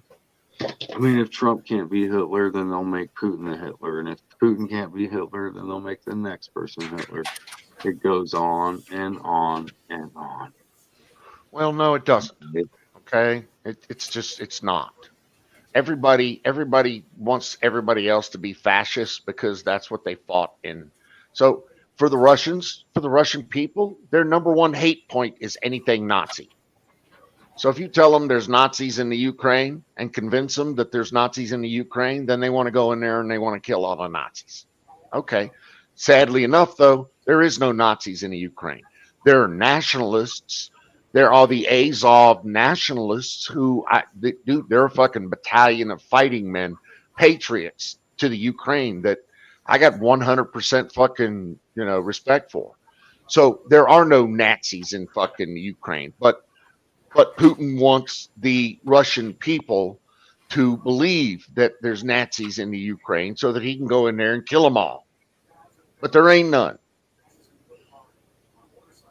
I mean, if Trump can't be Hitler, then they'll make Putin a Hitler, and if Putin can't be Hitler, then they'll make the next person Hitler. It goes on and on and on. Well, no, it doesn't. Okay, it's not. Everybody wants everybody else to be fascist because that's what they fought in. So for the Russian people, their number one hate point is anything Nazi. So if you tell them there's Nazis in the Ukraine and convince them that there's Nazis in the Ukraine, then they want to go in there and they want to kill all the Nazis. Okay. Sadly enough, though, there is no Nazis in the Ukraine. There are nationalists. There are the Azov nationalists who, dude, they're a fucking battalion of fighting men, patriots to the Ukraine that I got 100% fucking, respect for. So there are no Nazis in fucking Ukraine, but Putin wants the Russian people to believe that there's Nazis in the Ukraine so that he can go in there and kill them all. But there ain't none.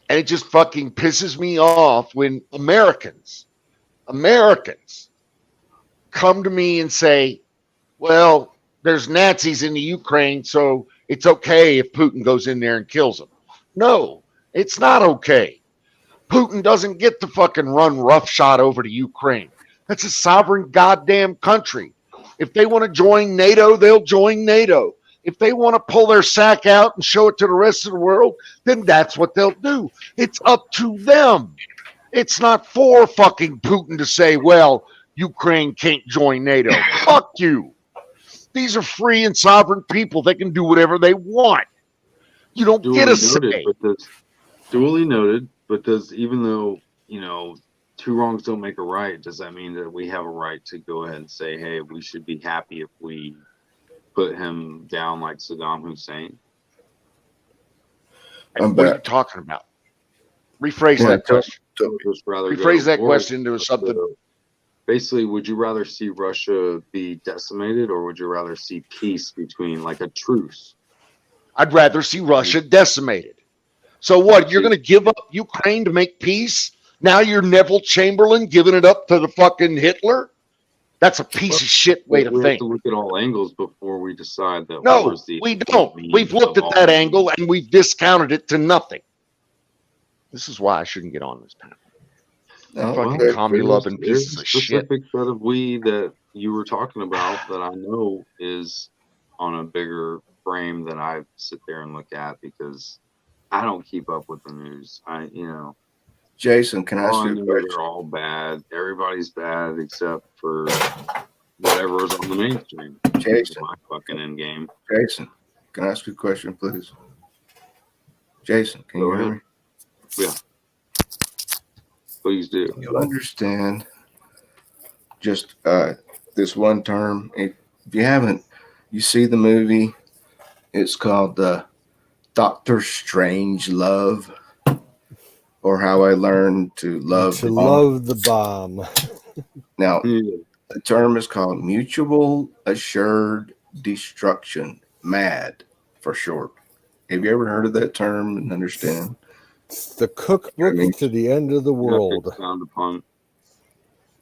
And it just fucking pisses me off when Americans come to me and say, well, there's Nazis in the Ukraine, so it's okay if Putin goes in there and kills them. No, it's not okay. Putin doesn't get to fucking run roughshod over to Ukraine. That's a sovereign goddamn country. If they want to join NATO, they'll join NATO. If they want to pull their sack out and show it to the rest of the world, then that's what they'll do. It's up to them. It's not for fucking Putin to say, well, Ukraine can't join NATO. Fuck you. These are free and sovereign people. They can do whatever they want. You don't get a say. Duly noted, but even though, two wrongs don't make a right, does that mean that we have a right to go ahead and say, hey, we should be happy if we put him down like Saddam Hussein? What are you talking about? Rephrase that question. Rephrase that question into something. Basically, would you rather see Russia be decimated, or would you rather see peace between, like a truce? I'd rather see Russia decimated. So what? You're going to give up Ukraine to make peace? Now you're Neville Chamberlain giving it up to the fucking Hitler? That's a piece of shit way to think. We have to look at all angles before we decide that. No, we don't. We've looked at that angle and we've discounted it to nothing. This is why I shouldn't get on this panel. Fucking commie loving pieces of shit. Specific set of we that you were talking about that I know is on a bigger frame than I sit there and look at, because I don't keep up with the news. Jason, can I ask you a question? They're all bad. Everybody's bad except for whatever is on the mainstream. Jason, my fucking end game. Jason, can I ask you a question, please? Jason, can you hear me? Yeah. Please do. You understand just this one term? If you haven't, you see the movie. It's called Doctor Strange Love, or How I Learned to Love the Bomb. Now, the term is called Mutual Assured Destruction, MAD for short. Have you ever heard of that term and understand? It's the cookbook to the end of the world.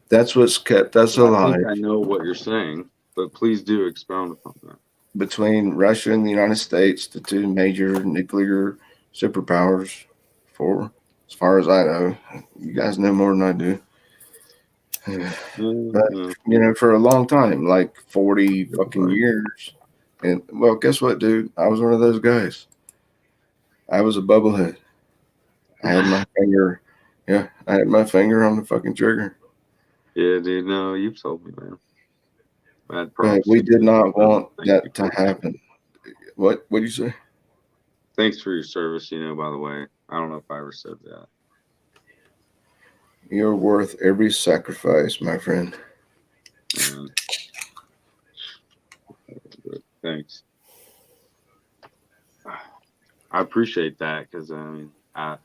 That's what's kept us alive. I know what you're saying, but please do expound upon that. Between Russia and the United States, the two major nuclear superpowers, as far as I know. You guys know more than I do. But, for a long time, like 40 fucking years. And, well, guess what, dude? I was one of those guys. I was a bubblehead. I had my finger, I had my finger on the fucking trigger. Yeah, dude, no, you've told me, man. We did not want that to happen. What did you say? Thanks for your service, by the way. I don't know if I ever said that. You're worth every sacrifice, my friend. Thanks. I appreciate that, because I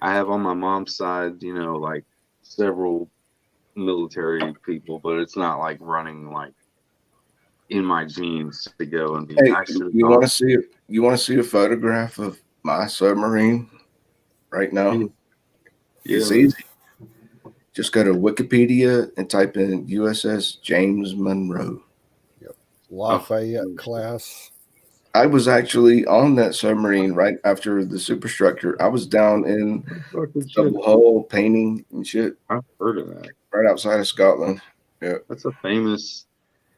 have on my mom's side, like several military people, but it's not like running like in my genes to go and be. Hey, you want to see it? You want to see a photograph of my submarine right now? Yeah. It's easy. Just go to Wikipedia and type in USS James Monroe. Yep. Lafayette class. I was actually on that submarine right after the superstructure. I was down in Double Hull painting and shit. I've heard of that. Right outside of Scotland. Yeah. That's a famous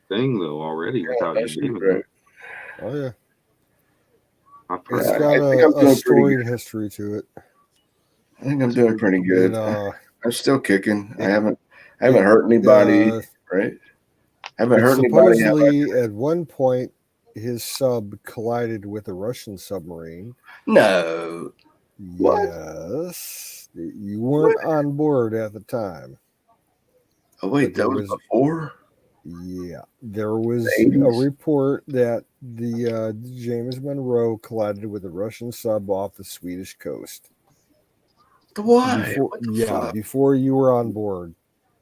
thing though already without you naming it. Oh yeah. It's got a storied history to it. I think I'm doing pretty good. I'm still kicking. I haven't hurt anybody, right? I haven't hurt anybody. Supposedly, at one point, his sub collided with a Russian submarine. No. Yes. What? You weren't on board at the time. Oh, wait, that was before? Yeah. There was a report that the James Monroe collided with a Russian sub off the Swedish coast. Why? Before you were on board.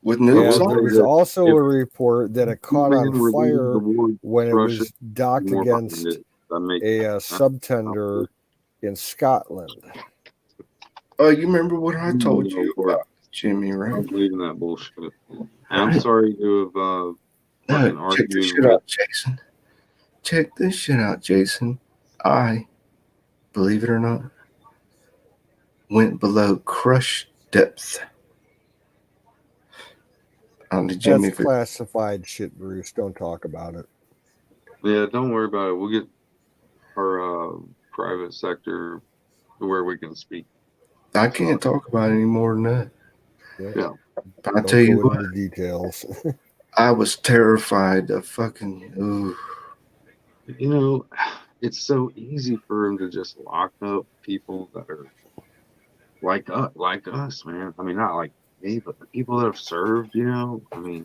With nukes on? There was also a report that it caught on fire when it was docked against a subtender in Scotland. Oh, you remember what I told you about Jimmy, right? I'm believing that bullshit. I'm sorry to have check this shit out, Jason. Check this shit out, Jason. I, believe it or not, went below crush depth. That's classified shit, Bruce. Don't talk about it. Yeah, don't worry about it. We'll get our private sector where we can speak. I can't talk about it any more than that. Yeah. But I tell you what, the details. I was terrified of fucking. Ooh. You know, it's so easy for him to just lock up people that are like us, man. I mean, not like me, but the people that have served. You know, I mean,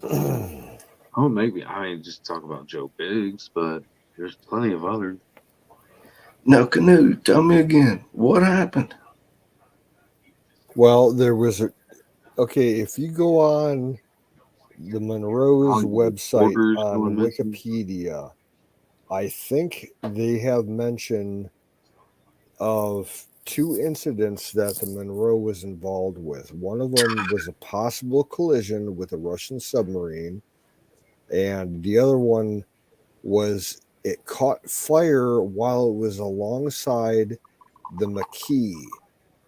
just talk about Joe Biggs, but there's plenty of others. No, Canoe, tell me again, what happened? Well, there was if you go on the Monroe's website on Wikipedia, I think they have mention of 2 incidents that the Monroe was involved with. One of them was a possible collision with a Russian submarine, and the other one was it caught fire while it was alongside the Mcafee,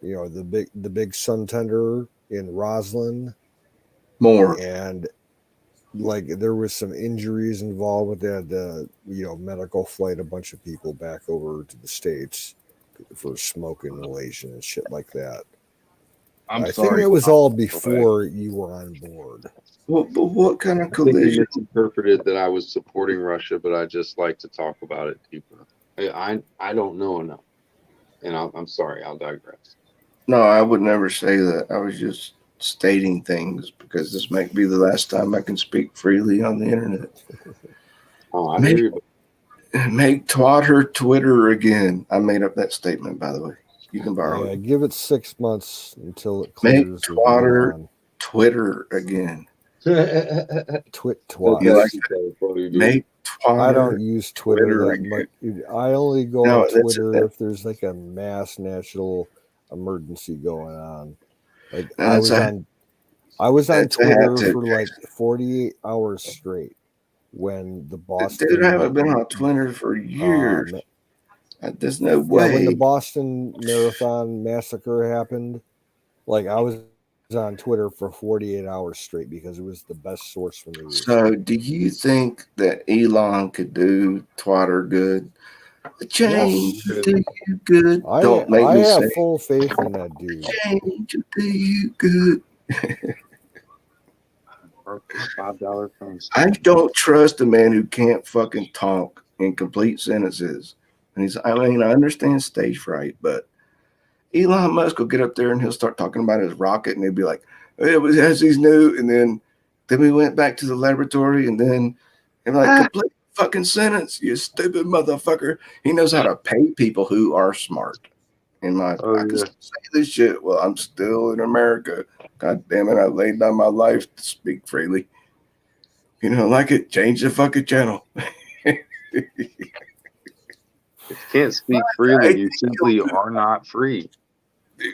the big sun tender in Roslyn. More. And there was some injuries involved with that. The medical flight a bunch of people back over to the States for smoke inhalation and shit like that. I think it was all before you were on board. Well, but what kind of collision? I think you misinterpreted that I was supporting Russia, but I just like to talk about it deeper. I don't know enough, and I'm sorry. I'll digress. No, I would never say that. I was just stating things because this might be the last time I can speak freely on the internet. Oh, I hear you. Make Twitter Twitter again. I made up that statement, by the way. You can borrow it. Give it 6 months until it clears. Make Twitter again. Twat. Make Twitter. I don't use Twitter that much. I only go on Twitter if there's like a mass national emergency going on. Like I was on Twitter for like 48 hours straight when the Boston. Dude, I haven't been on Twitter for years. There's no way. Yeah, when the Boston Marathon massacre happened, like I was on Twitter for 48 hours straight because it was the best source for me. So, do you think that Elon could do Twitter good? Change will do you good. Don't make me have full faith in that dude. Change will do you good. $5 phones. I don't trust a man who can't fucking talk in complete sentences. And I understand stage fright, but Elon Musk will get up there and he'll start talking about his rocket, and he'll be like, "It has these new," and then we went back to the laboratory, and then complete fucking sentence, you stupid motherfucker. He knows how to pay people who are smart. I can say this shit. Well, I'm still in America. God damn it, I laid down my life to speak freely. Change the fucking channel. you can't speak freely, you simply are not free.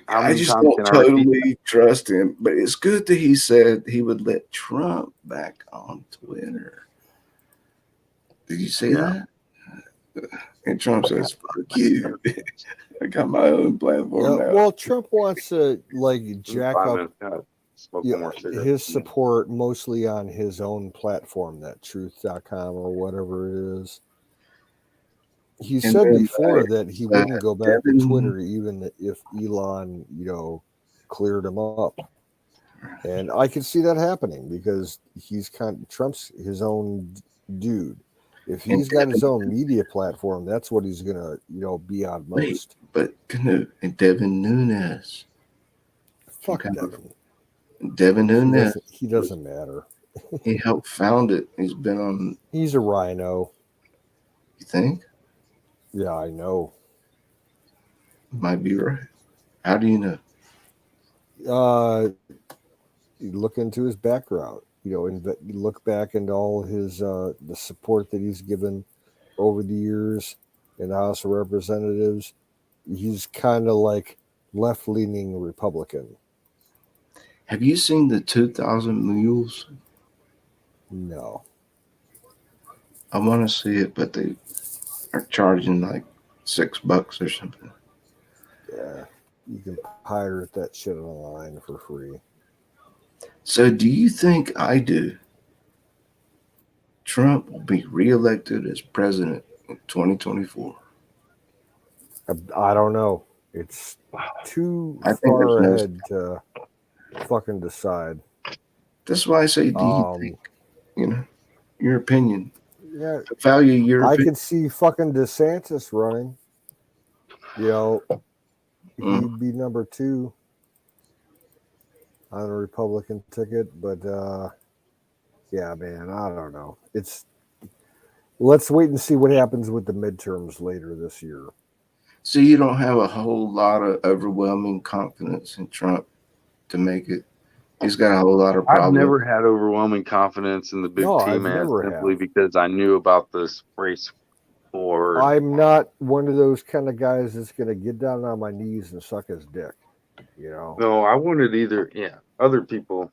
I just don't totally trust him, but it's good that he said he would let Trump back on Twitter. Did you see that? And Trump says, "Fuck you! I got my own platform now." Well, Trump wants to jack up his support mostly on his own platform, that truth.com or whatever it is. He said before that he wouldn't go back to Twitter even if Elon, cleared him up. And I can see that happening because Trump's his own dude. If he's got his own media platform, that's what he's gonna, be on most. But and Devin Nunes. Fuck Devin. Devin Nunes. He doesn't matter. He helped found it. He's been on. He's a rhino. You think? Yeah, I know. Might be right. How do you know? You look into his background, and you look back into all his the support that he's given over the years in the House of Representatives. He's kind of like left-leaning Republican. Have you seen the 2,000 Mules? No. I want to see it, but they are charging like $6 or something. Yeah, you can pirate that shit online for free. So do you think Trump will be reelected as president in 2024? I don't know. It's too far ahead to fucking decide. That's why I say, do you think, your opinion? Yeah, I value your opinion. I could see fucking DeSantis running. He'd be number 2 on a Republican ticket, but yeah, man, I don't know. Let's wait and see what happens with the midterms later this year. So you don't have a whole lot of overwhelming confidence in Trump to make it. He's got a whole lot of problems. I've never had overwhelming confidence in the big T man simply because I knew about this race for. I'm not one of those kind of guys that's going to get down on my knees and suck his dick. No, I wanted other people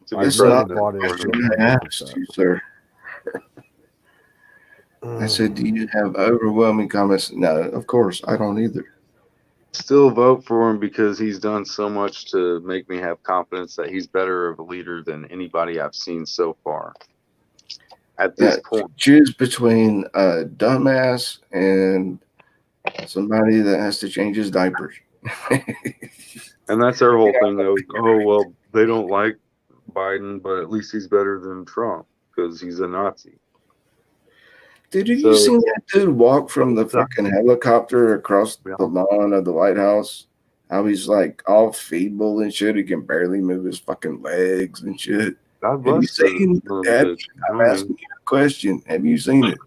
to be president. I asked you, sir. I said, do you have overwhelming comments? No, of course, I don't either. Still vote for him because he's done so much to make me have confidence that he's better of a leader than anybody I've seen so far. At this point, choose between a dumbass and somebody that has to change his diapers. And that's our whole thing, though. Oh, well, they don't like Biden, but at least he's better than Trump because he's a Nazi. Dude, have you seen that dude walk from the fucking helicopter across the lawn of the White House? How he's like all feeble and shit. He can barely move his fucking legs and shit. Have you seen that? I'm asking you a question. Have you seen it?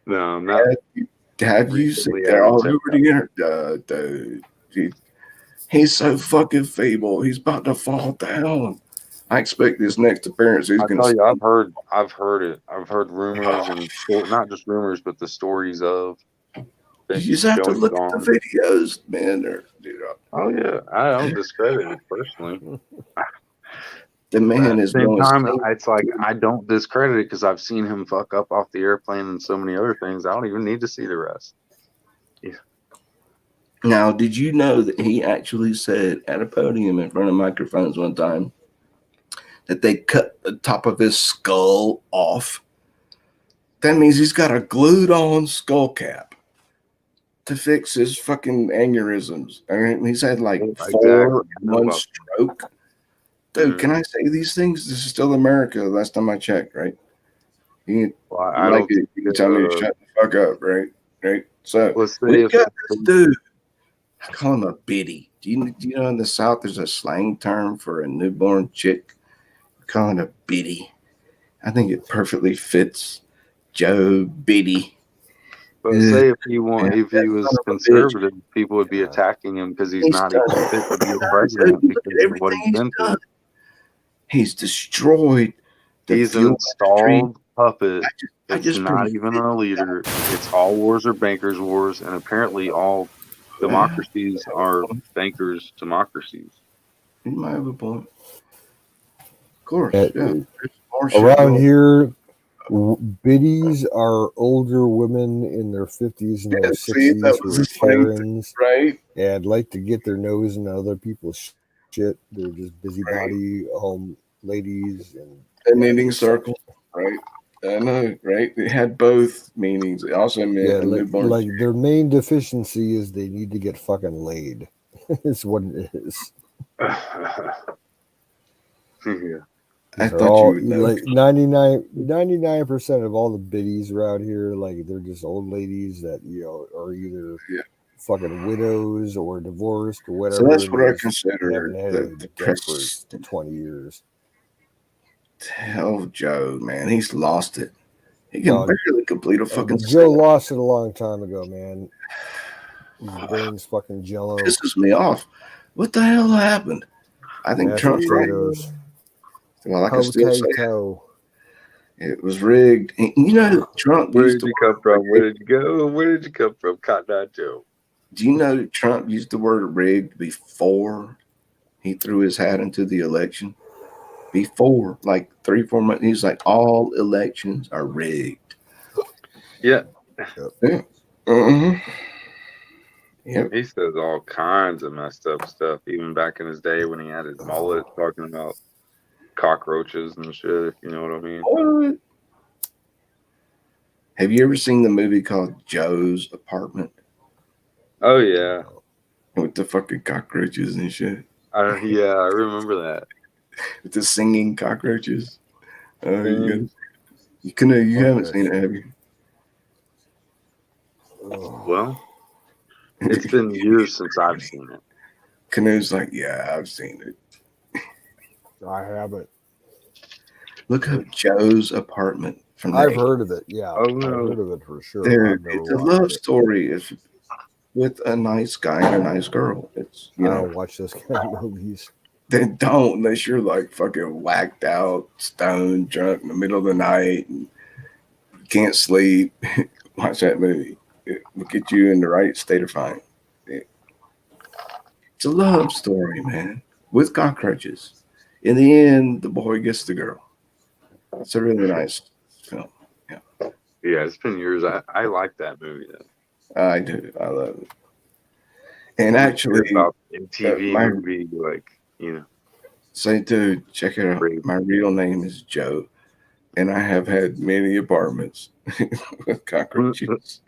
No, I'm not. Have you seen it? They're all over the dude. He's so fucking feeble. He's about to fall down. I expect this next appearance. He's going to. I've heard it. I've heard rumors and not just rumors, but the stories of. You just have to look at the videos, man. Oh yeah, I don't discredit it personally. The man is. At the same time, it's like I don't discredit it because I've seen him fuck up off the airplane and so many other things. I don't even need to see the rest. Yeah. Now, did you know that he actually said at a podium in front of microphones one time that they cut the top of his skull off? That means he's got a glued on skull cap to fix his fucking aneurysms. I mean, he's had like 4 in one stroke. Dude, can I say these things? This is still America. Last time I checked, right? You can tell me to shut the fuck up, right? Right. So we got this dude. I call him a biddy. Do you know in the South there's a slang term for a newborn chick? We call it a biddy. I think it perfectly fits Joe Biddy. But say if he was conservative, people would be attacking him because he's not even fit to be a president because of what he's been through. He's destroyed. He's installed puppet. It's not even a leader. It's all wars are bankers' wars, and apparently all democracies are bankers' democracies. You might have a point. Of course, around here, biddies are older women in their 50s and their 60s who are Karens, right? And like to get their nose in other people's shit. They're just busybody home ladies and a knitting circle, right? I know, right? It had both meanings. It also meant a newborn. Like their main deficiency is they need to get fucking laid. It's what it is. Yeah. I thought you would know. Like 99% of all the biddies around here, like they're just old ladies that are either fucking widows or divorced or whatever. So that's what I consider the press for 20 years. Tell Joe, man, he's lost it. He can barely complete a fucking. Joe lost it a long time ago, man. His brain's fucking jello. Pisses me off. What the hell happened? I think Trump's right. Well, I can still say it was rigged. And you know, Trump. Where did you come from? Where did you go? Where did you come from, Cotton Eye Joe? Do you know that Trump used the word rigged before he threw his hat into the election? Before, like 3-4 months, he's like, all elections are rigged. Yeah. Yeah. Uh-huh. Yep. He says all kinds of messed up stuff, even back in his day when he had his mullet talking about cockroaches and shit, if you know what I mean. What? Have you ever seen the movie called Joe's Apartment? Oh, yeah. With the fucking cockroaches and shit. Yeah, I remember that. With the singing cockroaches. You haven't seen it, have you? Well, it's been years since I've seen it. Canoe's like, yeah, I've seen it. I haven't. Look up Joe's Apartment. I've heard of it. Yeah, I've heard of it for sure. It's a love story. It's with a nice guy and a nice girl. It's I don't watch those kind of movies. Then don't, unless you're like fucking whacked out, stoned, drunk in the middle of the night, and can't sleep. Watch that movie. It will get you in the right state of mind. It's a love story, man, with cockroaches. In the end, the boy gets the girl. It's a really nice film. Yeah. Yeah, it's been years. I like that movie though. I do. I love it. And actually, about MTV movie, like, you know. Say, dude, check it out. My real name is Joe, and I have had many apartments with cockroaches.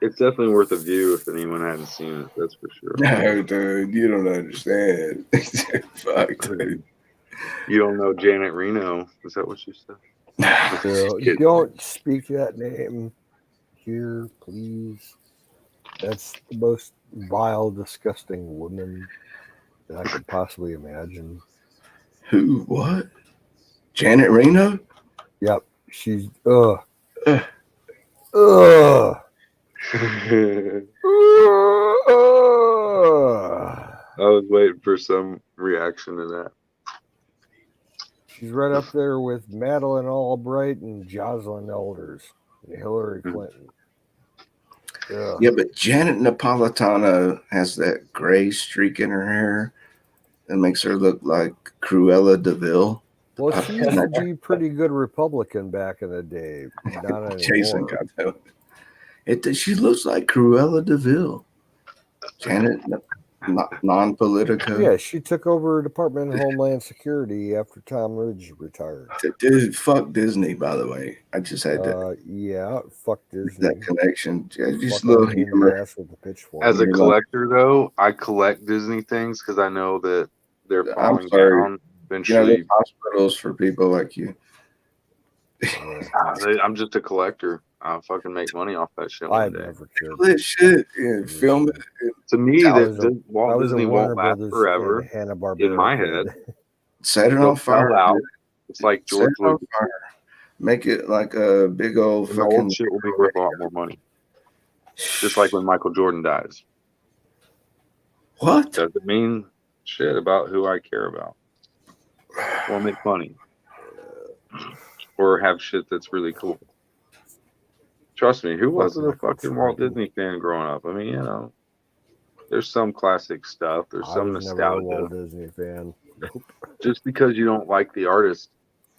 It's definitely worth a view if anyone hadn't seen it. That's for sure. No, dude, you don't understand. Fuck, dude. You don't know Janet Reno? Is that what you said? Don't speak that name here, please. That's the most vile, disgusting woman that I could possibly imagine. Who? What? Janet Reno? Yep. She's I was waiting for some reaction to that. She's right up there with Madeleine Albright and Jocelyn Elders and Hillary Clinton. Yeah, but Janet Napolitano has that gray streak in her hair that makes her look like Cruella DeVille. Well, she used to be pretty good Republican back in the day. Not anymore. She looks like Cruella DeVille. Janet non-political. Yeah, she took over Department of Homeland Security after Tom Ridge retired. Dude, fuck Disney, by the way. I just had to. Yeah, fuck Disney. That connection. Just a little humor. As a collector, though, I collect Disney things because I know that they're falling down eventually. You know, hospitals for people like you. I'm just a collector. I fucking make money off that shit. I never cared. That shit, film it. To me, Walt Disney won't last forever. In my head, set it on fire. It's like George Lucas. Make it like a big old fucking. Old shit will be worth a lot more money. Just like when Michael Jordan dies. What doesn't mean shit about who I care about. or make money or have shit that's really cool. Trust me, who wasn't a fucking Walt Disney fan growing up? I mean, you know, there's some classic stuff. There's some nostalgia. Never a Walt Disney fan. Nope. Just because you don't like the artist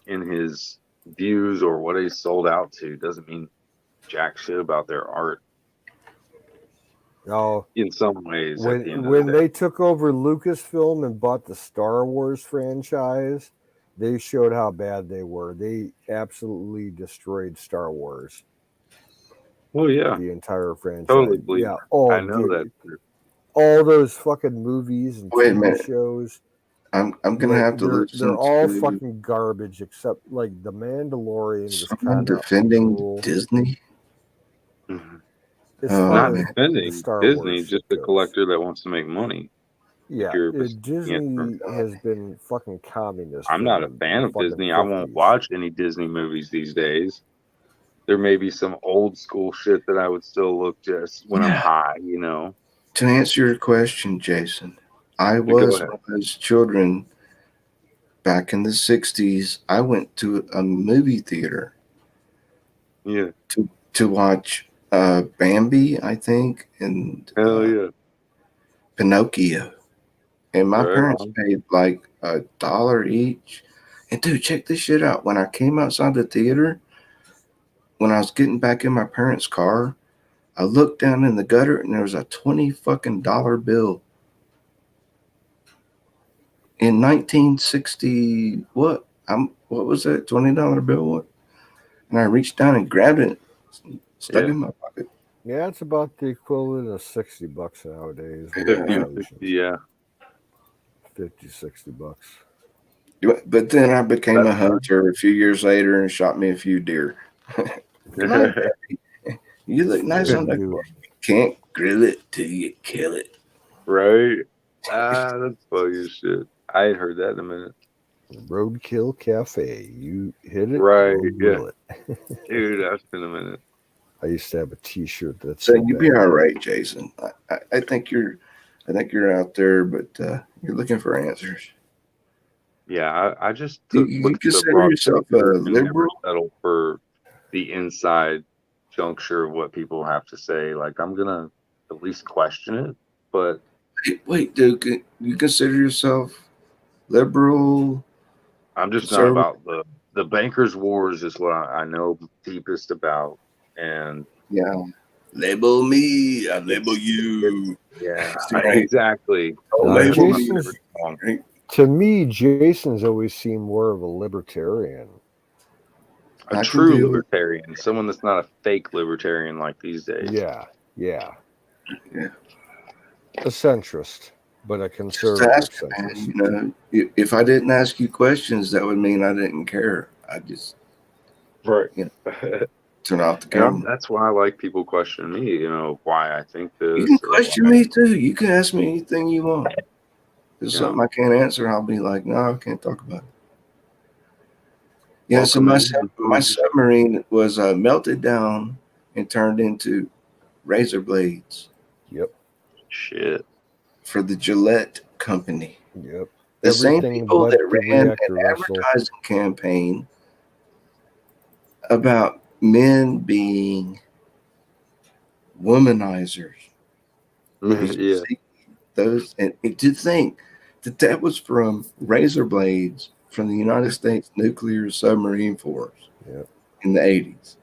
in his views or what he's sold out to doesn't mean jack shit about their art. No. In some ways, when they took over Lucasfilm and bought the Star Wars franchise, they showed how bad they were. They absolutely destroyed Star Wars. Oh yeah, the entire franchise. Totally. Yeah. Oh, I know that. All those fucking movies and TV shows. I'm gonna have to listen. They're all fucking garbage, except like The Mandalorian. Someone defending Disney. Mm-hmm. Not defending Disney, just a collector that wants to make money. Yeah, Disney has been fucking communist. I'm not a fan of Disney. 50s. I won't watch any Disney movies these days. There may be some old school shit that I would still look just when I'm high, you know. To answer your question, Jason, I was one of those children back in the 60s. I went to a movie theater. Yeah. To watch Bambi, I think, and Pinocchio. And my parents paid like $1 each. And dude, check this shit out. When I came outside the theater, when I was getting back in my parents' car, I looked down in the gutter and there was a $20 fucking bill. In 1960, what was that $20 bill? What? And I reached down and grabbed it, stuck it in my pocket. Yeah, it's about the equivalent of $60 nowadays. Yeah. 50, $60. But then I became a hunter a few years later and shot me a few deer. You look nice on that. You can't grill it till you kill it. Right? That's funny as shit. I ain't heard that in a minute. Roadkill Cafe. You hit it, right? Grill it. Dude, that's been a minute. I used to have a T-shirt that said, "You'll be all right, Jason." I think you're out there, but you're looking for answers. Yeah, I just you consider yourself a liberal. Settle for the inside juncture of what people have to say. Like, I'm gonna at least question it. But wait, dude, you consider yourself liberal? I'm just not about the bankers' wars. Is what I know deepest about. And label me, I label you. Yeah, exactly. To me, Jason's always seemed more of a libertarian. A true libertarian, someone that's not a fake libertarian like these days. Yeah. A centrist, but a conservative centrist. You know, if I didn't ask you questions, that would mean I didn't care. I just turn off the camera. That's why I like people questioning me. You know, why I think this. You can question me too. You can ask me anything you want. If there's something I can't answer, I'll be like, no, I can't talk about it. Yeah, so my submarine was melted down and turned into razor blades. Yep. Shit. For the Gillette company. Yep. The same people that ran an advertising campaign about men being womanizers. Yeah. Those, and to think that was from razor blades from the United States Nuclear Submarine Force in the 80s.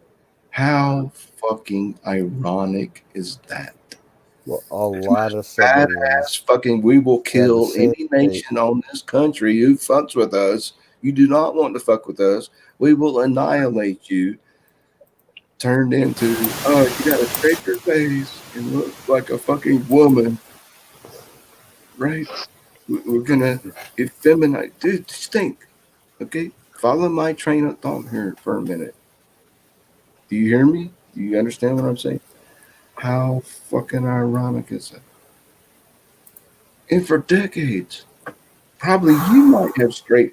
How fucking ironic is that? Well, a lot of badass fucking, we will kill any nation on this country who fucks with us. You do not want to fuck with us. We will annihilate you. Turned into, you got to scrape your face and look like a fucking woman. Right? We're going to effeminate. Dude, just think. Okay? Follow my train of thought here for a minute. Do you hear me? Do you understand what I'm saying? How fucking ironic is that? And for decades, probably you might have scraped